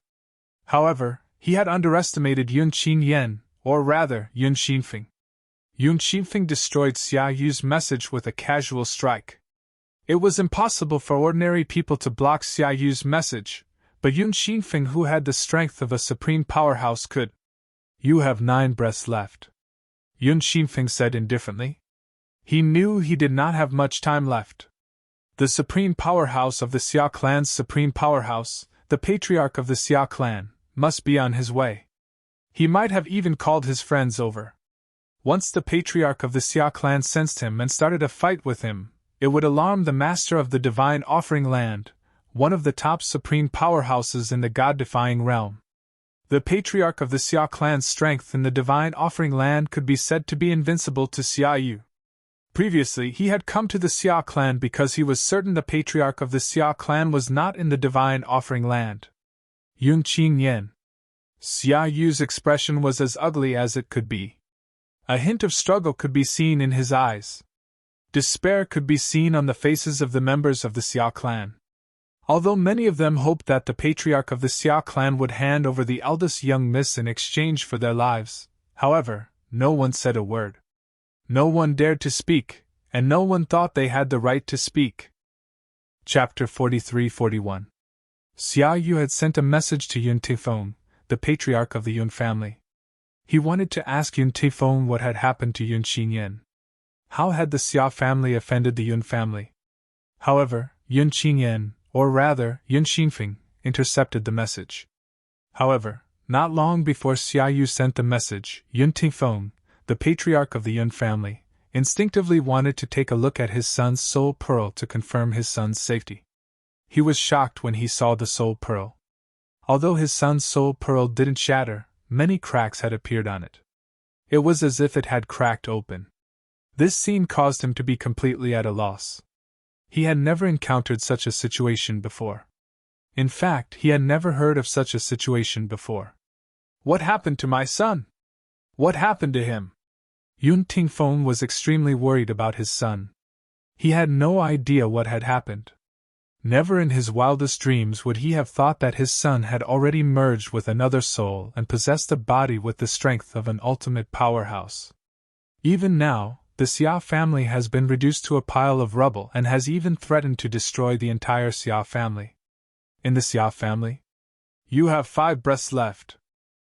However, he had underestimated Yun Qingyan, or rather, Yun Xinfeng. Yun Xinfeng destroyed Xia Yu's message with a casual strike. It was impossible for ordinary people to block Xia Yu's message, but Yun Xinfeng, who had the strength of a supreme powerhouse, could. "You have 9 breaths left," Yun Xinfeng said indifferently. He knew he did not have much time left. The supreme powerhouse of the Xia clan's supreme powerhouse, the patriarch of the Xia clan, must be on his way. He might have even called his friends over. Once the patriarch of the Xia clan sensed him and started a fight with him, it would alarm the master of the Divine Offering Land, one of the top supreme powerhouses in the God-defying realm. The patriarch of the Xia clan's strength in the Divine Offering Land could be said to be invincible to Xia Yu. Previously, he had come to the Xia clan because he was certain the patriarch of the Xia clan was not in the Divine Offering Land. Yun Qingyan. Xia Yu's expression was as ugly as it could be. A hint of struggle could be seen in his eyes. Despair could be seen on the faces of the members of the Xia clan. Although many of them hoped that the patriarch of the Xia clan would hand over the eldest young miss in exchange for their lives, however, no one said a word. No one dared to speak, and no one thought they had the right to speak. Chapter 43-41. Xia Yu had sent a message to Yun Tifeng, the patriarch of the Yun family. He wanted to ask Yun Tifeng what had happened to Yun Qingyan. How had the Xia family offended the Yun family? However, Yun Qingyan, or rather, Yun Xinfeng, intercepted the message. However, not long before Xia Yu sent the message, Yun Tifeng, the patriarch of the Yun family, instinctively wanted to take a look at his son's soul pearl to confirm his son's safety. He was shocked when he saw the soul pearl. Although his son's soul pearl didn't shatter, many cracks had appeared on it. It was as if it had cracked open. This scene caused him to be completely at a loss. He had never encountered such a situation before. In fact, he had never heard of such a situation before. "What happened to my son? What happened to him?" Yun Tingfeng was extremely worried about his son. He had no idea what had happened. Never in his wildest dreams would he have thought that his son had already merged with another soul and possessed a body with the strength of an ultimate powerhouse. Even now, the Xia family has been reduced to a pile of rubble and has even threatened to destroy the entire Xia family. In the Xia family? "You have 5 breaths left."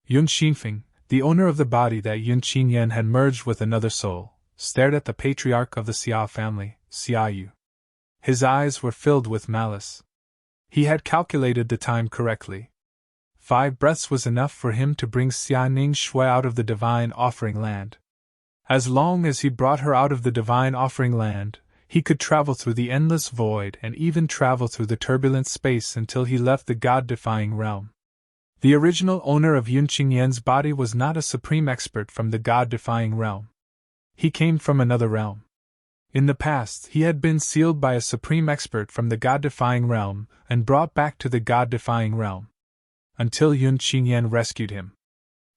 Yun Xinfeng, the owner of the body that Yun Qingyan had merged with another soul, stared at the patriarch of the Xia family, Xia Yu. His eyes were filled with malice. He had calculated the time correctly. 5 breaths was enough for him to bring Xia Ning Shui out of the Divine Offering Land. As long as he brought her out of the Divine Offering Land, he could travel through the endless void and even travel through the turbulent space until he left the God-defying realm. The original owner of Yun Qingyan's body was not a supreme expert from the God-defying realm. He came from another realm. In the past, he had been sealed by a supreme expert from the God-defying realm and brought back to the God-defying realm. Until Yun Qingyan rescued him.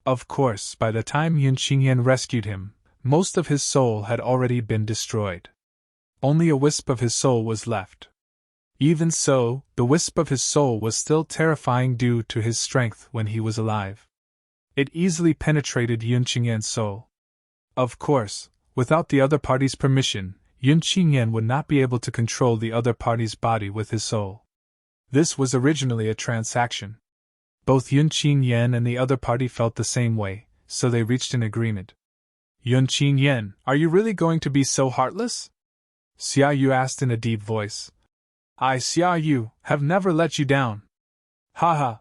Of course, by the time Yun Qingyan rescued him, most of his soul had already been destroyed. Only a wisp of his soul was left. Even so, the wisp of his soul was still terrifying due to his strength when he was alive. It easily penetrated Yun Qingyan's soul. Of course, without the other party's permission, Yun Qingyan would not be able to control the other party's body with his soul. This was originally a transaction. Both Yun Qingyan and the other party felt the same way, so they reached an agreement. Yunqin Yen, are you really going to be so heartless? Xia Yu asked in a deep voice. I, Xia Yu, have never let you down. Ha ha!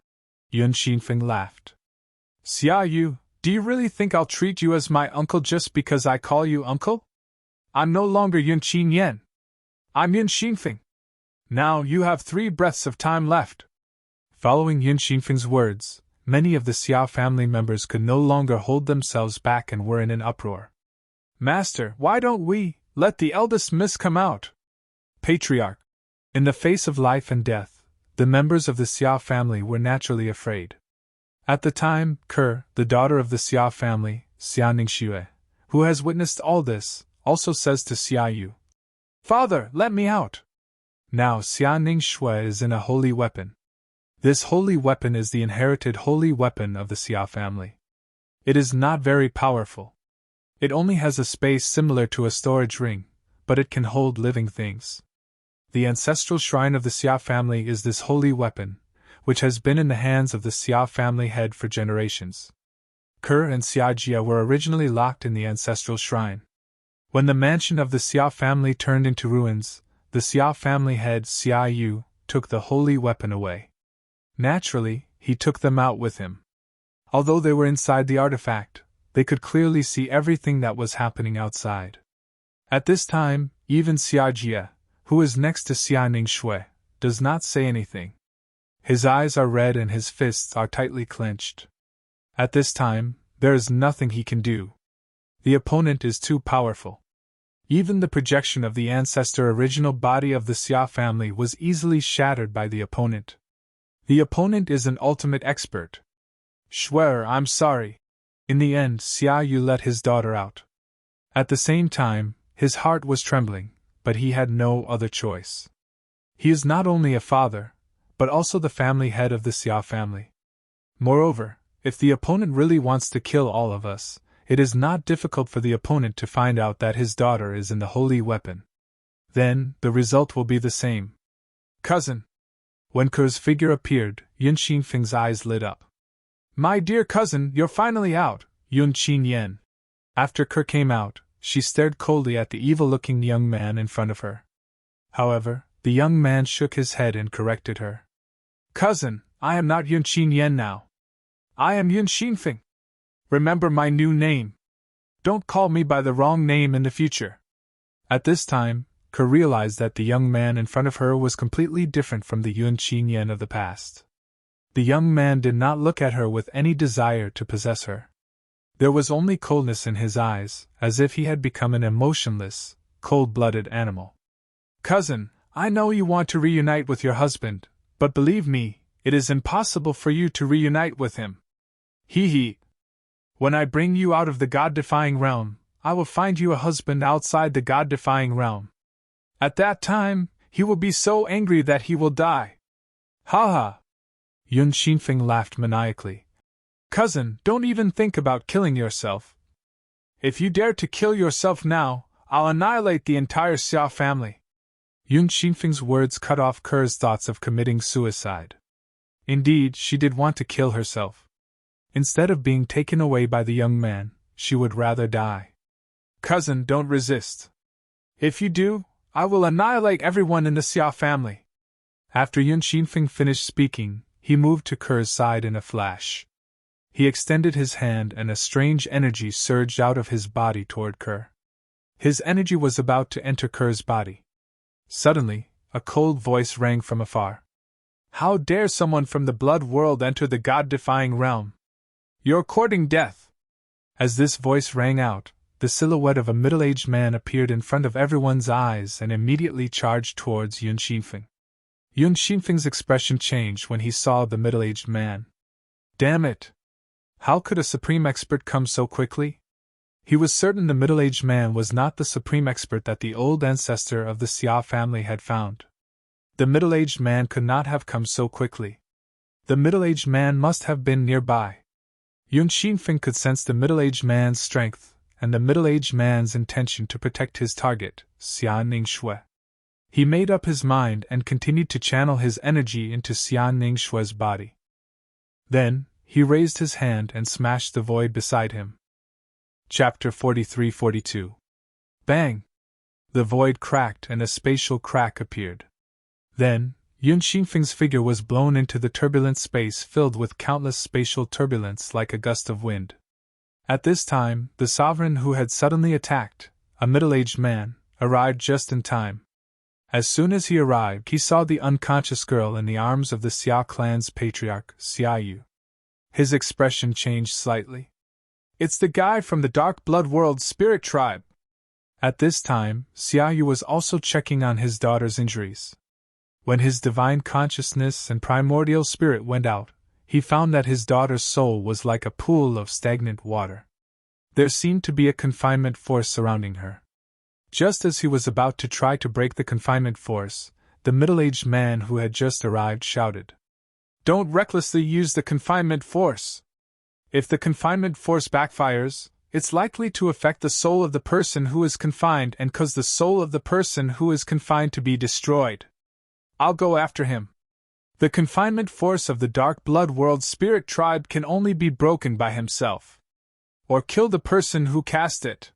Yun Xinfeng laughed. Xia Yu, do you really think I'll treat you as my uncle just because I call you uncle? I'm no longer Yunqin Yen. I'm Yun Xinfeng. Now you have 3 breaths of time left. Following Yun Xinfeng's words, many of the Xiao family members could no longer hold themselves back and were in an uproar. Master, why don't we let the eldest miss come out? Patriarch. In the face of life and death, the members of the Xiao family were naturally afraid. At the time, Ke, the daughter of the Xia family, Xia Ningxue, who has witnessed all this, also says to Xia Yu, Father, let me out! Now Xia Ningxue is in a holy weapon. This holy weapon is the inherited holy weapon of the Xia family. It is not very powerful. It only has a space similar to a storage ring, but it can hold living things. The ancestral shrine of the Xia family is this holy weapon, which has been in the hands of the Xia family head for generations. Ke and Xia Jia were originally locked in the ancestral shrine. When the mansion of the Xia family turned into ruins, the Xia family head Xia Yu took the holy weapon away. Naturally, he took them out with him. Although they were inside the artifact, they could clearly see everything that was happening outside. At this time, even Xia Jia, who is next to Xia Ningxue, does not say anything. His eyes are red and his fists are tightly clenched. At this time, there is nothing he can do. The opponent is too powerful. Even the projection of the ancestor original body of the Xia family was easily shattered by the opponent. The opponent is an ultimate expert. Shuer, I'm sorry. In the end, Xia Yu let his daughter out. At the same time, his heart was trembling, but he had no other choice. He is not only a father, but also the family head of the Xia family. Moreover, if the opponent really wants to kill all of us, it is not difficult for the opponent to find out that his daughter is in the holy weapon. Then, the result will be the same. Cousin! When Ke's figure appeared, Yun Xinfeng's eyes lit up. My dear cousin, you're finally out, Yun Qin Yen. After Ke came out, she stared coldly at the evil-looking young man in front of her. However, the young man shook his head and corrected her. Cousin, I am not Yun Qin Yen now. I am Yun Xinfeng. Remember my new name. Don't call me by the wrong name in the future. At this time, Ke realized that the young man in front of her was completely different from the Yun Qin Yen of the past. The young man did not look at her with any desire to possess her. There was only coldness in his eyes, as if he had become an emotionless, cold-blooded animal. Cousin, I know you want to reunite with your husband, but believe me, it is impossible for you to reunite with him. Hee. When I bring you out of the God-defying realm, I will find you a husband outside the God-defying realm. At that time, he will be so angry that he will die. Ha ha! Yun Xinfeng laughed maniacally. Cousin, don't even think about killing yourself. If you dare to kill yourself now, I'll annihilate the entire Xia family. Yun Xinfeng's words cut off Ke's thoughts of committing suicide. Indeed, she did want to kill herself. Instead of being taken away by the young man, she would rather die. Cousin, don't resist. If you do, I will annihilate everyone in the Xia family. After Yun Xinfeng finished speaking, he moved to Ke's side in a flash. He extended his hand and a strange energy surged out of his body toward Ke. His energy was about to enter Ke's body. Suddenly, a cold voice rang from afar. How dare someone from the blood world enter the God-defying realm? You're courting death! As this voice rang out, the silhouette of a middle-aged man appeared in front of everyone's eyes and immediately charged towards Yun Xinfeng. Yun Xinfeng's expression changed when he saw the middle-aged man. Damn it! How could a supreme expert come so quickly? He was certain the middle-aged man was not the supreme expert that the old ancestor of the Xia family had found. The middle-aged man could not have come so quickly. The middle-aged man must have been nearby. Yun Xinfeng could sense the middle-aged man's strength and the middle-aged man's intention to protect his target, Xia Ningxue. He made up his mind and continued to channel his energy into Xia Ningxue's body. Then, he raised his hand and smashed the void beside him. Chapter 43-42. Bang! The void cracked and a spatial crack appeared. Then, Yun Xingfeng's figure was blown into the turbulent space filled with countless spatial turbulence like a gust of wind. At this time, the sovereign who had suddenly attacked, a middle-aged man, arrived just in time. As soon as he arrived, he saw the unconscious girl in the arms of the Xia clan's patriarch, Xia Yu. His expression changed slightly. "It's the guy from the Dark Blood World Spirit Tribe." At this time, Xia Yu was also checking on his daughter's injuries. When his divine consciousness and primordial spirit went out, he found that his daughter's soul was like a pool of stagnant water. There seemed to be a confinement force surrounding her. Just as he was about to try to break the confinement force, the middle-aged man who had just arrived shouted, "Don't recklessly use the confinement force. If the confinement force backfires, it's likely to affect the soul of the person who is confined and cause the soul of the person who is confined to be destroyed. I'll go after him. The confinement force of the Dark Blood World Spirit Tribe can only be broken by himself. Or kill the person who cast it."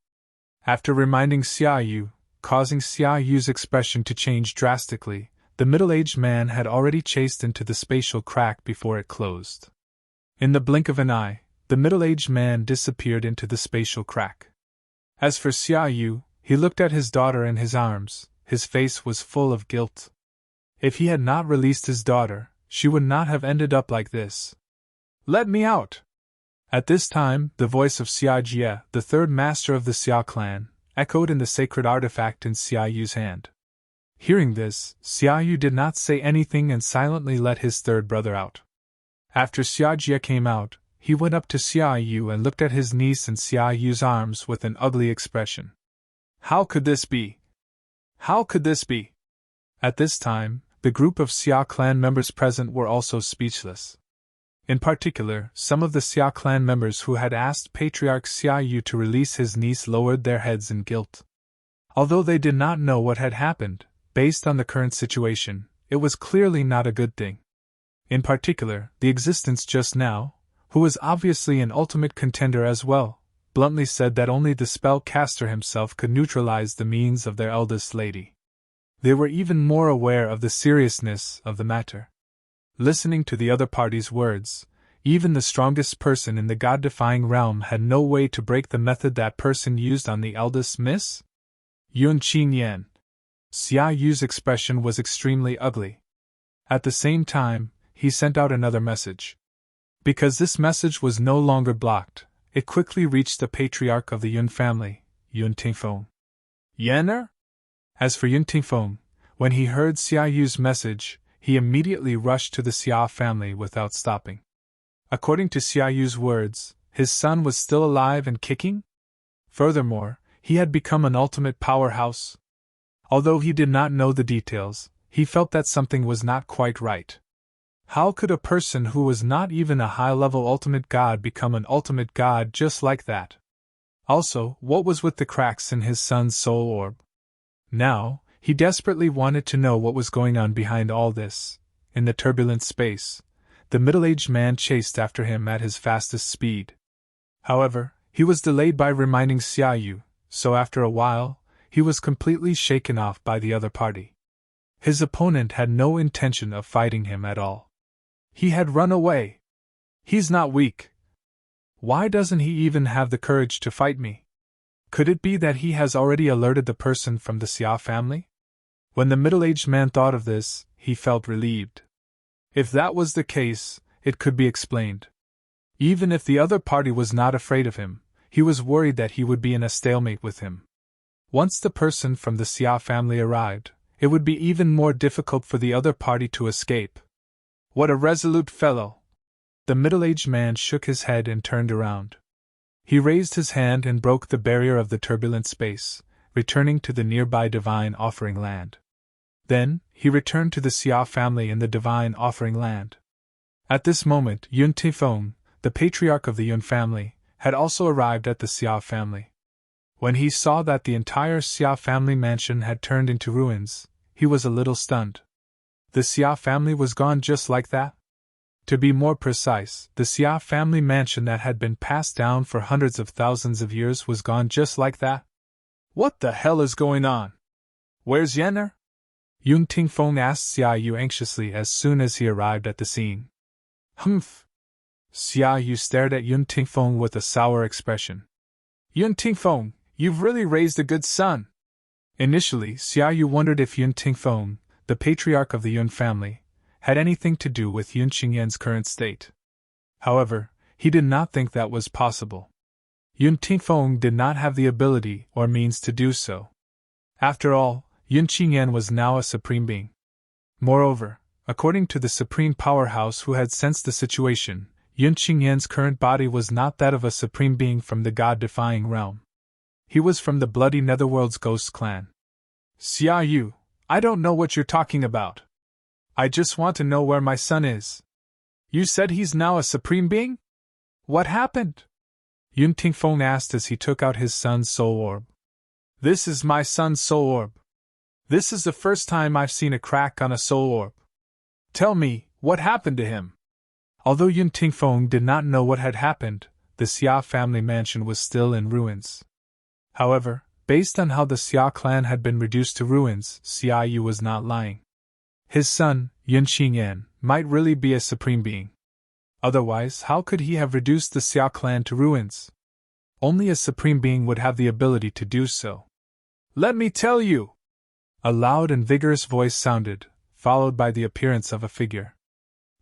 After reminding Xia Yu, causing Xia Yu's expression to change drastically, the middle-aged man had already chased into the spatial crack before it closed. In the blink of an eye, the middle-aged man disappeared into the spatial crack. As for Xia Yu, he looked at his daughter in his arms, his face was full of guilt. If he had not released his daughter, she would not have ended up like this. "Let me out!" At this time, the voice of Xia Jie, the third master of the Xia clan, echoed in the sacred artifact in Xia Yu's hand. Hearing this, Xia Yu did not say anything and silently let his third brother out. After Xia Jie came out, he went up to Xia Yu and looked at his niece in Xia Yu's arms with an ugly expression. "How could this be? How could this be?" At this time, the group of Xia clan members present were also speechless. In particular, some of the Xia clan members who had asked Patriarch Xia Yu to release his niece lowered their heads in guilt. Although they did not know what had happened, based on the current situation, it was clearly not a good thing. In particular, the existence just now, who was obviously an ultimate contender as well, bluntly said that only the spellcaster himself could neutralize the means of their eldest lady. They were even more aware of the seriousness of the matter. Listening to the other party's words, even the strongest person in the god-defying realm had no way to break the method that person used on the eldest miss? Yun Qingyan. Xia Yu's expression was extremely ugly. At the same time, he sent out another message. Because this message was no longer blocked, it quickly reached the patriarch of the Yun family, Yun Tingfeng. "Yener?" As for Yun Tingfeng, when he heard Xia Yu's message, he immediately rushed to the Xia family without stopping. According to Xia Yu's words, his son was still alive and kicking? Furthermore, he had become an ultimate powerhouse. Although he did not know the details, he felt that something was not quite right. How could a person who was not even a high-level ultimate god become an ultimate god just like that? Also, what was with the cracks in his son's soul orb? Now, he desperately wanted to know what was going on behind all this. In the turbulent space, the middle-aged man chased after him at his fastest speed. However, he was delayed by reminding Xia Yu, so after a while, he was completely shaken off by the other party. His opponent had no intention of fighting him at all. He had run away. He's not weak. Why doesn't he even have the courage to fight me? Could it be that he has already alerted the person from the Xia family? When the middle-aged man thought of this, he felt relieved. If that was the case, it could be explained. Even if the other party was not afraid of him, he was worried that he would be in a stalemate with him. Once the person from the Xia family arrived, it would be even more difficult for the other party to escape. What a resolute fellow! The middle-aged man shook his head and turned around. He raised his hand and broke the barrier of the turbulent space, returning to the nearby divine offering land. Then, he returned to the Xia family in the divine offering land. At this moment, Yun Tingfeng, the patriarch of the Yun family, had also arrived at the Xia family. When he saw that the entire Xia family mansion had turned into ruins, he was a little stunned. The Xia family was gone just like that? To be more precise, the Xia family mansion that had been passed down for hundreds of thousands of years was gone just like that. What the hell is going on? Where's Yenner? Yun Tingfeng asked Xia Yu anxiously as soon as he arrived at the scene. Humph. Xia Yu stared at Yun Tingfeng with a sour expression. Yun Tingfeng, you've really raised a good son. Initially, Xia Yu wondered if Yun Tingfeng, the patriarch of the Yun family, had anything to do with Yun Qingyan's current state. However, he did not think that was possible. Yun Tingfeng did not have the ability or means to do so. After all, Yun Qingyan was now a supreme being. Moreover, according to the supreme powerhouse who had sensed the situation, Yun Qingyan's current body was not that of a supreme being from the god-defying realm. He was from the bloody Netherworld's ghost clan. Xia Yu, I don't know what you're talking about. I just want to know where my son is. You said he's now a supreme being? What happened? Yun Tingfeng asked as he took out his son's soul orb. This is my son's soul orb. This is the first time I've seen a crack on a soul orb. Tell me, what happened to him? Although Yun Tingfeng did not know what had happened, the Xia family mansion was still in ruins. However, based on how the Xia clan had been reduced to ruins, Xia Yu was not lying. His son, Yun Qingyan, might really be a supreme being. Otherwise, how could he have reduced the Xia clan to ruins? Only a supreme being would have the ability to do so. Let me tell you! A loud and vigorous voice sounded, followed by the appearance of a figure.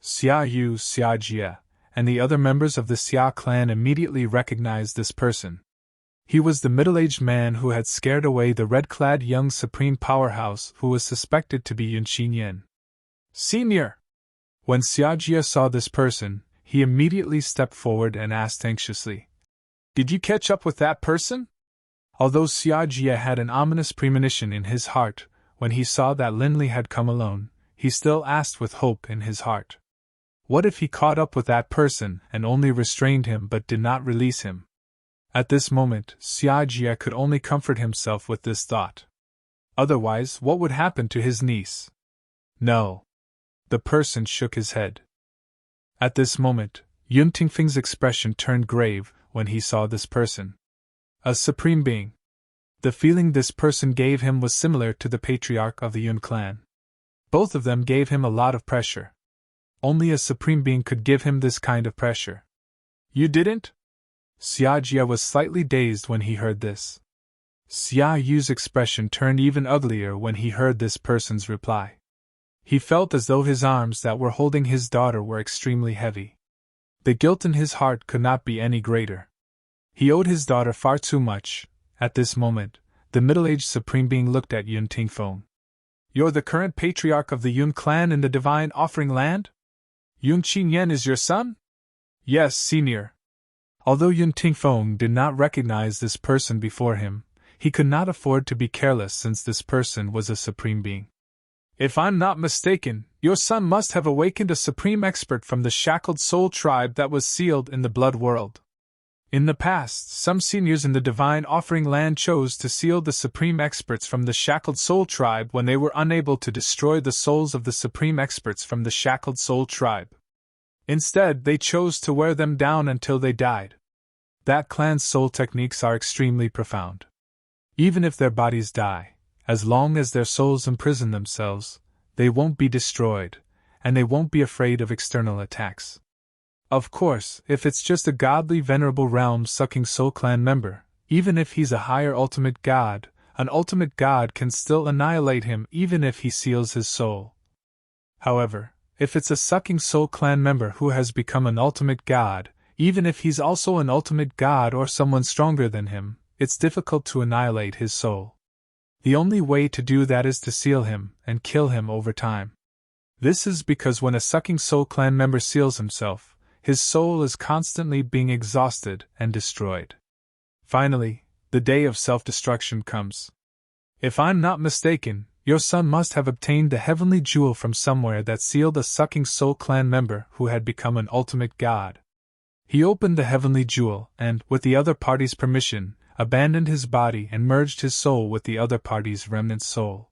Xia Yu, Xia Jie, and the other members of the Xia clan immediately recognized this person. He was the middle-aged man who had scared away the red-clad young supreme powerhouse who was suspected to be Yun Qingyan. Senior! When Xia Jie saw this person, he immediately stepped forward and asked anxiously, Did you catch up with that person? Although Xia Jie had an ominous premonition in his heart, when he saw that Linli had come alone, he still asked with hope in his heart. What if he caught up with that person and only restrained him but did not release him? At this moment, Xia Jie could only comfort himself with this thought. Otherwise, what would happen to his niece? No. The person shook his head. At this moment, Yun Tingfeng's expression turned grave when he saw this person. A supreme being. The feeling this person gave him was similar to the patriarch of the Yun clan. Both of them gave him a lot of pressure. Only a supreme being could give him this kind of pressure. You didn't? Xia Jie was slightly dazed when he heard this. Xia Yu's expression turned even uglier when he heard this person's reply. He felt as though his arms that were holding his daughter were extremely heavy. The guilt in his heart could not be any greater. He owed his daughter far too much. At this moment, the middle-aged supreme being looked at Yun Tingfeng. You're the current patriarch of the Yun clan in the Divine Offering Land? Yun Qingyan is your son? Yes, senior. Although Yun Tingfeng did not recognize this person before him, he could not afford to be careless since this person was a supreme being. If I'm not mistaken, your son must have awakened a supreme expert from the shackled soul tribe that was sealed in the blood world. In the past, some seniors in the Divine Offering Land chose to seal the supreme experts from the shackled soul tribe when they were unable to destroy the souls of the supreme experts from the shackled soul tribe. Instead, they chose to wear them down until they died. That clan's soul techniques are extremely profound. Even if their bodies die, as long as their souls imprison themselves, they won't be destroyed, and they won't be afraid of external attacks. Of course, if it's just a godly venerable realm-sucking soul clan member, even if he's a higher ultimate god, an ultimate god can still annihilate him even if he seals his soul. However, if it's a sucking soul clan member who has become an ultimate god, even if he's also an ultimate god or someone stronger than him, it's difficult to annihilate his soul. The only way to do that is to seal him and kill him over time. This is because when a sucking soul clan member seals himself, his soul is constantly being exhausted and destroyed. Finally, the day of self-destruction comes. If I'm not mistaken, your son must have obtained the heavenly jewel from somewhere that sealed a sucking soul clan member who had become an ultimate god. He opened the heavenly jewel and, with the other party's permission, abandoned his body and merged his soul with the other party's remnant soul.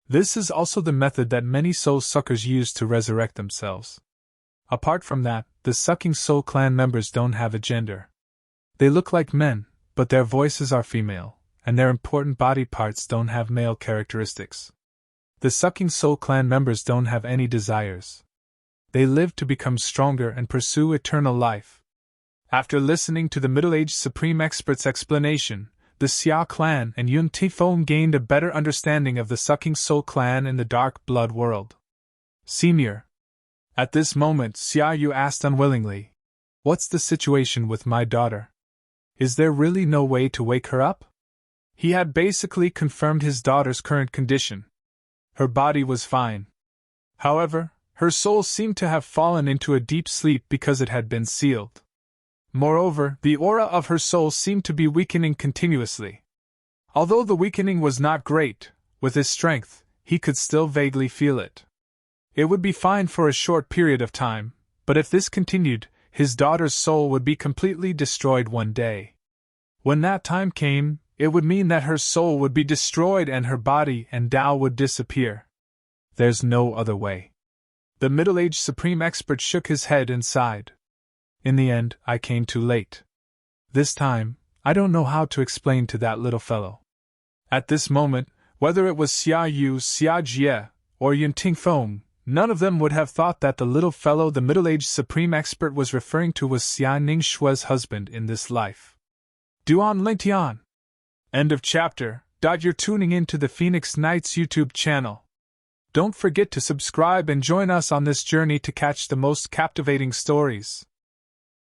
This is also the method that many soul suckers use to resurrect themselves. Apart from that, the Sucking Soul clan members don't have a gender. They look like men, but their voices are female, and their important body parts don't have male characteristics. The Sucking Soul clan members don't have any desires. They live to become stronger and pursue eternal life. After listening to the middle-aged Supreme Expert's explanation, the Xia clan and Yun Tifeng gained a better understanding of the Sucking Soul clan in the Dark Blood world. Senior. At this moment, Xia Yu asked unwillingly, "What's the situation with my daughter? Is there really no way to wake her up?" He had basically confirmed his daughter's current condition. Her body was fine. However, her soul seemed to have fallen into a deep sleep because it had been sealed. Moreover, the aura of her soul seemed to be weakening continuously. Although the weakening was not great, with his strength, he could still vaguely feel it. It would be fine for a short period of time, but if this continued, his daughter's soul would be completely destroyed one day. When that time came, it would mean that her soul would be destroyed and her body and Tao would disappear. There's no other way. The middle-aged Supreme Expert shook his head and sighed. In the end, I came too late. This time, I don't know how to explain to that little fellow. At this moment, whether it was Xia Yu, Xia Jie, or Yun Tingfeng, none of them would have thought that the little fellow the middle-aged Supreme Expert was referring to was Xia Ningshue's husband in this life. Duan Lingtian. End of chapter. You're tuning in to the Phoenix Knights YouTube channel. Don't forget to subscribe and join us on this journey to catch the most captivating stories.